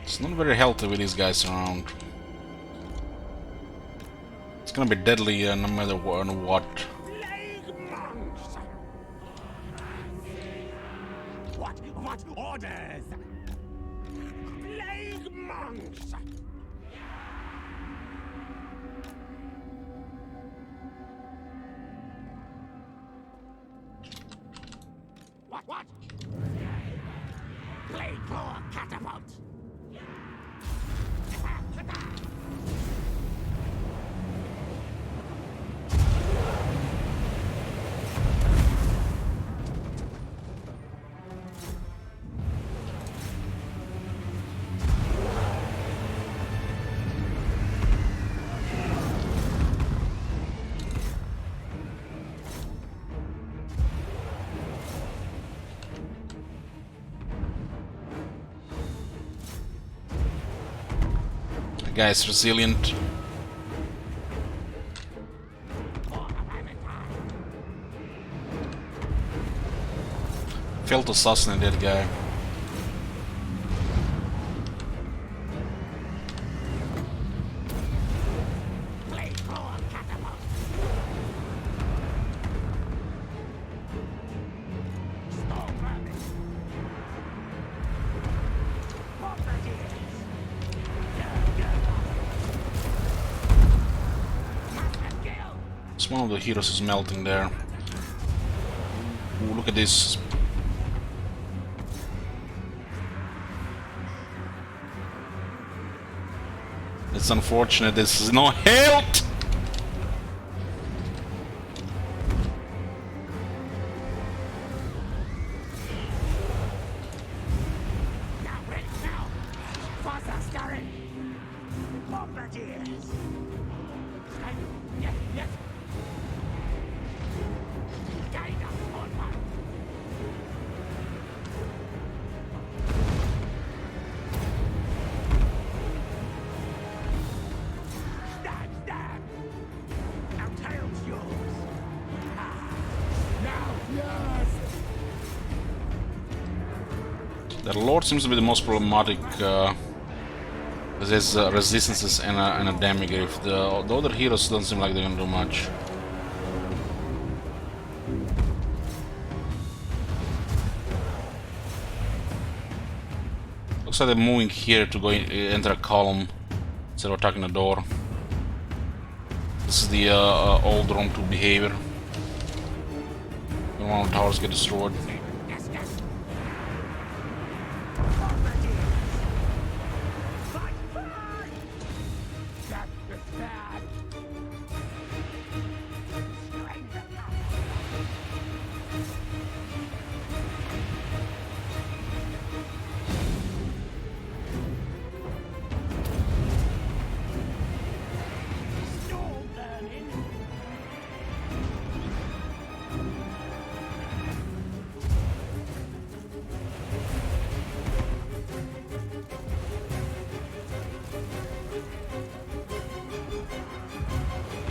It's not very healthy with these guys around. It's gonna be deadly no matter what.
Plague monks. What orders? Plague monks. What? Blade claw catapult.
The guy's resilient. Failed to assassinate that guy. One of the heroes is melting there. Ooh, look at this. It's unfortunate this is no health!
Yes.
The Lord seems to be the most problematic. There's resistances and a damage grave. The other heroes don't seem like they're gonna do much. Looks like they're moving here to go enter a column instead of attacking the door. This is the old Rome 2 behavior. When one of the towers get destroyed.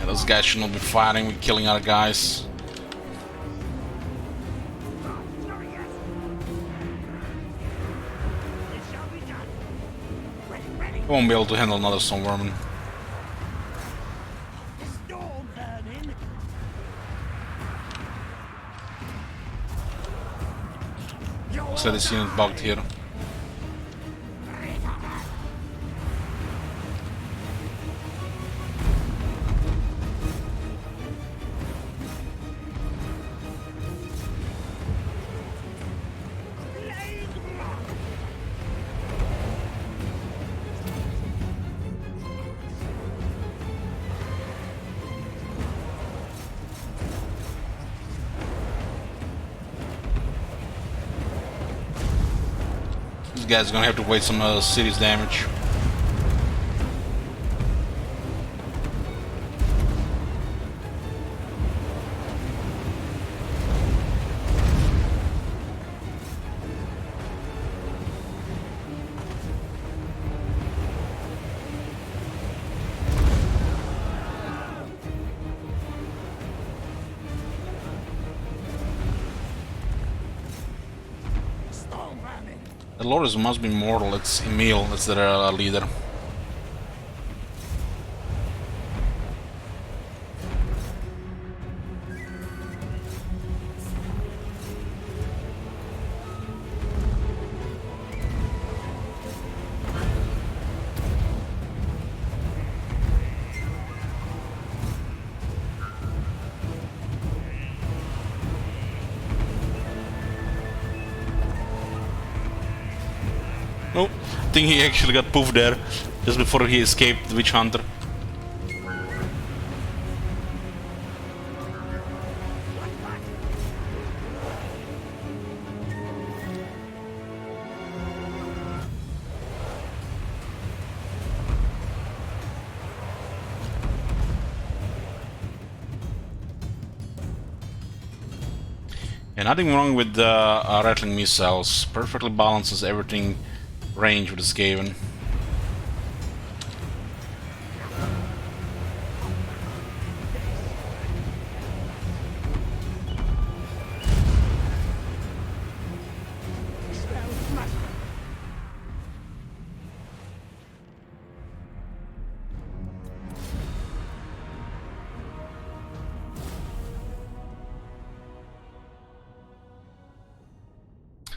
Those guys should not be fighting, we're killing other guys. I won't be able to handle another Stone Vermin. Looks like this unit bugged here. This guy's gonna have to wait some serious damage. The Lords must be mortal. It's Emil, that's their leader. Nope, I think he actually got poofed there just before he escaped the Witch Hunter. And nothing wrong with the rattling missiles. Perfectly balances everything. Range with the Skaven.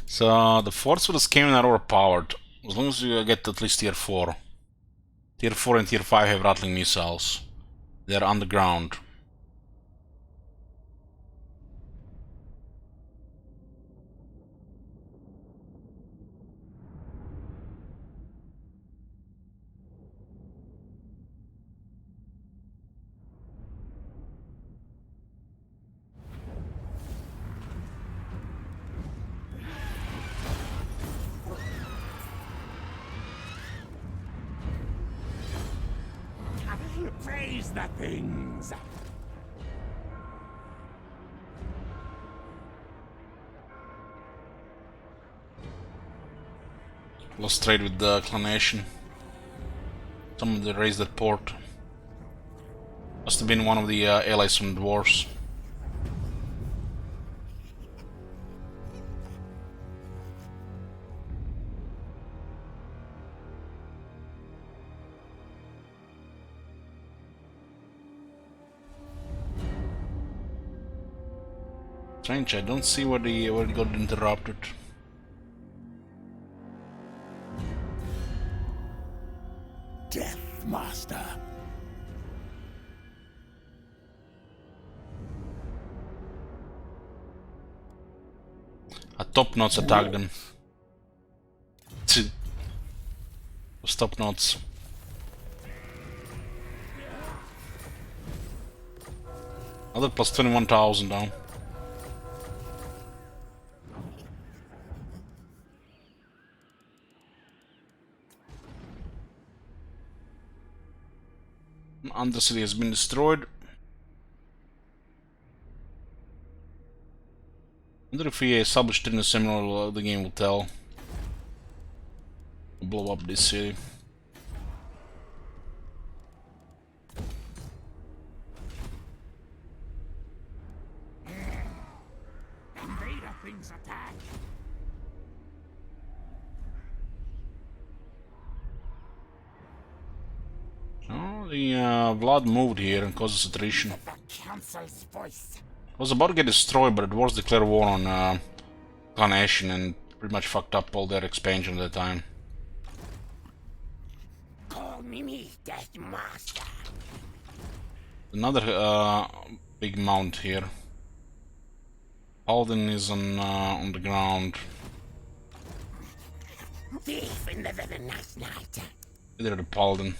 So the forts for the Skaven are overpowered. As long as you get at least tier 4. Tier 4 and tier 5 have rattling missiles. They're underground.
Praise the things.
Lost trade with the Clanation. Somebody raised that port. Must have been one of the allies from the dwarves. Strange, I don't see where it got interrupted.
Death Master.
A top knots attacked them. Stop knots. Another plus 21,000 now. Undercity has been destroyed. I wonder if we established in a similar, the game will tell. Blow up this city.
Invader things attack.
Oh, the blood moved here and causes attrition.
The council's voice.
It was about to get destroyed, but it was declared war on Clan Ashen and pretty much fucked up all their expansion at the time.
Call me Death Master.
Another big mount here. Alden is on the ground.
Thief in the villainous night.
Either the Paladin.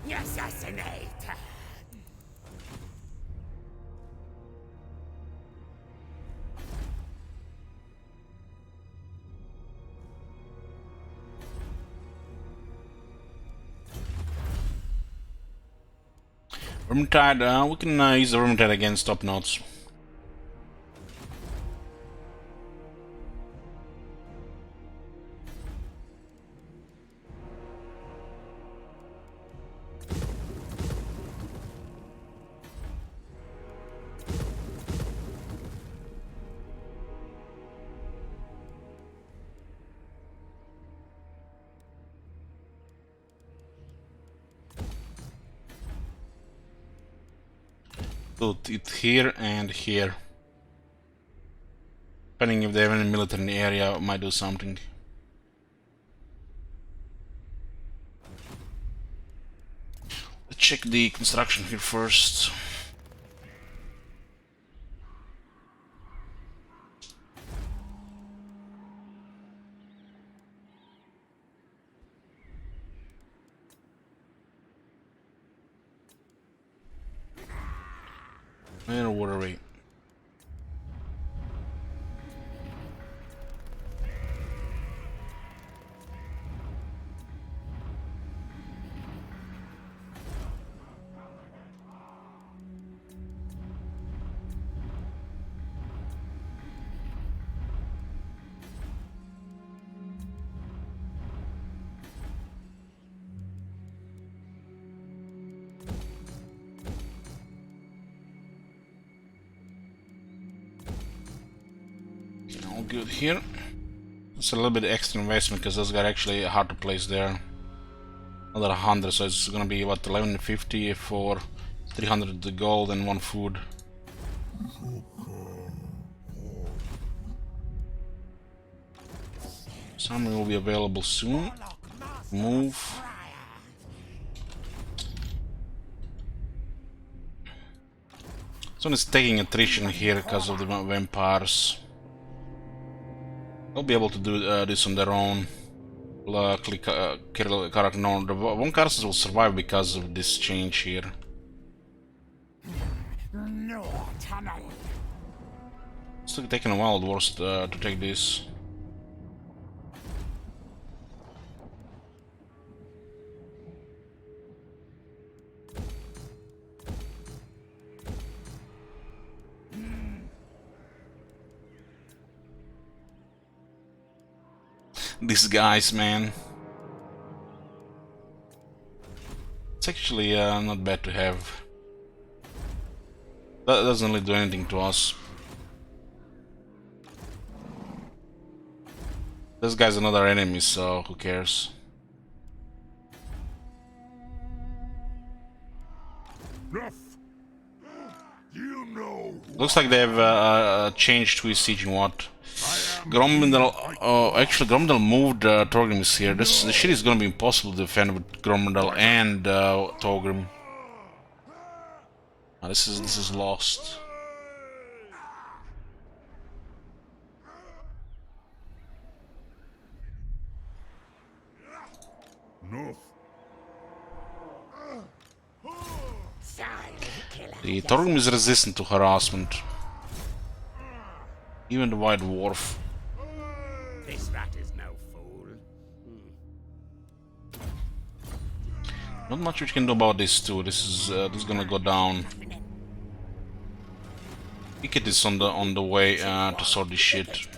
Assassinate.
Vermintide, we can use the Vermintide against top notes. Put it here and here. Depending if they have any military in the area, might do something. Let's check the construction here first. And water rate. All good here. It's a little bit extra investment because those guys are actually hard to place there. Another 100, so it's gonna be what, 1150 for 300 gold and 1 food. Summary will be available soon. Move. This one is taking attrition here because of the vampires. They'll be able to do this on their own. Luckily, Karak no, the Von Karstens will survive because of this change here.
No tunnel.
It's taking a while, dwarves, to take this. These guys, man. It's actually not bad to have. That doesn't really do anything to us. This guy's another enemy, so who cares?
Enough! Yield
Looks like they've changed who is sieging what. Gromdal, actually Gromdal moved Torgrim is here. This shit is gonna be impossible to defend with Gromdal and Torgrim. This is lost.
North.
The Torgrim is resistant to harassment. Even the White Dwarf.
This rat is no fool.
Not much we can do about this too. This is gonna go down. Picket is on the way to sort this shit.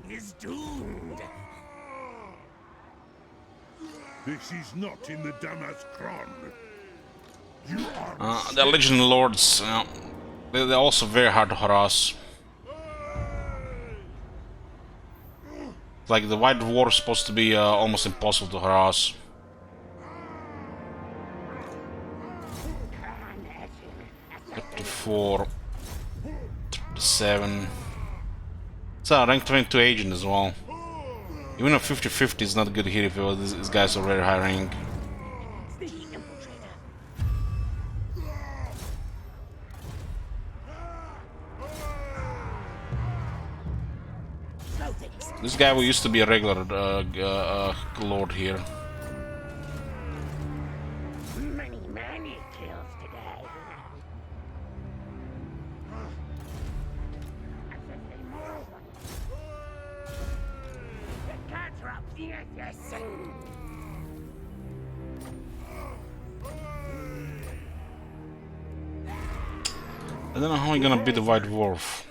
Is doomed.
This is not in the Damaskron. You are
The Legion Lords, they're also very hard to harass. Like the White Dwarf is supposed to be almost impossible to harass. Up to 4, 7. It's a rank 22 agent as well. Even a 50-50 is not good here if these guys are very high rank. This guy will used to be a regular lord here.
Many kills today. The cats are up. Yes.
I don't know how I'm gonna beat the White Dwarf.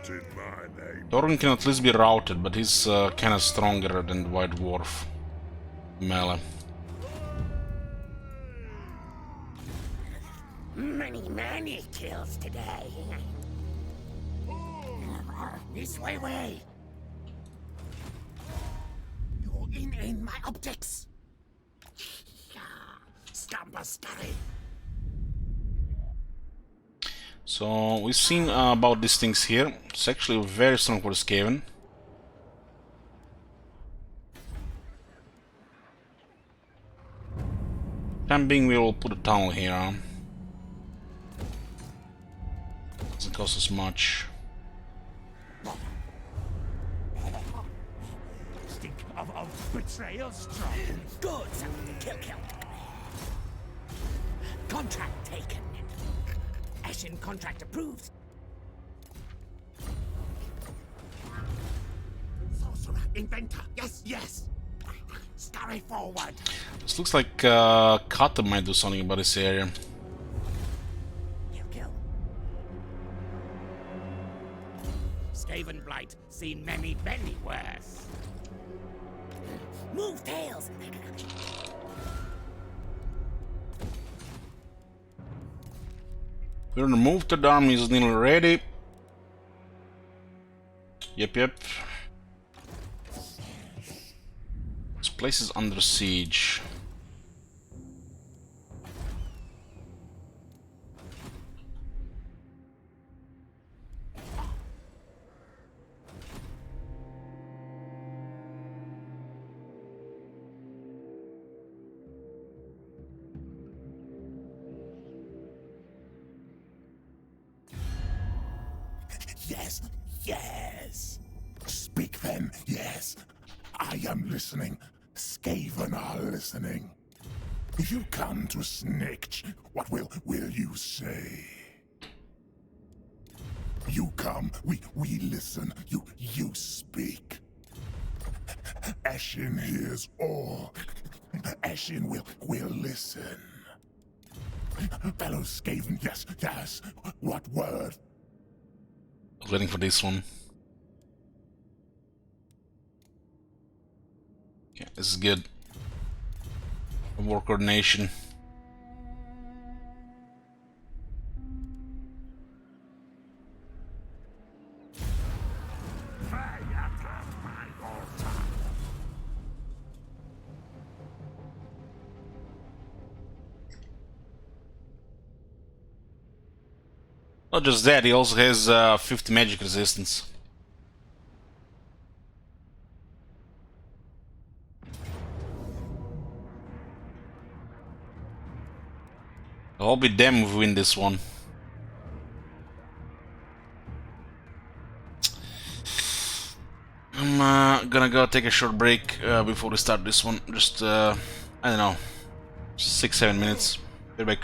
not in my name.
Thorin can at least be routed, but he's kinda stronger than the White Dwarf. Melee.
Many kills today. This way. You're in my optics. Scamper Skryre.
So we've seen about these things here. It's actually very strong for the Skaven. Time being, we will put a tunnel here. Doesn't cost us much.
Stink of betrayal strong. Good, kill. Contract taken. Ashen contract approved. Sorcerer, inventor, yes. Skryre forward.
This looks like Kata might do something about this area.
Kill. Skaven blight, seen many worse. Move tails.
We're removed, the army is nearly ready. Yep. This place is under siege.
Yes. Speak then, yes. I am listening. Skaven are listening. If you come to Snitch, what will you say? You come, we listen, you speak. Ashen hears all. Ashen will listen. Fellow Skaven, yes. What word?
Waiting for this one. Okay, this is good. War coordination. Not just that, he also has 50 magic resistance. I'll be damned if we win this one. I'm gonna go take a short break before we start this one. Just, I don't know, 6-7 minutes. Be back.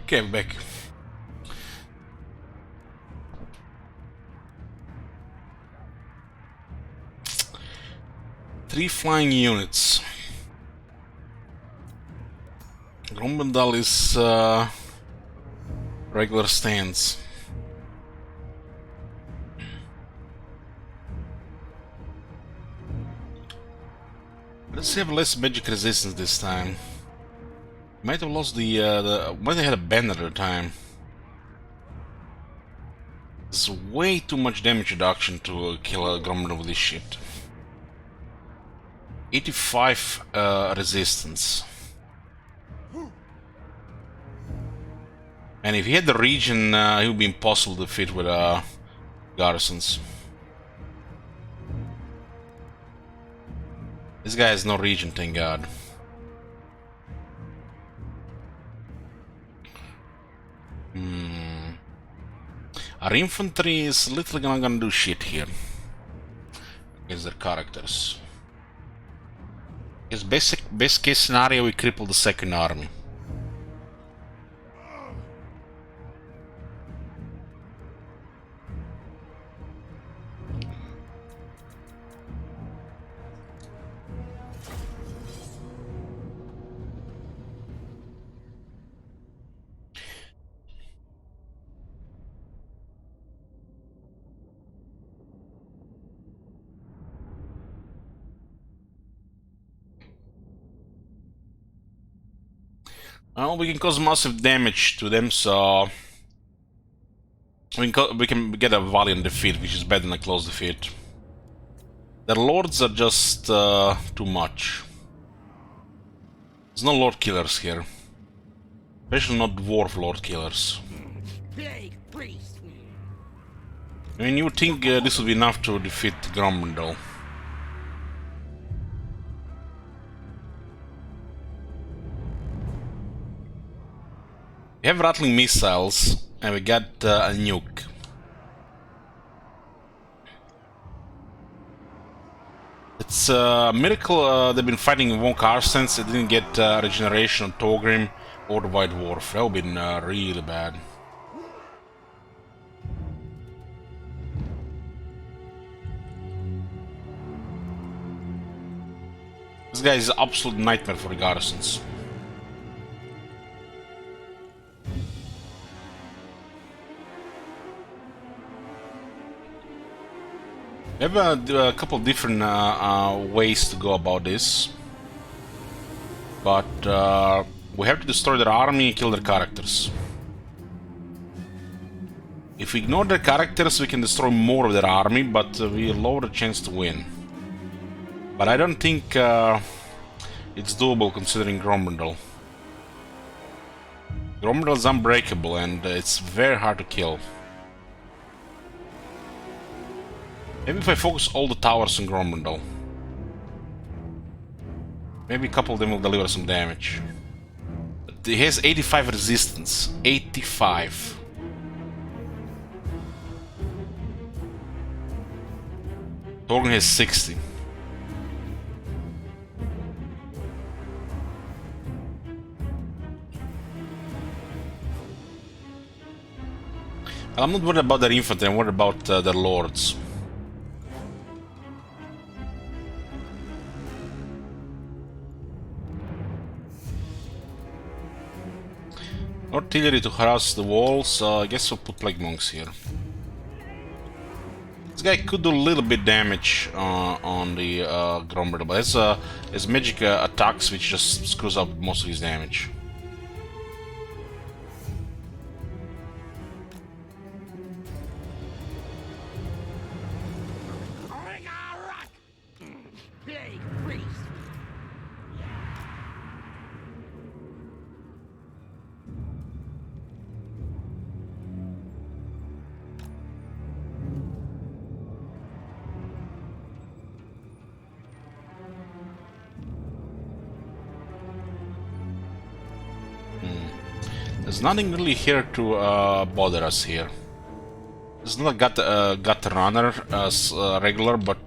Okay, I'm back. Three flying units. Grombendal is regular stance. Let's have less magic resistance this time. Might have lost might have had a banner at the time. It's way too much damage reduction to kill a Grombendal with this shit. 85 resistance. And if he had the region, it would be impossible to fit with garrisons. This guy has no region, thank God. Our infantry is literally not gonna do shit here against their characters. His best case scenario, we cripple the second army. Well, we can cause massive damage to them, so we can get a valiant defeat, which is better than a close defeat. Their lords are just too much. There's no lord killers here, especially not dwarf lord killers.
Plague priest.
I mean, you would think this would be enough to defeat Grombendal. We have rattling missiles, and we got a nuke. It's a miracle they've been fighting in Von Carstens. They didn't get regeneration on Torgrim or the White Dwarf. That would have been really bad. This guy is an absolute nightmare for the garrisons. We have a couple different ways to go about this, but we have to destroy their army and kill their characters. If we ignore their characters, we can destroy more of their army, but we lower the chance to win. But I don't think it's doable considering Grombendal. Grombendal is unbreakable and it's very hard to kill. Maybe if I focus all the towers on Grombendal. Maybe a couple of them will deliver some damage. But he has 85 resistance. 85. Torgen has 60. I'm not worried about their infantry, I'm worried about their lords. Artillery to harass the walls, I guess we'll put Plague Monks here. This guy could do a little bit damage on the Grombendal, but his magic attacks which just screws up most of his damage.
Plague priest.
There's nothing really here to bother us here. It's not a gut runner as regular, but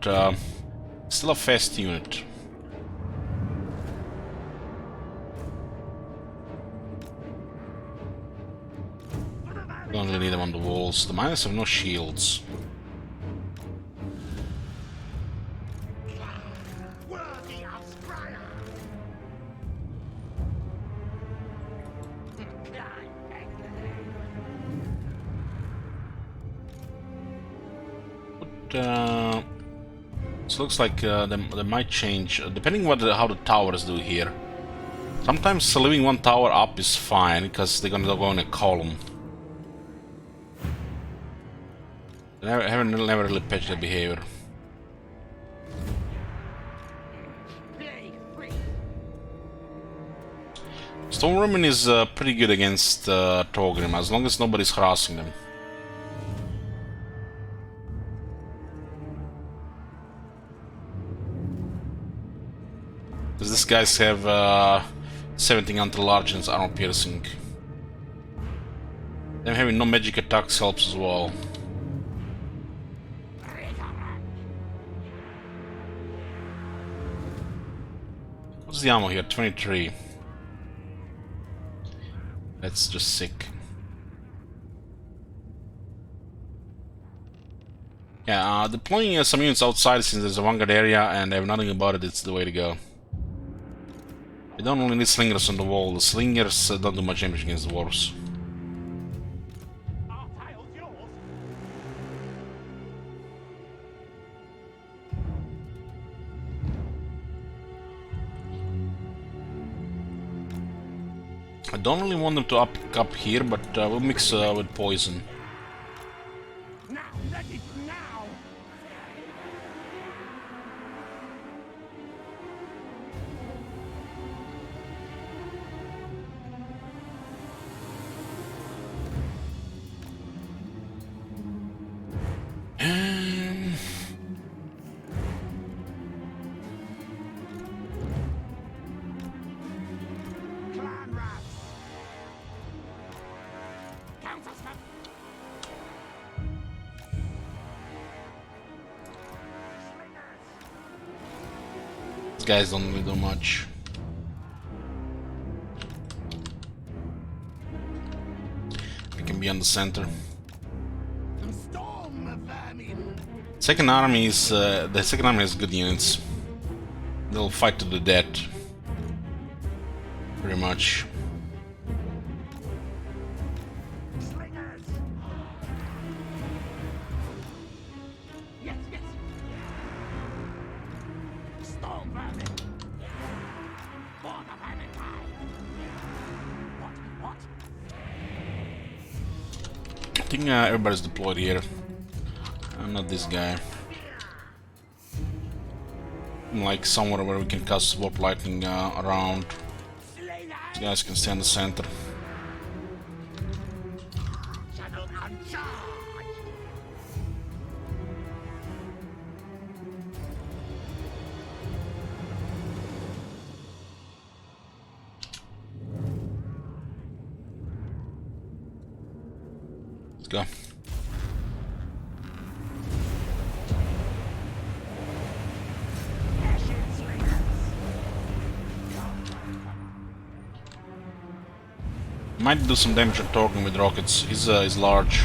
still a fast unit. Don't really need them on the walls. The miners have no shields.
Worthy of Skryre.
But, it looks like they might change, depending how the towers do here. Sometimes leaving one tower up is fine, because they're gonna go in a column. I haven't never really patched the behavior. Stormwoman is pretty good against Torgrim, as long as nobody's harassing them. Because these guys have 17 anti-large and armor piercing. Them having no magic attacks helps as well. What's the ammo here? 23. That's just sick. Yeah, deploying some units outside since there's a vanguard area and they have nothing about it, it's the way to go. You don't only need slingers on the wall, the slingers don't do much damage against the dwarves. I don't really want them to up here, but we'll mix with poison.
Now, let it now. Clan rats. Counter step.
These guys don't really do much. We can be on the center.
Storm vermin.
Second army is the second army has good units. They'll fight to the death. Pretty much.
Slingers. Yes, yes. Storm vermin. Born of Vermintide. What?
I think everybody's deployed here. I'm not this guy. I'm like somewhere where we can cast warp lightning around. These guys can stay in the center.
Channel uncharged.
Let's go. Might do some damage on Torgrim with rockets. He's large.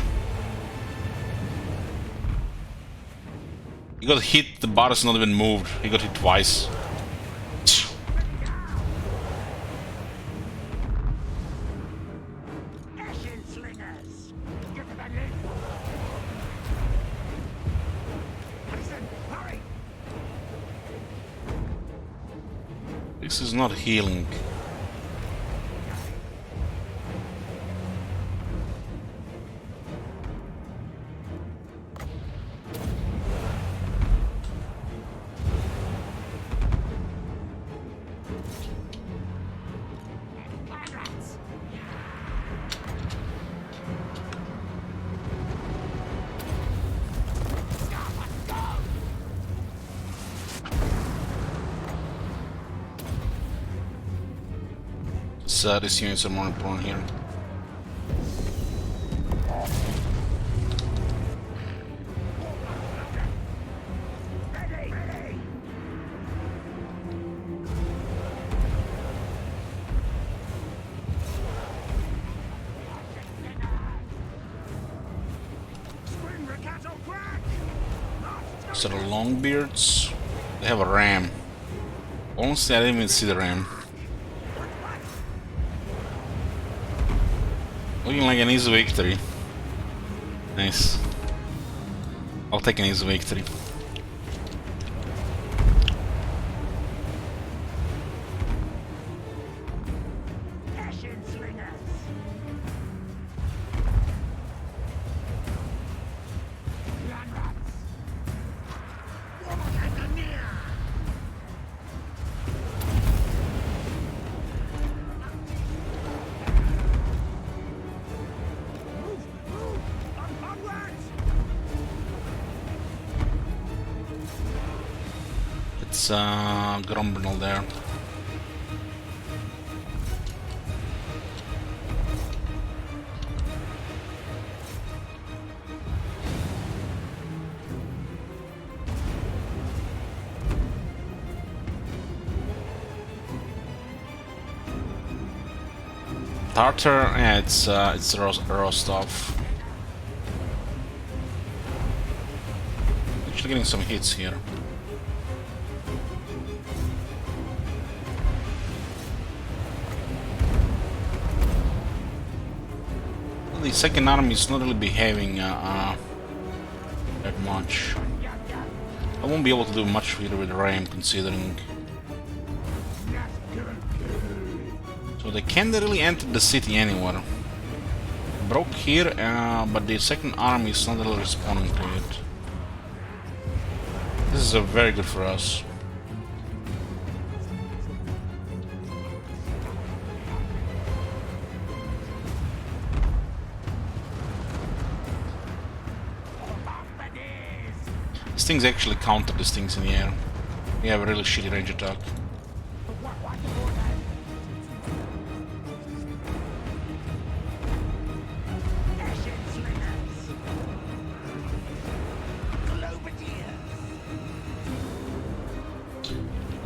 He got hit, the bar is not even moved. He got hit twice.
Ashen slingers. Get to that lid. Listen, hurry.
This is not healing.
Clan rats.
These units are more important here.
Ready, ready.
So the Longbeards, they have a ram. Honestly, I didn't even see the ram. Looking like an easy victory. Nice. I'll take an easy victory. It's Grumbernal there. Tartar, yeah, it's Rostov. Actually getting some hits here. Well, the second army is not really behaving that much. I won't be able to do much here with Ram, considering. So they can't really enter the city anywhere. Broke here, but the second army is not really responding to it. This is very good for us. These things actually counter these things in the air. We have a really shitty range attack.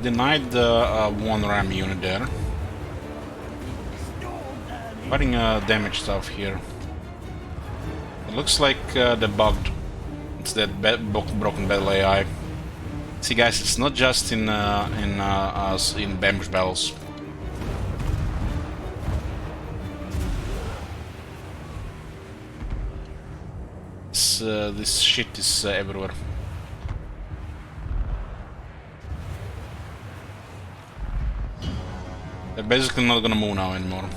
Denied the one ram unit there. Fighting damage stuff here. It looks like they're bugged. It's that broken battle AI. See, guys, it's not just in ambush battles. This shit is everywhere. They're basically not gonna move now anymore.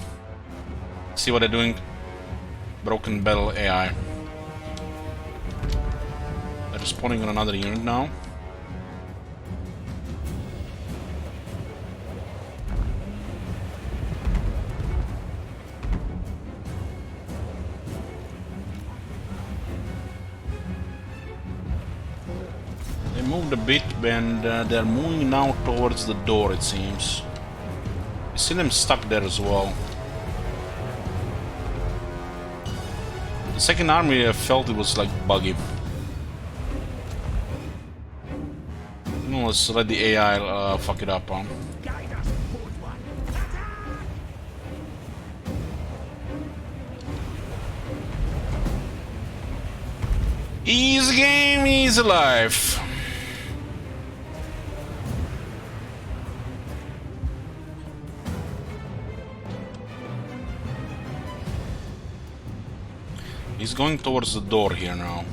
See what they're doing? Broken battle AI. They're respawning on another unit now. They moved a bit and they're moving now towards the door, it seems. You see them stuck there as well. The second army felt it was like buggy. Let's let the AI fuck it up, huh? Easy game, easy life. He's going towards the door here now.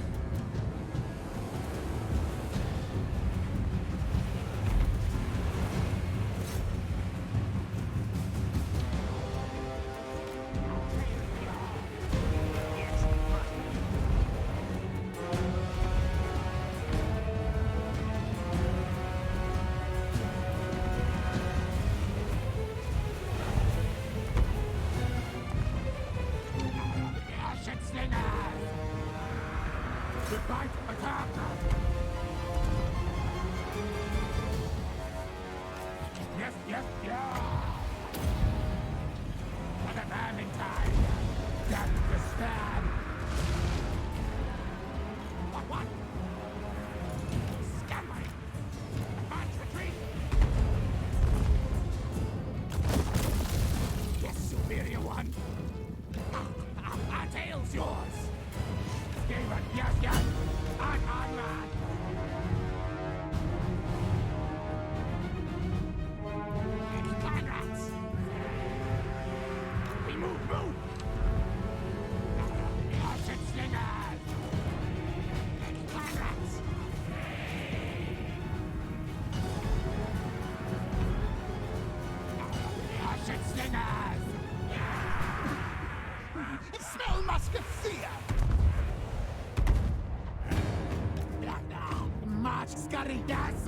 Yaridas!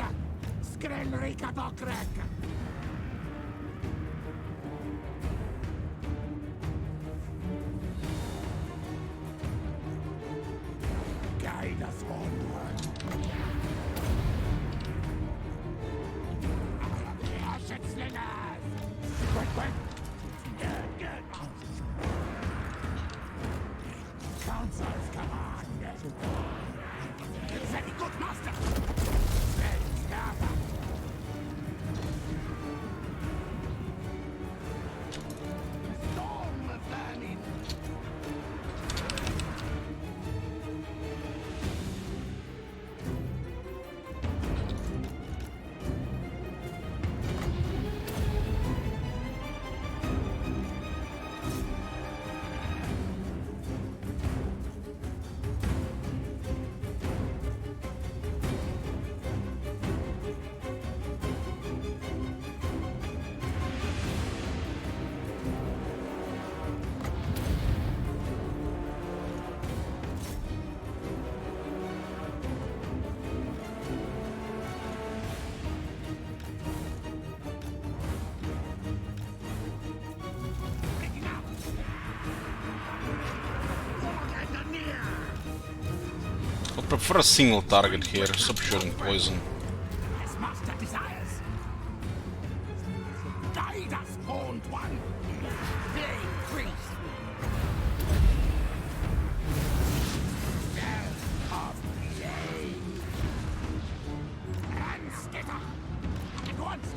Skryre Bokrek!
Guide us onward.
Slingers! Quick, quick! Council's command! Very good, master! Storm burning!
I prefer a single target here. Stop shooting poison.
As master desires. Guide us, horned one. Flame priest. Bell of flame. And skitter. At once.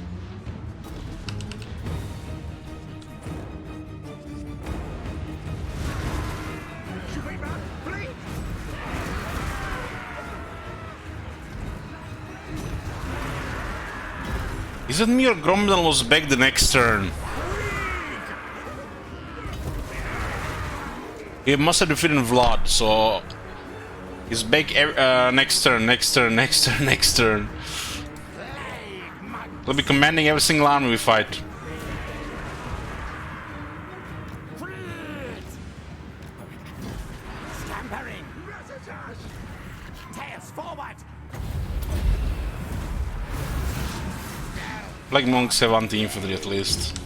Should we run? Bleed!
Is it me or Gromdal was back the next turn? He must have defeated Vlad, so he's back next turn, next turn, next turn, next turn. He'll be commanding every single army we fight.
Scampering! Tails forward!
Black monks have anti-infantry at least.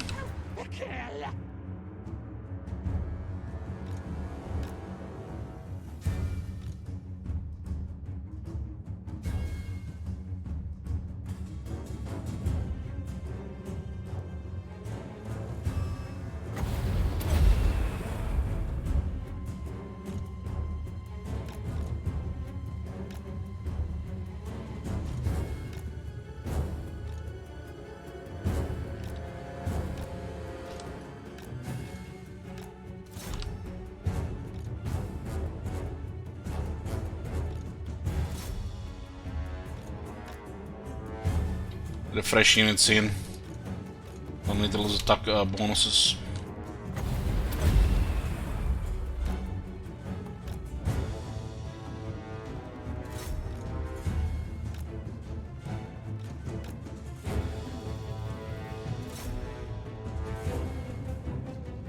Refresh units in. Don't need to lose attack bonuses.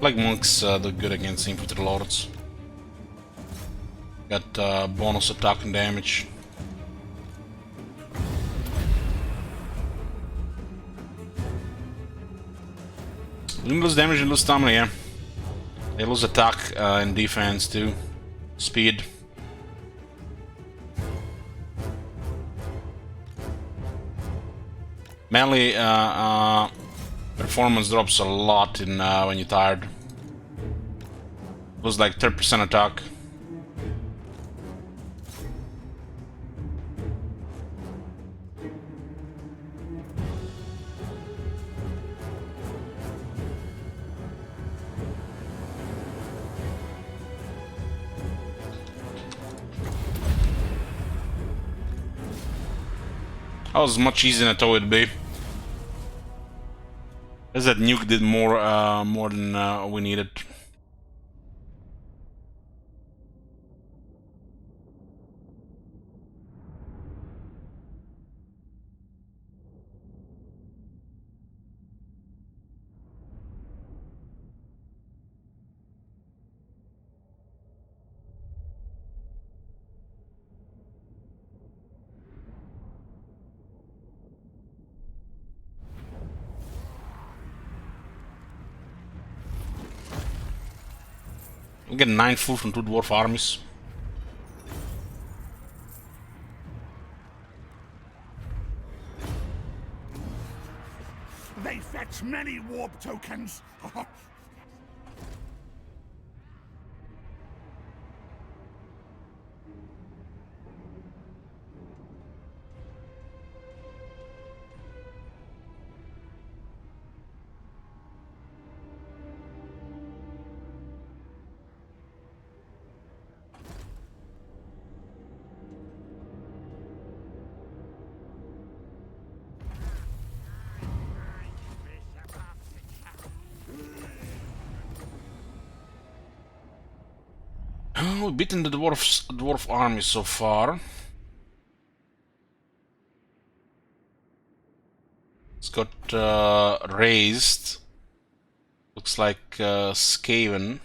Black monks do good against infantry lords. Got bonus attack and damage. You lose damage and lose stamina, yeah. They lose attack and defense too. Speed. Melee performance drops a lot in when you're tired. Lose like 30% attack. That was much easier than I thought it'd be. As that nuke did more than we needed. We get 9 food from 2 dwarf armies.
They fetch many warp tokens.
We've beaten the dwarf army so far. It's got raised. Looks like Skaven.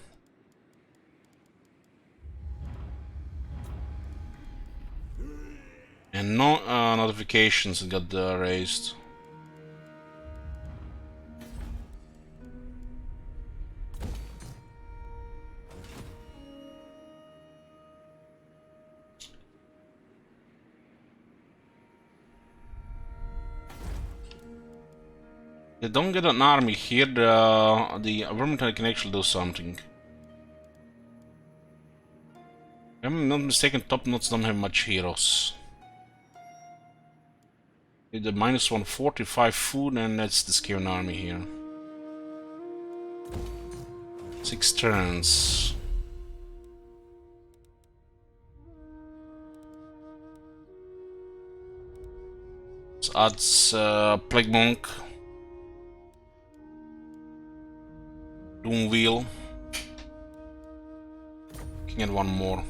And no notifications got raised. They don't get an army here. The Vermintide can actually do something. If I'm not mistaken, top notes don't have much heroes. With the minus 145 food, and that's the Skaven army here. 6 turns. This adds Plague Monk. Doom Wheel. Can get 1 more.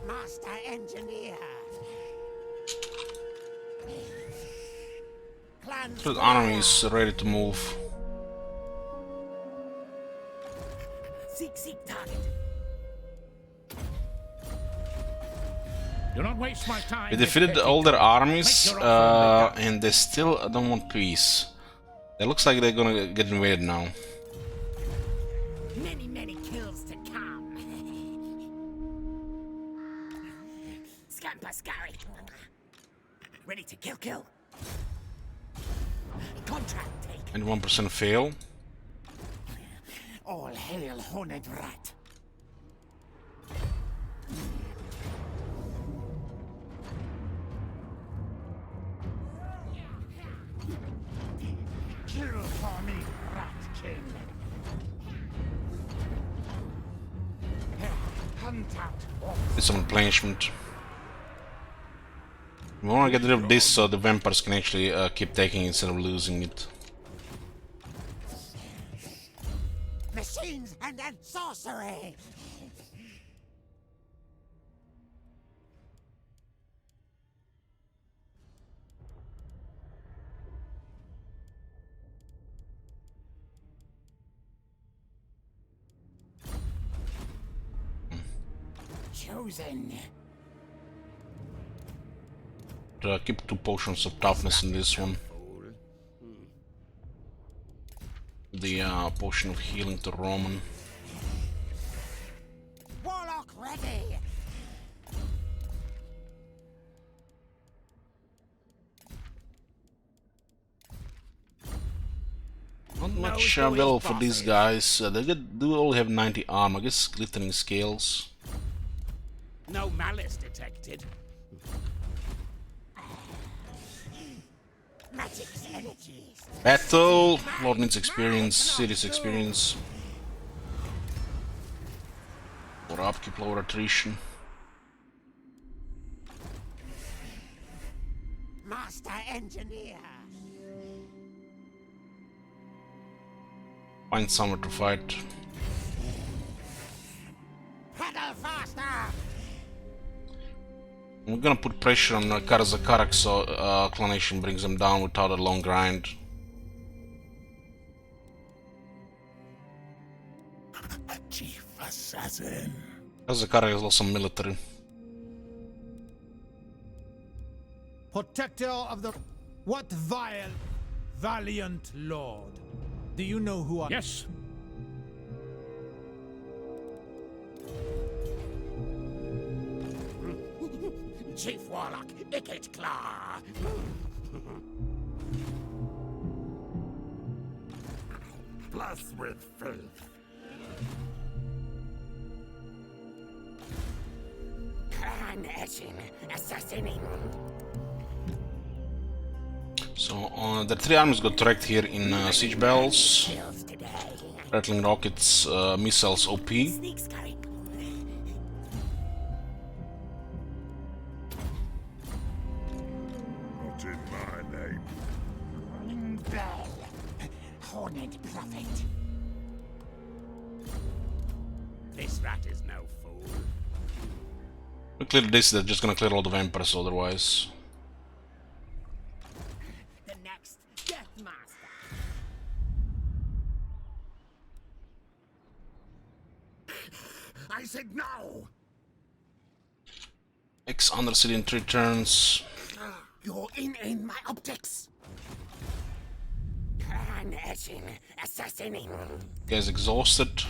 Master Engineer.
The army is ready to move.
Seek target.
Do not waste my time.
We defeated all their armies, and they still don't want peace. It looks like they're gonna get invaded now.
Many kills to come. Scamper Skryre. Ready to kill. Contract take.
And 1% fail.
All hail Horned Rat.
Kill for me, Rat King. Hunt out.
Did some replenishment. We wanna get rid of this so the vampires can actually keep taking it instead of losing it.
Machines and sorcery. Chosen.
Keep 2 potions of toughness in this one. The potion of healing to Roman.
Warlock ready.
Not much available for these guys. They do all have 90 armor. I guess glittering scales.
No malice detected. Magic's energies.
Battle! Lord needs experience, serious experience. Lower upkeep, lower attrition.
Master Engineer.
Find somewhere to fight.
Pedal faster.
We're gonna put pressure on Karazakarak so Clonation brings them down without a long grind.
Chief Assassin.
Karazakarak has lost some military.
Protector of the... What vile, valiant lord. Do you know who I...
Yes.
Chief Warlock, Icket Claw.
Blessed with faith.
Clan etching, assassinating.
So the three armies got wrecked here in siege bells,
Kills today.
rattling rockets, missiles OP.
Sneak scurry.
Not in my name.
Bell. Horned Prophet. This rat is no fool.
We clear this, they're just gonna clear all the vampires otherwise.
The next Death Master.
I said no!
X under city in 3 turns.
You're in my optics. Clan etching, assassinating.
Guy's exhausted.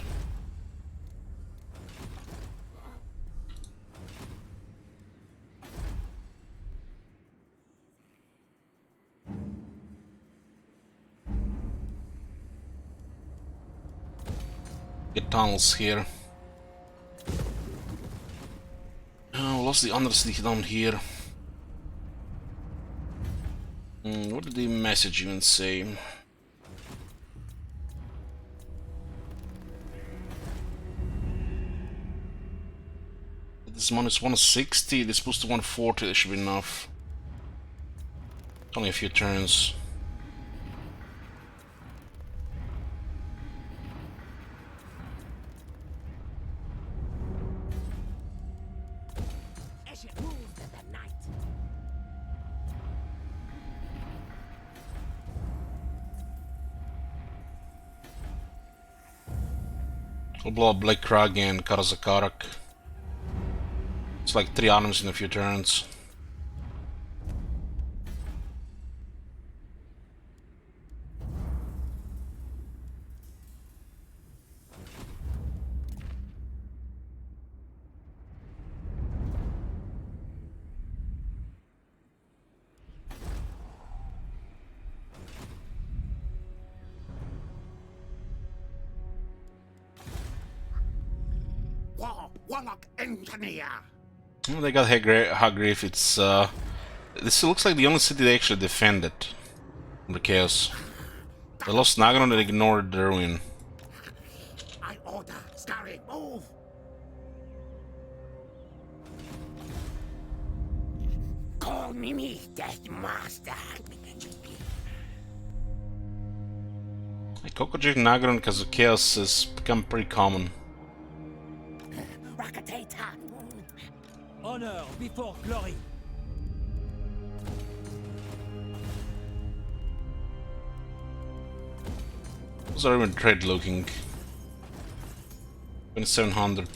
Get tunnels here. Oh, lost the undercity down here. What did the message even say? This one is 160, this boost to 140, that should be enough. Only a few turns.
As it moves in the night.
We'll blow up Black Krag and Karazakarak. It's like 3 arms in a few turns.
Warlock Engineer.
Oh, they got Hagriff. It's this looks like the only city they actually defended from the chaos. They lost Naganon and ignored the ruin.
I order Skryre, move. Call me Death Master.
Like Kokojik Naganon because the chaos has become pretty common.
Rocketator.
Honor before glory.
Those are even trade looking. 2700.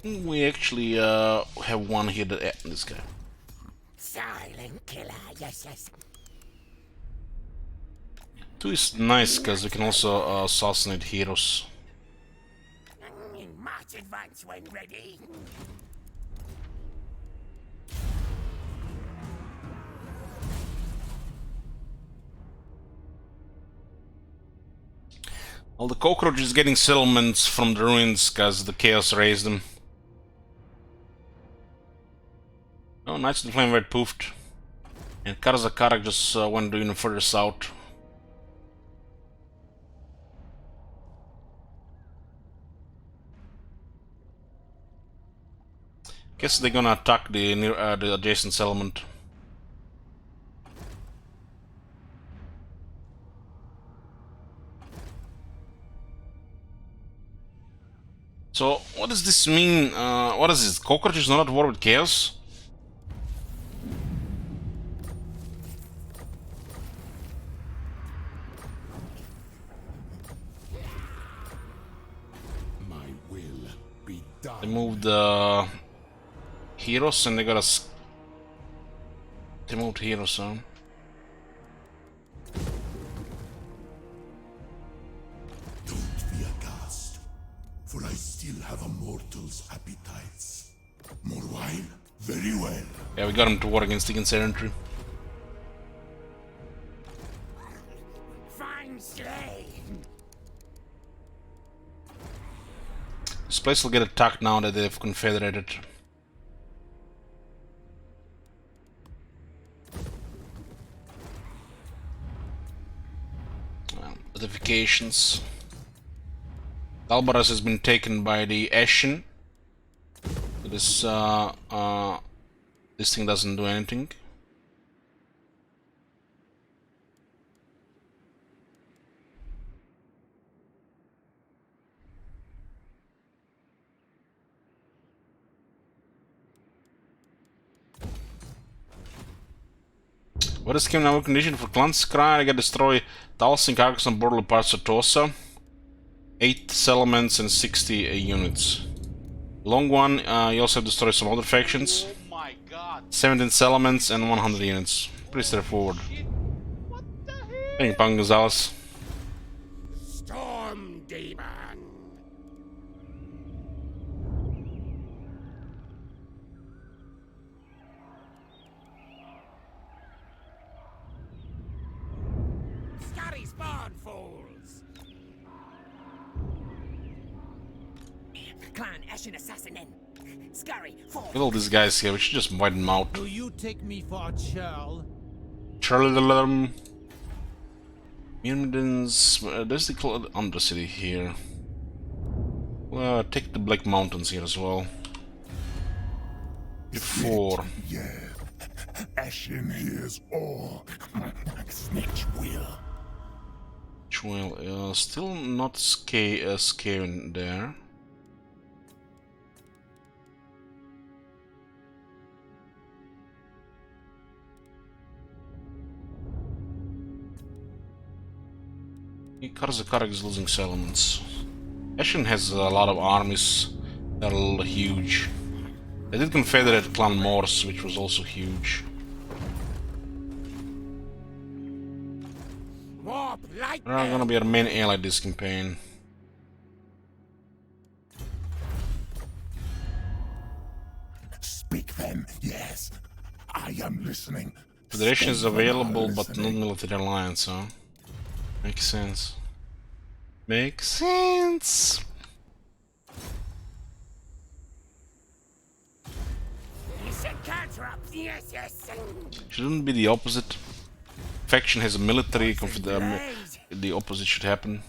We actually have one here that this guy.
Silent killer, yes.
2 is nice because we can also assassinate heroes.
March advance when ready.
Well, the cockroach is getting settlements from the ruins because the chaos raised them. Oh, Knights of the Flame Red poofed. And Karazakarak just went even further south. Guess they're gonna attack the the adjacent settlement. So, what does this mean? What is this? Cockroach is not at war with chaos?
My will be done.
They moved heroes, and they got us removed heroes, huh?
Don't be aghast, for I still have a mortal's appetites. More wine? Very well.
Yeah, we got him to war against the Sedentary.
Fine slay.
This place will get attacked now that they've confederated. Notifications. Albaraz has been taken by the Ashen. This this thing doesn't do anything. What is came now condition for clan Skryre? I can destroy Talsing, Carcass and borderly parts of Tosa. 8 settlements and 60 units. Long one, you also have to destroy some other factions.
Oh my god.
17 settlements and 100 units. Pretty straightforward.
Shit. What the hell?
Thank you, Pang Gonzalez.
Storm demon. Scotty spawn fools. Clan Ashen assassin. Skryre, fall.
Look at all these guys here, we should just widen them out.
Do you take me for a churl?
Charlie the Lerm. Myrmidons. There's the Undercity here. Well, take the Black Mountains here as well. 4.
Yeah. Ashen hears all. Snitch will.
Well, still not scaring there. Karzakarak is losing settlements. Ashen has a lot of armies that are huge. They did confederate Clan Morse, which was also huge.
Warp light.
They're not gonna be our main ally this campaign.
Speak then, yes. I am listening.
Federation is
Skaven are
available, but not
listening.
military alliance, huh? Makes sense. Makes sense.
You should counter-up the SS.
Shouldn't it be the opposite? Faction has a military,
Blade.
the opposite should happen.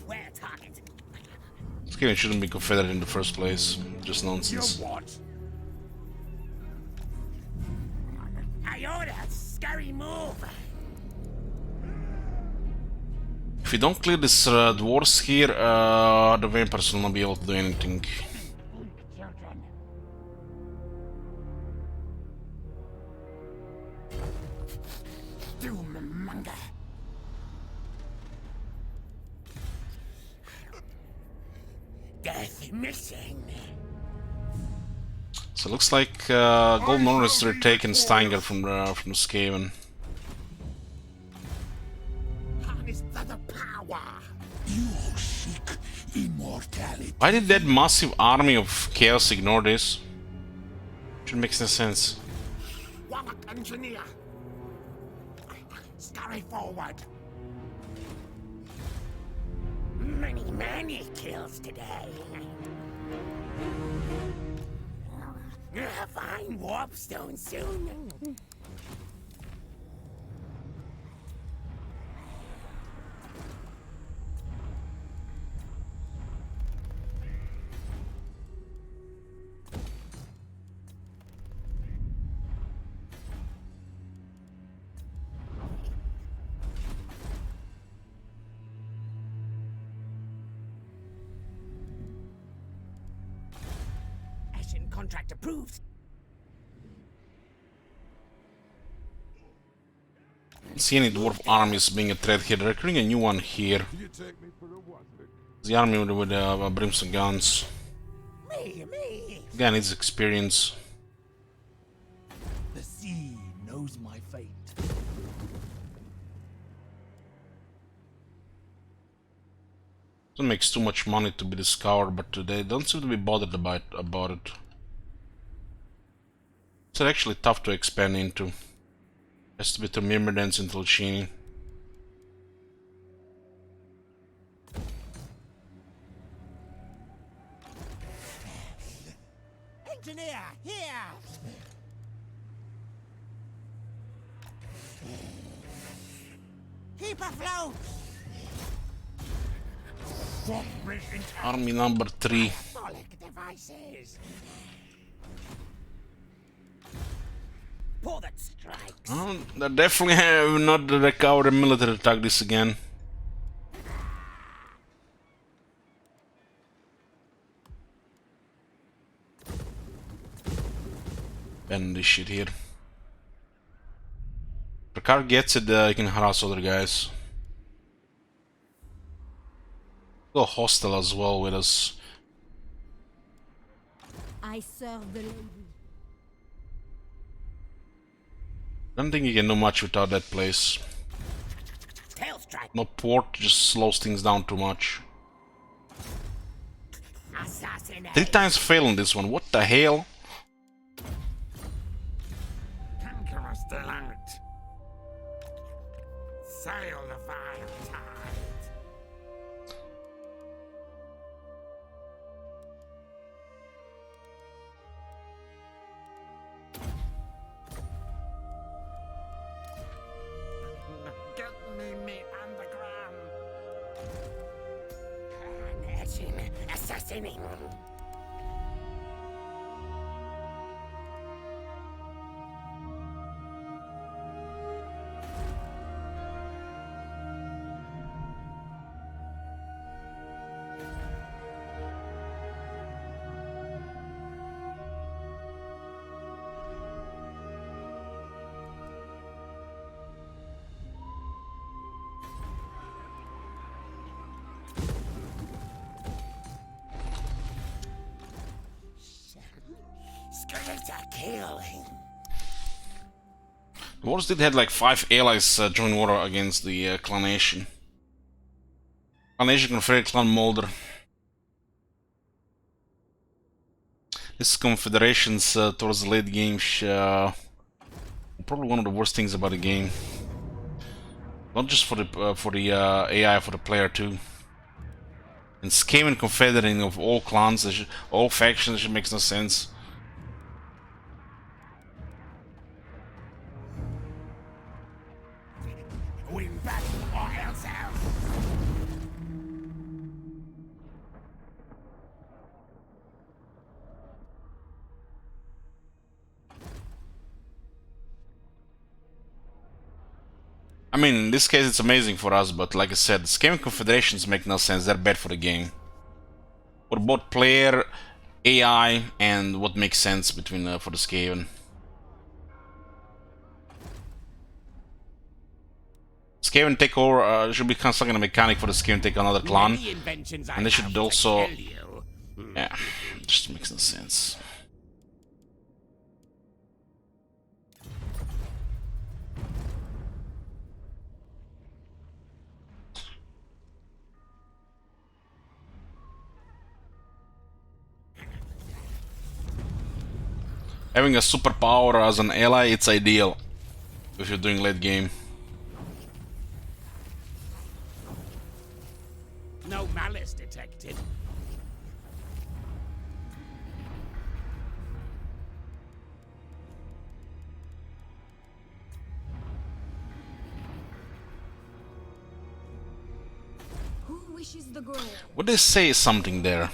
Where target?
This game shouldn't be confederate in the first place. Just nonsense.
What? I order scary move.
If you don't clear this dwarves here, the vampires will not be able to do anything.
Children. Doommonger. Death missing.
So it looks like Golden Order is retaking Steinger from Skaven.
Harness the power.
You seek immortality.
Why did that massive army of chaos ignore this? Should make no sense.
Warlock engineer. Scurry forward. Many kills today. Find warpstone soon. Ashen contract approved.
see any dwarf armies being a threat here. They're recruiting a new one here. The army with brimstone guns. Guy needs experience.
The sea knows my fate.
It makes too much money to be discovered, but they don't seem to be bothered about it. It's actually tough to expand into. Has to be to Myrmidons and Tulcini.
Engineer, here! Keep afloat!
Army number 3.
Devices. Pour that strikes.
They definitely have not recovered a military attack this again. Ban this shit here. If the car gets it, you can harass other guys. Go hostile as well with us.
I serve the lady.
Don't think you can do much without that place.
Tail strike.
No port just slows things down too much.
Assassinate.
3 times fail on this one. What the hell?
Conqueror still out. Sail the vile tide. Get me underground. Assassinating. Skryre killing.
The Wars did have like 5 allies join war against the Clan Nation. Clan Nation Confederate Clan Mulder. This confederations towards the late game probably one of the worst things about the game. Not just for the AI, for the player too. And Skaven confederating of all clans, all factions, it makes no sense.
Win battle or else out.
I mean, in this case it's amazing for us, but like I said, Skaven confederations make no sense, they're bad for the game. For both player, AI, and what makes sense between for the Skaven. Skaven take over, should become some kind of mechanic for the Skaven take another clan. And they should also... Yeah, just makes no sense. Having a superpower as an ally, it's ideal if you're doing late game.
No malice detected.
Who wishes the grove?
Would they say something there?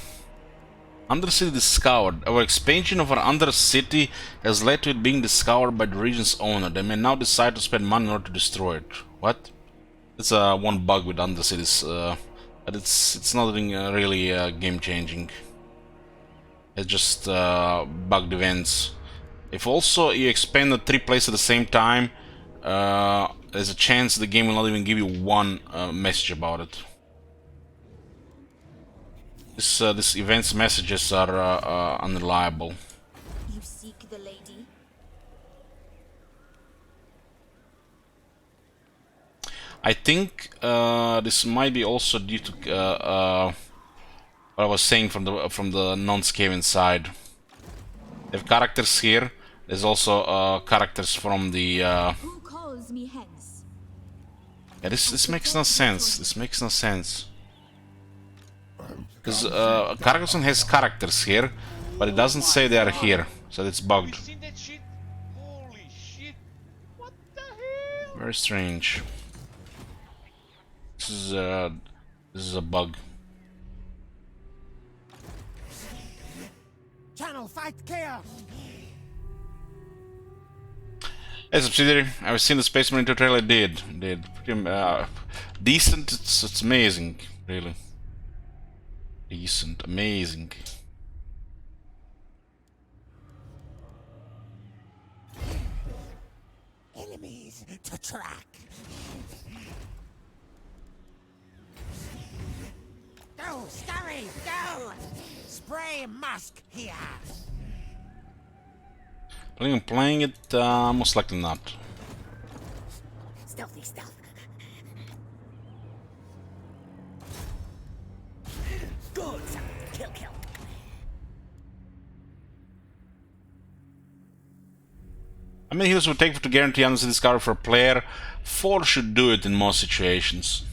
Undercity discovered. Our expansion of our Undercity has led to it being discovered by the region's owner. They may now decide to spend money in order to destroy it. What? It's one bug with Undercities, but it's nothing really game changing. It's just bugged events. If also you expand the 3 places at the same time, there's a chance the game will not even give you one message about it. This event's messages are unreliable.
You seek the lady?
I think this might be also due to what I was saying from the non-Skaven side. They have characters here. There's also characters from the.
Who calls me hence?
Yeah, this makes no sense. This makes no sense. Because Carcassonne has characters here, but it doesn't say they are here, so it's
Have
bugged.
you seen that shit? Holy shit! What the hell?
Very strange. This is a bug.
Channel, fight chaos!
Hey subsidiary, I've seen the Space Marine trailer. Did pretty decent. It's amazing, really. Decent, amazing.
Enemies to track. Go, Skryre, go! Spray musk here.
Planning on playing it? Most likely not.
Stealthy stealth. Good, son. Kill, kill.
How many heals would it take to guarantee unnecessary discovery for a player? 4 should do it in most situations.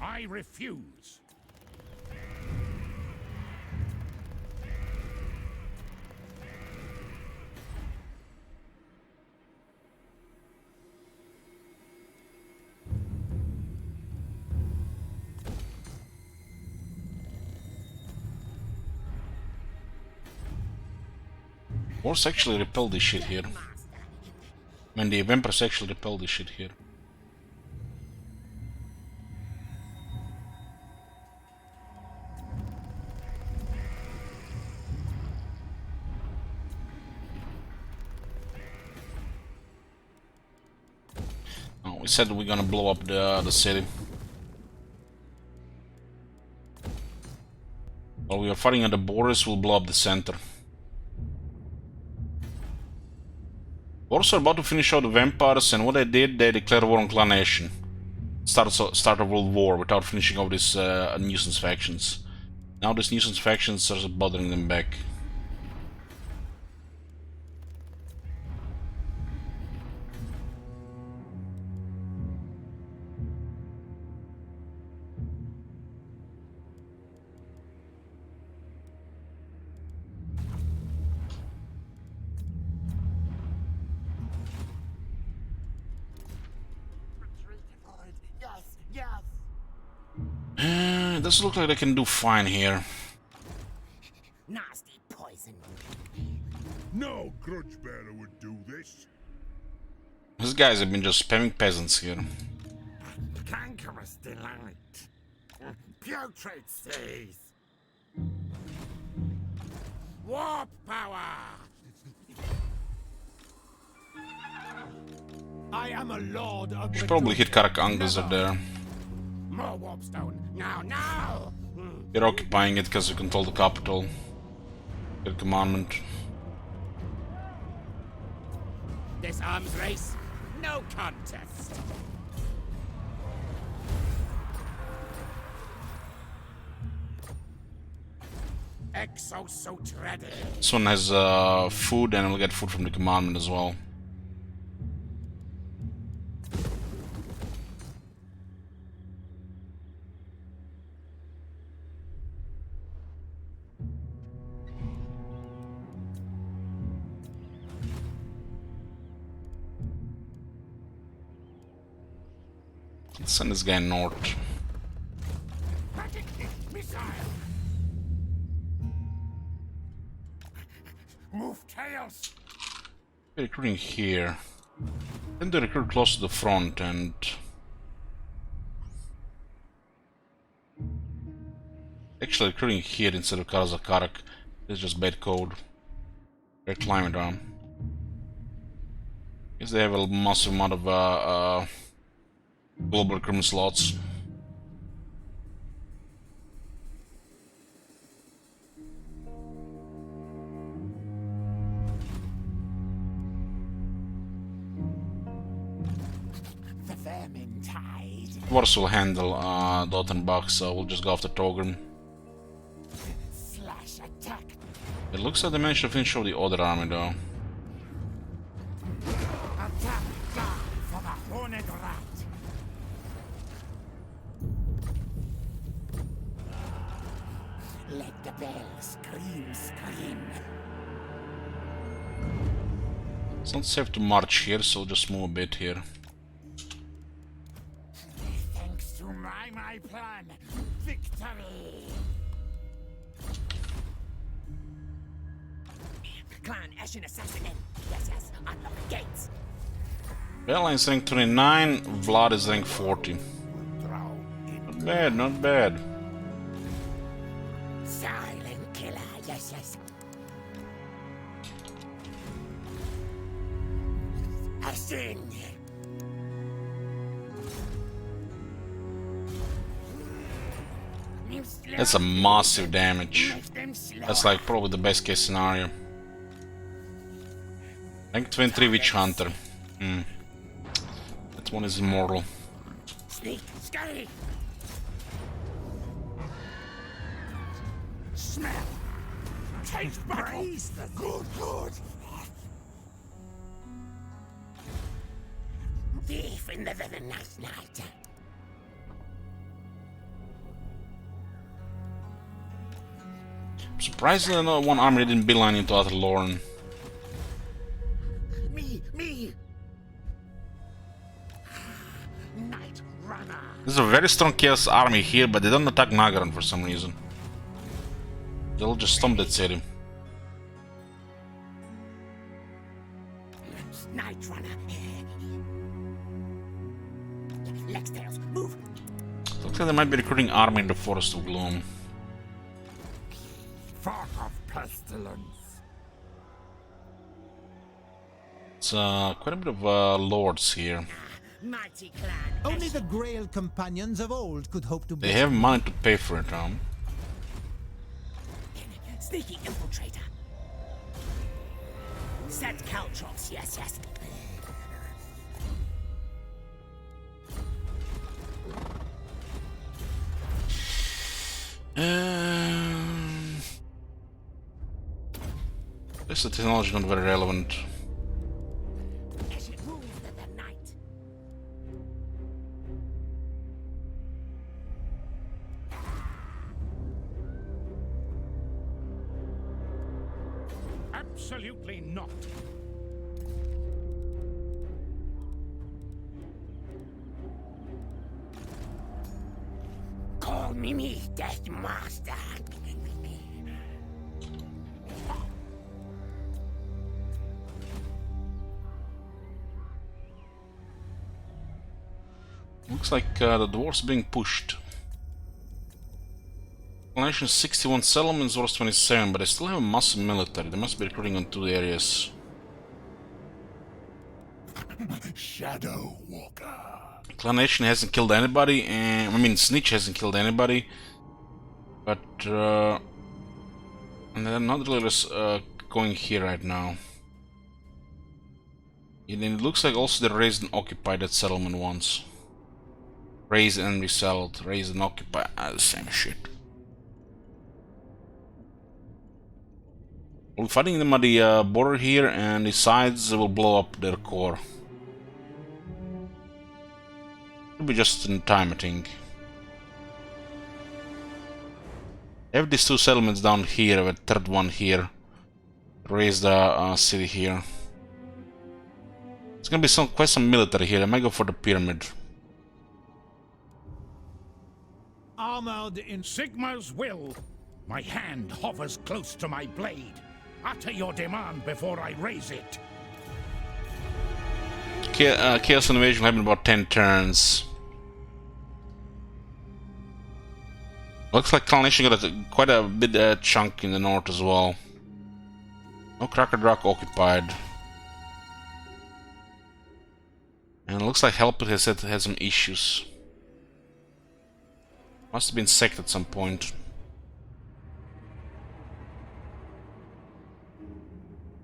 I refuse.
Wars actually repel this shit here. I mean, the vampires actually repel this shit here. Oh, we said we're gonna blow up the city. While we are fighting at the borders, we'll blow up the center. We're also about to finish out the vampires, and what they did, they declared war on Clan Nation. Start a world war without finishing off these nuisance factions. Now these nuisance factions are bothering them back.
Yes, yes.
It doesn't look like they can do fine here.
Nasty poison.
No grudge bearer would do this.
These guys have been just spamming peasants here.
Cankerous delight. Putrid seas. Warp power.
I am a lord of
Should probably hit Karak Anglizar there.
More warpstone. Now, now.
They're occupying it because we control the capital. Get a commandment.
This arms race, no contest. Exosuit ready.
This one has food, and we'll get food from the commandment as well. Let's send this guy north.
Missile. Move tails.
Recruiting here. Then they recruit close to the front and... Actually recruiting here instead of Karazakarak is just bad code. They're climbing down. Guess they have a massive amount of global recruitment slots.
The Vermintide.
Wars will handle Dottenbach, so we'll just go after Togrim.
Slash attack.
It looks like they managed to finish off the other army though.
Attack down for the Horned Rat. Let the bell scream.
It's not safe to march here, so we'll just move a bit here.
Thanks to my plan, victory. Clan Ashen Assassin. Yes, unlock the gates.
Bellline's rank 29, Vlad is rank 40. Not bad, not bad.
Silent killer. Yes. Ashen.
That's a massive damage. That's like probably the best case scenario. Rank 23 Witch Hunter. That one is immortal.
Sneak, scurry. Smell. Taste battle. Good. Thief in the night.
Surprisingly, another one army didn't beeline into Arthur Lauren.
Me. Night Runner.
There's a very strong Chaos army here, but they don't attack Nagaran for some reason. They'll just stomp that city.
Night Runner. Lextails, move.
Looks like they might be recruiting army in the Forest of Gloom.
Fog of pestilence.
It's quite a bit of lords here.
Mighty clan.
Only the Grail companions of old could hope to
They have money to pay for it,
Sneaky infiltrator. Set Caltrops, yes.
This technology is not very relevant.
As it rules the night.
Absolutely not.
Call me Death Master.
Looks like the dwarves being pushed. Nation 61 settlements, Wars 27, but they still have a massive military. They must be recruiting on 2 areas.
Shadow Walker.
Clan Nation hasn't killed anybody, and I mean Snitch hasn't killed anybody, but and they're not really going here right now. And it looks like also they raised and occupied that settlement once. Raise and resettled, raise and occupy, the same shit. We're fighting them at the border here, and the sides will blow up their core. It'll be just in time, I think. I have these 2 settlements down here, a 3rd one here. Raise the city here. It's gonna be quite some military here. I might go for the pyramid.
armored in
Sigma's will. My hand hovers close to my blade. Utter your demand before I raise it.
Chaos Invasion will happen in about 10 turns. Looks like Kalnation got quite a bit chunk in the north as well. No Cracker Rock occupied. And it looks like Helper has had some issues. Must have been sacked at some point.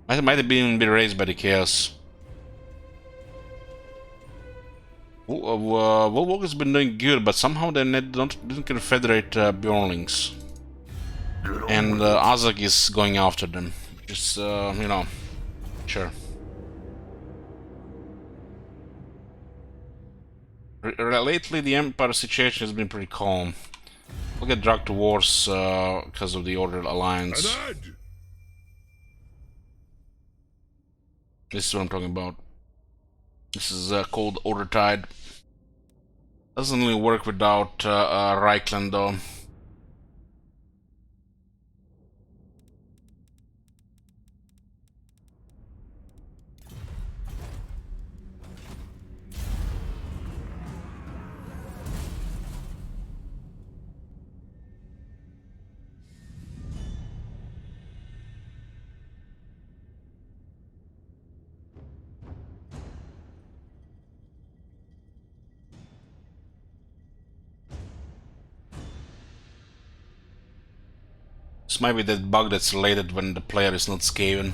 Might have been raised by the Chaos. Volvog has been doing good, but somehow they didn't confederate Bjornlings. And Azag is going after them. Just, you know, sure. Lately, the Empire situation has been pretty calm. We'll get dragged to wars because of the Order Alliance. This is what I'm talking about. This is called Order Tide. Doesn't really work without Reichland though. This might be that bug that's related when the player is not Skaven.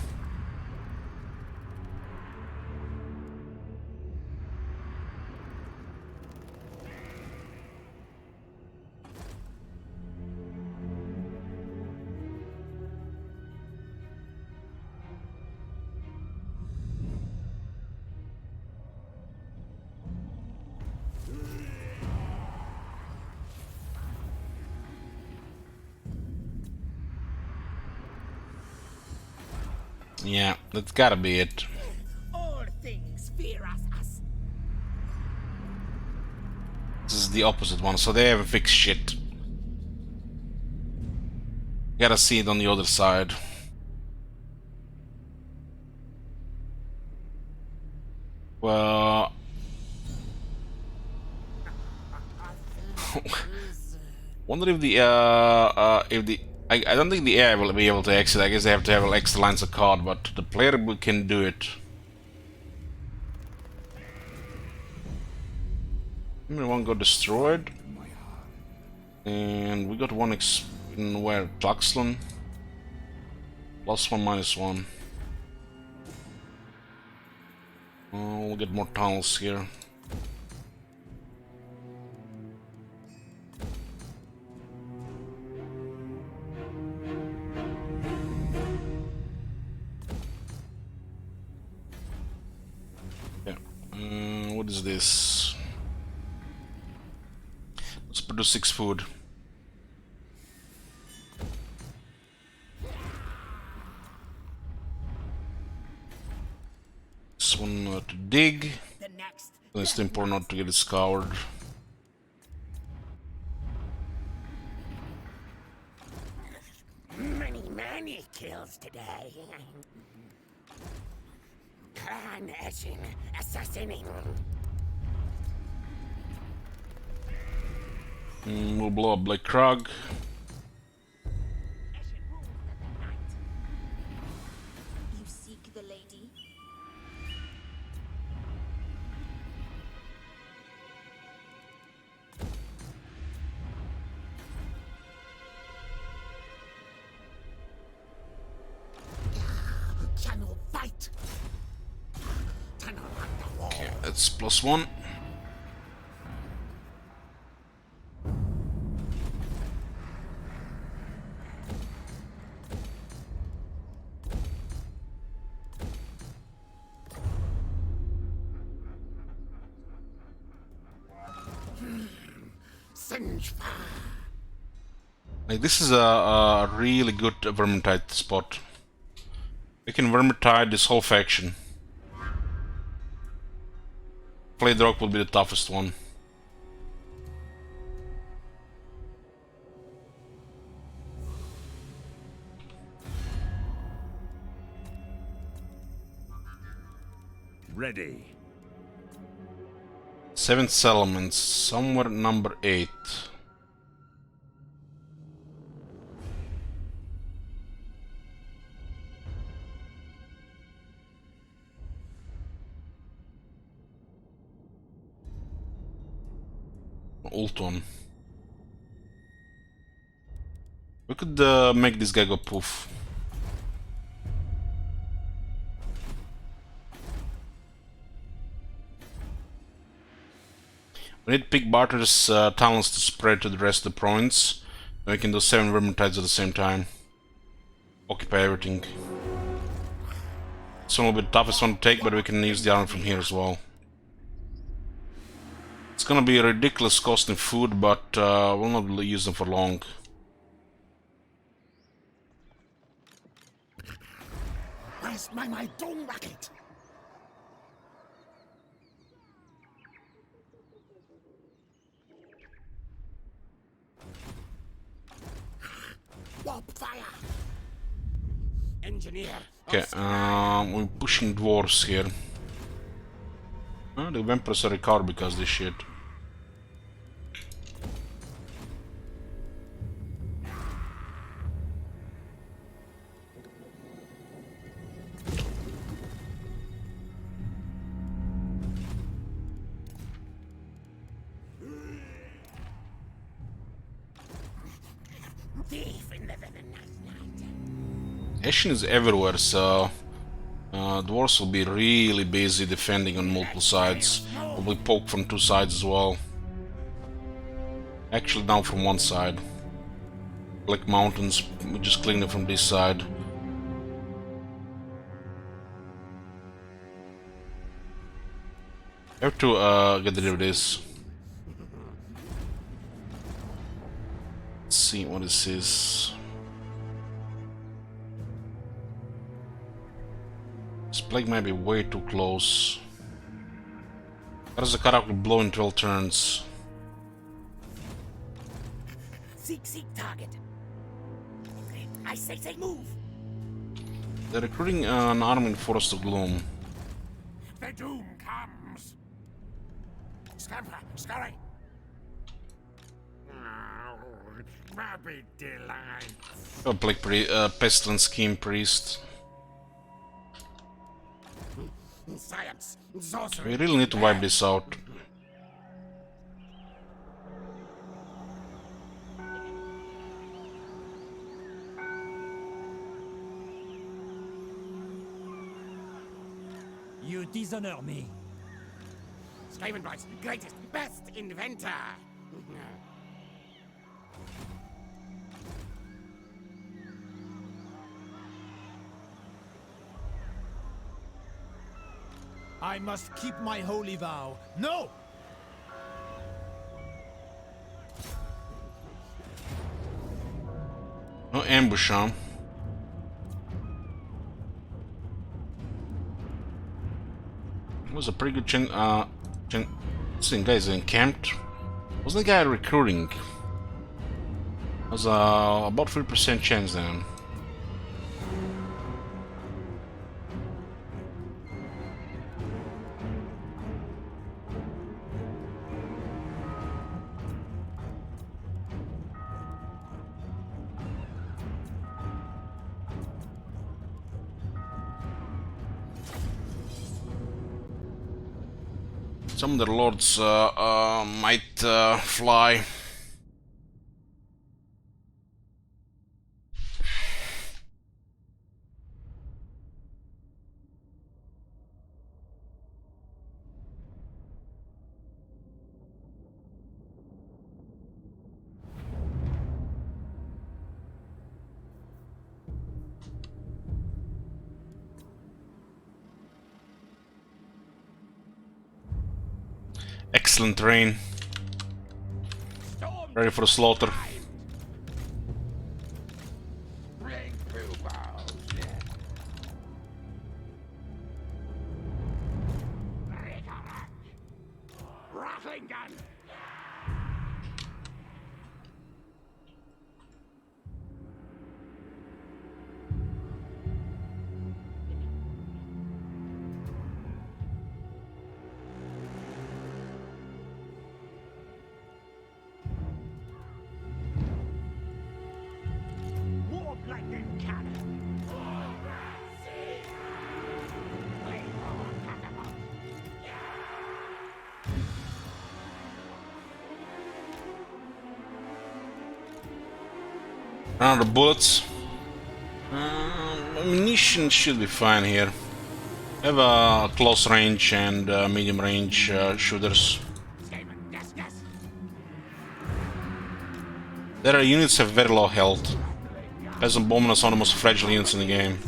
Yeah, that's gotta be it.
All things fear us.
This is the opposite one, so they haven't fixed shit. Gotta see it on the other side. Well... wonder if the I don't think the AI will be able to exit. I guess they have to have extra lines of code, but the player can do it. One got destroyed, and we got one in where Tlaxlan. +1, -1. We'll get more tunnels here. What is this? Let's produce 6 food. This one to dig. It's important not to get it scoured.
Many kills today. Clan etching, assassinating.
We'll blow up Black Krog.
You seek the lady?
Channel fight. Tunnel on the wall.
Okay, that's +1. Like, this is a really good Vermintide spot. We can Vermintide this whole faction. Blade Rock will be the toughest one.
Ready.
7 settlements, somewhere number 8. Ulton. We could make this guy go poof. We need Pig Barter's talents to spread to the rest of the province. Then we can do 7 Vermintides at the same time. Occupy everything. This one will be the toughest one to take, but we can use the army from here as well. It's gonna be a ridiculous cost in food, but we'll not use them for long.
Where's my dome racket? Warp fire! Engineer!
Okay, we're pushing dwarves here. The vampires are recovered because of this shit.
Thief in the night.
Ashen is everywhere, so dwarves will be really busy defending on multiple sides. Probably poke from 2 sides as well. Actually, now from 1 side. Like mountains, we just clean them from this side. I have to get rid of this. Let's see what this is. This plague might be way too close. How does the cutout blow in 12 turns?
Seek target. I say move.
They're recruiting an army in Forest of Gloom.
The doom comes. Scamper, Skryre. Rabid delight.
A plague pestilence scheme priest.
Science, sorcery.
We really need to wipe this out.
You dishonor me.
Skavenbright's greatest, best inventor.
I must keep my holy vow. No!
No ambush, huh? It was a pretty good this thing guys encamped. Wasn't the guy recruiting? It was about 3% chance then. Some of the lords might fly. Excellent terrain. Ready for the slaughter.
Bring through bows. Rattling gun.
Run out of bullets. Ammunition should be fine here. I have a close range and medium range shooters. Their units have very low health. Peasant Bowman is one of the most fragile units in the game.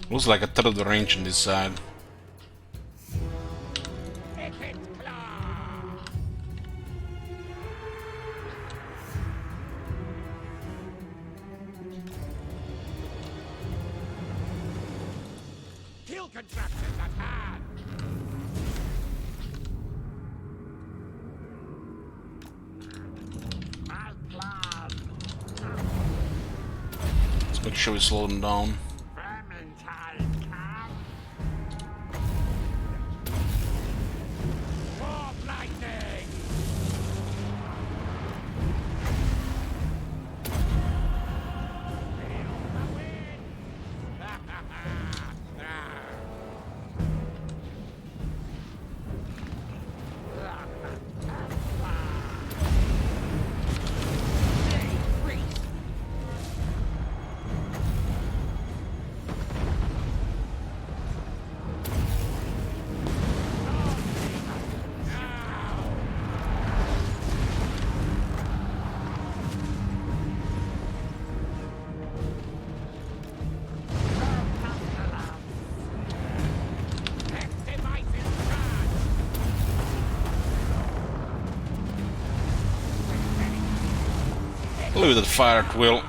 Looks like a third of the range on this side.
Kill contraptions at hand!
Let's make sure we slow them down. Look at that fire at will.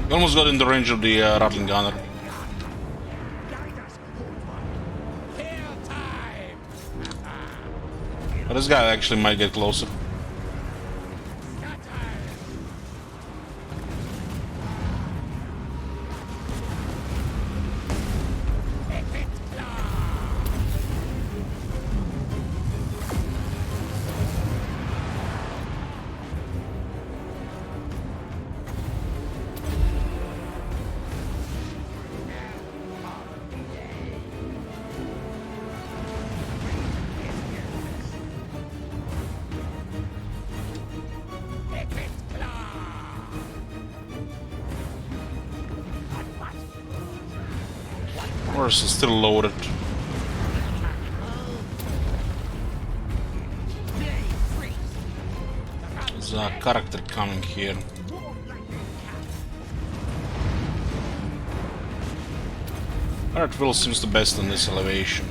You almost got in the range of the rattling gunner. But this guy actually might get closer. Horse is still loaded. There's a character coming here. Artwill seems the best on this elevation.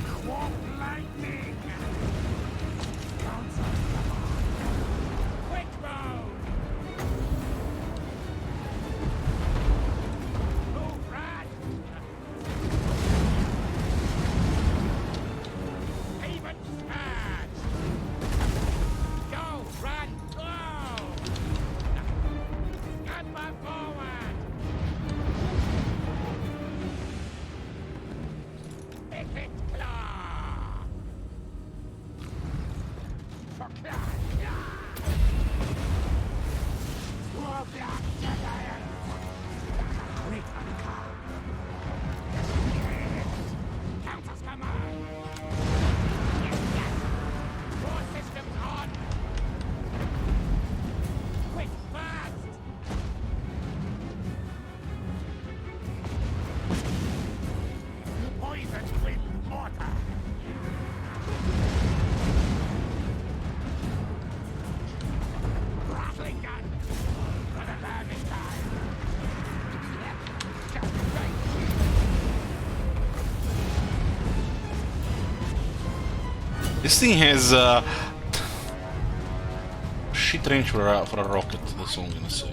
This thing has shit range for a rocket. That's all I'm gonna say.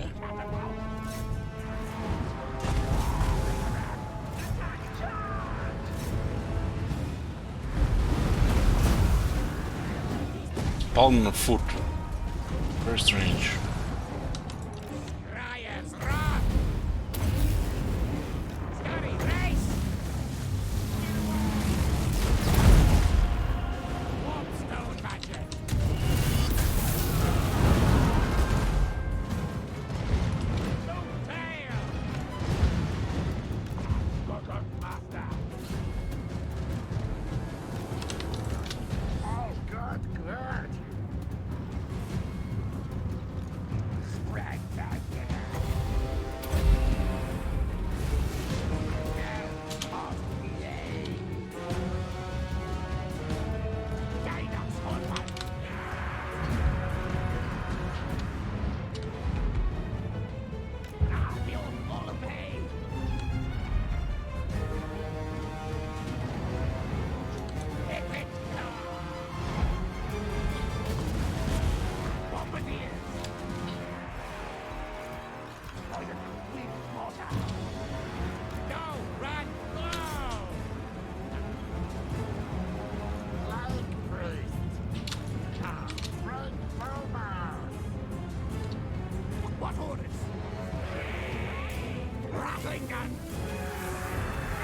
Palm on foot. Very strange.
Skryre's wrath! Scary race! Warp stone magic! Stone tail! Good master! Oh, good. Spread that there. What orders? Rattling gun!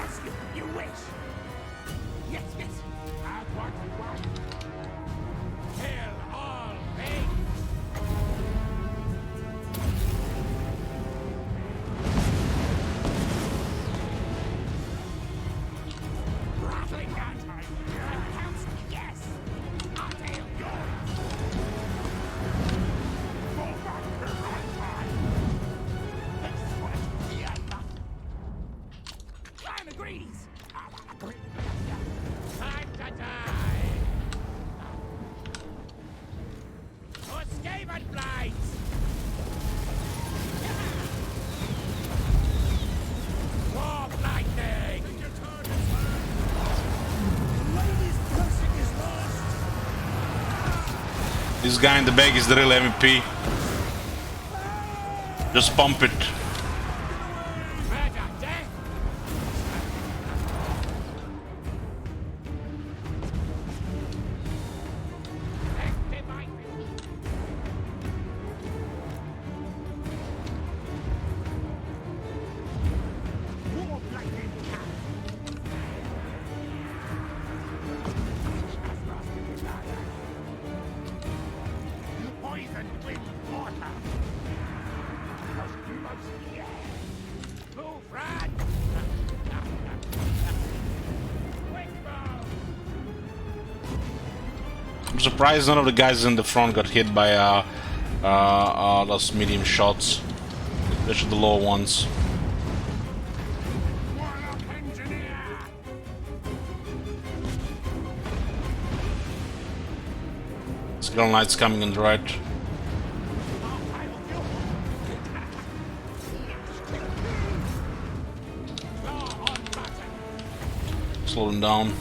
As you wish! Yes, yes! Have what you want! Kill all things! Rattling gun! Counts, yes! I'll tail yours! Time agrees! Time to die! For Skaven blades! Warp lightning!
This guy in the back is the real MVP. Just pump it.
Murder, death! Warp lightning! Poisoned with water! Move, Rad!
I'm surprised none of the guys in the front got hit by those medium shots, especially the low ones.
Warlock engineer!
Skryre Knight's coming on the right. Slow them down.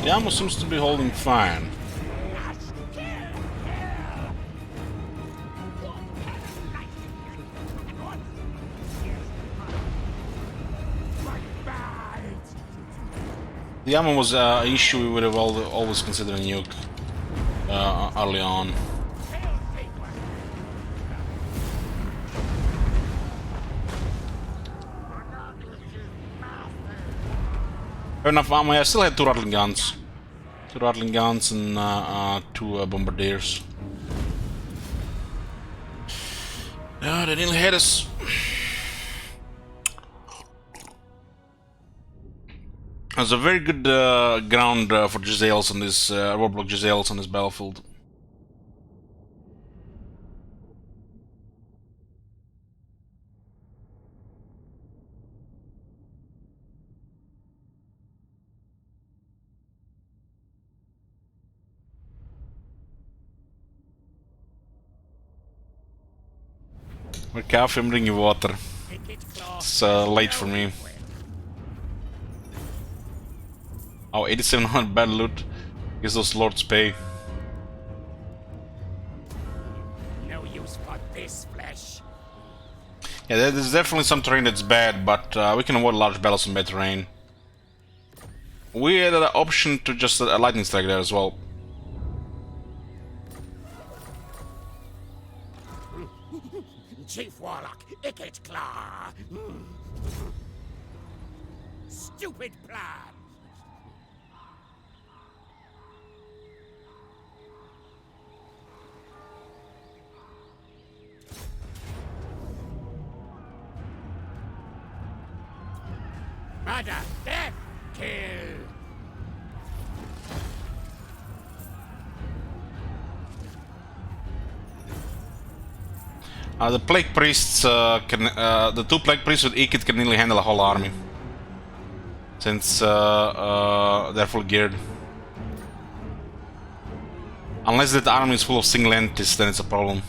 The ammo seems to be holding fine. The ammo was an issue we would have always considered a nuke early on. Fair enough ammo. I still had two rattling guns. Two rattling guns and two bombardiers. Yeah, they nearly had us. There's a very good ground for Giselles on this roadblock Giselles on this battlefield. We're coffee, I'm drinking water. It's late for me. Oh, 8700 bad loot. Gives those lords pay.
No use for this flesh.
Yeah, there's definitely some terrain that's bad, but we can avoid large battles on bad terrain. We had an option to just a lightning strike there as well.
Chief Warlock, Icket Claw. Stupid plan. Murder, death, kill.
The Plague Priests the two Plague Priests with Ikit can nearly handle a whole army. Since they're full geared. Unless that army is full of single entities, then it's a problem.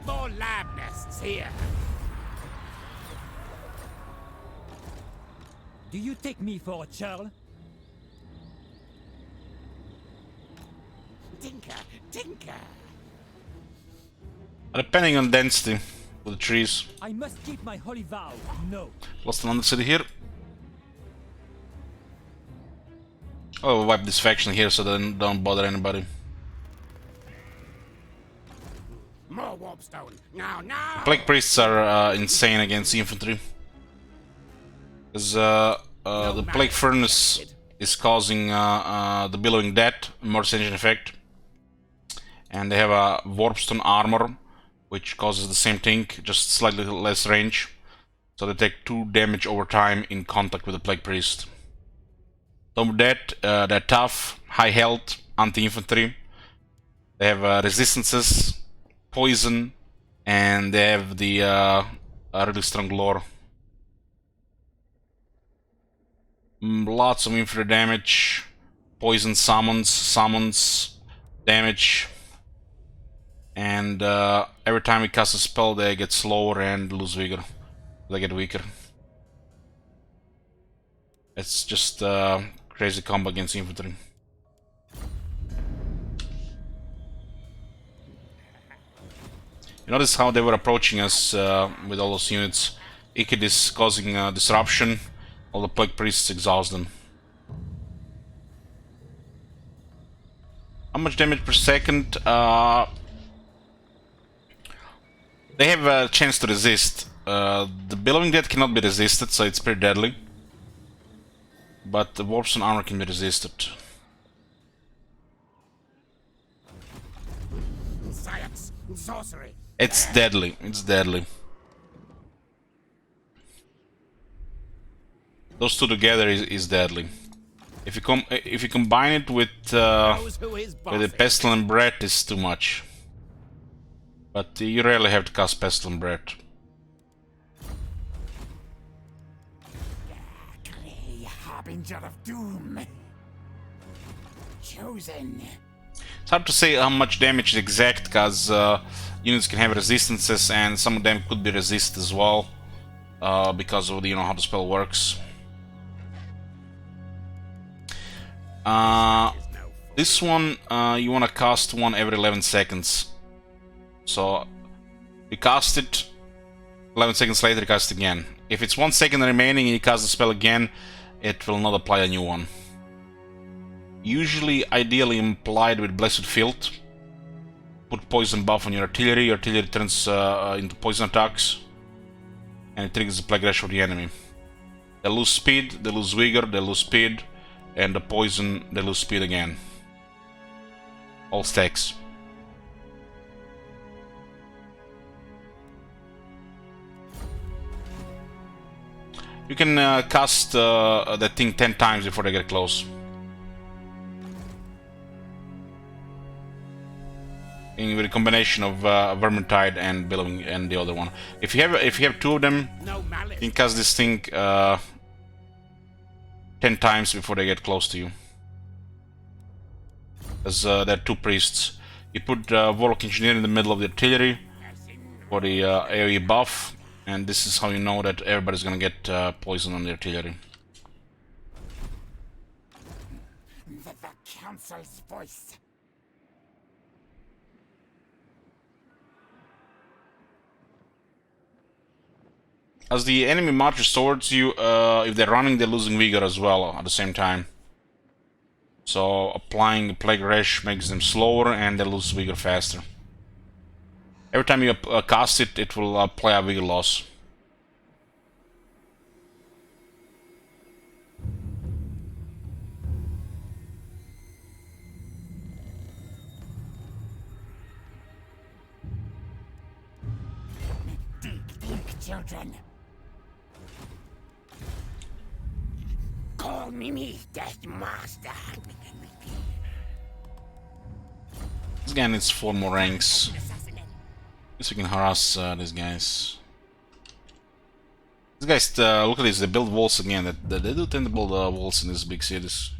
More lab nests here.
Do you take me for a churl?
Tinker, tinker.
Depending on density of the trees.
I must keep my holy vow. No.
Lost another city here. Oh, we'll wipe this faction here so then don't bother anybody.
More warpstone. Now, now.
Plague Priests are insane against infantry. Because the Plague Furnace is causing the Billowing Death, Mercy Engine effect. And they have a Warpstone armor, which causes the same thing, just slightly less range. So they take 2 damage over time in contact with the Plague Priest. Tom of Death, they're tough, high health, anti-infantry. They have resistances, poison, and they have the really strong lore. Lots of infantry damage, poison summons, damage. And every time we cast a spell, they get slower and lose vigor. They get weaker. It's just crazy combo against infantry. You notice how they were approaching us with all those units. Ikid is causing disruption. All the Plague Priests exhaust them. How much damage per second? They have a chance to resist. The Billowing Death cannot be resisted, so it's pretty deadly. But the Warpstone armor can be resisted.
Science, sorcery.
It's deadly. It's deadly. Those two together is deadly. If you combine it with the Pestilent Breath, it's too much. But you rarely have to cast Pestilent Breath.
Harbinger of doom. Chosen.
It's hard to say how much damage is exact, because units can have resistances, and some of them could be resisted as well, because of how the spell works. This one, you want to cast one every 11 seconds. So, you cast it, 11 seconds later you cast it again. If it's 1 second remaining and you cast the spell again, it will not apply a new one. Usually, ideally implied with Blessed Field. Put poison buff on your artillery turns into poison attacks, and it triggers the Plague Rush of the enemy. They lose speed, they lose vigor, they lose speed, and the poison, they lose speed again. All stacks. You can cast that thing 10 times before they get close. With a combination of Vermintide and Billowing and the other one. If you have two of them, you can cast this thing 10 times before they get close to you. As there are two priests. You put Warlock Engineer in the middle of the artillery for the AoE buff, and this is how you know that everybody's gonna get poison on the artillery.
The council's voice.
As the enemy marches towards you, if they're running, they're losing vigor as well at the same time. So applying Plague Rash makes them slower and they lose vigor faster. Every time you cast it, it will apply a vigor loss.
Dig, children. Call me Death Master.
This guy needs 4 more ranks. Guess we can harass these guys. These guys, look at this, they build walls again. They do tend to build walls in these big cities.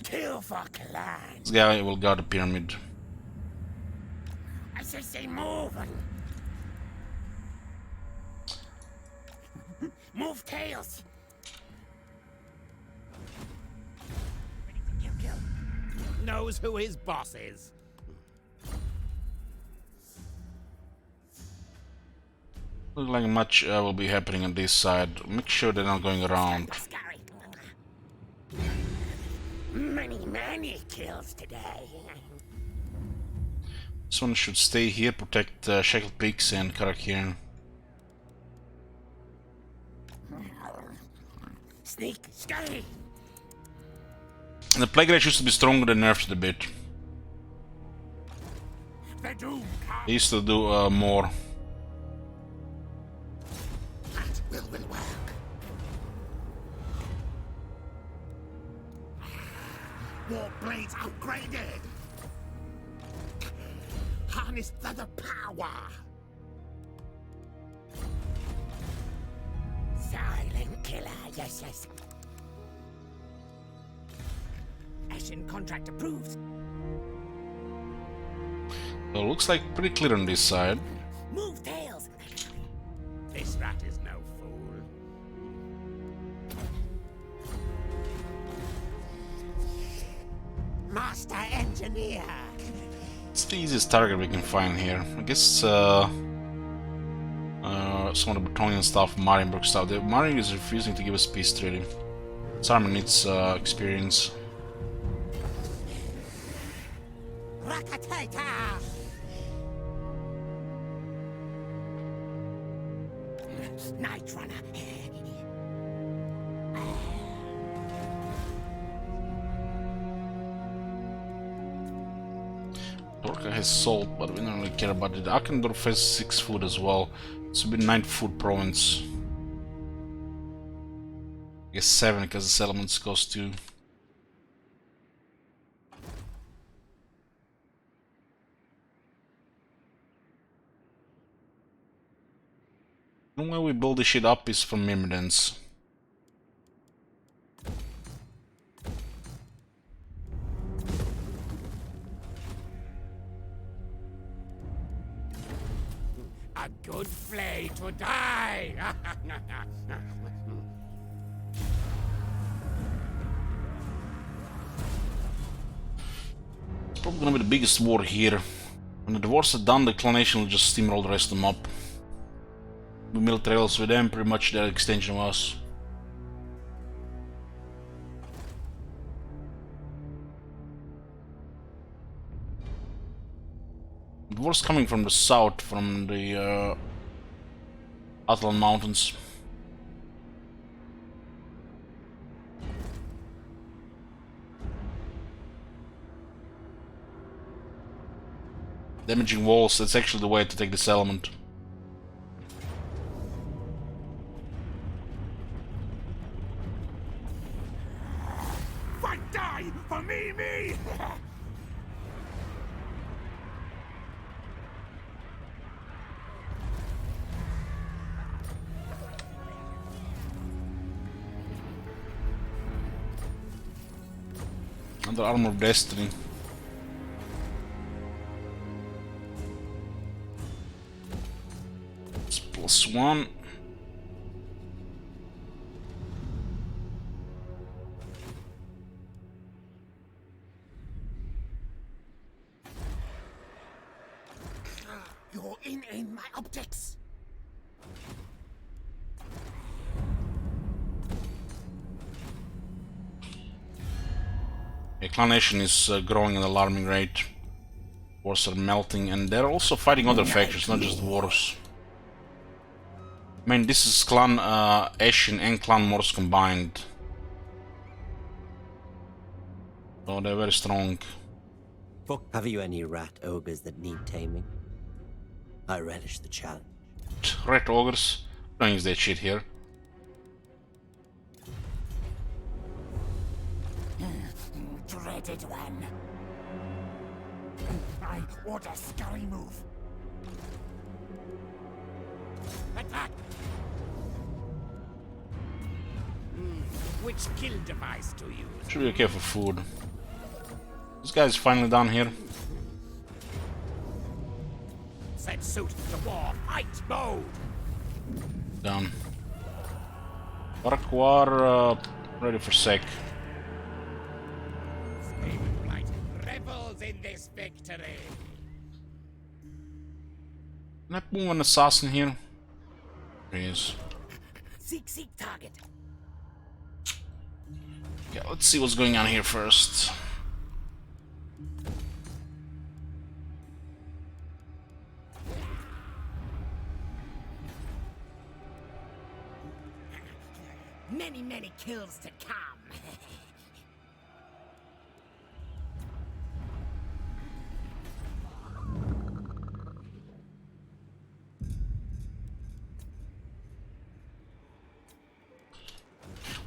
Kill for clan.
This guy will guard the pyramid.
I say move. Move tails.
Knows who his boss is.
Looks like much will be happening on this side. Make sure they're not going around.
Many kills today.
This one should stay here, protect Shackle Peaks and Karakir.
Sneak, scurry.
And the Plague Rash used to be stronger, they nerfed it a bit.
The doom
They used to do more.
that will work. War blades upgraded. Harness the power. Silent killer, yes. Ashen contract approved.
So it looks like pretty clear on this side.
Move tails. This rat is no fool. Master engineer.
It's the easiest target we can find here. I guess some of the Bretonian stuff, Marienburg stuff. The Marien is refusing to give us peace treaty. This army needs experience.
Rakatata. Night runner.
Dorka has salt, but we don't really care about it. Akendorf has 6 food as well. This will be 9 food province. I guess 7 because the settlements cost 2. The way we build this shit up is from Myrmidons.
A good flay to die.
It's probably gonna be the biggest war here. When the dwarves are done, the clan nation will just steamroll the rest of them up. We military trails with them, pretty much their extension of us. Dwarves coming from the south, from the Atlan Mountains. Damaging walls, that's actually the way to take this element. The Armor of Destiny. It's +1.
You're in my optics.
Yeah, Clan Nation is growing at an alarming rate. Wars are melting, and they're also fighting other factions, not just dwarves. I mean, this is Clan Ashen and Clan Morse combined. So they're very strong.
Have you any rat ogres that need taming? I relish the challenge.
Red ogres, don't use that shit here.
Dreaded one. I order Skryre move. Attack! Which kill device to use?
Should be okay for food. This guy's finally down here.
Set suit to war, fight mode!
Down. Barkwar, ready for sec.
Blight revels in this victory.
Can I move an assassin here? There he is.
Seek target.
Yeah, let's see what's going on here first.
Many kills to come.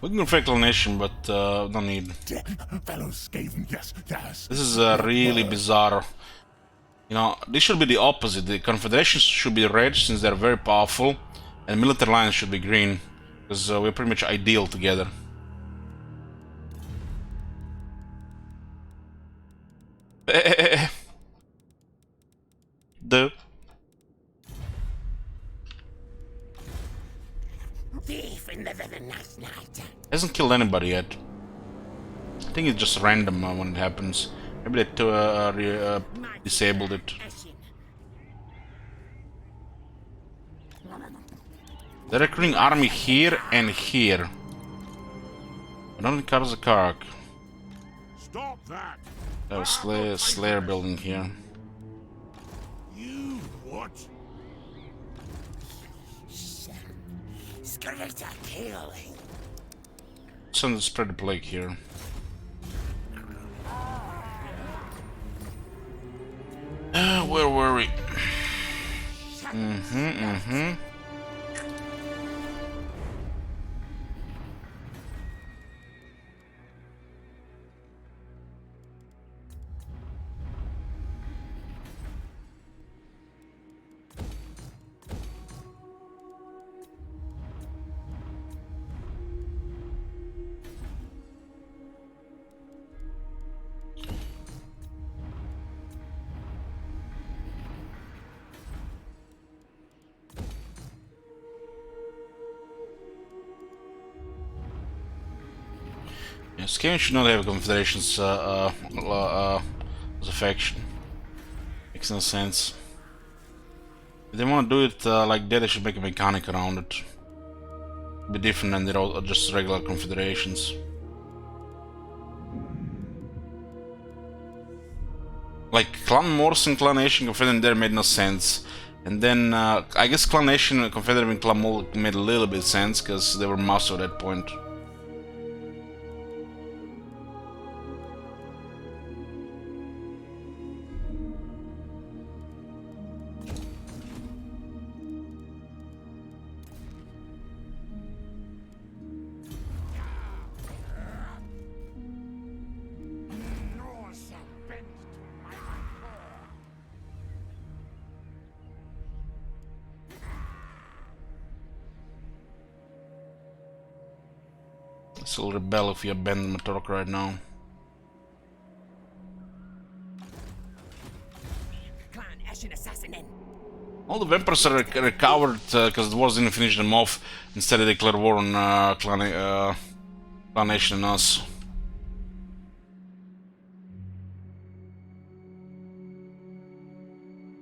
We can affect Clan Nation, but don't need.
Fellow Skaven, yes.
This is really bizarre. You know, this should be the opposite. The Confederations should be red since they're very powerful, and Military Alliance should be green because we're pretty much ideal together. The
Thief in the last night.
hasn't killed anybody yet. I think it's just random when it happens. Maybe they disabled it. They're recruiting army here and here. I don't think Karzakak.
Stop that!
That was Slayer building here.
You what?
Skryre kill.
Send the spread the plague here. Where were we? Yeah, Skaven should not have confederations as a faction. Makes no sense. If they want to do it like that, they should make a mechanic around it. Be different than they're all just regular confederations. Like Clan Morse and Clan Nation Confederate there made no sense. And then I guess Clan Nation and Confederate and Clan Mole made a little bit sense because they were master at that point. Still rebel if you abandon Matork right now.
Ashen assassin in.
All the vampires are recovered because the wars didn't finish them off. Instead, they declared war on Clan Nation and us.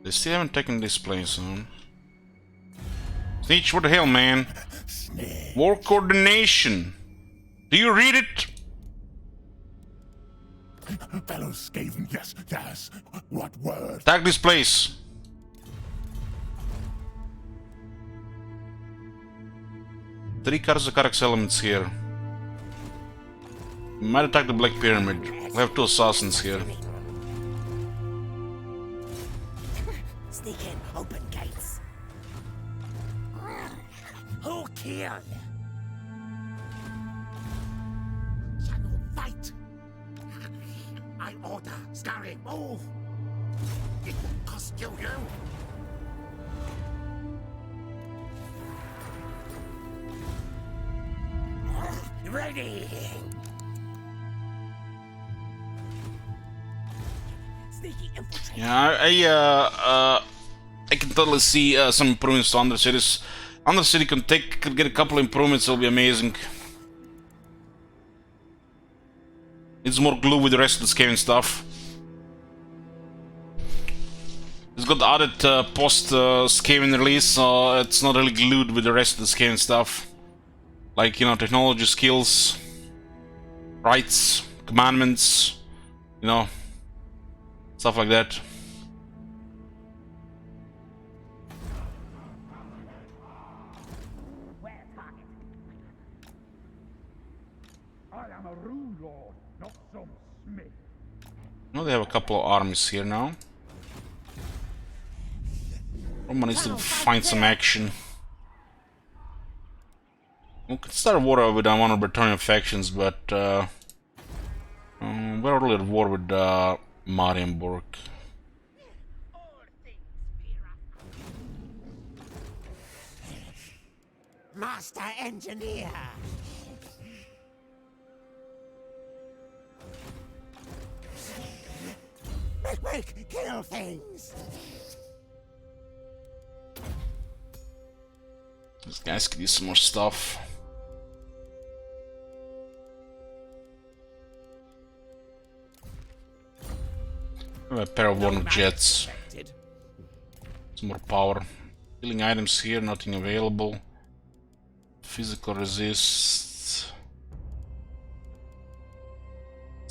They still haven't taken this place, huh? Snitch, what the hell, man? War coordination. Do you read it?
Fellow Skaven, yes. What word?
Attack this place. 3 Karzakarax elements here. We might attack the Black Pyramid. We have 2 assassins here.
Sneak in, open gates. Who killed? Channel fight. I order. Skryre, move. It will cost you. Ready. Sneaky infiltrate.
Yeah, I can totally see some improvements to Undercities. Undercity could get a couple improvements, it'll be amazing. It's more glue with the rest of the Skaven stuff. It's got added post Skaven release, so it's not really glued with the rest of the Skaven stuff. Like, you know, technology skills, rights, commandments, you know, stuff like that.
I am a rune lord, not some smith.
Well, they have a couple of armies here now. Roma needs to find some action. We could start a war with one of the Bretonnian factions, but we're already at war with Marienburg.
Master engineer. Quick, kill things.
These guys could use some more stuff. A pair of one jets. Some more power. Healing items here, nothing available. Physical resist.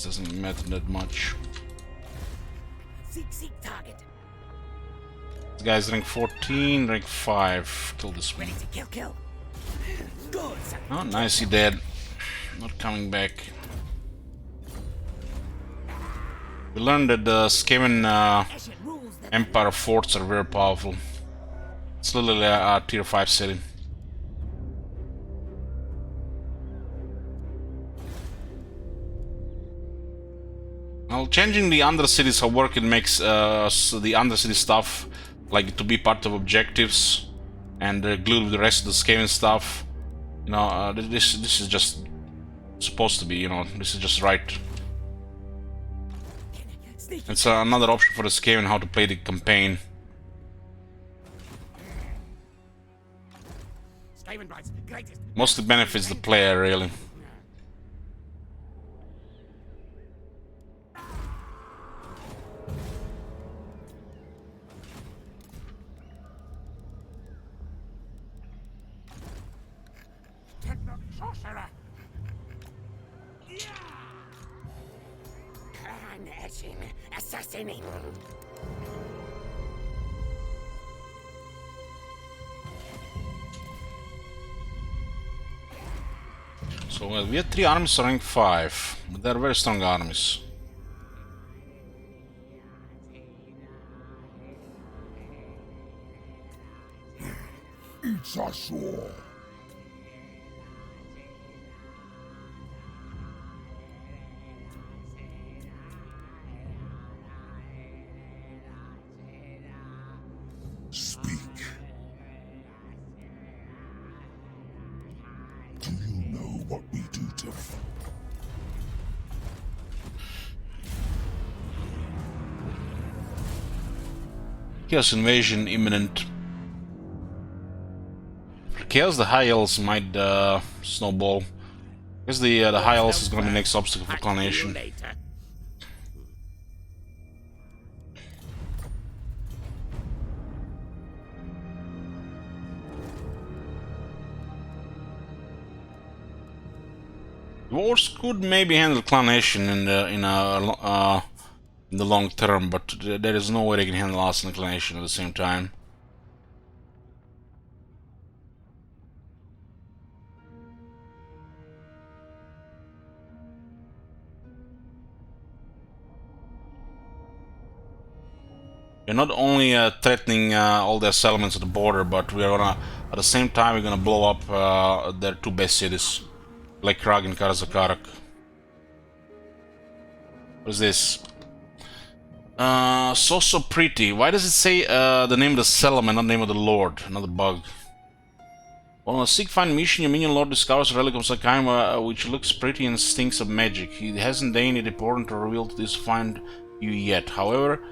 Doesn't matter that much.
Seek target.
This guy's rank 14, rank 5. Kill this one.
Kill. Good.
Oh, nice, he dead. Not coming back. We learned that the Skaven Empire forts are very powerful. It's literally a tier 5 city. Well, changing the Undercities how work it makes the Undercity stuff like to be part of objectives and glued with the rest of the Skaven stuff. You know, this is just supposed to be. You know, this is just right. It's another option for the Skaven how to play the campaign. Mostly benefits the player, really.
Assassinating.
So we have 3 armies rank 5, but they're very strong armies.
It's us all. Speak. Do you know what we do to them?
Chaos invasion imminent. For Chaos, the high elves might snowball. I guess the high elves is gonna be the next obstacle for Clan Nation. Dwarves could maybe handle Clan Nation in the long term, but there is no way they can handle us and Clan Nation at the same time. We're not only threatening all their settlements at the border, but we are gonna, at the same time, we're gonna blow up their two best cities, Black Krag and Karazakarak. What is this? So pretty. Why does it say the name of the settlement, not the name of the lord? Another bug. While on a seek find mission, your minion lord discovers a relic of Sakaima which looks pretty and stinks of magic. He hasn't deigned it important to reveal this find you yet. However,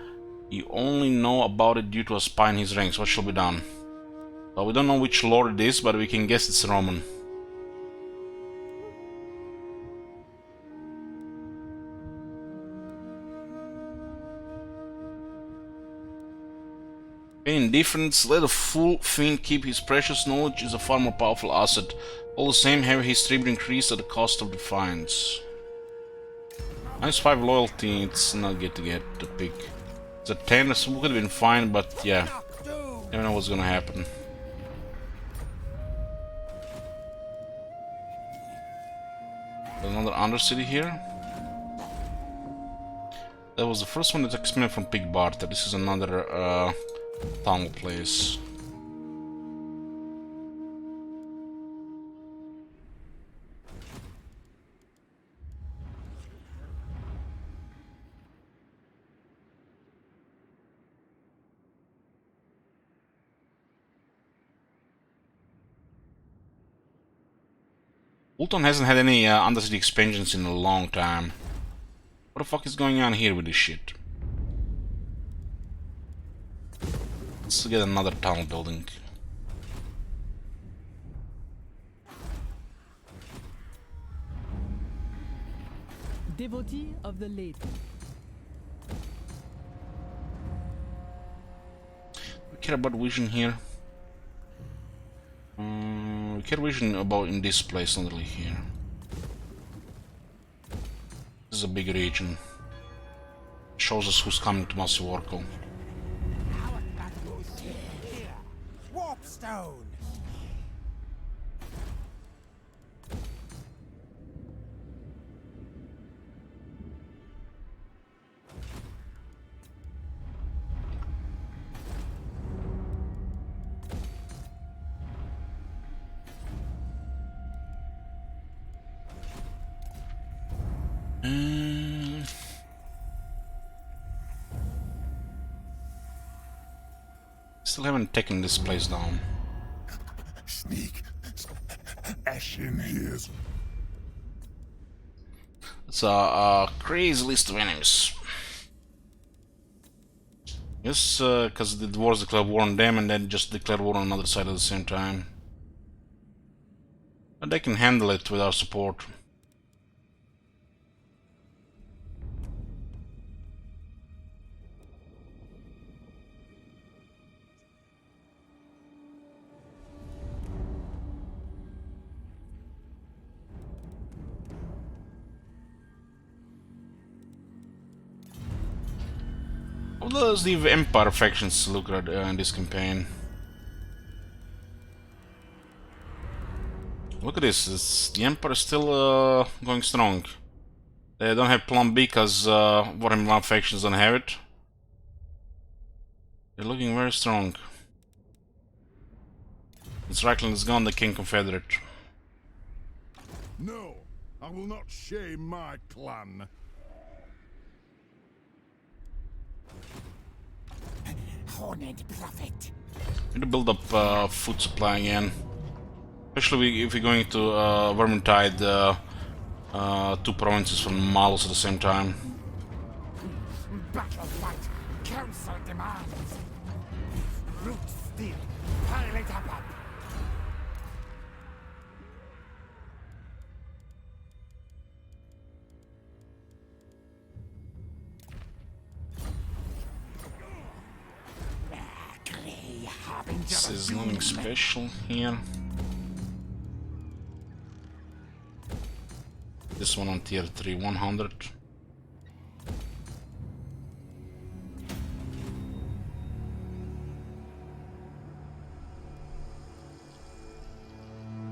you only know about it due to a spy in his ranks. What shall be done? Well, we don't know which lord it is, but we can guess it's Roman. Indifference, let a fool fiend keep his precious knowledge is a far more powerful asset. All the same, heavy history will increase at the cost of defiance. -5 loyalty, it's not good to get the pick. It's a 10, so would have been fine, but yeah, never know what's gonna happen. There's another undercity here. That was the first one that expanded from Pig Barter. This is another tunnel place. Ulton hasn't had any undercity expansions in a long time. What the fuck is going on here with this shit? Let's get another tunnel building.
Devotee of the lady.
We care about vision here. We care vision about in this place, not really here. This is a big region. Shows us who's coming to Masuorko.
Warpstone!
Still haven't taken this place down.
Sneak. Ashen hears.
It's a crazy list of enemies. Yes, because the dwarves declared war on them and then just declared war on another side at the same time. But they can handle it with our support. How does the Empire factions look at in this campaign? Look at this, the Empire is still going strong. They don't have Plan B because Warhammer 1 factions don't have it. They're looking very strong. It's Reichland is gone, the King Confederate.
No, I will not shame my clan.
Horned prophet.
Need to build up food supply again. Especially if we're going to Vermintide two provinces from Malus at the same time.
Battle fight. council demands. Root steel. Pile it up.
This is nothing special here. This one on tier 3, 100.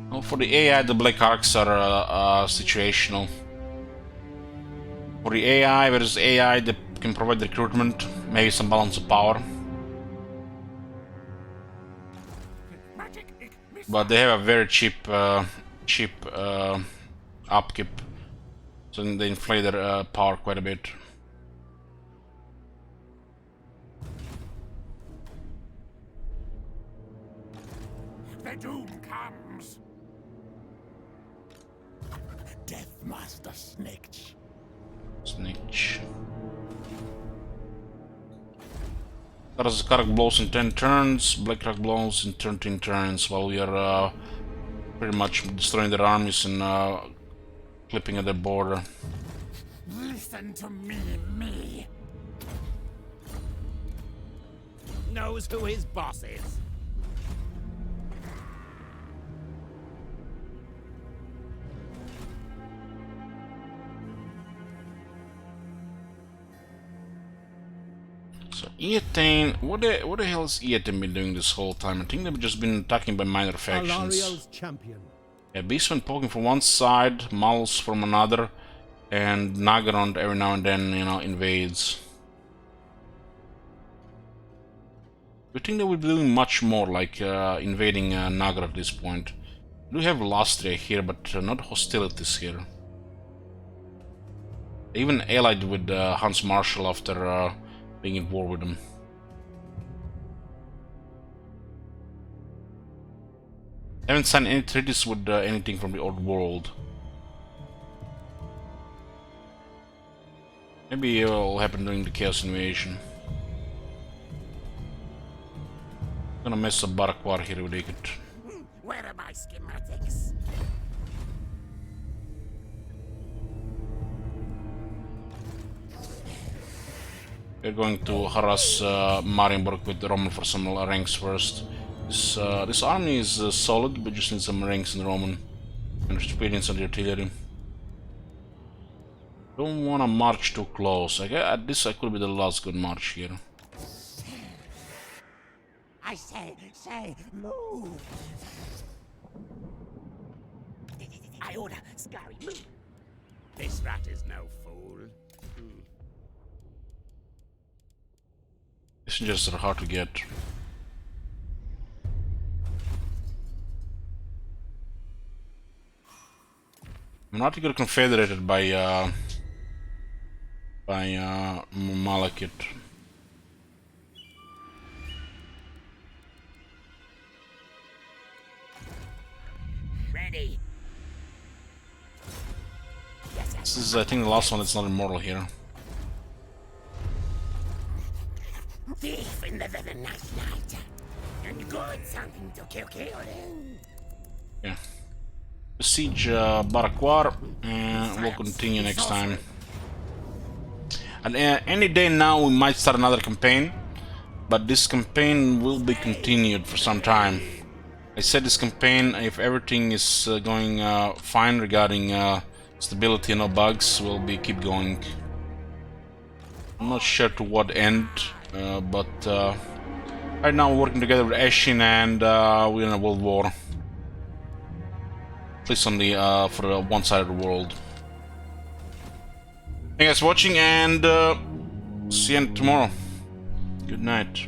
Well, for the AI, the black arcs are situational. For the AI, there is AI that can provide recruitment, maybe some balance of power. But they have a very cheap upkeep, so they inflate their power quite a bit.
The doom comes.
Death Master Snitch.
Snitch. Karak blows in 10 turns, Blackrock blows in 13 turns, while we are pretty much destroying their armies and clipping at their border.
Listen to me. Knows who his boss is.
So Eatane, what the hell has Eatane been doing this whole time? I think they've just been attacking by minor factions.
champion.
Yeah, Beastman poking from one side, Mal's from another, and Nagaron every now and then, you know, invades. We think they will be doing much more, like invading Nagar at this point. We do have Lastria here, but not hostilities here. Even allied with Hans Marshal after being in war with them. Haven't signed any treaties with anything from the old world. Maybe it will happen during the Chaos Invasion. Gonna mess up Barakwar here with it.
Where are my schematics?
We're going to harass Marienburg with Roman for some ranks first. This army is solid, but just needs some ranks in Roman and experience on the artillery. Don't wanna march too close. At this I could be the last good march here.
I say, move! I order, Skryre, move! This rat is no fool.
Messengers are hard to get. I'm not even confederated by Malakit.
Ready. Yes,
This is, I think, the last one that's not immortal here.
Thief in the night. And good something to kill in.
Yeah. Besiege Barakwar, and we'll continue next time. And any day now we might start another campaign, but this campaign will be continued for some time. I said this campaign, if everything is going fine regarding stability and no bugs, will be keep going. I'm not sure to what end, but right now we're working together with Ashin, and we're in a world war. At least on the for one side of the world. Thank you guys for watching, and see you tomorrow. Good night.